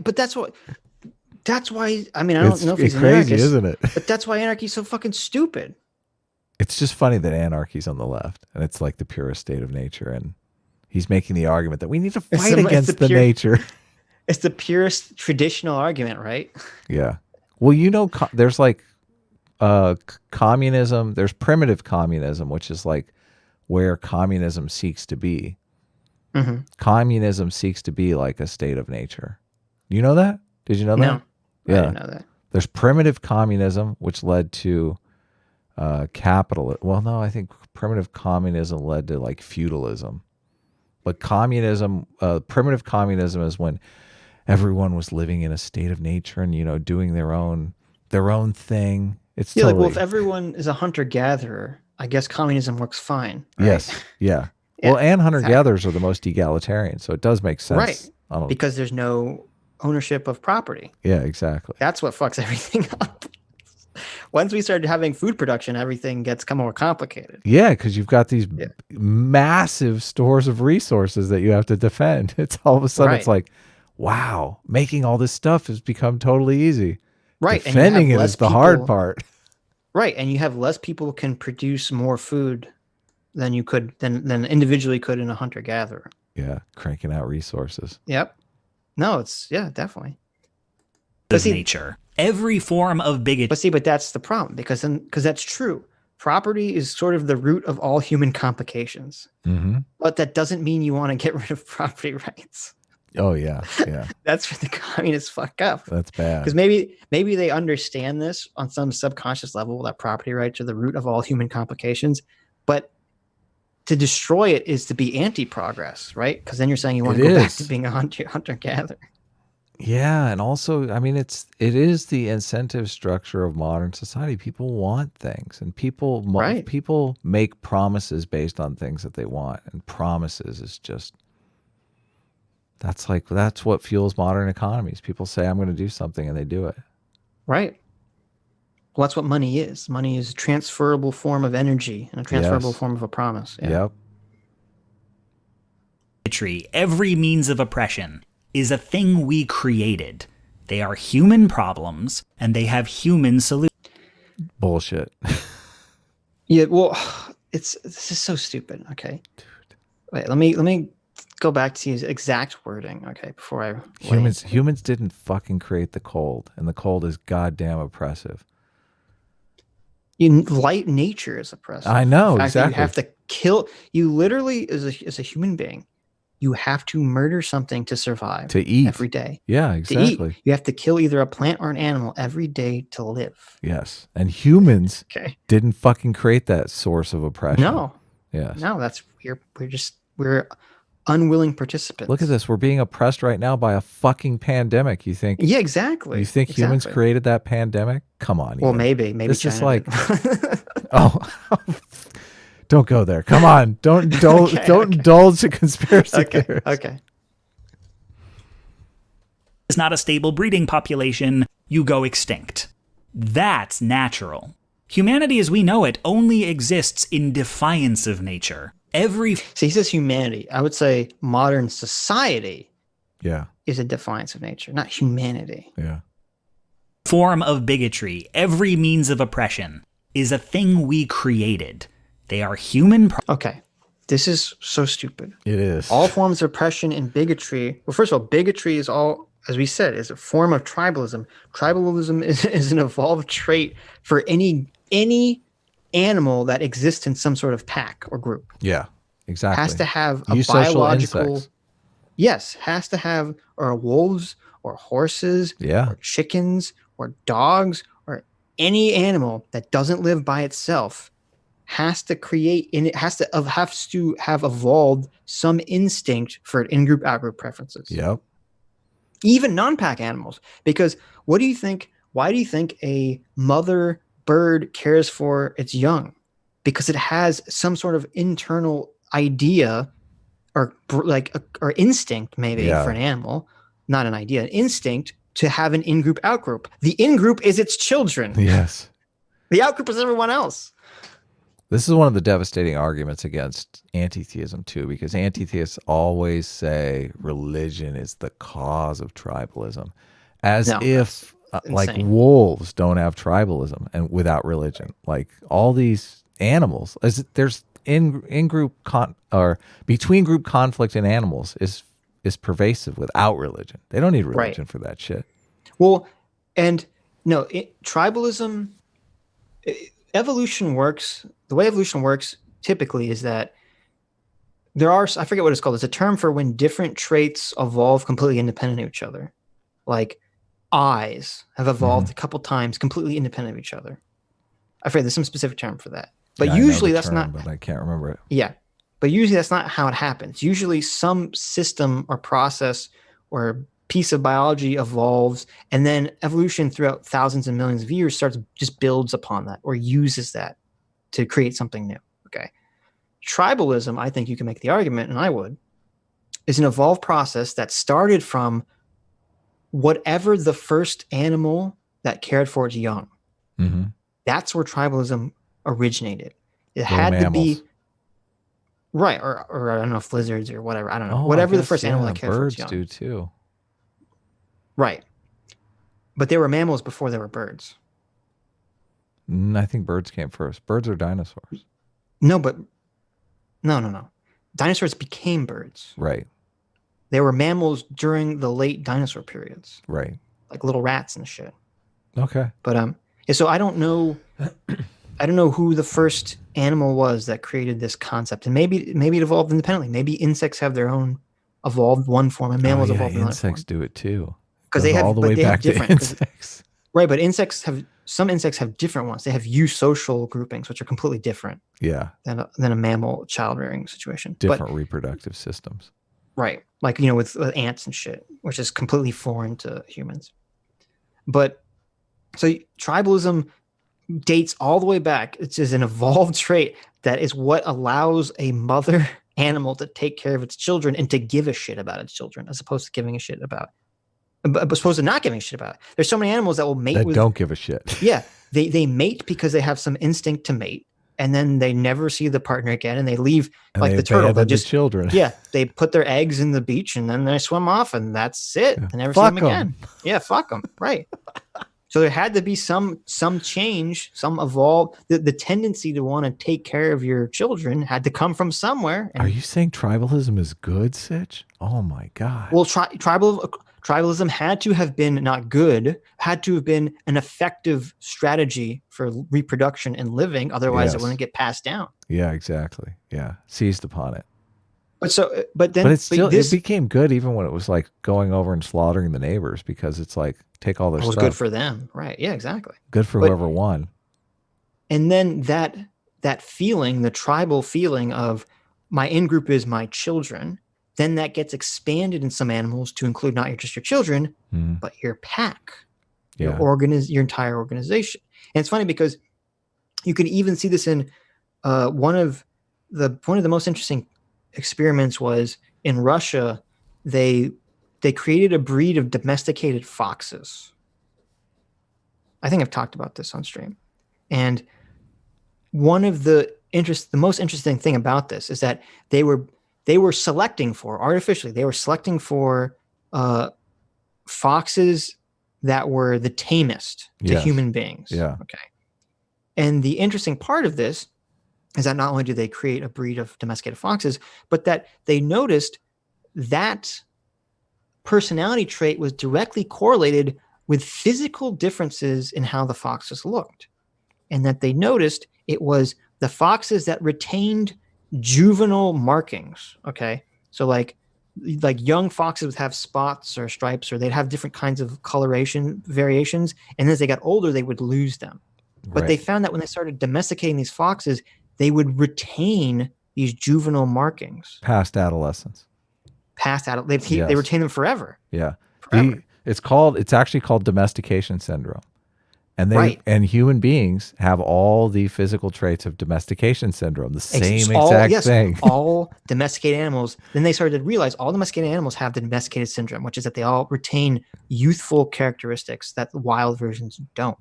mean, I don't know if he's crazy, anarchist, isn't it? But that's why anarchy is so fucking stupid. It's just funny that anarchy's on the left, and it's like the purest state of nature, and he's making the argument that we need to fight against the nature. It's the purest traditional argument, right? Yeah. Well, there's like communism. There's primitive communism, which is like where communism seeks to be. Mm-hmm. Communism seeks to be like a state of nature. You know that? Did you know that? No, yeah. I didn't know that. There's primitive communism, which led to capital. Well, no, I think primitive communism led to like feudalism. But communism, primitive communism is when everyone was living in a state of nature and, doing their own thing. It's totally... like, well, if everyone is a hunter-gatherer, I guess communism works fine. Right? Yes. Yeah. Well, and hunter-gatherers are the most egalitarian, so it does make sense. Right. Because there's no ownership of property. Yeah, exactly. That's what fucks everything up. Once we started having food production, everything gets more complicated. Yeah, because you've got these massive stores of resources that you have to defend. It's all of a sudden it's like, wow, making all this stuff has become totally easy. Right. Defending it is the hard part. Right. And you have less people who can produce more food than you could than individually could in a hunter-gatherer. Yeah, cranking out resources. Yep. No, it's definitely. Nature. Every form of bigotry. But that's the problem because that's true. Property is sort of the root of all human complications. Mm-hmm. But that doesn't mean you want to get rid of property rights. Oh yeah, yeah. That's where the communists fuck up. That's bad. Because maybe they understand this on some subconscious level that property rights are the root of all human complications, but to destroy it is to be anti-progress, right? Because then you're saying you want to go back to being a hunter-gatherer. Yeah, and also, I mean, it is the incentive structure of modern society. People want things, and Right. people make promises based on things that they want, and promises is just that's what fuels modern economies. People say, "I'm going to do something," and they do it. Right. Well, that's what money is. Money is a transferable form of energy and a transferable Yes. form of a promise. Yeah. Yep. Every means of oppression is a thing we created. They are human problems, and they have human solutions. Bullshit. Yeah. Well, this is so stupid. Okay. Wait. Let me go back to his exact wording. Okay. Before I Humans didn't fucking create the cold, and the cold is goddamn oppressive. Light nature is oppressive. I know, the fact exactly. that you have to kill. You literally, as a human being, you have to murder something to survive. To eat every day. Yeah, To exactly. eat, you have to kill either a plant or an animal every day to live. Yes, and humans Okay. didn't fucking create that source of oppression. No. Yes. No, we're unwilling participants. Look at this. We're being oppressed right now by a fucking pandemic. You think? Yeah, exactly. You think humans created that pandemic? Come on. Well, Ian. maybe This China is like, did. oh, don't go there. Come on. Don't indulge in conspiracy theories. Okay. Is not a stable breeding population, you go extinct. That's natural. Humanity as we know it only exists in defiance of nature. See, he says humanity. I would say modern society Yeah. is a defiance of nature, not humanity. Yeah. Form of bigotry, every means of oppression, is a thing we created. They are human. Okay. This is so stupid. It is. All forms of oppression and bigotry. Well, first of all, bigotry is all, as we said, is a form of tribalism. Tribalism is an evolved trait for any animal that exists in some sort of pack or group. Yeah, exactly. Has to have a Eusocial biological. insects. Yes, has to have, or wolves or horses or chickens or dogs or any animal that doesn't live by itself has to create, and it has to have evolved some instinct for in-group, out-group preferences. Yep. Even non-pack animals. Because why do you think a mother bird cares for its young? Because it has some sort of internal idea or instinct, maybe, for an animal, not an idea, an instinct to have an in-group, out-group. The in-group is its children. Yes. The out-group is everyone else. This is one of the devastating arguments against anti-theism too, because anti-theists always say religion is the cause of tribalism, as if like wolves don't have tribalism and without religion. Like all these animals, there's in-group or between group conflict in animals is pervasive without religion. They don't need religion for that shit. Well, and no, tribalism, evolution works. The way evolution works typically is that there are, I forget what it's called. It's a term for when different traits evolve completely independent of each other. Like eyes have evolved a couple times completely independent of each other. I forget there's some specific term for that. But usually that's not, but I can't remember it. Yeah. But usually that's not how it happens. Usually some system or process or piece of biology evolves, and then evolution throughout thousands and millions of years just builds upon that or uses that to create something new. Okay. Tribalism, I think you can make the argument, and I would, is an evolved process that started from whatever the first animal that cared for its young. Mm-hmm. That's where tribalism originated. It had to be right, or I don't know if lizards or whatever. I don't know. Whatever the first animal that cared for its young. Birds do too. Right. But they were mammals before they were birds. I think birds came first. Birds are dinosaurs. No. Dinosaurs became birds. Right. They were mammals during the late dinosaur periods. Right. Like little rats and shit. Okay. But so I don't know who the first animal was that created this concept. And maybe it evolved independently. Maybe insects have their own evolved one form and mammals evolved another form. Insects do it too. Because they have all the way back to insects. Right, but some insects have different ones. They have eusocial groupings, which are completely different. Yeah. Than a mammal child rearing situation. Different reproductive systems. Right. Like, you know, with ants and shit, which is completely foreign to humans. But so tribalism dates all the way back. It's just an evolved trait that is what allows a mother animal to take care of its children and to give a shit about its children, as opposed to giving a shit about, as opposed to not giving a shit about it. There's so many animals that will mate That with. don't give a shit. Yeah, they mate because they have some instinct to mate, and then they never see the partner again, and they leave And like they the turtle. They abandon just the children. yeah, they put their eggs in the beach and then they swim off, and that's it. They never see Fuck them again. Yeah, fuck them. Right. So there had to be some change, some evolve. The tendency to want to take care of your children had to come from somewhere. And, Are you saying tribalism is good, Sitch? Oh my God. well, tribalism had to have been not good, had to have been an effective strategy for reproduction and living. Otherwise, it wouldn't get passed down. Yeah, exactly. Yeah, seized upon it. But then it became good even when it was like going over and slaughtering the neighbors, because it's like take all their it was stuff. good for them, right? Yeah, exactly. Good for whoever won. And then that feeling, the tribal feeling of my in-group is my children, then that gets expanded in some animals to include not just your children, but your pack, your entire organization. And it's funny because you can even see this in one of the most interesting experiments was in Russia. They created a breed of domesticated foxes. I think I've talked about this on stream. And one of the most interesting thing about this is that they were selecting for artificially. They were selecting for foxes that were the tamest to human beings. Yeah. Okay. And the interesting part of this is that not only do they create a breed of domesticated foxes, but that they noticed that personality trait was directly correlated with physical differences in how the foxes looked. And that they noticed it was the foxes that retained juvenile markings. Okay. So like young foxes would have spots or stripes, or they'd have different kinds of coloration variations. And as they got older, they would lose them. But they found that when they started domesticating these foxes, they would retain these juvenile markings. Past adolescence. They retain them forever. Yeah. Forever. It's actually called domestication syndrome. And and human beings have all the physical traits of domestication syndrome, the same exact thing. All domesticated animals. Then they started to realize all domesticated animals have the domesticated syndrome, which is that they all retain youthful characteristics that the wild versions don't.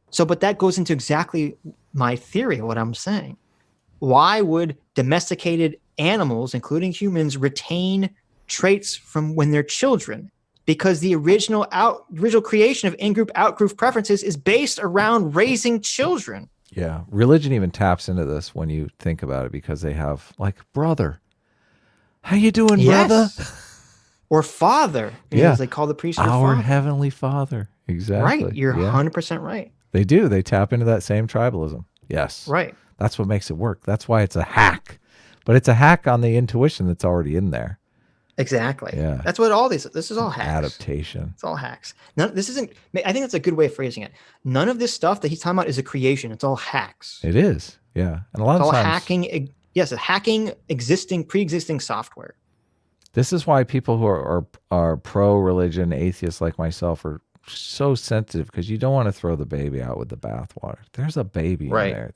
So, but that goes into exactly my theory of what I'm saying. Why would domesticated animals, including humans, retain traits from when they're children? Because the original creation of in-group, out-group preferences is based around raising children. Yeah. Religion even taps into this when you think about it, because they have like, brother, how you doing, brother? Or father. As they call the priest our father. heavenly Father. Exactly. Right. You're 100% right. They do. They tap into that same tribalism. Yes. Right. That's what makes it work. That's why it's a hack. But it's a hack on the intuition that's already in there. Exactly. Yeah. That's what this is all hacks. Adaptation. It's all hacks. I think that's a good way of phrasing it. None of this stuff that he's talking about is a creation. It's all hacks. It is. Yeah. And a lot of times hacking. Yes, hacking pre-existing software. This is why people who are pro-religion atheists like myself are so sensitive, because you don't want to throw the baby out with the bathwater. There's a baby in there.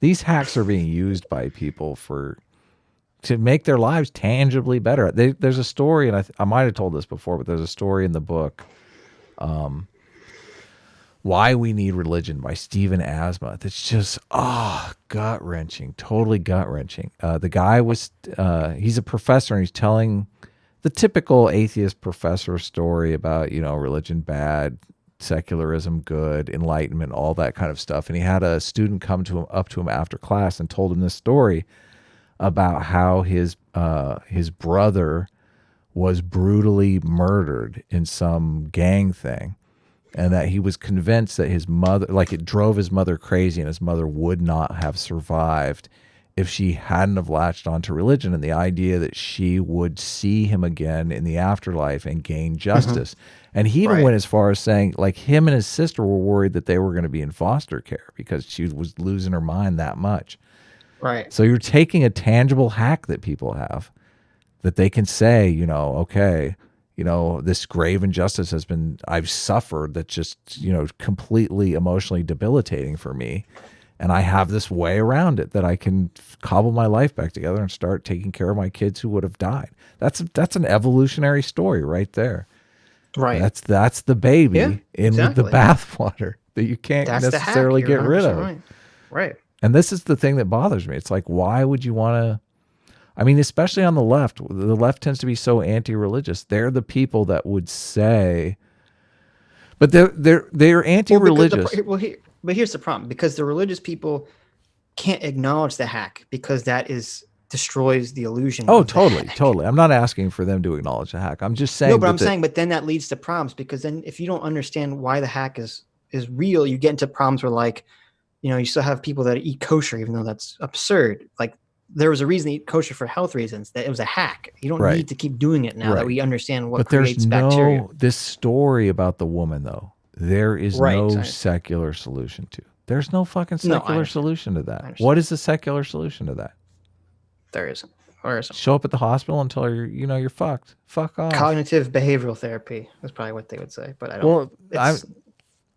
These hacks are being used by people to make their lives tangibly better. There's a story, and I might have told this before, but there's a story in the book, Why We Need Religion by Stephen Asma. That's just, gut-wrenching, totally gut-wrenching. The guy he's a professor, and he's telling the typical atheist professor story about, religion bad, secularism good, enlightenment, all that kind of stuff. And he had a student come up to him after class and told him this story about how his brother was brutally murdered in some gang thing, and that he was convinced that his mother, like, it drove his mother crazy, and his mother would not have survived if she hadn't have latched onto religion, and the idea that she would see him again in the afterlife and gain justice. And he even went as far as saying, like, him and his sister were worried that they were going to be in foster care because she was losing her mind that much. Right. So you're taking a tangible hack that people have that they can say, you know, okay, you know, this grave injustice I've suffered that's just, you know, completely emotionally debilitating for me. And I have this way around it that I can cobble my life back together and start taking care of my kids who would have died. That's an evolutionary story right there. Right. That's the baby Yeah, in with the exactly. bathwater that you can't That's the hack. necessarily You're get rid 100% of. right. Right. And this is the thing that bothers me. It's like, why would you want to? I mean, especially on the left tends to be so anti-religious. They're the people that would say, but they're anti-religious. But here's the problem, because the religious people can't acknowledge the hack, because that destroys the illusion. Oh, of the totally, hack. totally. I'm not asking for them to acknowledge the hack. I'm just saying. No, but I'm saying, but then that leads to problems, because then if you don't understand why the hack is real, you get into problems where, like, you know, you still have people that eat kosher, even though that's absurd. Like, there was a reason to eat kosher for health reasons. That it was a hack. You don't Right. need to keep doing it now that we understand what But creates there's bacteria. this story about the woman, though. There is no secular solution to. There's no fucking secular solution to that. What is the secular solution to that? There isn't. Or isn't. Show up at the hospital until you're fucked. Fuck off. Cognitive behavioral therapy is probably what they would say, but I don't. Well,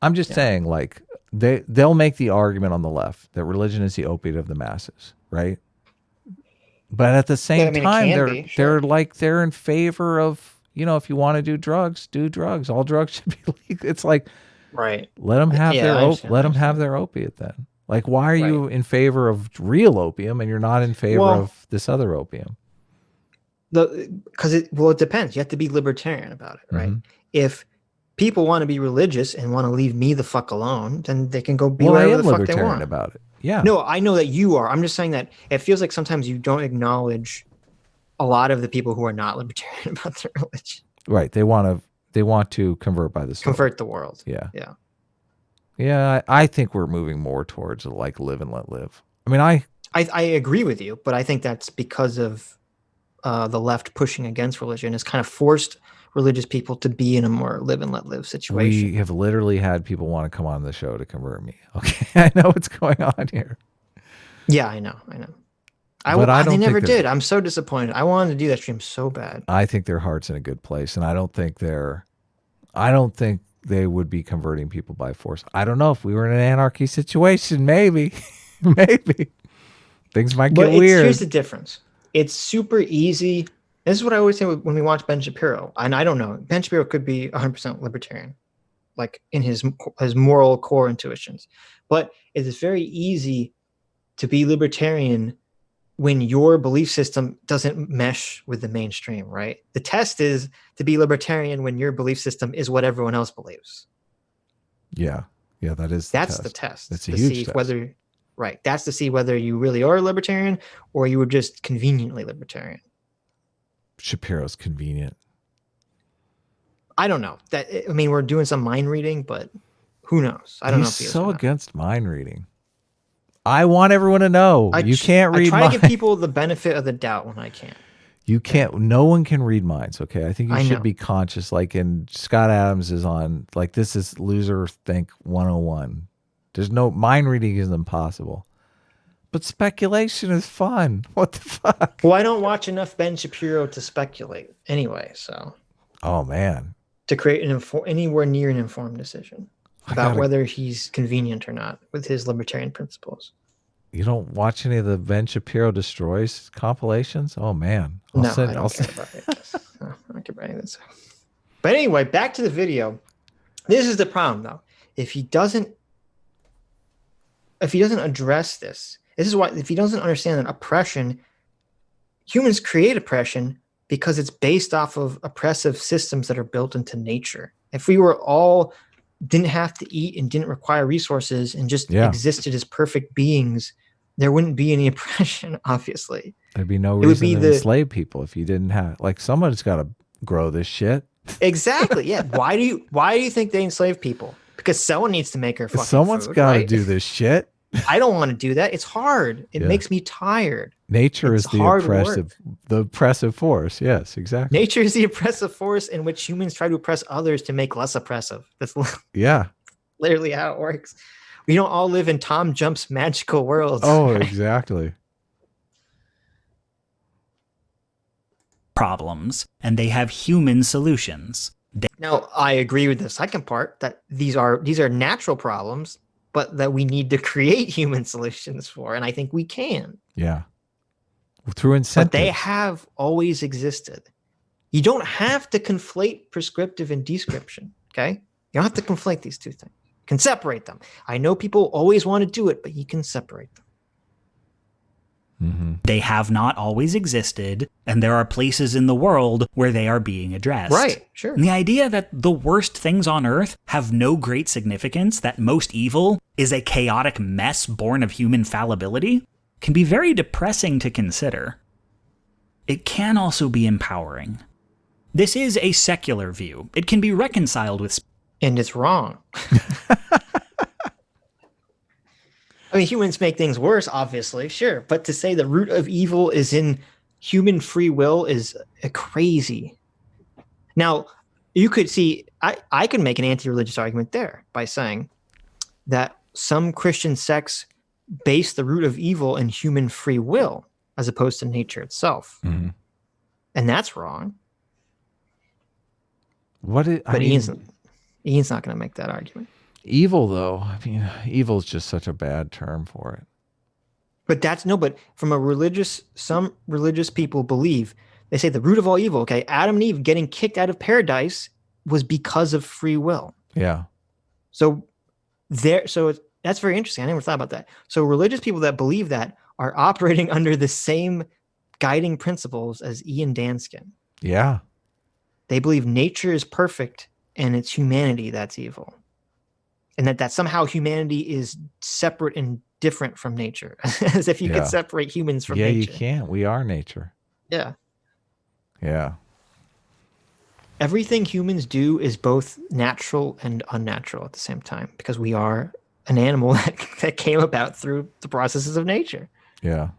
I'm just saying, like, they'll make the argument on the left that religion is the opiate of the masses, right? But at the same time, they're in favor of, you know, if you want to do drugs, do drugs. All drugs should be legal. It's like, right. Let them have their opiate then. Like, why are you in favor of real opium and you're not in favor of this other opium? Because it depends. You have to be libertarian about it, right? Mm-hmm. If people want to be religious and want to leave me the fuck alone, then they can go be whatever the fuck they want about it. Yeah. No, I know that you are. I'm just saying that it feels like sometimes you don't acknowledge a lot of the people who are not libertarian about their religion. Right. They want to convert by the sword. Convert the world. Yeah. Yeah. Yeah. I think we're moving more towards like live and let live. I mean, I agree with you, but I think that's because of the left pushing against religion has kind of forced religious people to be in a more live and let live situation. We have literally had people want to come on the show to convert me. Okay. I know what's going on here. Yeah, I know. They never did. I'm so disappointed. I wanted to do that stream so bad. I think their heart's in a good place, and I don't think they would be converting people by force. I don't know if we were in an anarchy situation, maybe things might get weird. Here's the difference. It's super easy. This is what I always say when we watch Ben Shapiro. And I don't know. Ben Shapiro could be 100% libertarian, like in his moral core intuitions. But it is very easy to be libertarian when your belief system doesn't mesh with the mainstream, right? The test is to be libertarian when your belief system is what everyone else believes. Yeah. Yeah, that's the test. That's a huge test. That's to see whether you really are a libertarian or you were just conveniently libertarian. Shapiro's convenient. I don't know. We're doing some mind reading, but who knows? I don't know if he's so against mind reading. I want everyone to know you can't read minds. I try to give people the benefit of the doubt when I can. You can't. No one can read minds. Okay, I think you should be conscious. Like, in Scott Adams is on. Like, this is loser think 101. There's no mind reading is impossible. But speculation is fun. What the fuck? Well, I don't watch enough Ben Shapiro to speculate anyway, so. Oh, man. To create anywhere near an informed decision about whether he's convenient or not with his libertarian principles. You don't watch any of the Ben Shapiro Destroys compilations? Oh, man. I don't care about it. I don't care about any of this. But anyway, back to the video. This is the problem, though. If he doesn't address this is why, if he doesn't understand that oppression, humans create oppression because it's based off of oppressive systems that are built into nature. If we were all didn't have to eat and didn't require resources and just existed as perfect beings, there wouldn't be any oppression, obviously. There'd be no reason to enslave people if you didn't have, like, someone's got to grow this shit. Exactly. Yeah. Why do you think they enslave people? Because someone needs to make her fucking Someone's got to do this shit. I don't want to do that. It's hard. It makes me tired. Nature is the oppressive force. Yes, exactly. Nature is the oppressive force in which humans try to oppress others to make less oppressive. That's literally how it works. We don't all live in Tom Jump's magical world. Oh, exactly. problems, and they have human solutions. Now, I agree with the second part that these are natural problems, but that we need to create human solutions for, and I think we can. Yeah. Through incentives. But they have always existed. You don't have to conflate prescriptive and description, okay? You don't have to conflate these two things. You can separate them. I know people always want to do it, but you can separate them. Mm-hmm. They have not always existed, and there are places in the world where they are being addressed. Right, sure. And the idea that the worst things on Earth have no great significance, that most evil is a chaotic mess born of human fallibility, can be very depressing to consider. It can also be empowering. This is a secular view. It can be reconciled with... And it's wrong. I mean, humans make things worse, obviously, sure. But to say the root of evil is in human free will is crazy. Now, you could see, I could make an anti-religious argument there by saying that some Christian sects base the root of evil in human free will as opposed to nature itself. Mm-hmm. And that's wrong. But Ian's not going to make that argument. Evil, though, I mean, evil is just such a bad term for it. But from some religious people believe, they say the root of all evil, okay, Adam and Eve getting kicked out of paradise was because of free will. Yeah. So that's very interesting. I never thought about that. So religious people that believe that are operating under the same guiding principles as Ian Danskin. Yeah. They believe nature is perfect and it's humanity that's evil. And that somehow humanity is separate and different from nature, as if you could separate humans from nature. Yeah, you can't. We are nature. Yeah. Yeah. Everything humans do is both natural and unnatural at the same time, because we are an animal that came about through the processes of nature. Yeah.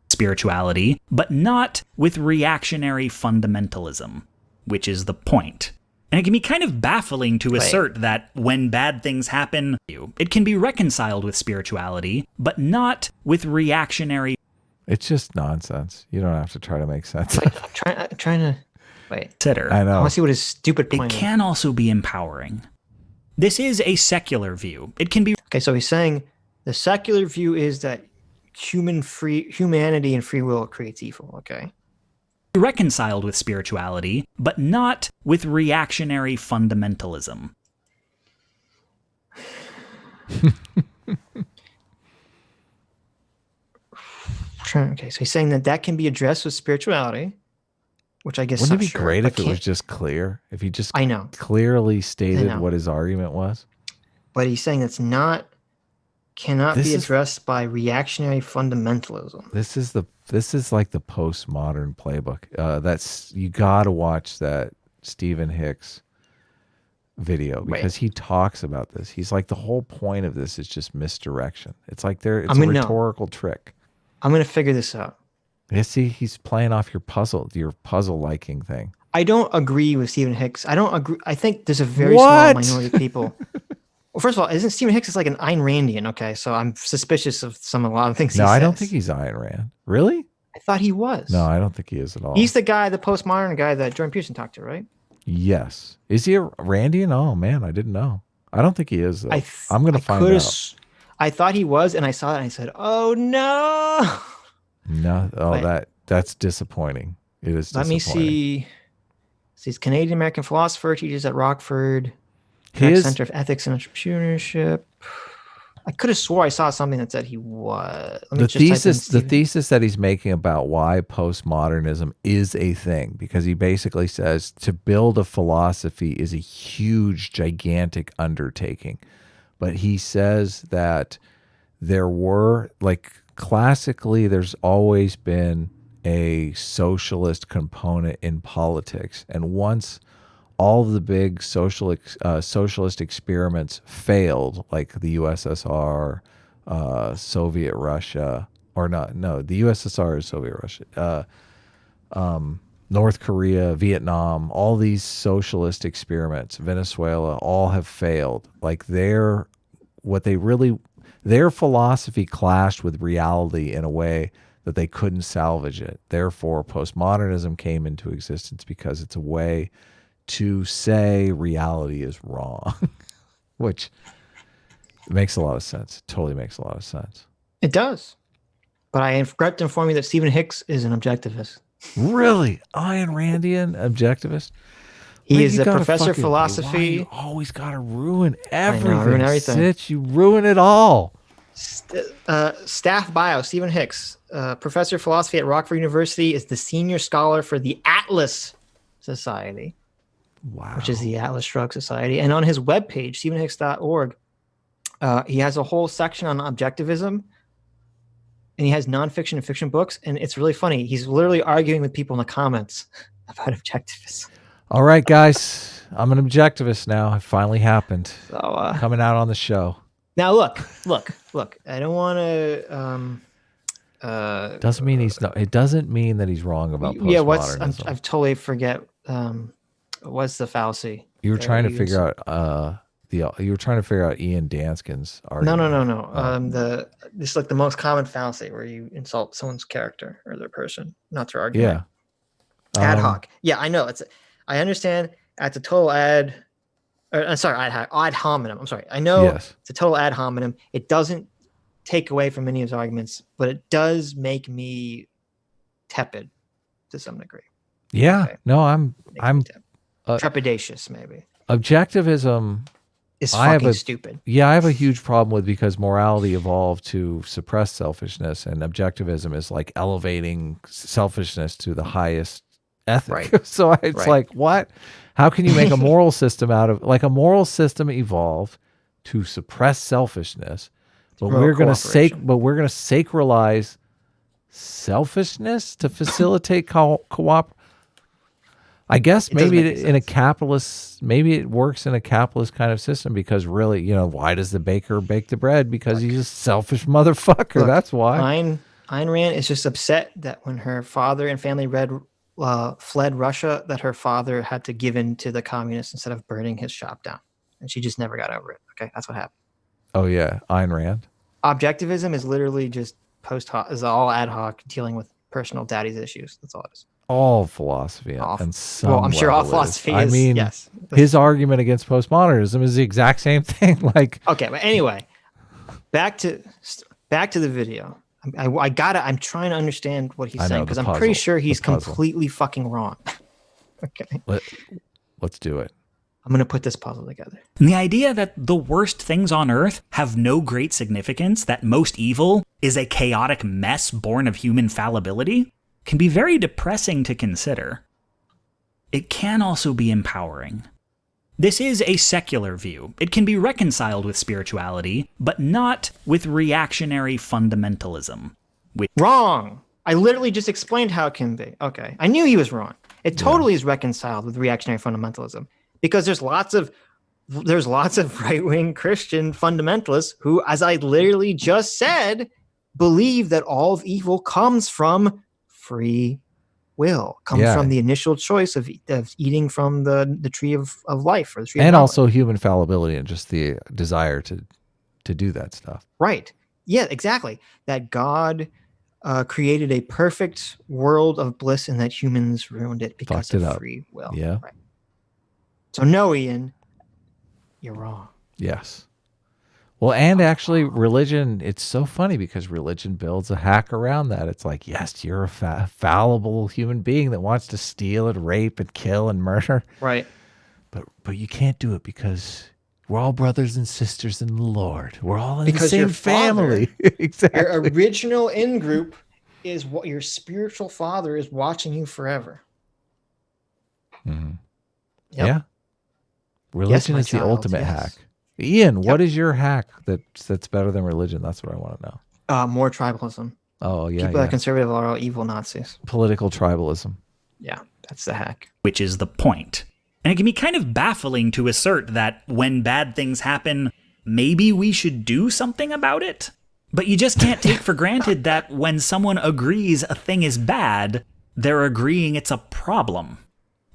Spirituality, but not with reactionary fundamentalism, which is the point. And it can be kind of baffling to assert that when bad things happen, it can be reconciled with spirituality, but not with reactionary... It's just nonsense. You don't have to try to make sense. I'm trying to... Wait. Consider. I know. I want to see what his stupid point is. It can also be empowering. This is a secular view. It can be... Okay, so he's saying the secular view is that humanity and free will creates evil, okay? Reconciled with spirituality, but not with reactionary fundamentalism. Okay, so he's saying that can be addressed with spirituality, which I guess wouldn't it be great if it was just clear? If he just clearly stated what his argument was? But he's saying cannot be addressed by reactionary fundamentalism. This is like the postmodern playbook. You gotta watch that Stephen Hicks video because he talks about this. He's like, the whole point of this is just misdirection. It's like it's a rhetorical trick. I'm gonna figure this out. Yeah, see, he's playing off your puzzle liking thing. I don't agree with Stephen Hicks. I don't agree. I think there's a very small minority of people. Well, first of all, isn't Stephen Hicks like an Ayn Randian? Okay, so I'm suspicious of a lot of things he says. No, I don't think he's Ayn Rand. Really? I thought he was. No, I don't think he is at all. He's the postmodern guy that Jordan Peterson talked to, right? Yes. Is he a Randian? Oh, man, I didn't know. I don't think he is, though. I'm going to find out. I thought he was, and I saw it, and I said, oh, no. No, that's disappointing. It is disappointing. Let me see. He's Canadian-American philosopher, teaches at Rockford. Center of Ethics and Entrepreneurship. I could have swore I saw something that said he was. The thesis that he's making about why postmodernism is a thing, because he basically says to build a philosophy is a huge, gigantic undertaking. But he says that classically, there's always been a socialist component in politics. And once all of the big socialist experiments failed, like the USSR, Soviet Russia, the USSR is Soviet Russia, North Korea, Vietnam, all these socialist experiments, Venezuela, all have failed. Like their philosophy clashed with reality in a way that they couldn't salvage it. Therefore, postmodernism came into existence because it's a way to say reality is wrong, which makes a lot of sense. It totally makes a lot of sense. It does. But I forgot to inform you that Stephen Hicks is an objectivist. Really? Ayn Randian objectivist? He Man, is you a gotta professor of fucking- why philosophy. you always got to ruin everything. ruin everything. Sitch, you ruin it all. Staff bio, Stephen Hicks, professor of philosophy at Rockford University, is the senior scholar for the Atlas Society, Wow. which is the Atlas Shrugged Society. And on his webpage, stephenhicks.org, he has a whole section on objectivism, and he has nonfiction and fiction books. And it's really funny. He's literally arguing with people in the comments about objectivism. All right, guys. I'm an objectivist now. It finally happened. So Coming out on the show. now look. I don't want to. Doesn't mean he's not. It doesn't mean that he's wrong about postmodernism. Yeah, I totally forget. What's the fallacy? You were that trying to we figure use? out you were trying to figure out Ian Danskin's argument. No. This is like the most common fallacy where you insult someone's character or their person, not their argument. Yeah. Ad hoc. Yeah, I know. I understand. It's a total ad hominem. I'm sorry. I know Yes. it's a total ad hominem. It doesn't take away from any of his arguments, but it does make me tepid to some degree. Yeah. Okay. No, I'm trepidatious, maybe. Objectivism. It's I have fucking a- stupid. Yeah, I have a huge problem with because morality evolved to suppress selfishness, and objectivism is like elevating selfishness to the highest ethic. Right. So it's Right. like, what? How can you make a moral system out of like a moral system evolved to suppress selfishness, but Promote we're going to cooperation. sacralize selfishness to facilitate co-op. I guess It doesn't maybe make any in a sense. capitalist, maybe it works in a capitalist kind of system because really, why does the baker bake the bread? Because he's a selfish motherfucker. Look, That's why. Ayn Rand is just upset that when her father and family fled Russia, that her father had to give in to the communists instead of burning his shop down. And she just never got over it. Okay, that's what happened. Oh yeah, Ayn Rand. Objectivism is literally just is all ad hoc dealing with personal daddy's issues. That's all it is. All philosophy All- and some Well, I'm sure all level philosophy I is. mean, Yes. his argument against postmodernism is the exact same thing. Like, Okay, but anyway, back to the video. I'm trying to understand what he's I know, saying the because I'm pretty puzzle, sure he's the puzzle. completely fucking wrong. Okay, let's do it. I'm gonna put this puzzle together. And the idea that the worst things on Earth have no great significance, that most evil is a chaotic mess born of human fallibility, can be very depressing to consider. It can also be empowering. This is a secular view. It can be reconciled with spirituality, but not with reactionary fundamentalism. Wrong. I literally just explained how it can be. Okay, I knew he was wrong. It totally is reconciled with reactionary fundamentalism because there's lots of right-wing Christian fundamentalists who, as I literally just said, believe that all of evil comes from free will, comes Yeah. from the initial choice of eating from the tree of life or the tree of And knowledge. also human fallibility and just the desire to do that stuff. Right. Yeah, exactly. That God created a perfect world of bliss and that humans ruined it because Fucked it of up. free will. Yeah. Right. So no, Ian, you're wrong. Yes. Well, and actually religion, it's so funny because religion builds a hack around that. It's like, yes, you're a fallible human being that wants to steal and rape and kill and murder. Right. But you can't do it because we're all brothers and sisters in the Lord. We're all in Because the your same family. Exactly. Your original in group is what your spiritual father is watching you forever. Mhm. Yep. Yeah. Religion my is the child, ultimate yes. hack. Ian, what Yep. is your hack that's better than religion? That's what I want to know. More tribalism. Oh, yeah. People that are conservative are all evil Nazis. Political tribalism. Yeah, that's the hack. Which is the point. And it can be kind of baffling to assert that when bad things happen, maybe we should do something about it. But you just can't take for granted that when someone agrees a thing is bad, they're agreeing it's a problem.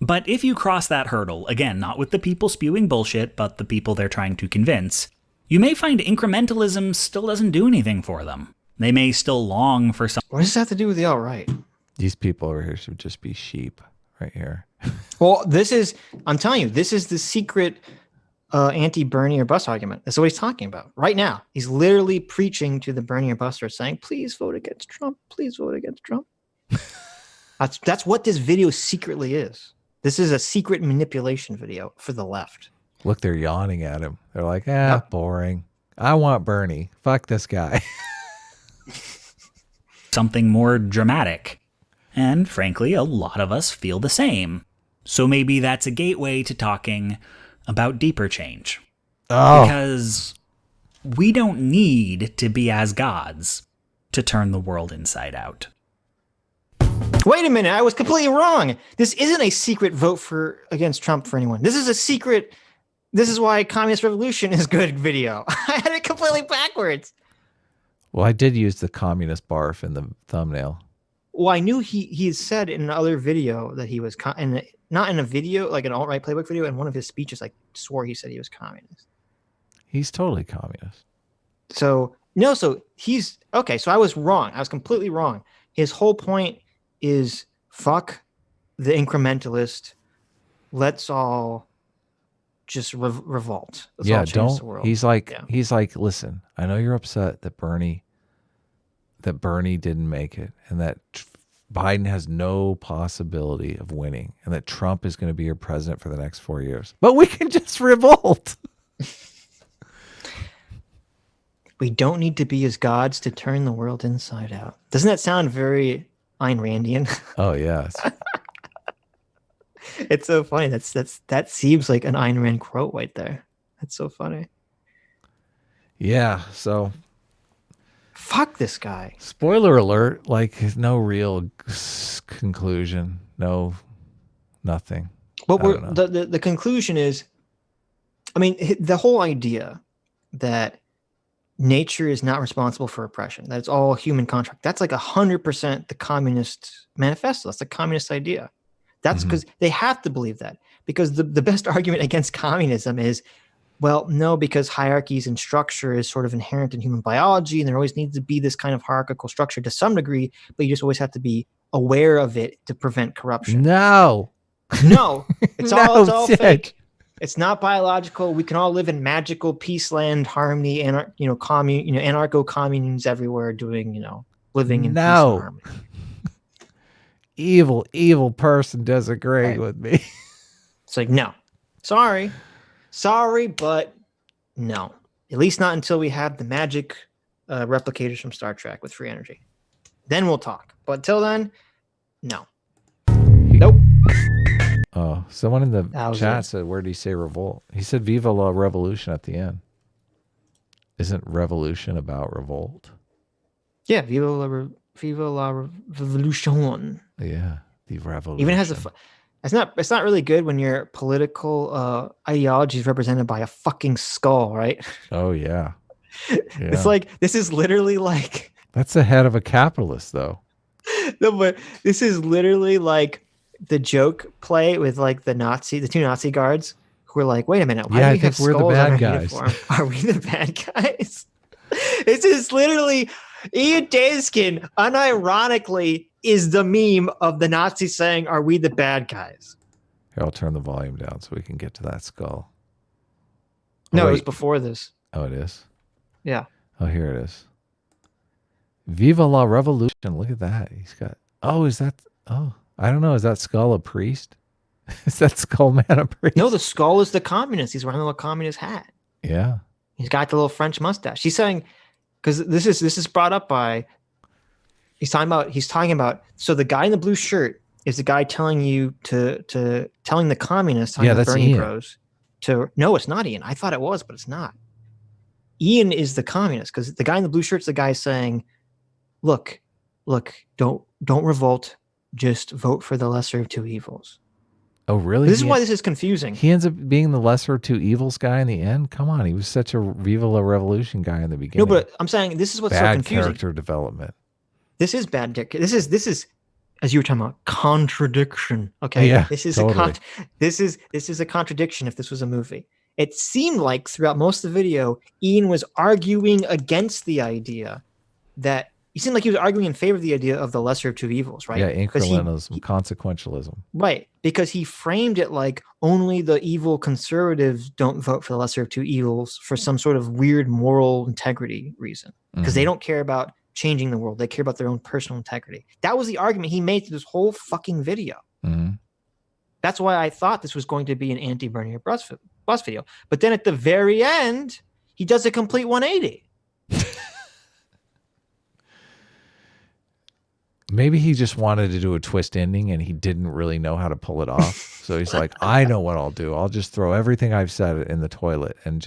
But if you cross that hurdle, again, not with the people spewing bullshit, but the people they're trying to convince, you may find incrementalism still doesn't do anything for them. They may still long for some What does this have to do with the alt-right? These people over here should just be sheep right here. Well, I'm telling you, this is the secret anti-Bernie or bust argument. That's what he's talking about right now. He's literally preaching to the Bernie or busters, saying, please vote against Trump. Please vote against Trump. That's what this video secretly is. This is a secret manipulation video for the left. Look, they're yawning at him. They're like, boring. I want Bernie. Fuck this guy. something more dramatic. And frankly, a lot of us feel the same. So maybe that's a gateway to talking about deeper change. Oh. Because we don't need to be as gods to turn the world inside out. Wait a minute, I was completely wrong. This isn't a secret vote against Trump for anyone. This is a secret, this is why communist revolution is good video. I had it completely backwards. Well, I did use the communist barf in the thumbnail. Well, I knew he said in another video that he was, not in a video, like an alt-right playbook video, in one of his speeches, I swore he said he was communist. He's totally communist. So, no, so he's, okay, so I was wrong. I was completely wrong. His whole point is fuck the incrementalist. Let's all just revolt. Let's all change the world. He's like, listen, I know you're upset that Bernie didn't make it and that Biden has no possibility of winning and that Trump is going to be your president for the next 4 years. But we can just revolt. We don't need to be as gods to turn the world inside out. Doesn't that sound very Ayn Randian? Oh, yes. It's so funny. That seems like an Ayn Rand quote right there. That's so funny. Yeah, so fuck this guy. Spoiler alert, like no real conclusion. No, nothing. But the conclusion is, I mean, the whole idea that nature is not responsible for oppression, that it's all human contract, that's like 100% the communist manifesto. That's the communist idea. That's because they have to believe that, because the best argument against communism is, well, no, because hierarchies and structure is sort of inherent in human biology, and there always needs to be this kind of hierarchical structure to some degree, but you just always have to be aware of it to prevent corruption. No, it's all fake. It's not biological. We can all live in magical peace land, harmony, anarcho communes everywhere, doing, living in peace and harmony. Evil person disagreeing with me. It's like, no, sorry, but no, at least not until we have the magic replicators from Star Trek with free energy. Then we'll talk. But until then, no. Nope. Oh, someone in the chat said, where did he say revolt? He said Viva la Revolution at the end. Isn't revolution about revolt? Yeah, Viva la Revolution. Yeah, the revolution. Even has it's not really good when your political ideology is represented by a fucking skull, right? Oh yeah. It's like, this is literally like, that's the head of a capitalist though. No, but this is literally like the joke play with like the two Nazi guards who are like, wait a minute, why do we have we're the bad guys? Are we the bad guys? This is literally Ian Dayskin, unironically, is the meme of the Nazis saying, are we the bad guys? Here, I'll turn the volume down so we can get to that skull. No, it was before this. Oh, it is? Yeah. Oh, here it is. Viva la Revolution. Look at that. He's got, I don't know. Is that skull a priest? Is that skull man a priest? No, the skull is the communist. He's wearing a little communist hat. Yeah. He's got the little French mustache. He's saying, because this is brought up by, he's talking about, so the guy in the blue shirt is the guy telling the communists, the Bernie Ian. Bros, no, it's not Ian. I thought it was, but it's not. Ian is the communist, because the guy in the blue shirt's the guy saying, look, don't revolt, just vote for the lesser of two evils. Oh, really? This is why this is confusing. He ends up being the lesser of two evils guy in the end? Come on, he was such a Viva la Revolution guy in the beginning. No, but I'm saying this is what's so confusing. Bad character development. This is bad. This is, as you were talking about, contradiction. Okay, yeah, this is totally. This is a contradiction. If this was a movie, it seemed like throughout most of the video, Ian was arguing against the idea that he seemed like he was arguing in favor of the idea of the lesser of two evils, right? Yeah, incrementalism, consequentialism. Right, because he framed it like only the evil conservatives don't vote for the lesser of two evils for some sort of weird moral integrity reason, because they don't care about changing the world. They care about their own personal integrity. That was the argument he made through this whole fucking video. That's why I thought this was going to be an anti-Bernie or bus video. But then at the very end, he does a complete 180. Maybe he just wanted to do a twist ending and he didn't really know how to pull it off. So he's like, I know what I'll do. I'll just throw everything I've said in the toilet and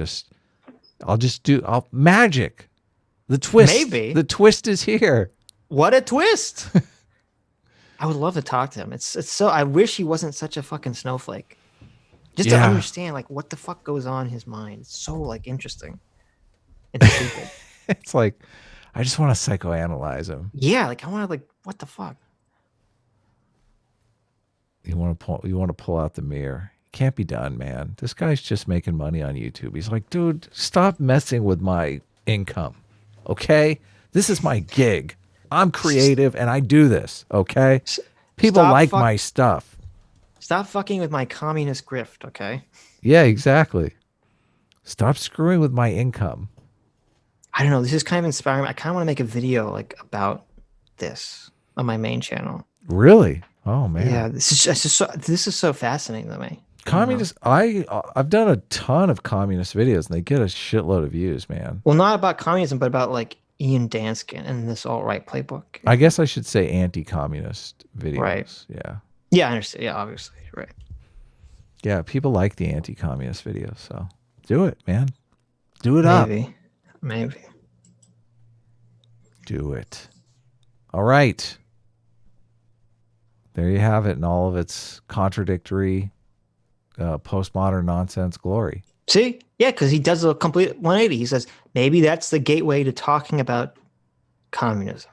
I'll magic. The twist. Maybe. The twist is here. What a twist. I would love to talk to him. It's so, I wish he wasn't such a fucking snowflake. Just to understand like what the fuck goes on in his mind. It's so like interesting. It's stupid. It's like, I just want to psychoanalyze him. Yeah, like I want to like, what the fuck? You want to pull out the mirror. It can't be done, man. This guy's just making money on YouTube. He's like, dude, stop messing with my income. Okay? This is my gig. I'm creative and I do this, okay? People like my stuff. Stop fucking with my communist grift, okay? Yeah, exactly. Stop screwing with my income. I don't know. This is kind of inspiring. I kind of want to make a video like about this on my main channel. Really? Oh man. Yeah, this is so fascinating to me. Communist. I've done a ton of communist videos and they get a shitload of views, man. Well, not about communism, but about like Ian Danskin and this alt-right playbook. I guess I should say anti-communist videos. Right. Yeah. Yeah, I understand. Yeah, obviously. Right. Yeah, people like the anti-communist videos, so do it, man. Do it up. Maybe. Do it. All right. There you have it in all of its contradictory postmodern nonsense glory. See? Yeah, because he does a complete 180. He says, maybe that's the gateway to talking about communism.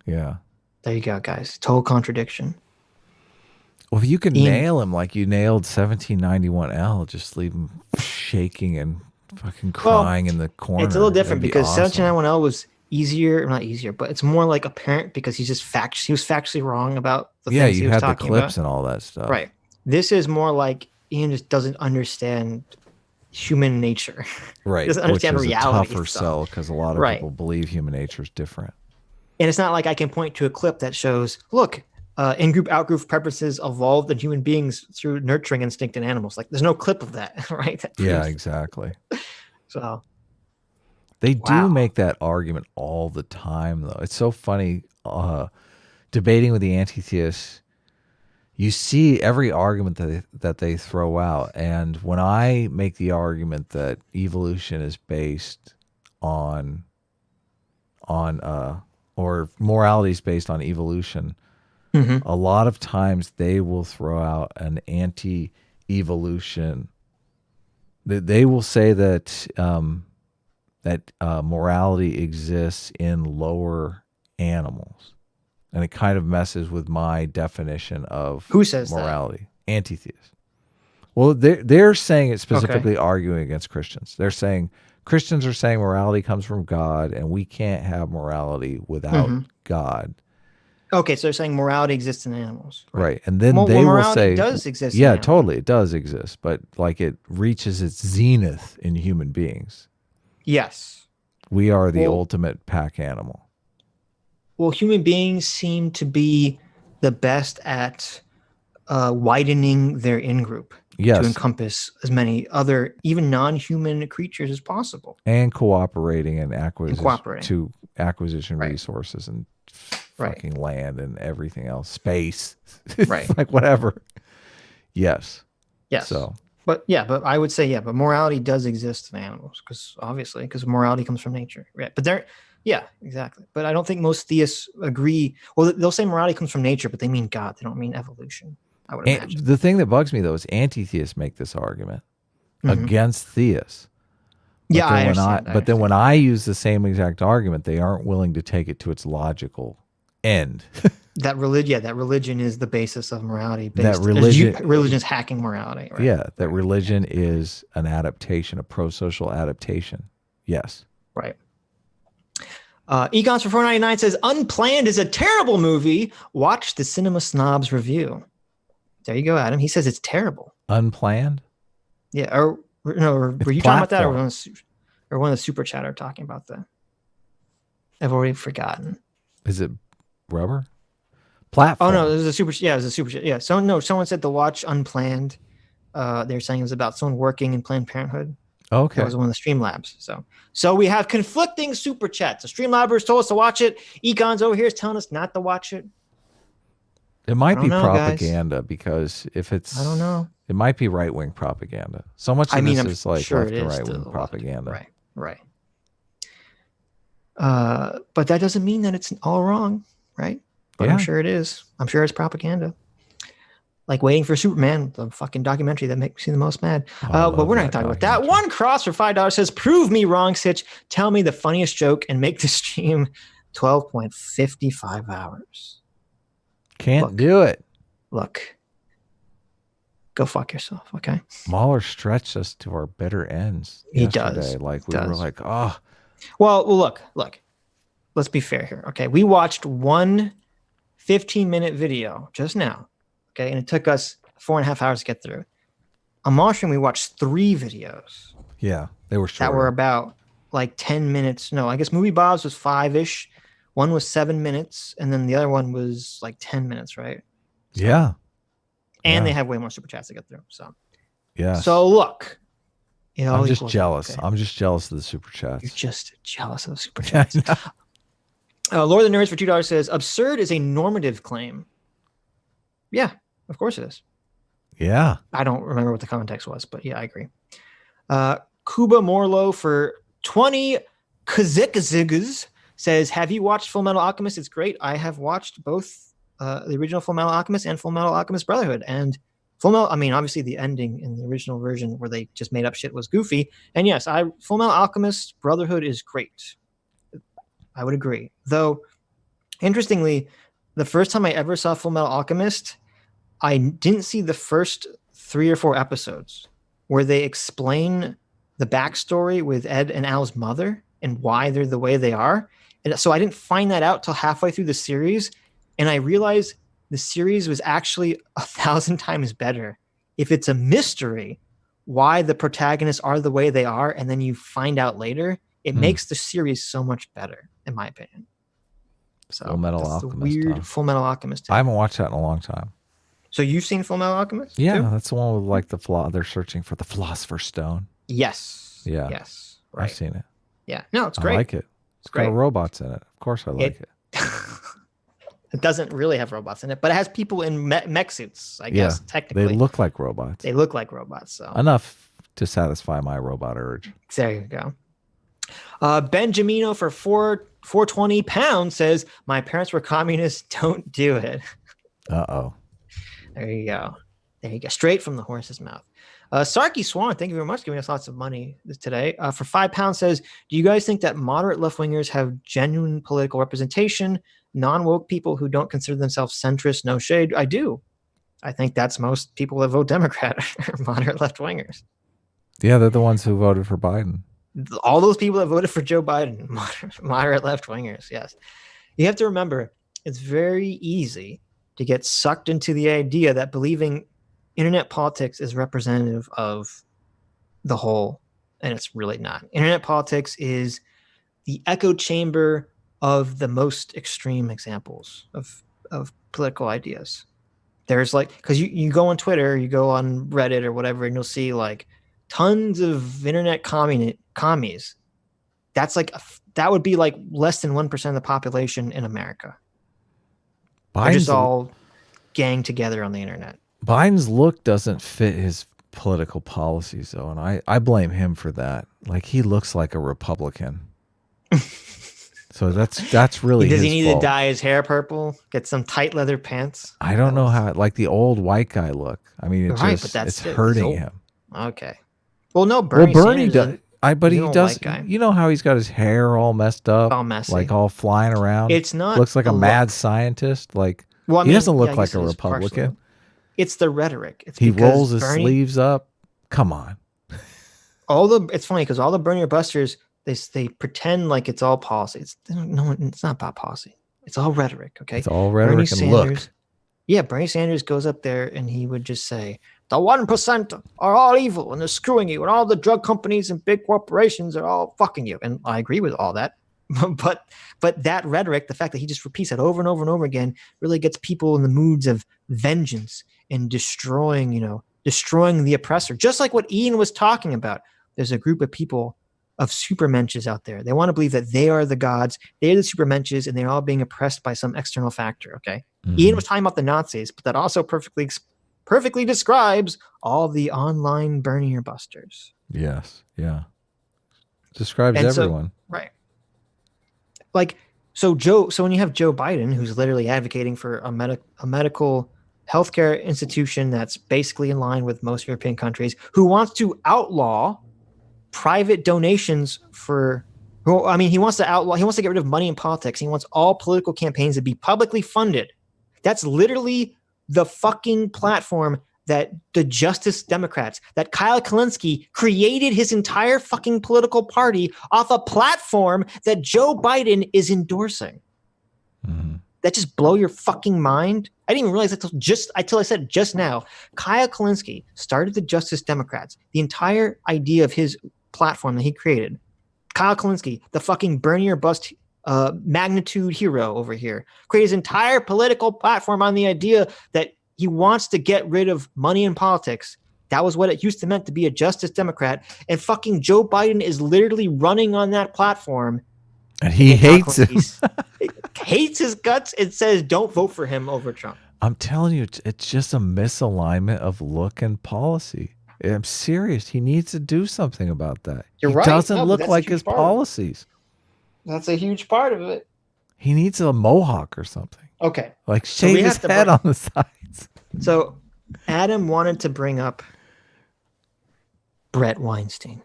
Yeah. There you go, guys. Total contradiction. Well, if you can nail him like you nailed 1791L, just leave him shaking and fucking crying in the corner. It's a little different because 1791L was not easier, but it's more like apparent because he was factually wrong about the things he was talking about. Yeah, you had the clips and all that stuff. Right. This is more like Ian just doesn't understand human nature. Right. He doesn't understand reality. It's a tougher sell because a lot of people believe human nature is different. And it's not like I can point to a clip that shows, look, in-group, out-group preferences evolved in human beings through nurturing instinct in animals. Like, there's no clip of that, right? Yeah, exactly. So they do make that argument all the time, though. It's so funny debating with the anti-theists. You see every argument that they throw out, and when I make the argument that evolution is based on or morality is based on evolution, a lot of times they will throw out an anti-evolution. They will say that morality exists in lower animals, and it kind of messes with my definition of who says morality. That? Anti-theists. Well, they're saying it specifically arguing against Christians. They're saying Christians are saying morality comes from God, and we can't have morality without God. Okay, so they're saying morality exists in animals. Right. And then they will say... does exist in animals. Totally. It does exist, but like it reaches its zenith in human beings. Yes. We are the ultimate pack animal. Well, human beings seem to be the best at widening their in-group to encompass as many other, even non-human creatures as possible. And cooperating and acquisition resources and fucking land and everything else, space, like whatever. Yes. So, but I would say but morality does exist in animals because morality comes from nature. Right. But exactly. But I don't think most theists agree. Well, they'll say morality comes from nature, but they mean God. They don't mean evolution. I would imagine. The thing that bugs me though is anti-theists make this argument against theists. But I understand. But then when I use the same exact argument, they aren't willing to take it to its logical end. that religion is the basis of morality. Religion is hacking morality. Right? Yeah, that religion is an adaptation, a pro-social adaptation. Yes. Right. Egons for $4.99 says Unplanned is a terrible movie. Watch the Cinema Snobs review. There you go, Adam. He says it's terrible. Unplanned? Yeah. Or no, were you talking about that, or one of the super chatter talking about that? I've already forgotten. Is it rubber? Platform. Oh no, it was a super. Yeah, it was a super. Yeah. So no, someone said to watch Unplanned. They're saying it was about someone working in Planned Parenthood. Okay. That was one of the Streamlabs. So we have conflicting super chats. The Streamlabbers told us to watch it. Econs over here is telling us not to watch it. It might be propaganda, because if it's, I don't know. It might be right-wing propaganda. So much of this is like left and right-wing propaganda. Right. But that doesn't mean that it's all wrong, right? But I'm sure it is. I'm sure it's propaganda. Like Waiting for Superman, the fucking documentary that makes me the most mad. But we're not talking about that. One cross for $5 says, prove me wrong, Sitch. Tell me the funniest joke and make the stream 12.55 hours. Can't do it. Look. Go fuck yourself, okay? Mahler stretched us to our bitter ends yesterday. Like we were like, oh. Well, look. Let's be fair here, okay? We watched one 15-minute video just now, okay? And it took us 4.5 hours to get through. On Mushroom, we watched 3 videos. Yeah, they were short. That were about like 10 minutes. No, I guess Movie Bob's was 5-ish. One was 7 minutes, and then the other one was like 10 minutes, right? So, yeah. And they have way more super chats to get through. So yeah. So look. I'm just jealous. Okay. I'm just jealous of the super chats. You're just jealous of the super chats. Lord of the Nerds for $2 says, absurd is a normative claim. Yeah, of course it is. Yeah. I don't remember what the context was, but yeah, I agree. Kuba Morlow for 20 Kazikazigas says, have you watched Full Metal Alchemist? It's great. I have watched both the original Full Metal Alchemist and Full Metal Alchemist Brotherhood. And Full Metal, I mean, obviously the ending in the original version where they just made up shit was goofy. And yes, Full Metal Alchemist Brotherhood is great. I would agree. Though, interestingly, the first time I ever saw Full Metal Alchemist, I didn't see the first 3 or 4 episodes where they explain the backstory with Ed and Al's mother and why they're the way they are. And so I didn't find that out till halfway through the series. And I realized the series was actually 1,000 times better if it's a mystery why the protagonists are the way they are, and then you find out later. It makes the series so much better, in my opinion. So Full Metal Alchemist. The weird Full Metal Alchemist. I haven't watched that in a long time. So you've seen Full Metal Alchemist? Yeah, too? that's the one with like the flaw. They're searching for the Philosopher's Stone. Yes. Yeah. Yes. Right. I've seen it. Yeah. No, it's great. I like it. It's got robots in it. Of course I like it. It doesn't really have robots in it, but it has people in mech suits, I guess, technically. They look like robots. So enough to satisfy my robot urge. There you go. Benjamino for 420 pounds says, my parents were communists. Don't do it. Uh-oh. There you go. Straight from the horse's mouth. Sarky Swan, thank you very much for giving us lots of money today. For £5 says, do you guys think that moderate left-wingers have genuine political representation? Non-woke people who don't consider themselves centrist, no shade? I do. I think that's most people that vote Democrat are moderate left-wingers. Yeah, they're the ones who voted for Biden. All those people that voted for Joe Biden, moderate left-wingers, yes. You have to remember, it's very easy to get sucked into the idea that believing internet politics is representative of the whole, and it's really not. Internet politics is the echo chamber of the most extreme examples of political ideas. There's like, because you go on Twitter, you go on Reddit or whatever, and you'll see like tons of internet commies. That's like, that would be like less than 1% of the population in America. They're just all gang together on the internet. Biden's look doesn't fit his political policies, though, and I blame him for that. Like, he looks like a Republican. So that's really does his he need fault. to dye his hair purple? Get some tight leather pants? I don't know how, like the old white guy look. I mean, it's hurting him. Okay. Well, no, Bernie does. But he does. You know how he's got his hair all messed up, all messy, like all flying around. It's not looks like a mad scientist. Like, well, I mean, he doesn't look like a Republican. Partially. It's the rhetoric. He rolls his sleeves up. Come on. It's funny because all the Bernie busters, they pretend like it's all policy. It's not about policy. It's all rhetoric. Okay, It's all rhetoric and look. Yeah, Bernie Sanders goes up there and he would just say, the 1% are all evil and they're screwing you, and all the drug companies and big corporations are all fucking you. And I agree with all that. but that rhetoric, the fact that he just repeats that over and over and over again, really gets people in the moods of vengeance and destroying the oppressor. Just like what Ian was talking about. There's a group of people of supermensches out there. They want to believe that they are the gods, they're the supermensches, and they're all being oppressed by some external factor. Okay. Mm-hmm. Ian was talking about the Nazis, but that also perfectly describes all the online Bernier busters. Yes. Yeah. Describes everyone. Right. Like, so when you have Joe Biden, who's literally advocating for a medical healthcare institution that's basically in line with most European countries, who wants to outlaw private donations he wants to get rid of money in politics. He wants all political campaigns to be publicly funded. That's literally the fucking platform that the Justice Democrats, that Kyle Kalinske created his entire fucking political party off a platform that Joe Biden is endorsing. Mm-hmm. That just blow your fucking mind? I didn't even realize that until I said it just now. Kyle Kalinske started the Justice Democrats. The entire idea of his platform that he created. Kyle Kalinske, the fucking Bernier bust magnitude hero over here, created his entire political platform on the idea that he wants to get rid of money in politics. That was what it used to mean to be a Justice Democrat. And fucking Joe Biden is literally running on that platform. And he hates him. Hates his guts and says, don't vote for him over Trump. I'm telling you, it's just a misalignment of look and policy. I'm serious. He needs to do something about that. You're right. He doesn't look like his policies. That's a huge part of it. He needs a mohawk or something. Okay. Like shave his head on the sides. So Adam wanted to bring up Brett Weinstein.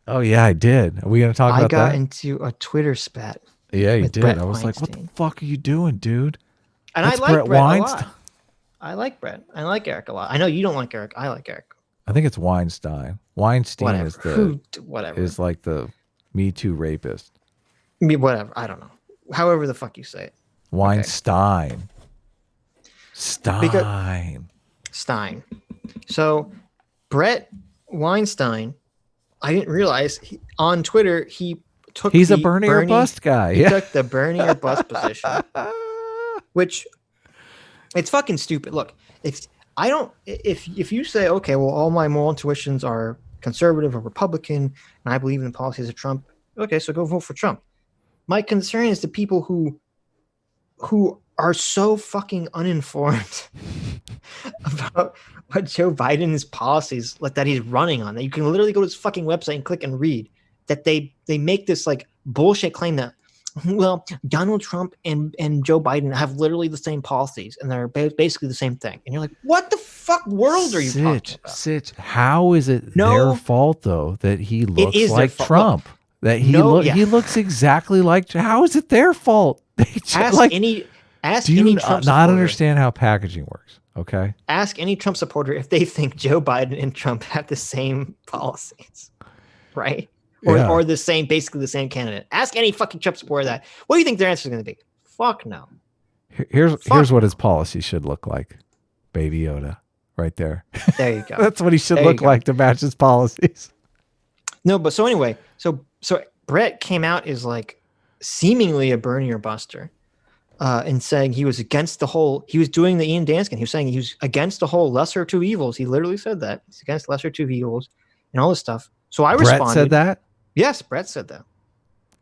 Oh, yeah, I did. Are we going to talk about that? I got into a Twitter spat. Yeah, you did. I was like, what the fuck are you doing, dude? And that's I like Brett Weinstein. A lot. I like Brett. I like Eric a lot. I know you don't like Eric. I like Eric. I think it's Weinstein. Weinstein is is like the Me Too rapist. Whatever. I don't know. However the fuck you say it. Weinstein. Okay. Stein. So Brett Weinstein, I didn't realize on Twitter he's a Bernie or bust guy. He took the Bernie or bust position, which it's fucking stupid. Look, if you say, okay, well, all my moral intuitions are conservative or Republican, and I believe in the policies of Trump, okay, so go vote for Trump. My concern is the people who are so fucking uninformed about what Joe Biden's policies like that he's running on, that you can literally go to his fucking website and click and read, that they make this like bullshit claim that, well, Donald Trump and Joe Biden have literally the same policies and they're basically the same thing. And you're like, what the fuck world are you talking about? Sitch, how is it their fault though that he looks like Trump? That he looks exactly like. How is it their fault? Ask any Trump not understand how packaging works? Okay. Ask any Trump supporter if they think Joe Biden and Trump have the same policies, right? Or basically the same candidate. Ask any fucking Trump supporter that. What do you think their answer is going to be? Fuck no. Here's what his policy should look like. Baby Yoda, right there. There you go. That's what he should look like to match his policies. No, but so anyway, so Brett came out as like seemingly a Bernier buster, and saying he was against he was doing the Ian Danskin. He was saying he was against the whole lesser of two evils. He literally said that. He's against lesser of two evils and all this stuff. So I responded. Brett said that? Yes, Brett said that.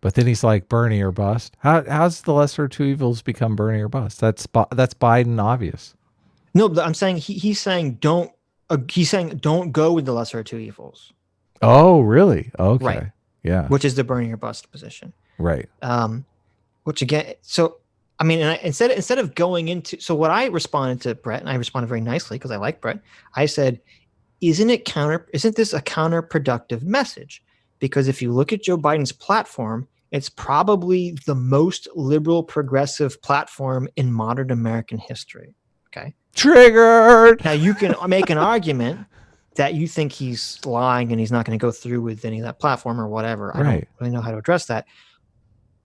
But then he's like Bernie or bust. How's the lesser of two evils become Bernie or bust? That's Biden obvious. No, but I'm saying he's saying don't go with the lesser of two evils. Oh, really? Okay. Right. Yeah. Which is the Bernie or bust position. Right. Which again, so I mean, and instead of going into, so what I responded to Brett, and I responded very nicely because I like Brett. I said, isn't this a counterproductive message? Because if you look at Joe Biden's platform, it's probably the most liberal progressive platform in modern American history. Okay. Triggered. Now you can make an argument that you think he's lying and he's not going to go through with any of that platform or whatever. I Right. don't really know how to address that.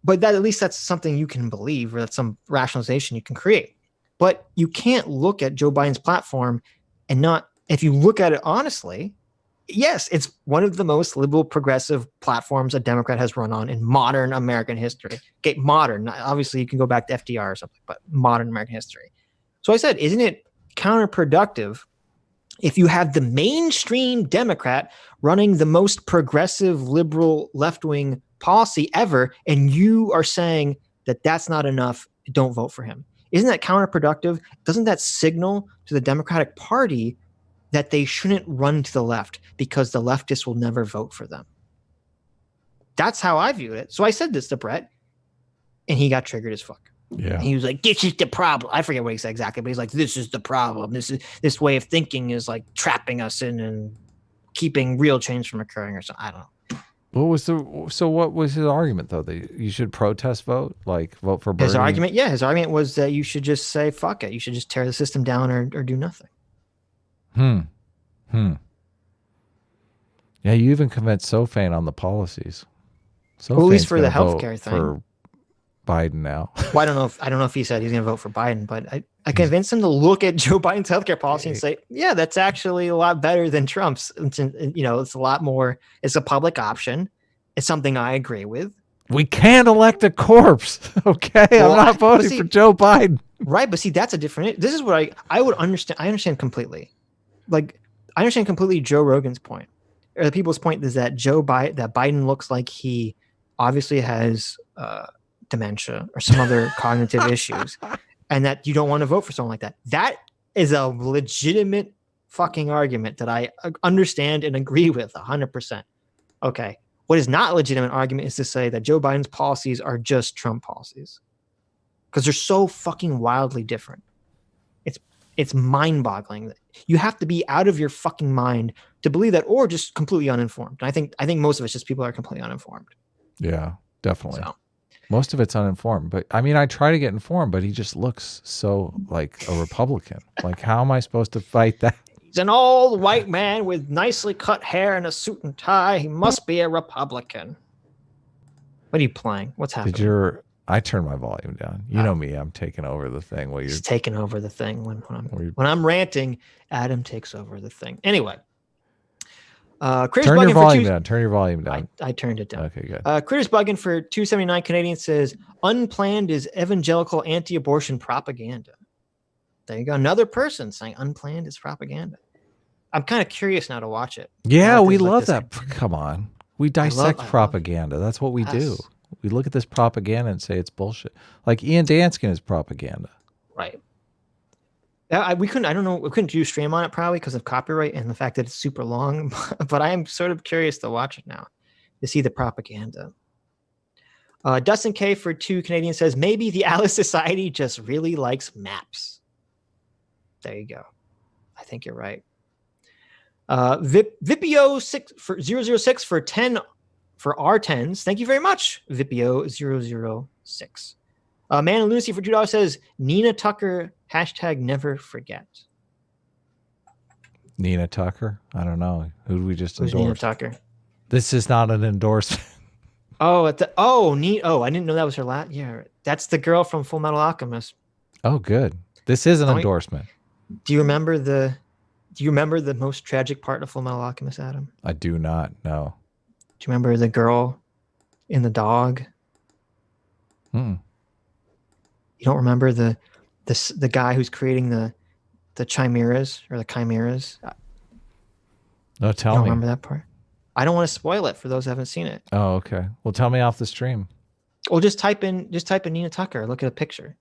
But that at least that's something you can believe, or that's some rationalization you can create. But you can't look at Joe Biden's platform and not, if you look at it honestly, yes, it's one of the most liberal progressive platforms a Democrat has run on in modern American history. Okay, modern. Obviously, you can go back to FDR or something, but modern American history. So I said, isn't it counterproductive if you have the mainstream Democrat running the most progressive, liberal, left-wing policy ever, and you are saying that that's not enough, don't vote for him? Isn't that counterproductive? Doesn't that signal to the Democratic Party that they shouldn't run to the left because the leftists will never vote for them? That's how I viewed it. So I said this to Brett, and he got triggered as fuck. Yeah. And he was like, this is the problem. I forget what he said exactly, but he's like, this is the problem. This way of thinking is like trapping us in and keeping real change from occurring or something. I don't know. What was his argument though? That you should protest vote, like vote for Bernie? His argument was that you should just say, fuck it. You should just tear the system down or do nothing. Yeah, you even convinced Sofane on the policies. Well, at least for the healthcare thing. For Biden now. Well, I don't know if he said he's going to vote for Biden, but I convinced him to look at Joe Biden's healthcare policy and say, yeah, that's actually a lot better than Trump's. It's a lot more. It's a public option. It's something I agree with. We can't elect a corpse. Okay, well, I'm not voting for Joe Biden. Right, but see, that's a different. This is what I would understand. I understand completely. Like, I understand completely Joe Rogan's point, or the people's point is that Biden looks like he obviously has dementia or some other cognitive issues, and that you don't want to vote for someone like that. That is a legitimate fucking argument that I understand and agree with 100%. Okay. What is not a legitimate argument is to say that Joe Biden's policies are just Trump policies, because they're so fucking wildly different. It's mind-boggling. You have to be out of your fucking mind to believe that, or just completely uninformed. And I think most of it's just people are completely uninformed. Yeah, definitely. So. Most of it's uninformed. But I mean, I try to get informed, but he just looks so like a Republican. Like, how am I supposed to fight that? He's an old white man with nicely cut hair and a suit and tie. He must be a Republican. What are you playing? What's happening? I turned my volume down. You know me. I'm taking over the thing. He's taking over the thing. When I'm ranting, Adam takes over the thing. Anyway. Turn your volume down. Turn your volume down. I turned it down. Okay, good. Critters Bugging for 279 Canadian says, unplanned is evangelical anti-abortion propaganda. There you go. Another person saying unplanned is propaganda. I'm kind of curious now to watch it. Yeah, we love that. Come on. We dissect propaganda. That's what we do. We look at this propaganda and say it's bullshit. Like Ian Danskin is propaganda. Right. We couldn't do stream on it probably because of copyright and the fact that it's super long, but I am sort of curious to watch it now to see the propaganda. Dustin K for 2 Canadian says, maybe the Alice Society just really likes maps. There you go. I think you're right. Vipio 6 for 006 for 10 for R10s. Thank you very much, Vipio 006. Man and Lucy for $2 says, Nina Tucker, #never forget. Nina Tucker? I don't know. Who did we just endorse? Who's Nina Tucker? This is not an endorsement. I didn't know that was her last. Yeah, that's the girl from Full Metal Alchemist. Oh, good. This is an endorsement. Do you remember the most tragic part of Full Metal Alchemist, Adam? I do not know. Do you remember the girl in the dog? Mm. You don't remember the guy who's creating the chimeras or the chimeras? No, tell me. You don't remember that part? I don't want to spoil it for those who haven't seen it. Oh, okay. Well, tell me off the stream. Well, just type in Nina Tucker. Look at a picture.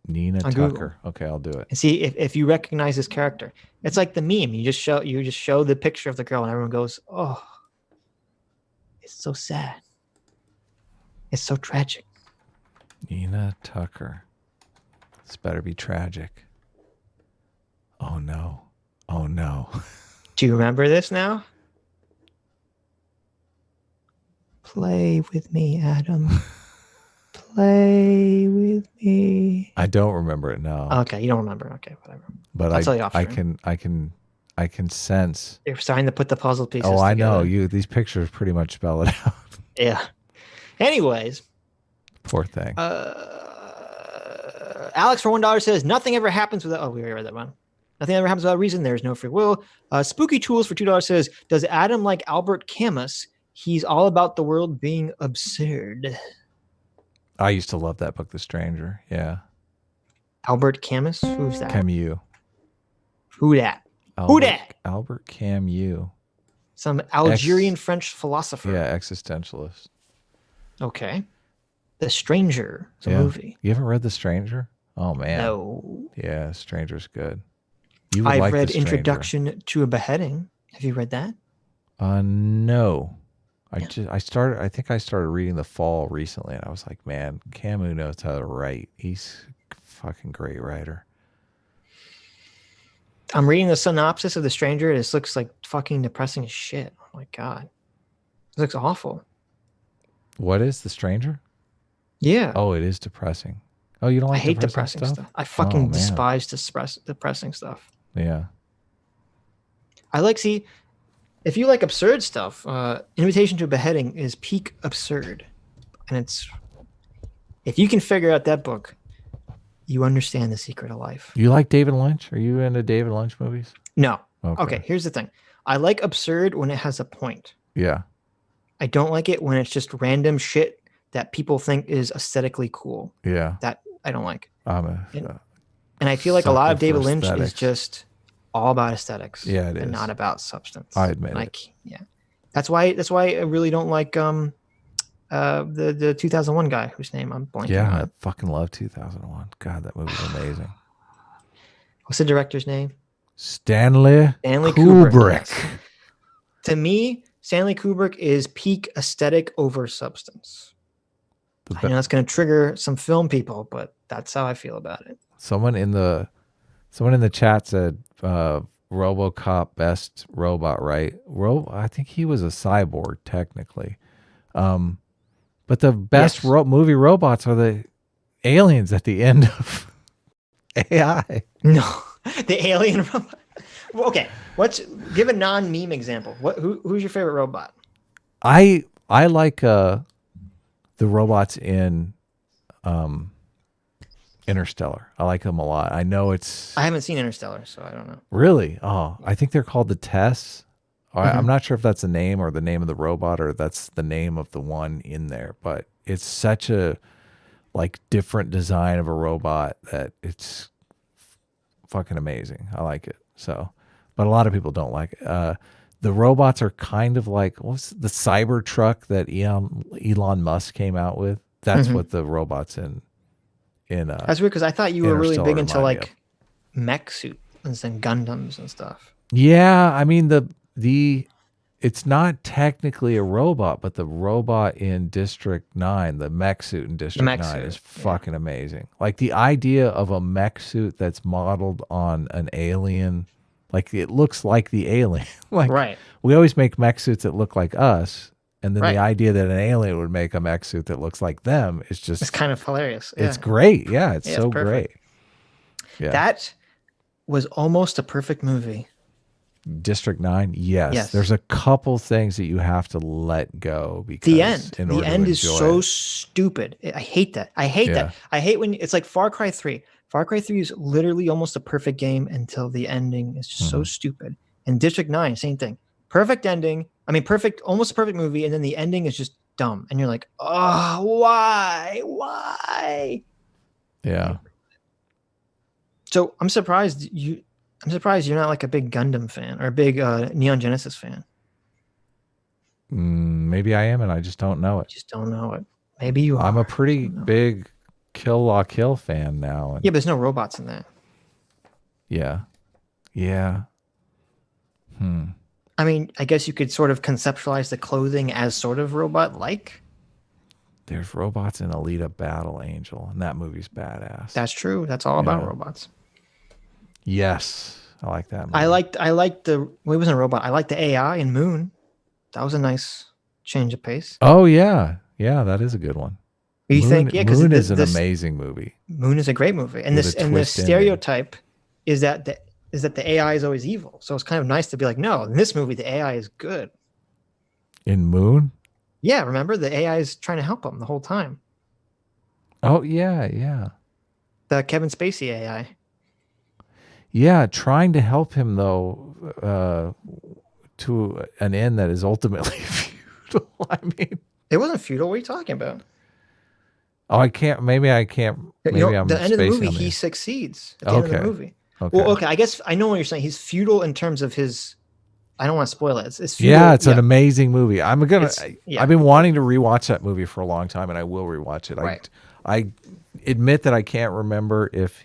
Nina on Tucker. Google. Okay, I'll do it. And see if you recognize this character. It's like the meme. You just show the picture of the girl, and everyone goes, "Oh, it's so sad. It's so tragic." Nina Tucker. This better be tragic. Oh no. Oh no. Do you remember this now? Play with me, Adam. Play with me. I don't remember it now. Okay, you don't remember. Okay, whatever. But I'll tell you off I stream. I can sense. They're starting to put the puzzle pieces Oh, I together. know. These pictures pretty much spell it out. Yeah. Anyways, Poor thing. Alex for $1 says nothing ever happens without. Oh, we already read that one. Nothing ever happens without reason. There's no free will. Spooky Tools for $2 says, does Adam like Albert Camus? He's all about the world being absurd. I used to love that book, The Stranger. Yeah. Albert Camus? Who's that? Camus. Who that? Who that? Albert Camus. Some Algerian French philosopher. Yeah, existentialist. Okay. The Stranger. It's a movie. You haven't read The Stranger? Oh, man. No. Yeah, Stranger's good. You would I've like read The Stranger. Introduction to a Beheading. Have you read that? No. I think I started reading The Fall recently, and I was like, man, Camus knows how to write. He's a fucking great writer. I'm reading the synopsis of The Stranger. This looks like fucking depressing as shit. Oh my God. This looks awful. What is The Stranger? Yeah. Oh, it is depressing. Oh, you don't like I hate depressing stuff? I fucking despise depressing stuff. Yeah. I like, see, if you like absurd stuff, Invitation to a Beheading is peak absurd. And it's, if you can figure out that book, you understand the secret of life. You like David Lynch? Are you into David Lynch movies? No. Okay, here's the thing. I like absurd when it has a point. Yeah. I don't like it when it's just random shit that people think is aesthetically cool. Yeah. That I don't like. And I feel like a lot of David Lynch aesthetics. is just all about aesthetics. Yeah, it and is. not about substance. I admit it. Yeah. That's why I really don't like the 2001 guy whose name I'm blanking on. I fucking love 2001. God, that movie's amazing. What's the director's name? Stanley Kubrick. Yes. To me, Stanley Kubrick is peak aesthetic over substance. I know that's going to trigger some film people, but that's how I feel about it. Someone in the chat said RoboCop best robot, right? I think he was a cyborg technically. But the best movie robots are the aliens at the end of AI. No, the alien robot. Well, okay, give a non-meme example. Who's your favorite robot? I like the robots in Interstellar. I like them a lot. I know I haven't seen Interstellar, so I don't know. Really? Oh, I think they're called the Tess. I'm not sure if that's the name or the name of the robot or that's the name of the one in there, but it's such a different design of a robot that it's fucking amazing. I like it. So, but a lot of people don't like it. The robots are kind of like, what's the Cybertruck that Elon Musk came out with? That's what the robots in that's weird because I thought you were really big into like mech suits and Gundams and stuff. Yeah, I mean it's not technically a robot, but the robot in District 9, the mech suit in District 9 is fucking amazing. Like the idea of a mech suit that's modeled on an alien, like it looks like the alien. We always make mech suits that look like us. And then the idea that an alien would make a mech suit that looks like them is just... It's kind of hilarious. Yeah. It's great. Yeah, it's so great. Yeah. That was almost a perfect movie. District 9, yes. There's a couple things that you have to let go because the end is so stupid. I hate that. I hate that. I hate when it's like Far Cry 3. Far Cry 3 is literally almost a perfect game until the ending is just so stupid. And District 9, same thing. Perfect ending. I mean, almost a perfect movie, and then the ending is just dumb. And you're like, oh, why? Why? Yeah. So I'm surprised you're not like a big Gundam fan or a big Neon Genesis fan. Maybe I am, and I just don't know it. Maybe you are. I'm a pretty big Kill La Kill fan now. Yeah, but there's no robots in that. Yeah. Yeah. I mean, I guess you could sort of conceptualize the clothing as sort of robot-like. There's robots in Alita Battle Angel, and that movie's badass. That's true. That's all about robots. Yes, I like that movie. I liked it wasn't a robot. I liked the AI in Moon. That was a nice change of pace. Oh yeah, that is a good one. You think? Yeah, because Moon is an amazing movie. Moon is a great movie, and the stereotype is that is that the AI is always evil. So it's kind of nice to be like, no, in this movie, the AI is good. In Moon? Yeah, remember? The AI is trying to help him the whole time. Oh, yeah. The Kevin Spacey AI. Yeah, trying to help him, though, to an end that is ultimately futile. I mean, It wasn't futile. What are you talking about? oh, I can't. Maybe I can't. Maybe I'm the end of the spacing movie, on he the. succeeds at the end of the Okay. movie. Okay. Well, okay, I guess I know what you're saying. He's futile in terms of his. I don't want to spoil it. It's Yeah, futile. it's an amazing movie. Yeah. I've been wanting to rewatch that movie for a long time, and I will rewatch it. Right. I admit that I can't remember if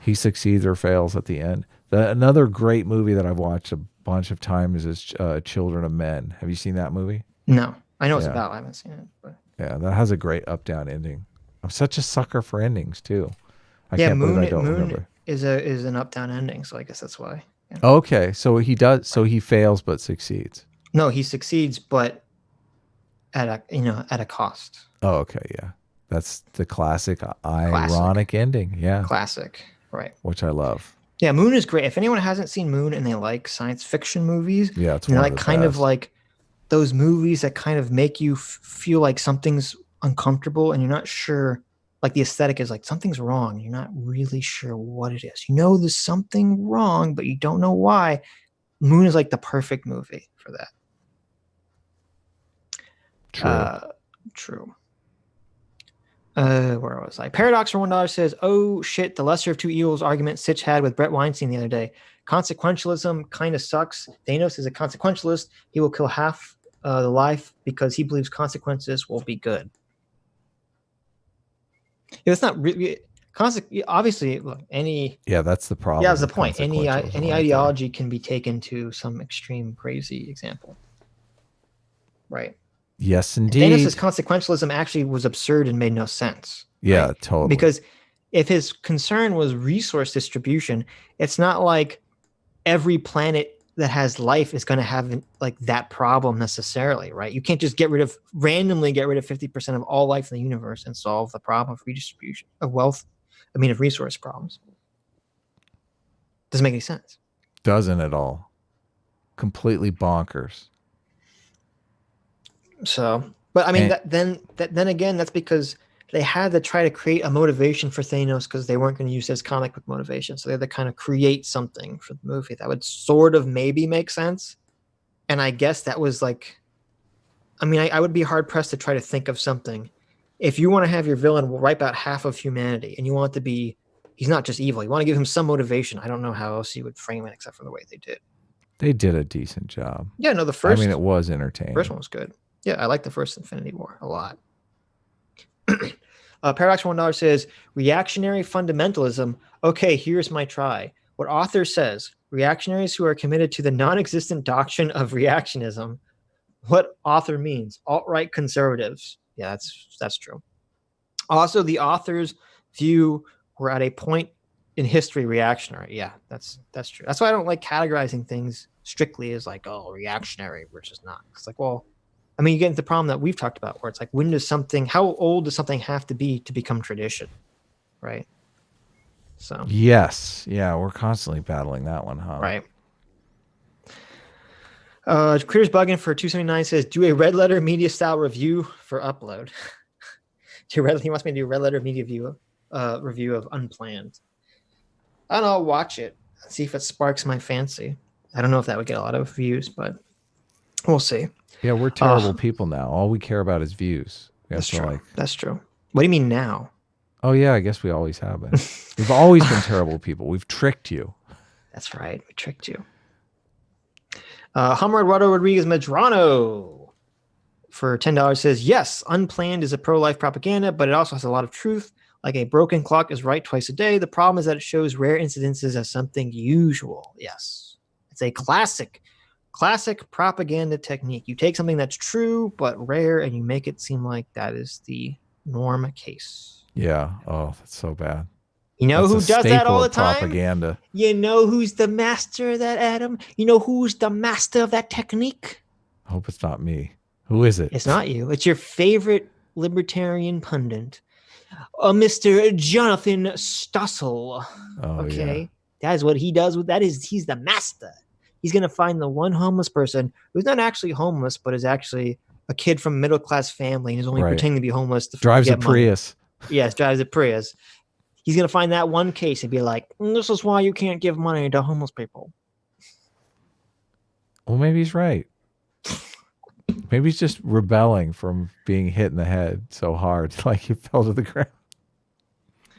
he succeeds or fails at the end. Another great movie that I've watched a bunch of times is Children of Men. Have you seen that movie? No, I know it's Yeah. about. I haven't seen it. But Yeah, that has a great up-down ending. I'm such a sucker for endings too. I yeah, can't believe I don't Moon remember. is an up down ending. So I guess that's why. Yeah. Okay, so he does. So he fails but succeeds. No, he succeeds, but at a cost. Oh, okay, yeah. That's the classic Classic. ironic ending. Yeah, Classic. Right. which I love. Yeah, Moon is great. If anyone hasn't seen Moon and they like science fiction movies, Yeah, it's and one they of like the kind of best. like those movies that kind of make you feel like something's uncomfortable and you're not sure, like the aesthetic is like something's wrong. You're not really sure what it is. You know there's something wrong, but you don't know why. Moon is like the perfect movie for that. True. True. Where was I? Paradox for $1 says, "Oh shit, the lesser of two evils argument Sitch had with Brett Weinstein the other day. Consequentialism kind of sucks. Thanos is a consequentialist. He will kill half the life because he believes consequences will be good." It's not really obviously. Look, Yeah, that's the problem. yeah, that's the with point. Any consequentialism right ideology can be taken to some extreme crazy example, right? there. Yes, And indeed. Thanos' consequentialism actually was absurd and made no sense. Yeah, right? totally. Because if his concern was resource distribution, it's not like every planet that has life is going to have like that problem necessarily, right? You can't just randomly get rid of 50% of all life in the universe and solve the problem of redistribution of wealth. I mean, of resource problems. Doesn't make any sense. Doesn't at all. Completely bonkers. So, but I mean, then again, that's because they had to try to create a motivation for Thanos because they weren't going to use his comic book motivation. So they had to kind of create something for the movie that would sort of maybe make sense. And I guess that was like, I mean, I would be hard pressed to try to think of something. If you want to have your villain wipe out half of humanity and you want it to be, he's not just evil, you want to give him some motivation. I don't know how else you would frame it except for the way they did. They did a decent job. Yeah, no, the first. I mean, it was entertaining. First one was good. Yeah, I like the first Infinity War a lot. Paradox $1 says, reactionary fundamentalism. Okay, here's my try. What author says, reactionaries who are committed to the non-existent doctrine of reactionism. What author means, alt-right conservatives. Yeah, that's true. Also, the author's view were at a point in history reactionary. Yeah, that's true. That's why I don't like categorizing things strictly as like, oh, reactionary versus not. It's like, well, I mean, you get into the problem that we've talked about where it's like, how old does something have to be to become tradition? Right. So. Yes. Yeah. We're constantly battling that one, huh? Right. Clears Bugging for 279 says, do a red letter media style review for upload. He wants me to do a red letter media review of Unplanned. I don't know, I'll watch it. See if it sparks my fancy. I don't know if that would get a lot of views, but we'll see. Yeah, we're terrible people now. All we care about is views. That's true. That's true. What do you mean now? Oh, yeah, I guess we always have been. We've always been terrible people. We've tricked you. That's right. We tricked you. Hummer Eduardo Rodriguez Medrano for $10 says, yes, Unplanned is a pro-life propaganda, but it also has a lot of truth. Like a broken clock is right twice a day. The problem is that it shows rare incidences as something usual. Yes. It's a classic propaganda technique. You take something that's true but rare and you make it seem like that is the norm case. Yeah. Oh, that's so bad. You know who does that all the time? Propaganda. You know who's the master of that, Adam? You know who's the master of that technique? I hope it's not me. Who is it? It's not you. It's your favorite libertarian pundit, Mr. Jonathan Stossel. Oh, okay. Yeah. That is what he does with that. He's the master. He's gonna find the one homeless person who's not actually homeless, but is actually a kid from a middle class family and is only pretending to be homeless to drives get a Prius. Money. Yes, drives a Prius. He's gonna find that one case and be like, "This is why you can't give money to homeless people." Well, maybe he's right. Maybe he's just rebelling from being hit in the head so hard, like he fell to the ground.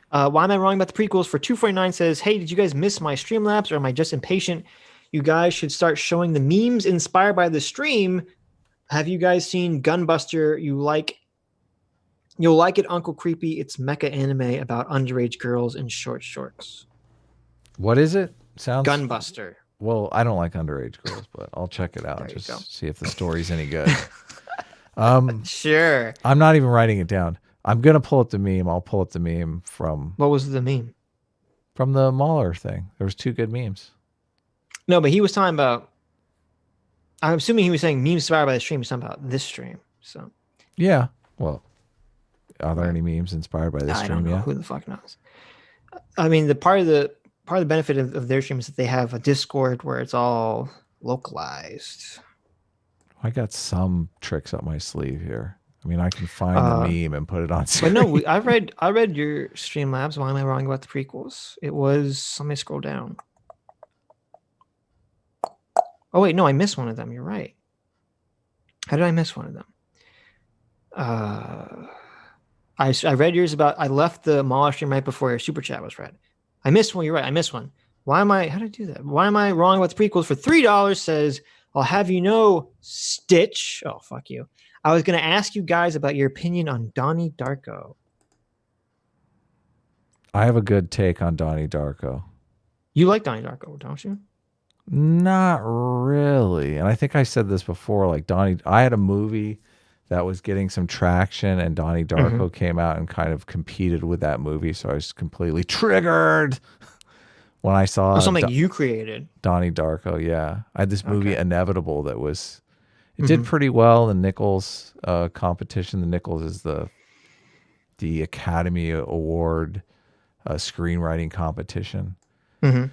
Why am I wrong about the prequels? For 249 says, "Hey, did you guys miss my Streamlabs, or am I just impatient? You guys should start showing the memes inspired by the stream. Have you guys seen Gunbuster? You'll like it, Uncle Creepy. It's mecha anime about underage girls in short shorts." What is it? Sounds Gunbuster. Well, I don't like underage girls, but I'll check it out. Just see if the story's any good. Sure. I'm not even writing it down. I'm gonna pull up the meme. I'll pull up the meme from. What was the meme? From the Mahler thing. There was 2 good memes. No, but he was talking about. I'm assuming he was saying memes inspired by the stream. He's talking about this stream. So. Yeah. Well, are there any memes inspired by this stream? I don't know. Who the fuck knows? I mean, the part of the benefit of their stream is that they have a Discord where it's all localized. I got some tricks up my sleeve here. I mean, I can find the meme and put it on screen. But no, I read your Streamlabs. Why am I wrong about the prequels? It was, let me scroll down. Oh wait, no, I missed one of them. You're right. How did I miss one of them? I read yours about. I left the Mahler stream right before your super chat was read. I missed one. You're right. I missed one. Why am I? How did I do that? Why am I wrong about the prequels? For $3 says, "I'll have you know, Stitch." Oh fuck you. I was going to ask you guys about your opinion on Donnie Darko. I have a good take on Donnie Darko. You like Donnie Darko, don't you? Not really. And I think I said this before, like I had a movie that was getting some traction and Donnie Darko came out and kind of competed with that movie. So I was completely triggered when I saw something you created. Donnie Darko. Yeah. I had this movie Inevitable that was, it did pretty well in the Nichols competition. The Nichols is the Academy Award screenwriting competition. And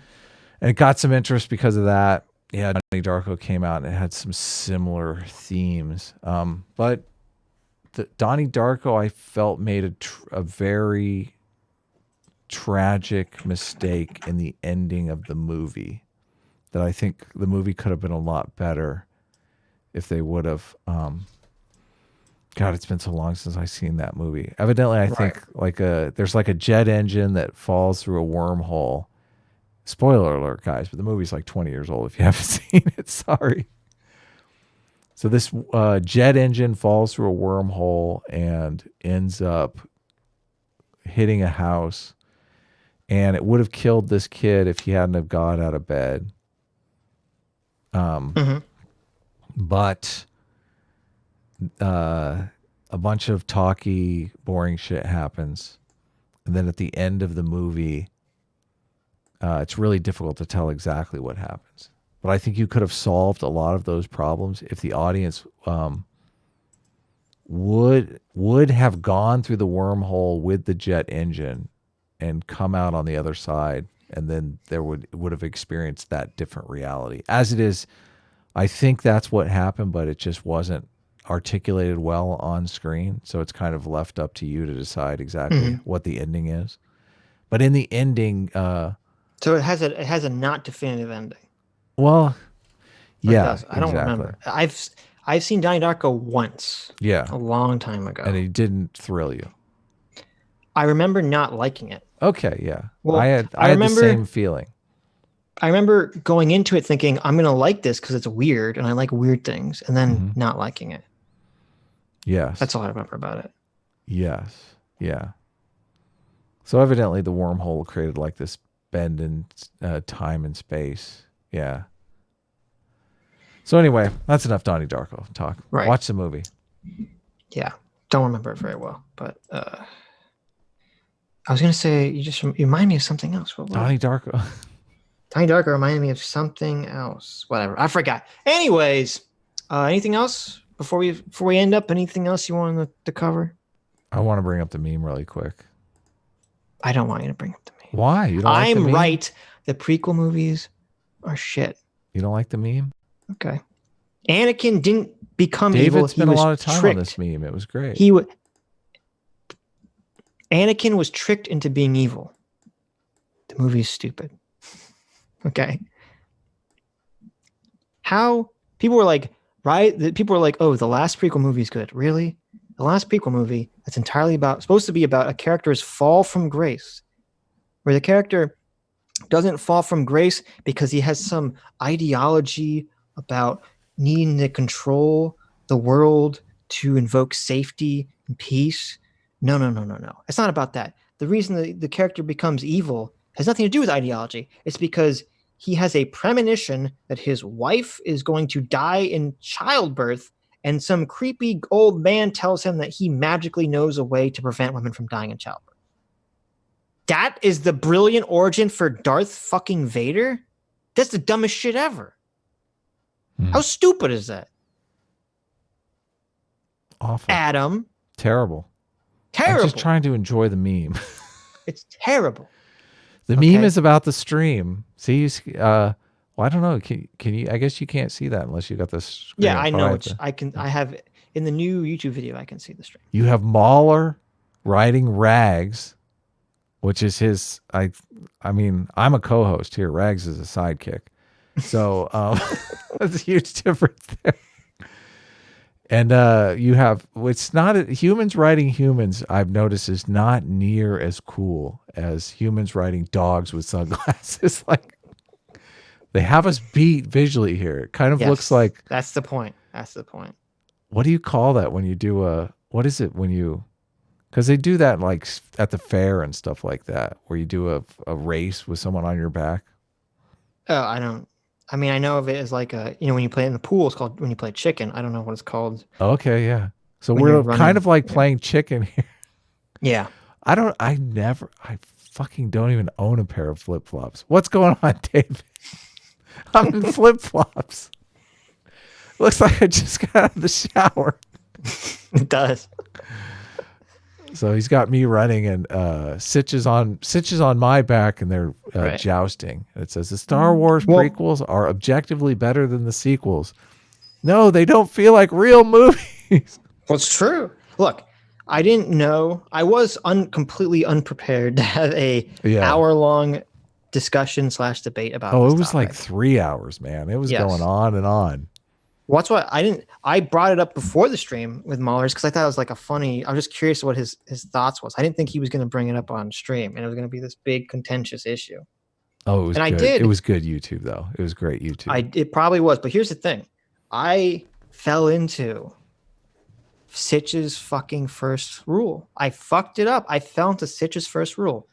it got some interest because of that. Yeah, Donnie Darko came out and it had some similar themes. But Donnie Darko, I felt, made a very tragic mistake in the ending of the movie. That I think the movie could have been a lot better if they would have. God, it's been so long since I've seen that movie. Evidently, I think there's like a jet engine that falls through a wormhole. Spoiler alert, guys, but the movie's like 20 years old if you haven't seen it. Sorry. So this jet engine falls through a wormhole and ends up hitting a house. And it would have killed this kid if he hadn't have got out of bed. But a bunch of talky, boring shit happens. And then at the end of the movie, it's really difficult to tell exactly what happens. But I think you could have solved a lot of those problems if the audience would have gone through the wormhole with the jet engine and come out on the other side, and then there would have experienced that different reality. As it is, I think that's what happened, but it just wasn't articulated well on screen. So it's kind of left up to you to decide exactly what the ending is. But in the ending, so it has a not definitive ending. Well, yeah, I don't remember. I've seen Donnie Darko once. Yeah, a long time ago, and it didn't thrill you. I remember not liking it. Okay, yeah. Well, I had the same feeling. I remember going into it thinking I'm gonna like this because it's weird and I like weird things, and then not liking it. Yes, that's all I remember about it. Yes, yeah. So evidently the wormhole created like this bend in time and space. Yeah. So anyway, that's enough Donnie Darko talk. Right. Watch the movie. Yeah, don't remember it very well, but I was gonna say you remind me of something else. What was Donnie Darko? Donnie Darko reminded me of something else. Whatever, I forgot. Anyways, anything else before we end up? Anything else you wanted to cover? I want to bring up the meme really quick. I don't want you to bring up the meme. Why? You don't like the meme? Right. The prequel movies are shit. You don't like the meme? Okay. Anakin didn't become evil. David spent a lot of time on this meme. It was great. Anakin was tricked into being evil. The movie is stupid. Okay. How people were like, right? People were like, oh, the last prequel movie is good. Really? The last prequel movie that's entirely supposed to be about a character's fall from grace, where the character doesn't fall from grace because he has some ideology about needing to control the world to invoke safety and peace. No. It's not about that. The reason the character becomes evil has nothing to do with ideology. It's because he has a premonition that his wife is going to die in childbirth, and some creepy old man tells him that he magically knows a way to prevent women from dying in childbirth. That is the brilliant origin for Darth fucking Vader? That's the dumbest shit ever. How stupid is that? Awful. Adam. Terrible. I'm just trying to enjoy the meme. It's terrible. The meme is about the stream. See, well, I don't know. Can you? I guess you can't see that unless you got this. Yeah, I know. I have in the new YouTube video. I can see the stream. You have Mahler riding Rags, which is his. I mean, I'm a co-host here. Rags is a sidekick, so that's a huge difference there. And you have, it's not humans riding humans. I've noticed is not near as cool as humans riding dogs with sunglasses. Like they have us beat visually here. It kind of looks like. That's the point. That's the point. What do you call that when you do what is it when you, because they do that like at the fair and stuff like that, where you do a race with someone on your back. Oh, I don't. I mean, I know of it as like when you play in the pool, it's called when you play chicken. I don't know what it's called. Okay, yeah. So we're kind of like playing chicken here. Yeah. I fucking don't even own a pair of flip-flops. What's going on, David? I'm in flip-flops. Looks like I just got out of the shower. It does. So he's got me running and Sitch is on my back and they're jousting. And it says the Star Wars prequels are objectively better than the sequels. No, they don't feel like real movies. Well, it's true. Look, I didn't know. I was completely unprepared to have a hour-long discussion / debate about this it was topic. like 3 hours, man. It was going on and on. Well, that's why I brought it up before the stream with Mahler's because I thought it was like I was just curious what his thoughts was. I didn't think he was going to bring it up on stream and it was going to be this big contentious issue. Oh, it was and good. I did. It was good YouTube though. It was great YouTube. It probably was, but here's the thing. I fell into Sitch's fucking first rule. I fucked it up. I fell into Sitch's first rule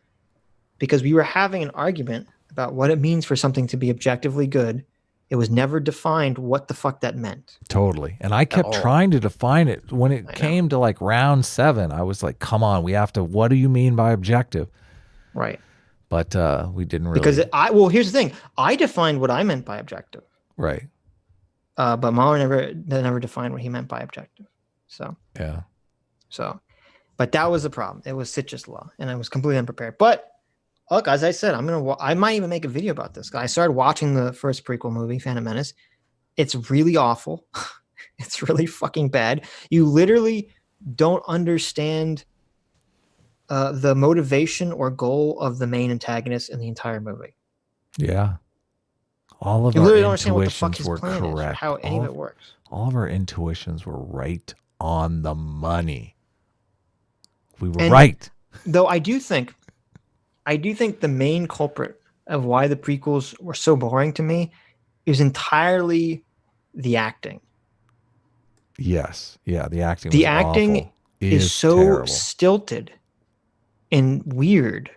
because we were having an argument about what it means for something to be objectively good. It was never defined what the fuck that meant. Totally. And I kept trying to define it. When it came to like round 7, I was like, come on, we have to, what do you mean by objective? Right. But we didn't really. Because here's the thing. I defined what I meant by objective. Right. But Mahler never defined what he meant by objective. So. Yeah. So. But that was the problem. It was Sitch's law. And I was completely unprepared. But look, as I said, I might even make a video about this. I started watching the first prequel movie, Phantom Menace. It's really awful. It's really fucking bad. You literally don't understand the motivation or goal of the main antagonist in the entire movie. Yeah. All of you our literally don't understand what the fuck intuitions his were plan is, or correct. how any of it works. All of our intuitions were right on the money. We were right. Though I do think the main culprit of why the prequels were so boring to me is entirely the acting. Yes. Yeah, the acting The acting is so terrible. Stilted and weird.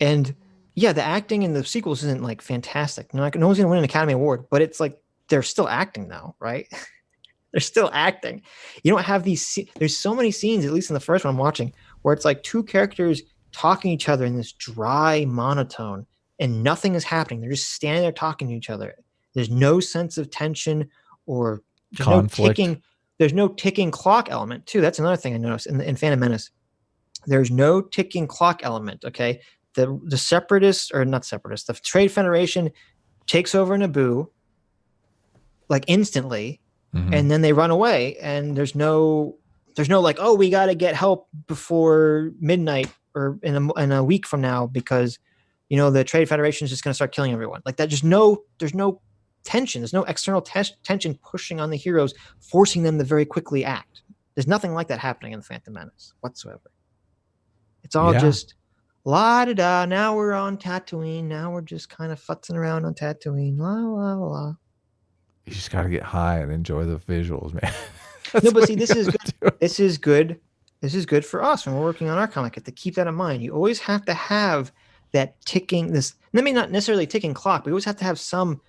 And yeah, the acting in the sequels isn't like fantastic. No one's going to win an Academy Award, but it's like they're still acting now, right? They're still acting. You don't have these there's so many scenes, at least in the first one I'm watching, where it's like two characters talking to each other in this dry monotone and nothing is happening. They're just standing there talking to each other. There's no sense of tension or conflict. There's no ticking clock element too. That's another thing I noticed in Phantom Menace. There's no ticking clock element. Okay. the separatists, or not separatists, the Trade Federation takes over Naboo like instantly, and then they run away, and there's no like, oh, we got to get help before midnight or in a week from now because the Trade Federation is just going to start killing everyone. Like that, there's no tension. There's no external tension pushing on the heroes, forcing them to very quickly act. There's nothing like that happening in the Phantom Menace whatsoever. It's all just la da da. Now we're on Tatooine. Now we're just kind of futzing around on Tatooine. La la la. You just got to get high and enjoy the visuals, man. No, but see, this is good. This is good. This is good for us when we're working on our comic. To keep that in mind, you always have to have that ticking. Not necessarily ticking clock, but you always have to have some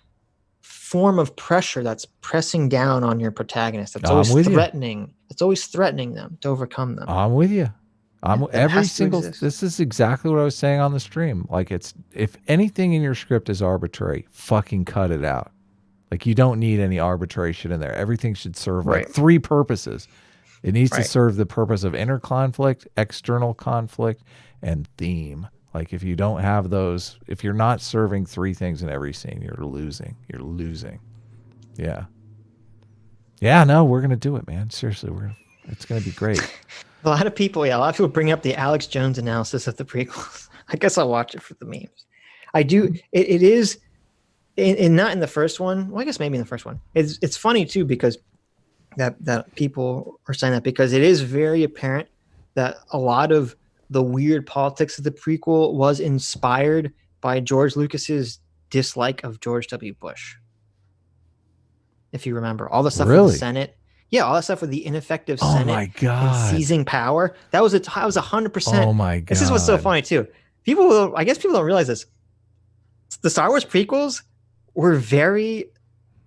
form of pressure that's pressing down on your protagonist. That's always threatening. It's always threatening them to overcome them. I'm with you. This is exactly what I was saying on the stream. Like, if anything in your script is arbitrary, fucking cut it out. Like, you don't need any arbitrary shit in there. Everything should serve like three purposes. It needs to serve the purpose of inner conflict, external conflict, and theme. Like, if you don't have those, if you're not serving three things in every scene, you're losing. You're losing. Yeah. Yeah, no, we're going to do it, man. Seriously, it's going to be great. A lot of people bring up the Alex Jones analysis of the prequels. I guess I'll watch it for the memes. I do. It is, and not in the first one. Well, I guess maybe in the first one. It's funny too because that people are saying that because it is very apparent that a lot of the weird politics of the prequel was inspired by George Lucas's dislike of George W. Bush. If you remember all the stuff with the Senate. Yeah, all that stuff with the ineffective Senate. Oh my God. And seizing power. That was 100%. Oh my God. This is what's so funny too. I guess people don't realize this. The Star Wars prequels were very,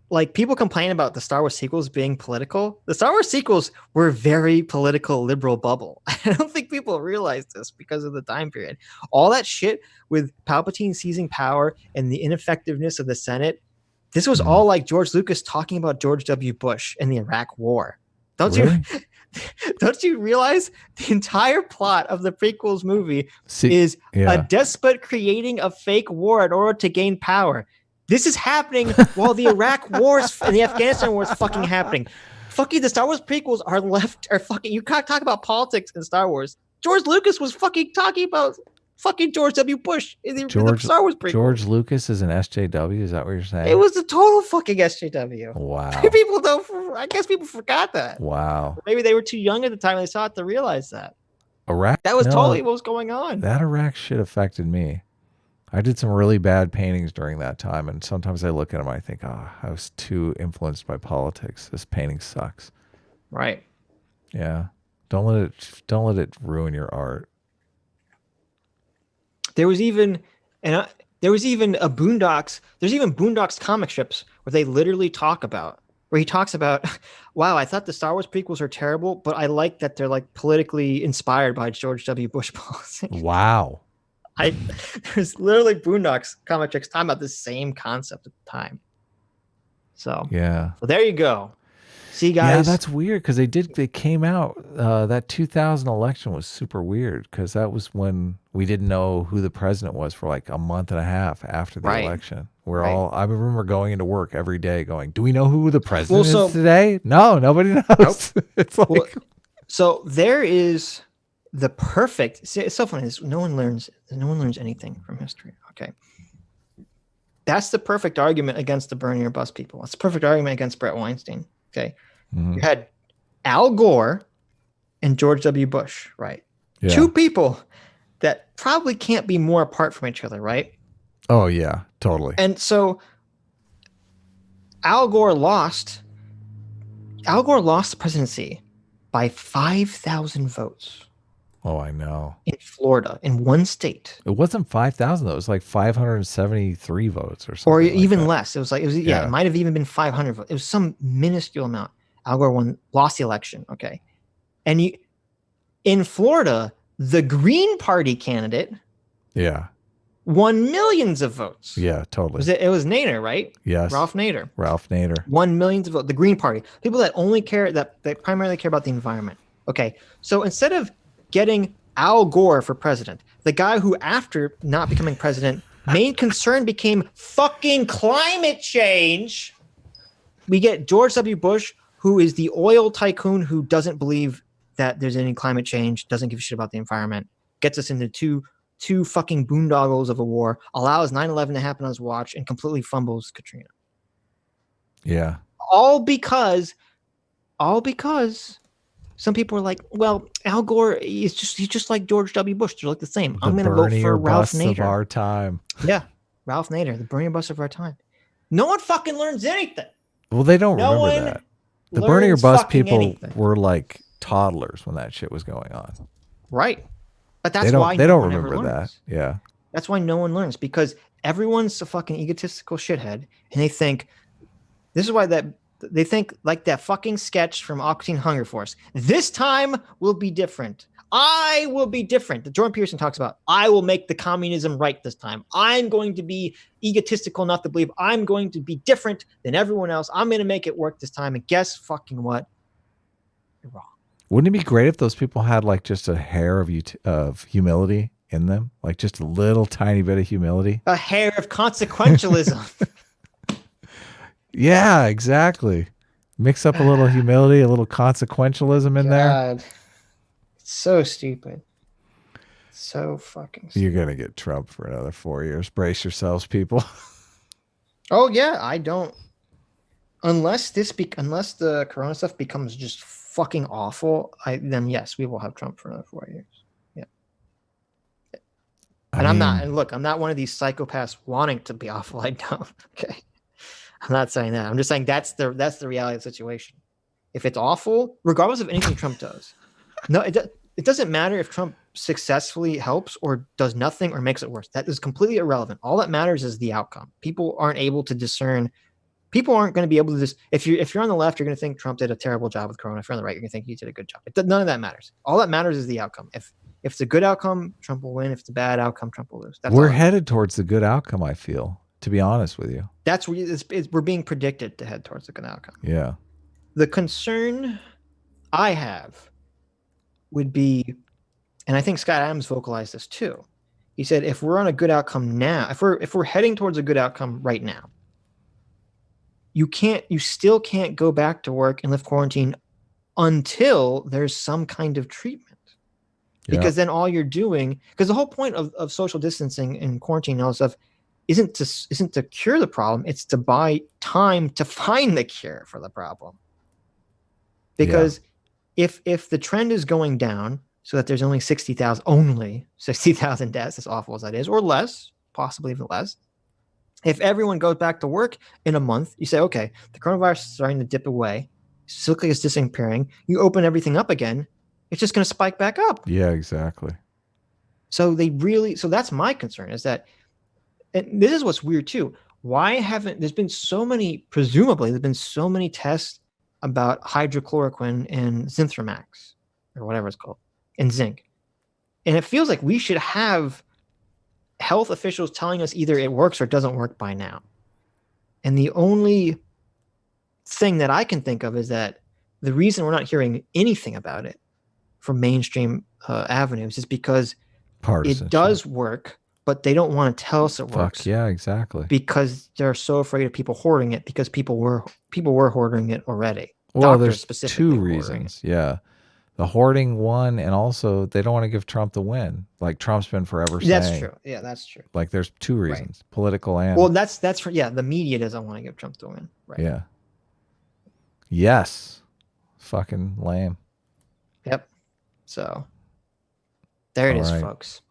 like, people complain about the Star Wars sequels being political. The Star Wars sequels were very political liberal bubble. I don't think people realize this because of the time period. All that shit with Palpatine seizing power and the ineffectiveness of the Senate. This was all like George Lucas talking about George W. Bush and the Iraq War. Don't you realize the entire plot of the prequels movie is a despot creating a fake war in order to gain power? This is happening while the Iraq wars and the Afghanistan war is fucking happening. Fucking the Star Wars prequels are fucking. You can't talk about politics in Star Wars. George Lucas was fucking talking about fucking George W. Bush in the Star Wars prequel. George Lucas is an SJW. Is that what you're saying? It was a total fucking SJW. Wow. People don't. I guess people forgot that. Wow. Or maybe they were too young at the time they saw it to realize that. Iraq. That was totally what was going on. That Iraq shit affected me. I did some really bad paintings during that time, and sometimes I look at them and I think, I was too influenced by politics. This painting sucks. Right. Yeah. Don't let it ruin your art. There was even a Boondocks. There's even Boondocks comic strips where they literally where he talks about, wow, I thought the Star Wars prequels are terrible, but I like that they're like politically inspired by George W. Bush policy. Wow. There's literally Boondocks comic strips talking about the same concept at the time. So yeah. So there you go. See, guys. Yeah, that's weird because they came out. That 2000 election was super weird because that was when we didn't know who the president was for like a month and a half after the election. I remember going into work every day going, do we know who the president is today? No, nobody knows. Nope. It's like. So there is the perfect. See, it's so funny. No one learns anything from history. Okay. That's the perfect argument against the burn your bus people. That's the perfect argument against Brett Weinstein. Okay. You had Al Gore and George W. Bush, right? Yeah. Two people that probably can't be more apart from each other, right? Oh, yeah, totally. And so Al Gore lost the presidency by 5,000 votes. Oh, I know. In Florida, in one state. It wasn't 5,000 though. It was like 573 votes or something. Or even less. It might have even been 500 votes. It was some minuscule amount. Al Gore lost the election. Okay. And in Florida, the Green Party candidate won millions of votes. Yeah, totally. It was Nader, right? Yes. Ralph Nader. Won millions of votes. The Green Party. People that that primarily care about the environment. Okay. So instead of getting Al Gore for president, the guy who, after not becoming president, main concern became fucking climate change. We get George W. Bush, who is the oil tycoon who doesn't believe that there's any climate change, doesn't give a shit about the environment, gets us into two fucking boondoggles of a war, allows 9/11 to happen on his watch, and completely fumbles Katrina. Yeah. All because some people are like, well, Al Gore he's just like George W. Bush. They're like the same. I'm gonna vote for Ralph Nader. Of our time. Yeah, Ralph Nader, the Bernie bus of our time. No one fucking learns anything. Well, they don't remember that. The Bernie or bust people were like toddlers when that shit was going on. Right. But that's why they don't remember that. Yeah. That's why no one learns, because everyone's a fucking egotistical shithead, and they think this is why they think like that fucking sketch from Aqua Hunger Force. This time will be different. I will be different. Jordan Peterson talks about, I will make the communism right this time. I'm going to be egotistical enough to believe I'm going to be different than everyone else. I'm going to make it work this time. And guess fucking what? You're wrong. Wouldn't it be great if those people had like just a hair of humility in them? Like just a little tiny bit of humility? A hair of consequentialism. Yeah, exactly. Mix up a little humility, a little consequentialism in there. It's so stupid. So fucking stupid. You're going to get Trump for another 4 years. Brace yourselves, people. Oh, yeah. I don't. Unless the corona stuff becomes just fucking awful, then yes, we will have Trump for another 4 years. Yeah. And I'm not one of these psychopaths wanting to be awful. I don't. Okay. I'm not saying that. I'm just saying that's the reality of the situation. If it's awful, regardless of anything Trump does, no, it doesn't matter if Trump successfully helps or does nothing or makes it worse. That is completely irrelevant. All that matters is the outcome. People aren't able to discern. People aren't going to be able to just. If you're on the left, you're going to think Trump did a terrible job with Corona. If you're on the right, you're going to think he did a good job. None of that matters. All that matters is the outcome. If it's a good outcome, Trump will win. If it's a bad outcome, Trump will lose. We're headed towards the good outcome, I feel, to be honest with you. That's where we're being predicted to head towards a good outcome. Yeah. The concern I have would be, and I think Scott Adams vocalized this too. He said, if we're on a good outcome now, if we're heading towards a good outcome right now, you still can't go back to work and lift quarantine until there's some kind of treatment. Because then all you're doing, because the whole point of social distancing and quarantine and all this stuff isn't to cure the problem, it's to buy time to find the cure for the problem. Because if the trend is going down so that there's only 60,000 deaths, as awful as that is, or less, possibly even less, if everyone goes back to work in a month, you say, okay, the coronavirus is starting to dip away, it looks like it's disappearing, you open everything up again, it's just going to spike back up. Yeah, exactly. So that's my concern, is that, and this is what's weird too. There's been so many tests about hydrochloroquine and Zinthromax, or whatever it's called, and zinc. And it feels like we should have health officials telling us either it works or it doesn't work by now. And the only thing that I can think of is that the reason we're not hearing anything about it from mainstream avenues is because it does work, but they don't want to tell us it works. Fuck yeah, exactly. Because they're so afraid of people hoarding it, because people were hoarding it already. Well, there's two reasons. Yeah. The hoarding one, and also they don't want to give Trump the win. Like Trump's been forever saying. That's true. Yeah, that's true. Like there's two reasons, political and. Well, that's for, the media doesn't want to give Trump the win. Right. Yeah. Yes. Fucking lame. Yep. So there it is, folks.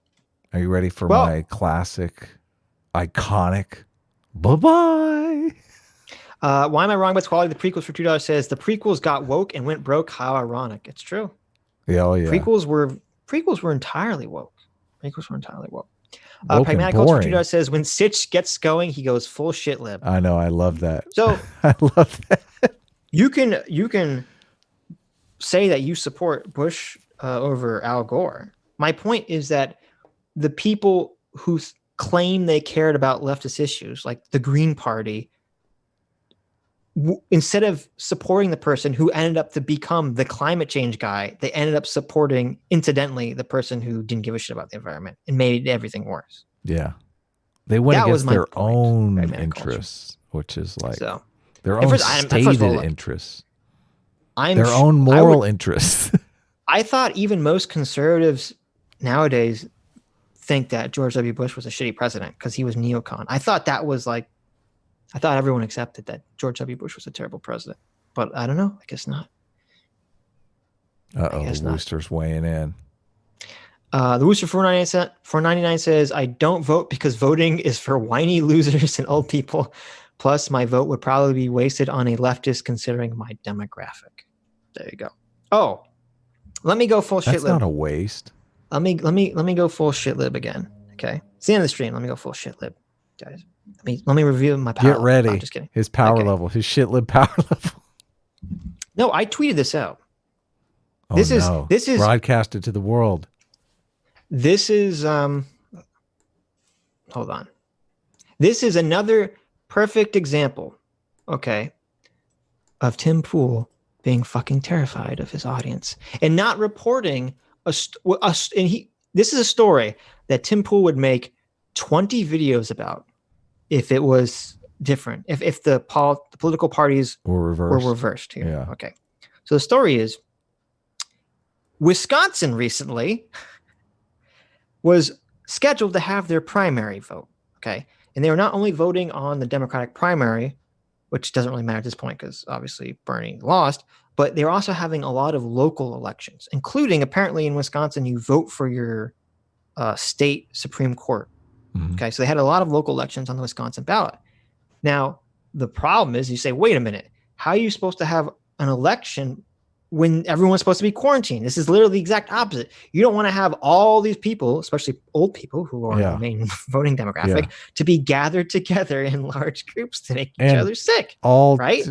Are you ready for my classic, iconic, bye-bye? Why am I wrong about quality? The prequels for $2 says the prequels got woke and went broke. How ironic. It's true. Yeah, oh yeah. Prequels were entirely woke. Pragmatic for $2 says when Sitch gets going, he goes full shit lib. I know. I love that. So I love that. You can say that you support Bush over Al Gore. My point is that the people who claim they cared about leftist issues, like the Green Party, instead of supporting the person who ended up to become the climate change guy, they ended up supporting, incidentally, the person who didn't give a shit about the environment and made everything worse. Yeah. They went That was against my their point, own pragmatic interests, which is like So, their and own first of all, stated look, interests, I'm their own moral interests. I thought even most conservatives nowadays think that George W. Bush was a shitty president because he was neocon. I thought that was like, I thought everyone accepted that George W. Bush was a terrible president, but I don't know. I guess not. Uh-oh, Wooster's weighing in. The Wooster 499 says, I don't vote because voting is for whiny losers and old people. Plus, my vote would probably be wasted on a leftist considering my demographic. There you go. Oh, let me go full shit lib. That's not a waste. Let me go full shit lib again. Okay. It's the end of the stream. Let me go full shit lib, guys. Let me review my power. Get ready. I'm just kidding. His power level, his shit lib power level. No, I tweeted this out. Oh, this is broadcasted to the world. This is hold on. This is another perfect example, okay, of Tim Pool being fucking terrified of his audience and not reporting this is a story that Tim Pool would make 20 videos about if it was different, if the political parties were reversed here. Yeah. Okay. So the story is Wisconsin recently was scheduled to have their primary vote. Okay. And they were not only voting on the Democratic primary, which doesn't really matter at this point because obviously Bernie lost, but they were also having a lot of local elections, including apparently in Wisconsin, you vote for your state Supreme Court. Mm-hmm. Okay. So they had a lot of local elections on the Wisconsin ballot. Now, the problem is you say, wait a minute, how are you supposed to have an election when everyone's supposed to be quarantined? This is literally the exact opposite. You don't want to have all these people, especially old people who are the main voting demographic, to be gathered together in large groups to make each other sick. All right?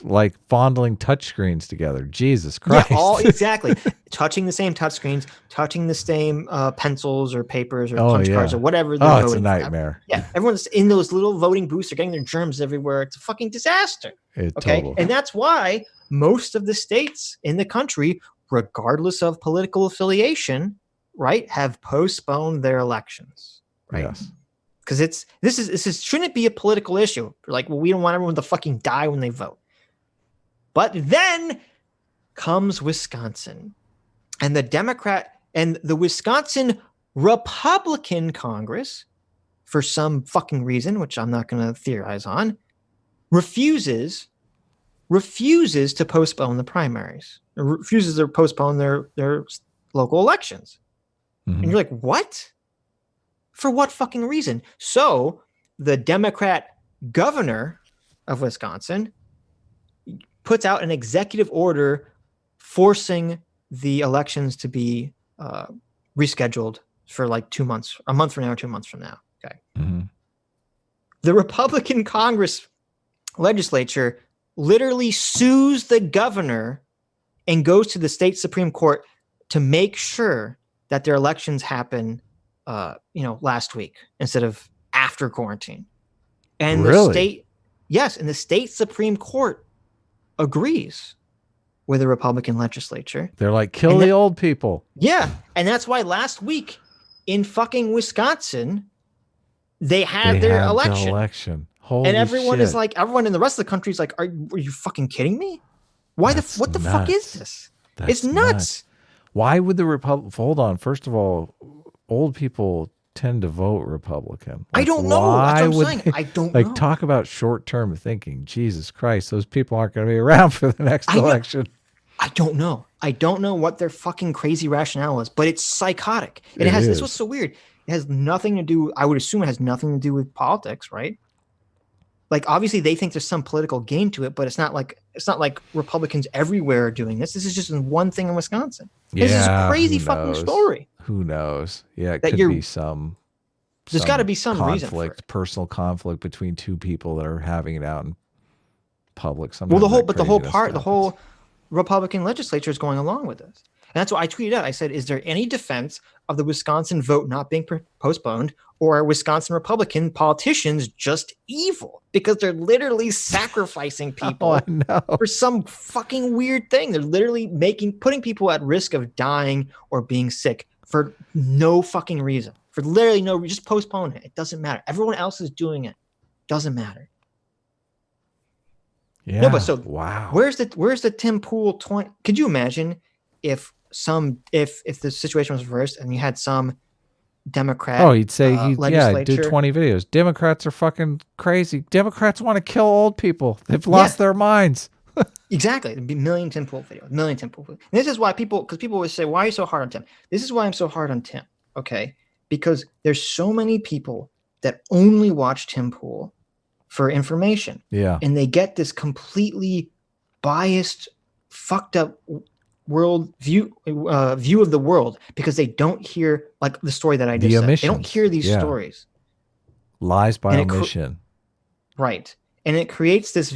Like fondling touchscreens together. Jesus Christ. Yeah, exactly. Touching the same touchscreens, touching the same pencils or papers or punch cards or whatever. Oh, it's a nightmare. Yeah, everyone's in those little voting booths. They're getting their germs everywhere. It's a fucking disaster. Total. And that's why most of the states in the country, regardless of political affiliation, right, have postponed their elections. Right. Yes. Because this shouldn't be a political issue. Like, well, we don't want everyone to fucking die when they vote. But then comes Wisconsin, and the Wisconsin Republican Congress, for some fucking reason, which I'm not going to theorize on, refuses to postpone the primaries, refuses to postpone their local elections. Mm-hmm. And you're like, what? For what fucking reason? So the Democrat governor of Wisconsin puts out an executive order forcing the elections to be rescheduled for like 2 months, a month from now or 2 months from now. Okay. Mm-hmm. The Republican Congress legislature literally sues the governor and goes to the state Supreme Court to make sure that their elections happen, last week instead of after quarantine. And the state Supreme Court agrees with the Republican legislature. They're like, kill the old people. Yeah. And that's why last week in fucking Wisconsin, they had their election. Holy and everyone shit. Is like, everyone in the rest of the country is like, are you fucking kidding me? What the fuck is this? It's nuts. Why would the hold on. First of all, old people tend to vote Republican. Like, I don't know. That's what I'm saying. I don't know. Talk about short-term thinking. Jesus Christ, those people aren't going to be around for the next election. I don't know. I don't know what their fucking crazy rationale is, but it's psychotic. And this was so weird. It has nothing to do, I would assume it has nothing to do with politics, right? Like, obviously they think there's some political gain to it, but it's not like Republicans everywhere are doing this. This is just one thing in Wisconsin. This is a crazy fucking story. Who knows? Yeah, it could be some. There's got to be some reason for it. Personal conflict between two people that are having it out in public. Well, the whole Republican legislature is going along with this. that's what I tweeted out. I said, is there any defense of the Wisconsin vote not being postponed, or are Wisconsin Republican politicians just evil? Because they're literally sacrificing people I know. for some fucking weird thing. They're literally putting people at risk of dying or being sick for no fucking reason. For literally no reason. Just postpone it. It doesn't matter. Everyone else is doing it. Doesn't matter. Yeah. No, but so wow. Where's the Tim Pool 20? Could you imagine if the situation was reversed and you had some Democrat? Oh, he'd say he legislature. did 20 videos. Democrats are fucking crazy. Democrats want to kill old people. They've lost their minds. Exactly. It'd be a million Tim Pool videos. And this is why because people always say, why are you so hard on Tim? This is why I'm so hard on Tim. Okay. Because there's so many people that only watch Tim Pool for information. Yeah. And they get this completely biased, fucked up world view of the world because they don't hear like the story that I just said. They don't hear these stories. Lies by omission. Right. And it creates this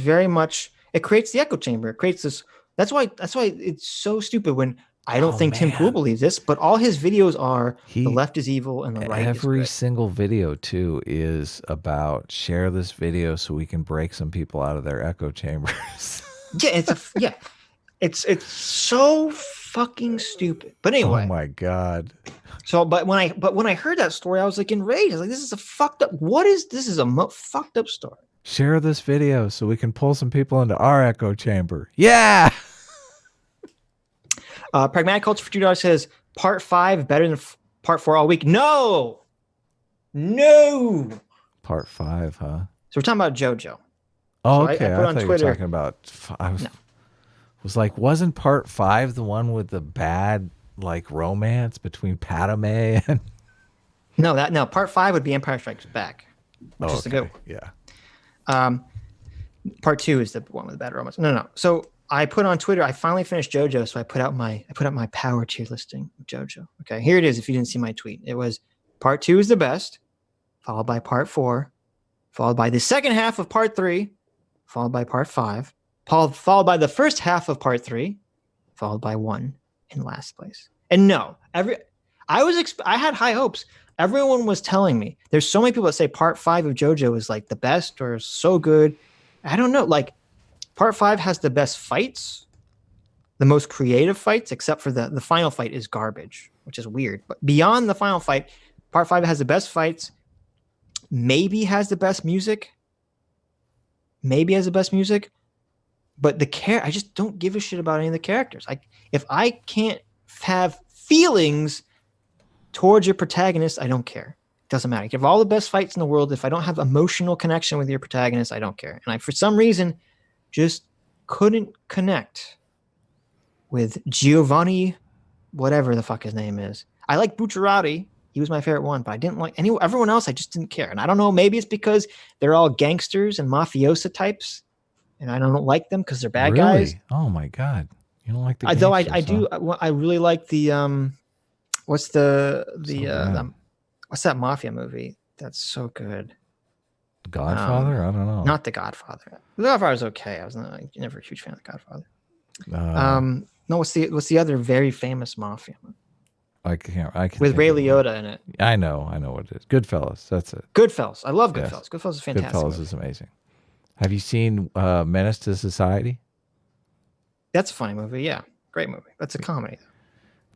it creates the echo chamber. It creates this. That's why it's so stupid when I don't think Tim Pool believes this, but all his videos are the left is evil and the right is good. Every single video too is about share this video so we can break some people out of their echo chambers. It's so fucking stupid. But anyway. Oh my God. So, but when I heard that story, I was like enraged. I was like, this is a fucked up. This is a fucked up story. Share this video so we can pull some people into our echo chamber. Yeah. Pragmatic Culture for $2 says part 5 better than part 4 all week. No. Part 5, huh? So we're talking about JoJo. Oh, so okay. I put on thought Twitter. You were talking about. I was like, wasn't part 5 the one with the bad like romance between Padme and? No. Part 5 would be Empire Strikes Back, which is the good one. Yeah. Part 2 is the one with the bad romance. No. So I put on Twitter, I finally finished JoJo, so I put out my power tier listing of JoJo. Okay, here it is. If you didn't see my tweet, it was part 2 is the best, followed by part 4, followed by the second half of part 3, followed by part 5, followed by the first half of part 3, followed by 1 in last place. And no, I had high hopes. Everyone was telling me there's so many people that say part 5 of JoJo is like the best or so good. I don't know, like. Part 5 has the best fights, the most creative fights, except for the final fight is garbage, which is weird. But beyond the final fight, part 5 has the best fights, maybe has the best music, but I just don't give a shit about any of the characters. If I can't have feelings towards your protagonist, I don't care. It doesn't matter. You have all the best fights in the world. If I don't have emotional connection with your protagonist, I don't care. And for some reason, just couldn't connect with Giovanni, whatever the fuck his name is. I like Bucciarati. He was my favorite one, but I didn't like everyone else. I just didn't care. And I don't know, maybe it's because they're all gangsters and mafiosa types, and I don't like them because they're bad guys. Oh my God. You don't like the Though I do. I really like the what's what's that mafia movie that's so good? Godfather? I don't know. Not The Godfather. The Godfather was okay. I was never a huge fan of The Godfather. No, what's the other very famous mafia movie? I can with Ray Liotta in it. I know what it is. Goodfellas. That's it. Goodfellas. I love Goodfellas. Yes. Goodfellas is fantastic. Goodfellas is amazing. Have you seen Menace to Society? That's a funny movie. Yeah, great movie. That's a comedy.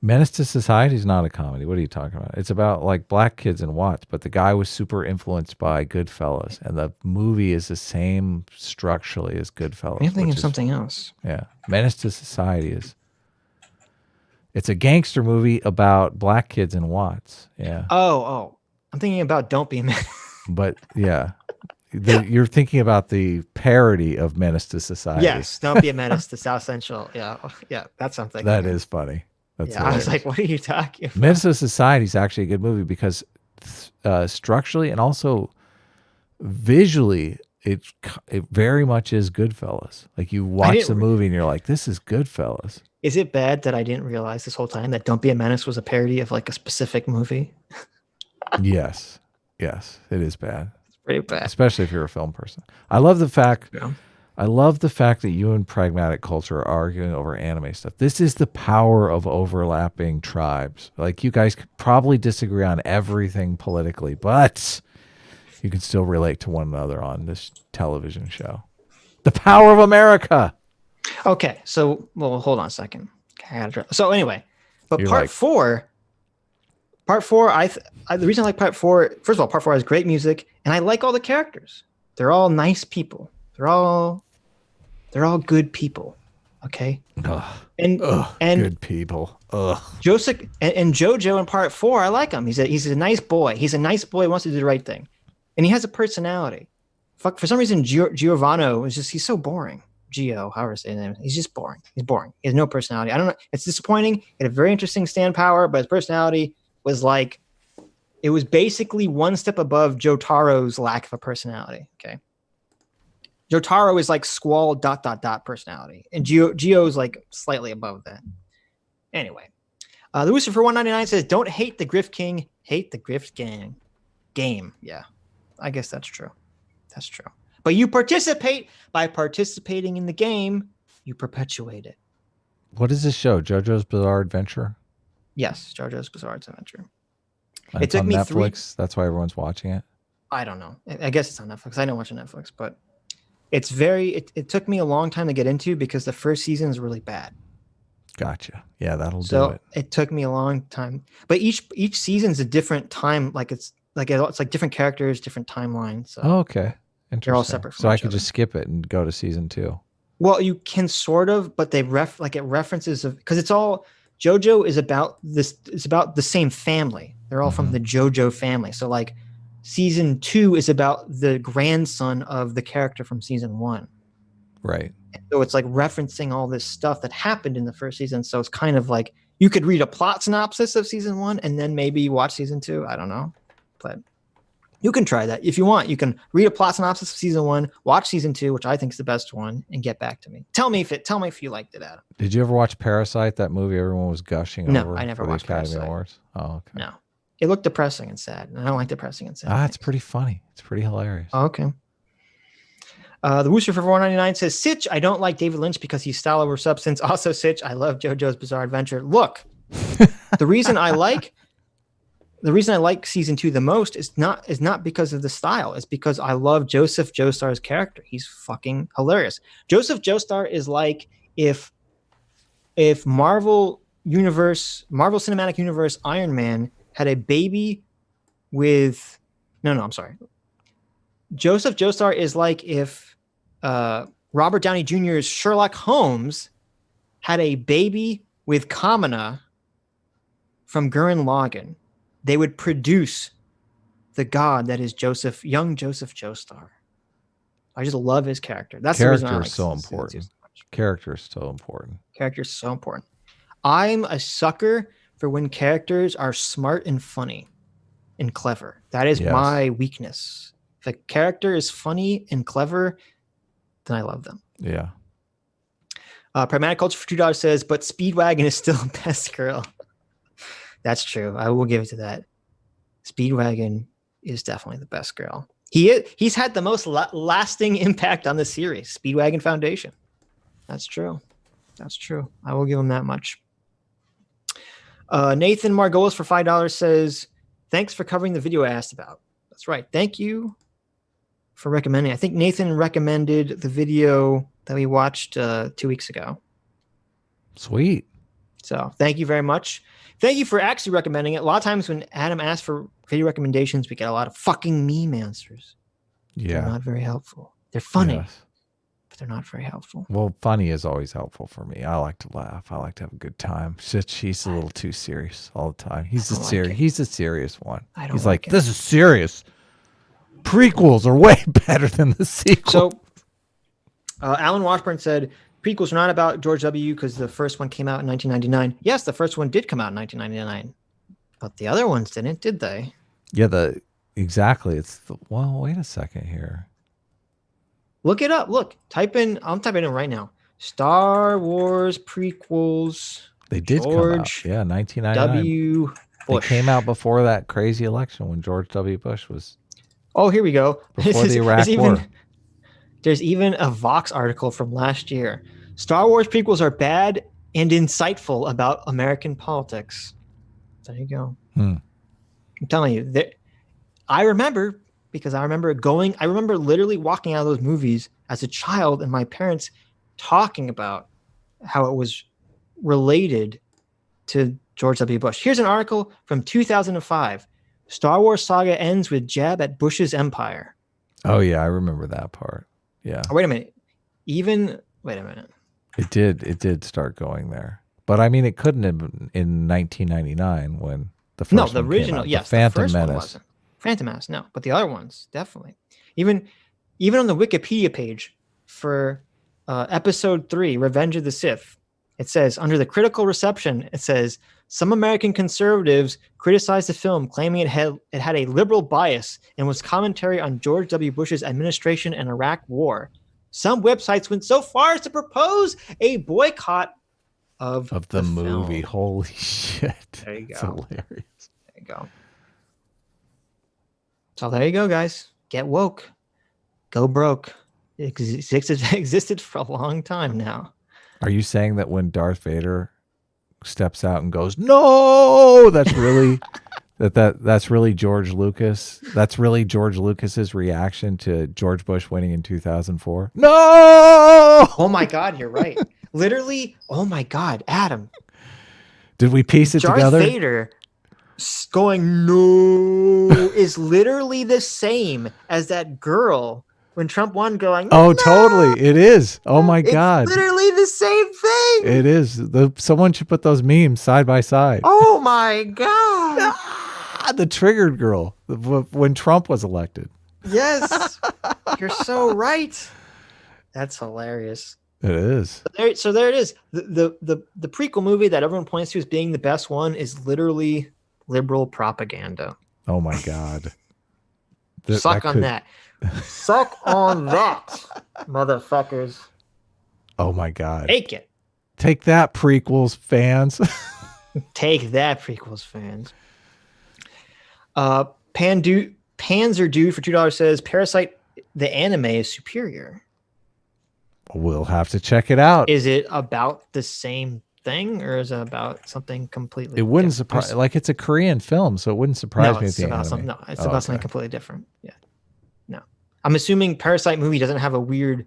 Menace to Society is not a comedy. What are you talking about? It's about like black kids in Watts, but the guy was super influenced by Goodfellas, and the movie is the same structurally as Goodfellas. I'm thinking of something else. Yeah, Menace to Society it's a gangster movie about black kids in Watts. Yeah. Oh, I'm thinking about Don't Be a Man. But yeah, you're thinking about the parody of Menace to Society. Yes, Don't Be a Menace to South Central. Yeah, that's something. That is funny. That's I was like, what are you talking about? Menace to Society is actually a good movie because structurally and also visually, it very much is Goodfellas. Like you watch the movie and you're like, this is Goodfellas. Is it bad that I didn't realize this whole time that Don't Be a Menace was a parody of like a specific movie? Yes, it is bad. It's pretty bad. Especially if you're a film person. I love the fact I love the fact that you and Pragmatic Culture are arguing over anime stuff. This is the power of overlapping tribes. Like, you guys could probably disagree on everything politically, but you can still relate to one another on this television show. The power of America. Okay, so hold on a second. So anyway, but You're part four, the reason I like part four, first of all, part four has great music, and I like all the characters. They're all nice people. They're all good people. Okay. And good people. Ugh. Joseph and JoJo in part four, I like him. He's a nice boy. He's a nice boy. Who wants to do the right thing, and he has a personality. For some reason, Giovanni he's so boring. Gio, however say his name. He's just boring. He's boring. He has no personality. I don't know. It's disappointing. He had a very interesting stand power, but his personality was like, it was basically one step above Jotaro's lack of a personality. Okay. Jotaro is like squall ... personality, and Gio's like slightly above that. Anyway, the Lucifer 199 says, "Don't hate the Grift King, hate the Grift Gang game." Yeah, I guess that's true. That's true. But you participate by participating in the game. You perpetuate it. What is this show? JoJo's Bizarre Adventure? Yes, JoJo's Bizarre Adventure. It took on me Netflix. That's why everyone's watching it. I don't know. I guess it's on Netflix. I don't watch Netflix, but it's it took me a long time to get into because the first season is really bad. Gotcha. Yeah, that'll do it. So it took me a long time. But each season's a different time. It's like different characters, different timelines. So okay. Interesting. They're all separate from so I each could other. just skip it and go to season 2. Well, you can sort of, but it references because it's all JoJo is about this. It's about the same family. They're all from the JoJo family. So like season 2 is about the grandson of the character from season 1. Right. So it's like referencing all this stuff that happened in the first season. So it's kind of like you could read a plot synopsis of season 1 and then maybe watch season 2. I don't know, but you can try that if you want. You can read a plot synopsis of season 1, watch season 2, which I think is the best one, and get back to me. Tell me if you liked it, Adam. Did you ever watch Parasite? That movie everyone was gushing over. No, I never watched Academy Parasite. Awards. Oh, okay. No, it looked depressing and sad, and I don't like depressing and sad. It's pretty funny. It's pretty hilarious. Oh, okay. The Wooster for 499 says, "Sitch, I don't like David Lynch because he's style over substance. Also, Sitch, I love JoJo's Bizarre Adventure. Look, the reason I like season 2 the most is not because of the style. It's because I love Joseph Joestar's character. He's fucking hilarious. Joseph Joestar is like if Marvel Cinematic Universe Iron Man had a baby with I'm sorry. Joseph Joestar is like if Robert Downey Jr.'s Sherlock Holmes had a baby with Kamina from Gurren Lagann. They would produce the god that is young Joseph Joestar. I just love his character. That's the reason I like so important. Character is so important. Character is so important. I'm a sucker for when characters are smart and funny and clever. That is my weakness. If a character is funny and clever, then I love them. Yeah. Pragmatic Culture for $2 says, but Speedwagon is still best girl. That's true. I will give it to that. Speedwagon is definitely the best girl. He's had the most lasting impact on the series. Speedwagon Foundation. That's true. That's true. I will give him that much. Nathan Margolis for $5 says, thanks for covering the video I asked about. That's right. Thank you for recommending. I think Nathan recommended the video that we watched 2 weeks ago. Sweet. So thank you very much. Thank you for actually recommending it. A lot of times when Adam asks for video recommendations, we get a lot of fucking meme answers. Yeah. They're not very helpful. They're funny, but they're not very helpful. Well, funny is always helpful for me. I like to laugh. I like to have a good time. He's a little too serious all the time. He's a serious one. He's like, this is serious. Prequels are way better than the sequel. So Alan Washburn said, prequels are not about George W. because the first one came out in 1999. Yes, the first one did come out in 1999, but the other ones didn't, did they? Yeah, exactly. Wait a second here. Look it up. Look, I'm typing in right now. Star Wars prequels. They did come out. Yeah, 1999. W. Bush. They came out before that crazy election when George W. Bush was. Oh, here we go. Before the Iraq War. There's even a Vox article from last year. Star Wars prequels are bad and insightful about American politics. There you go. I'm telling you, I remember literally walking out of those movies as a child and my parents talking about how it was related to George W. Bush. Here's an article from 2005. Star Wars saga ends with jab at Bush's empire. Oh yeah, I remember that part. Yeah. Oh, wait a minute. Wait a minute. It did start going there. But I mean, it couldn't have been in 1999 when the first the one original, came out. yes, the Phantom first Menace. one wasn't. Phantom Menace, no, but the other ones definitely. Even on the Wikipedia page for episode 3, Revenge of the Sith, it says under the critical reception, it says some American conservatives criticized the film, claiming it had a liberal bias and was commentary on George W. Bush's administration and Iraq War. Some websites went so far as to propose a boycott of the movie. film. Holy shit. There you go. It's hilarious. There you go. So there you go, guys. Get woke. Go broke. It existed for a long time now. Are you saying that when Darth Vader steps out and goes, "No," that's really that's really George Lucas? That's really George Lucas's reaction to George Bush winning in 2004? No! Oh my God, you're right. Literally, oh my God, Adam. Did we piece it Darth together? Vader going no is literally the same as that girl when Trump won going, Oh, no! totally. It is. Oh my God. It's literally the same thing. It is. Someone should put those memes side by side. Oh my God. The triggered girl when Trump was elected. Yes. You're so right. That's hilarious. It is. So there it is. The prequel movie that everyone points to as being the best one is literally liberal propaganda. Oh my God. Suck on that. Suck on that, motherfuckers. Oh my God. Take it. Take that, prequels fans. Take that, prequels fans. Panzer Dude for $2 says Parasite the anime is superior. We'll have to check it out. Is it about the same thing or is it about something completely It wouldn't different? surprise. Like, it's a Korean film, so it wouldn't surprise me if It's the about anime. something. No, it's about something completely different. Yeah. No. I'm assuming Parasite movie doesn't have a weird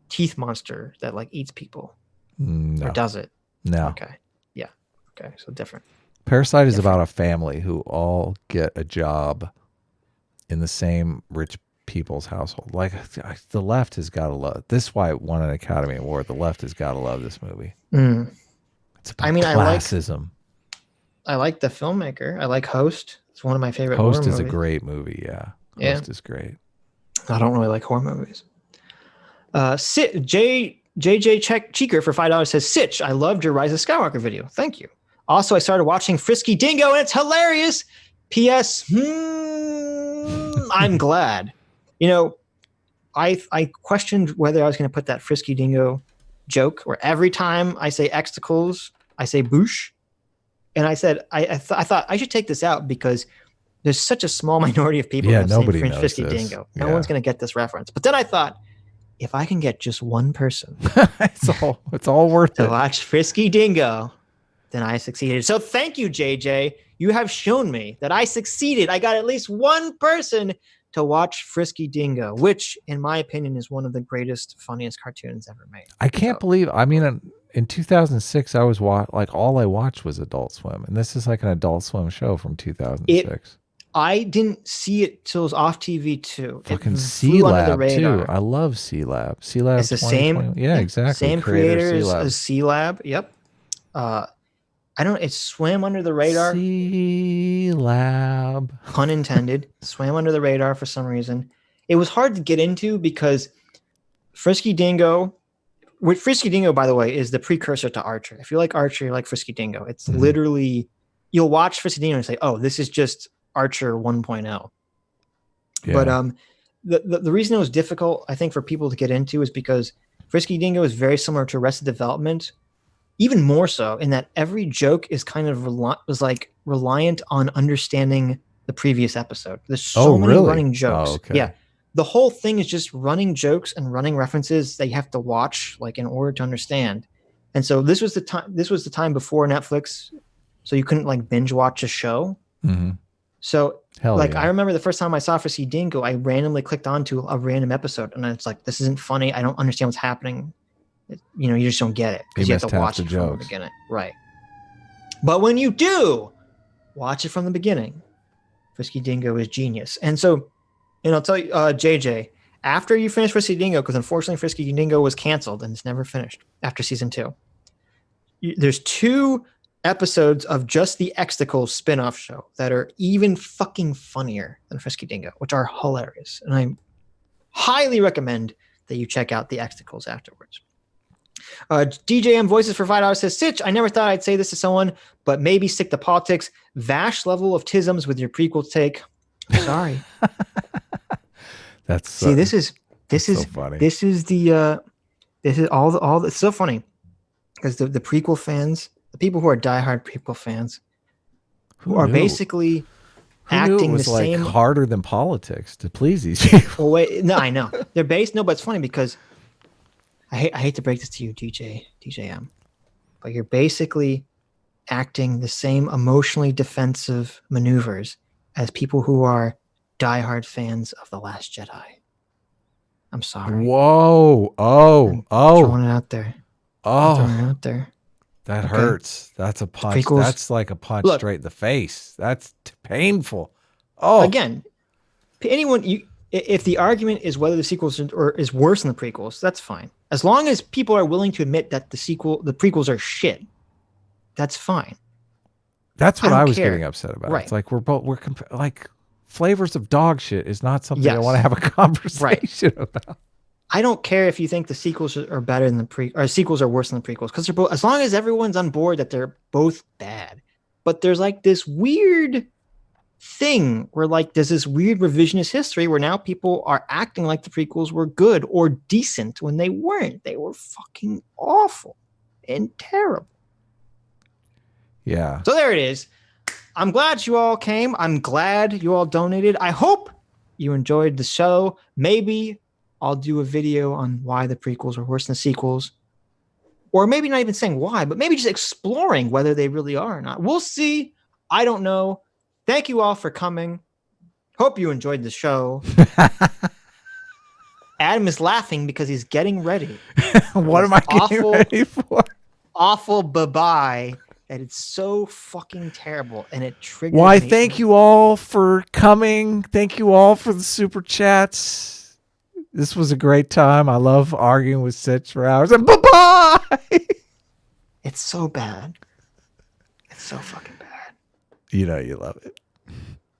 teeth monster that like eats people. No. Or does it? No. Okay. Yeah. Okay. So different. Parasite is about a family who all get a job in the same rich people's household. Like, the left has got to love this. Is why it won an Academy Award. The left has got to love this movie. It's about classism. I like the filmmaker. I like Host. It's one of my favorite. Host is horror a great movie. Yeah. Host is great. I don't really like horror movies. JJ Cheeker for $5 says, Sitch, I loved your Rise of Skywalker video. Thank you. Also, I started watching Frisky Dingo and it's hilarious. P.S. I'm glad. You know, I questioned whether I was going to put that Frisky Dingo joke where every time I say extacles, I say boosh. And I said, I thought I should take this out because there's such a small minority of people who nobody sing knows Frisky this. Dingo. No one's going to get this reference. But then I thought, if I can get just one person it's all worth to it. watch Frisky Dingo, then I succeeded. So thank you, JJ. You have shown me that I succeeded. I got at least one person to watch Frisky Dingo, which, in my opinion, is one of the greatest, funniest cartoons ever made. I can't believe. I mean, in 2006, I was all I watched was Adult Swim, and this is like an Adult Swim show from 2006. I didn't see it till it was off TV too. Fucking C-Lab too. I love C-Lab. C-Lab. It's the same. Yeah, exactly. Same creators as C-Lab. Yep. It swam under the radar. C-Lab. Pun intended. Swam under the radar for some reason. It was hard to get into because Frisky Dingo, by the way, is the precursor to Archer. If you like Archer, you like Frisky Dingo. It's literally, you'll watch Frisky Dingo and say, oh, this is just Archer 1.0. Yeah. But the reason it was difficult, I think, for people to get into is because Frisky Dingo is very similar to Arrested Development, even more so in that every joke is kind of reliant on understanding the previous episode. There's so many running jokes. Oh, okay. Yeah. the whole thing is just running jokes and running references that you have to watch like in order to understand. And so this was the time before Netflix, so you couldn't like binge watch a show. Mm-hmm. So Hell like yeah. I remember the first time I saw Frisky Dingo, I randomly clicked onto a random episode, and it's like, this isn't funny. I don't understand what's happening. You just don't get it because you have to watch it from the beginning, right? But when you do watch it from the beginning, Frisky Dingo is genius. And so, and I'll tell you, JJ, after you finish Frisky Dingo, because unfortunately Frisky Dingo was canceled and it's never finished after season 2. There's 2 episodes of just the Exticles spin-off show that are even fucking funnier than Frisky Dingo, which are hilarious. And I highly recommend that you check out the Exticles afterwards. DJM Voices for $5 says, Sitch, I never thought I'd say this to someone, but maybe stick to politics. Vash level of tisms with your prequel take. Sorry. That's see, this is so funny. This is all the it's so funny because the prequel fans, the people who are diehard prequel fans, who are basically acting the same, harder than politics to please these people. Well, wait, no, I know they're based. No, but it's funny because I hate to break this to you, DJM, but you're basically acting the same emotionally defensive maneuvers as people who are diehard fans of The Last Jedi. I'm sorry. Whoa! Throwing it out there. Throwing it out there. That hurts. That's a punch. Prequels, that's like a punch straight in the face. That's painful. Oh, again, if the argument is whether the sequels is worse than the prequels, that's fine. As long as people are willing to admit that the prequels are shit, that's fine. That's what I was getting upset about. Right. It's like we're like flavors of dog shit is not something I want to have a conversation about. I don't care if you think the sequels are better than or sequels are worse than the prequels, because they're both, as long as everyone's on board that they're both bad. But there's like this weird thing where like there's this weird revisionist history where now people are acting like the prequels were good or decent when they weren't. They were fucking awful and terrible. Yeah. So there it is. I'm glad you all came. I'm glad you all donated. I hope you enjoyed the show. Maybe I'll do a video on why the prequels are worse than the sequels. Or maybe not even saying why, but maybe just exploring whether they really are or not. We'll see. I don't know. Thank you all for coming. Hope you enjoyed the show. Adam is laughing because he's getting ready. What am I getting ready for? Awful bye-bye. And it's so fucking terrible. And it triggers Why, me. thank you all for coming. Thank you all for the super chats. This was a great time. I love arguing with Sitch for hours. And bye-bye. It's so bad. It's so fucking bad. You know you love it.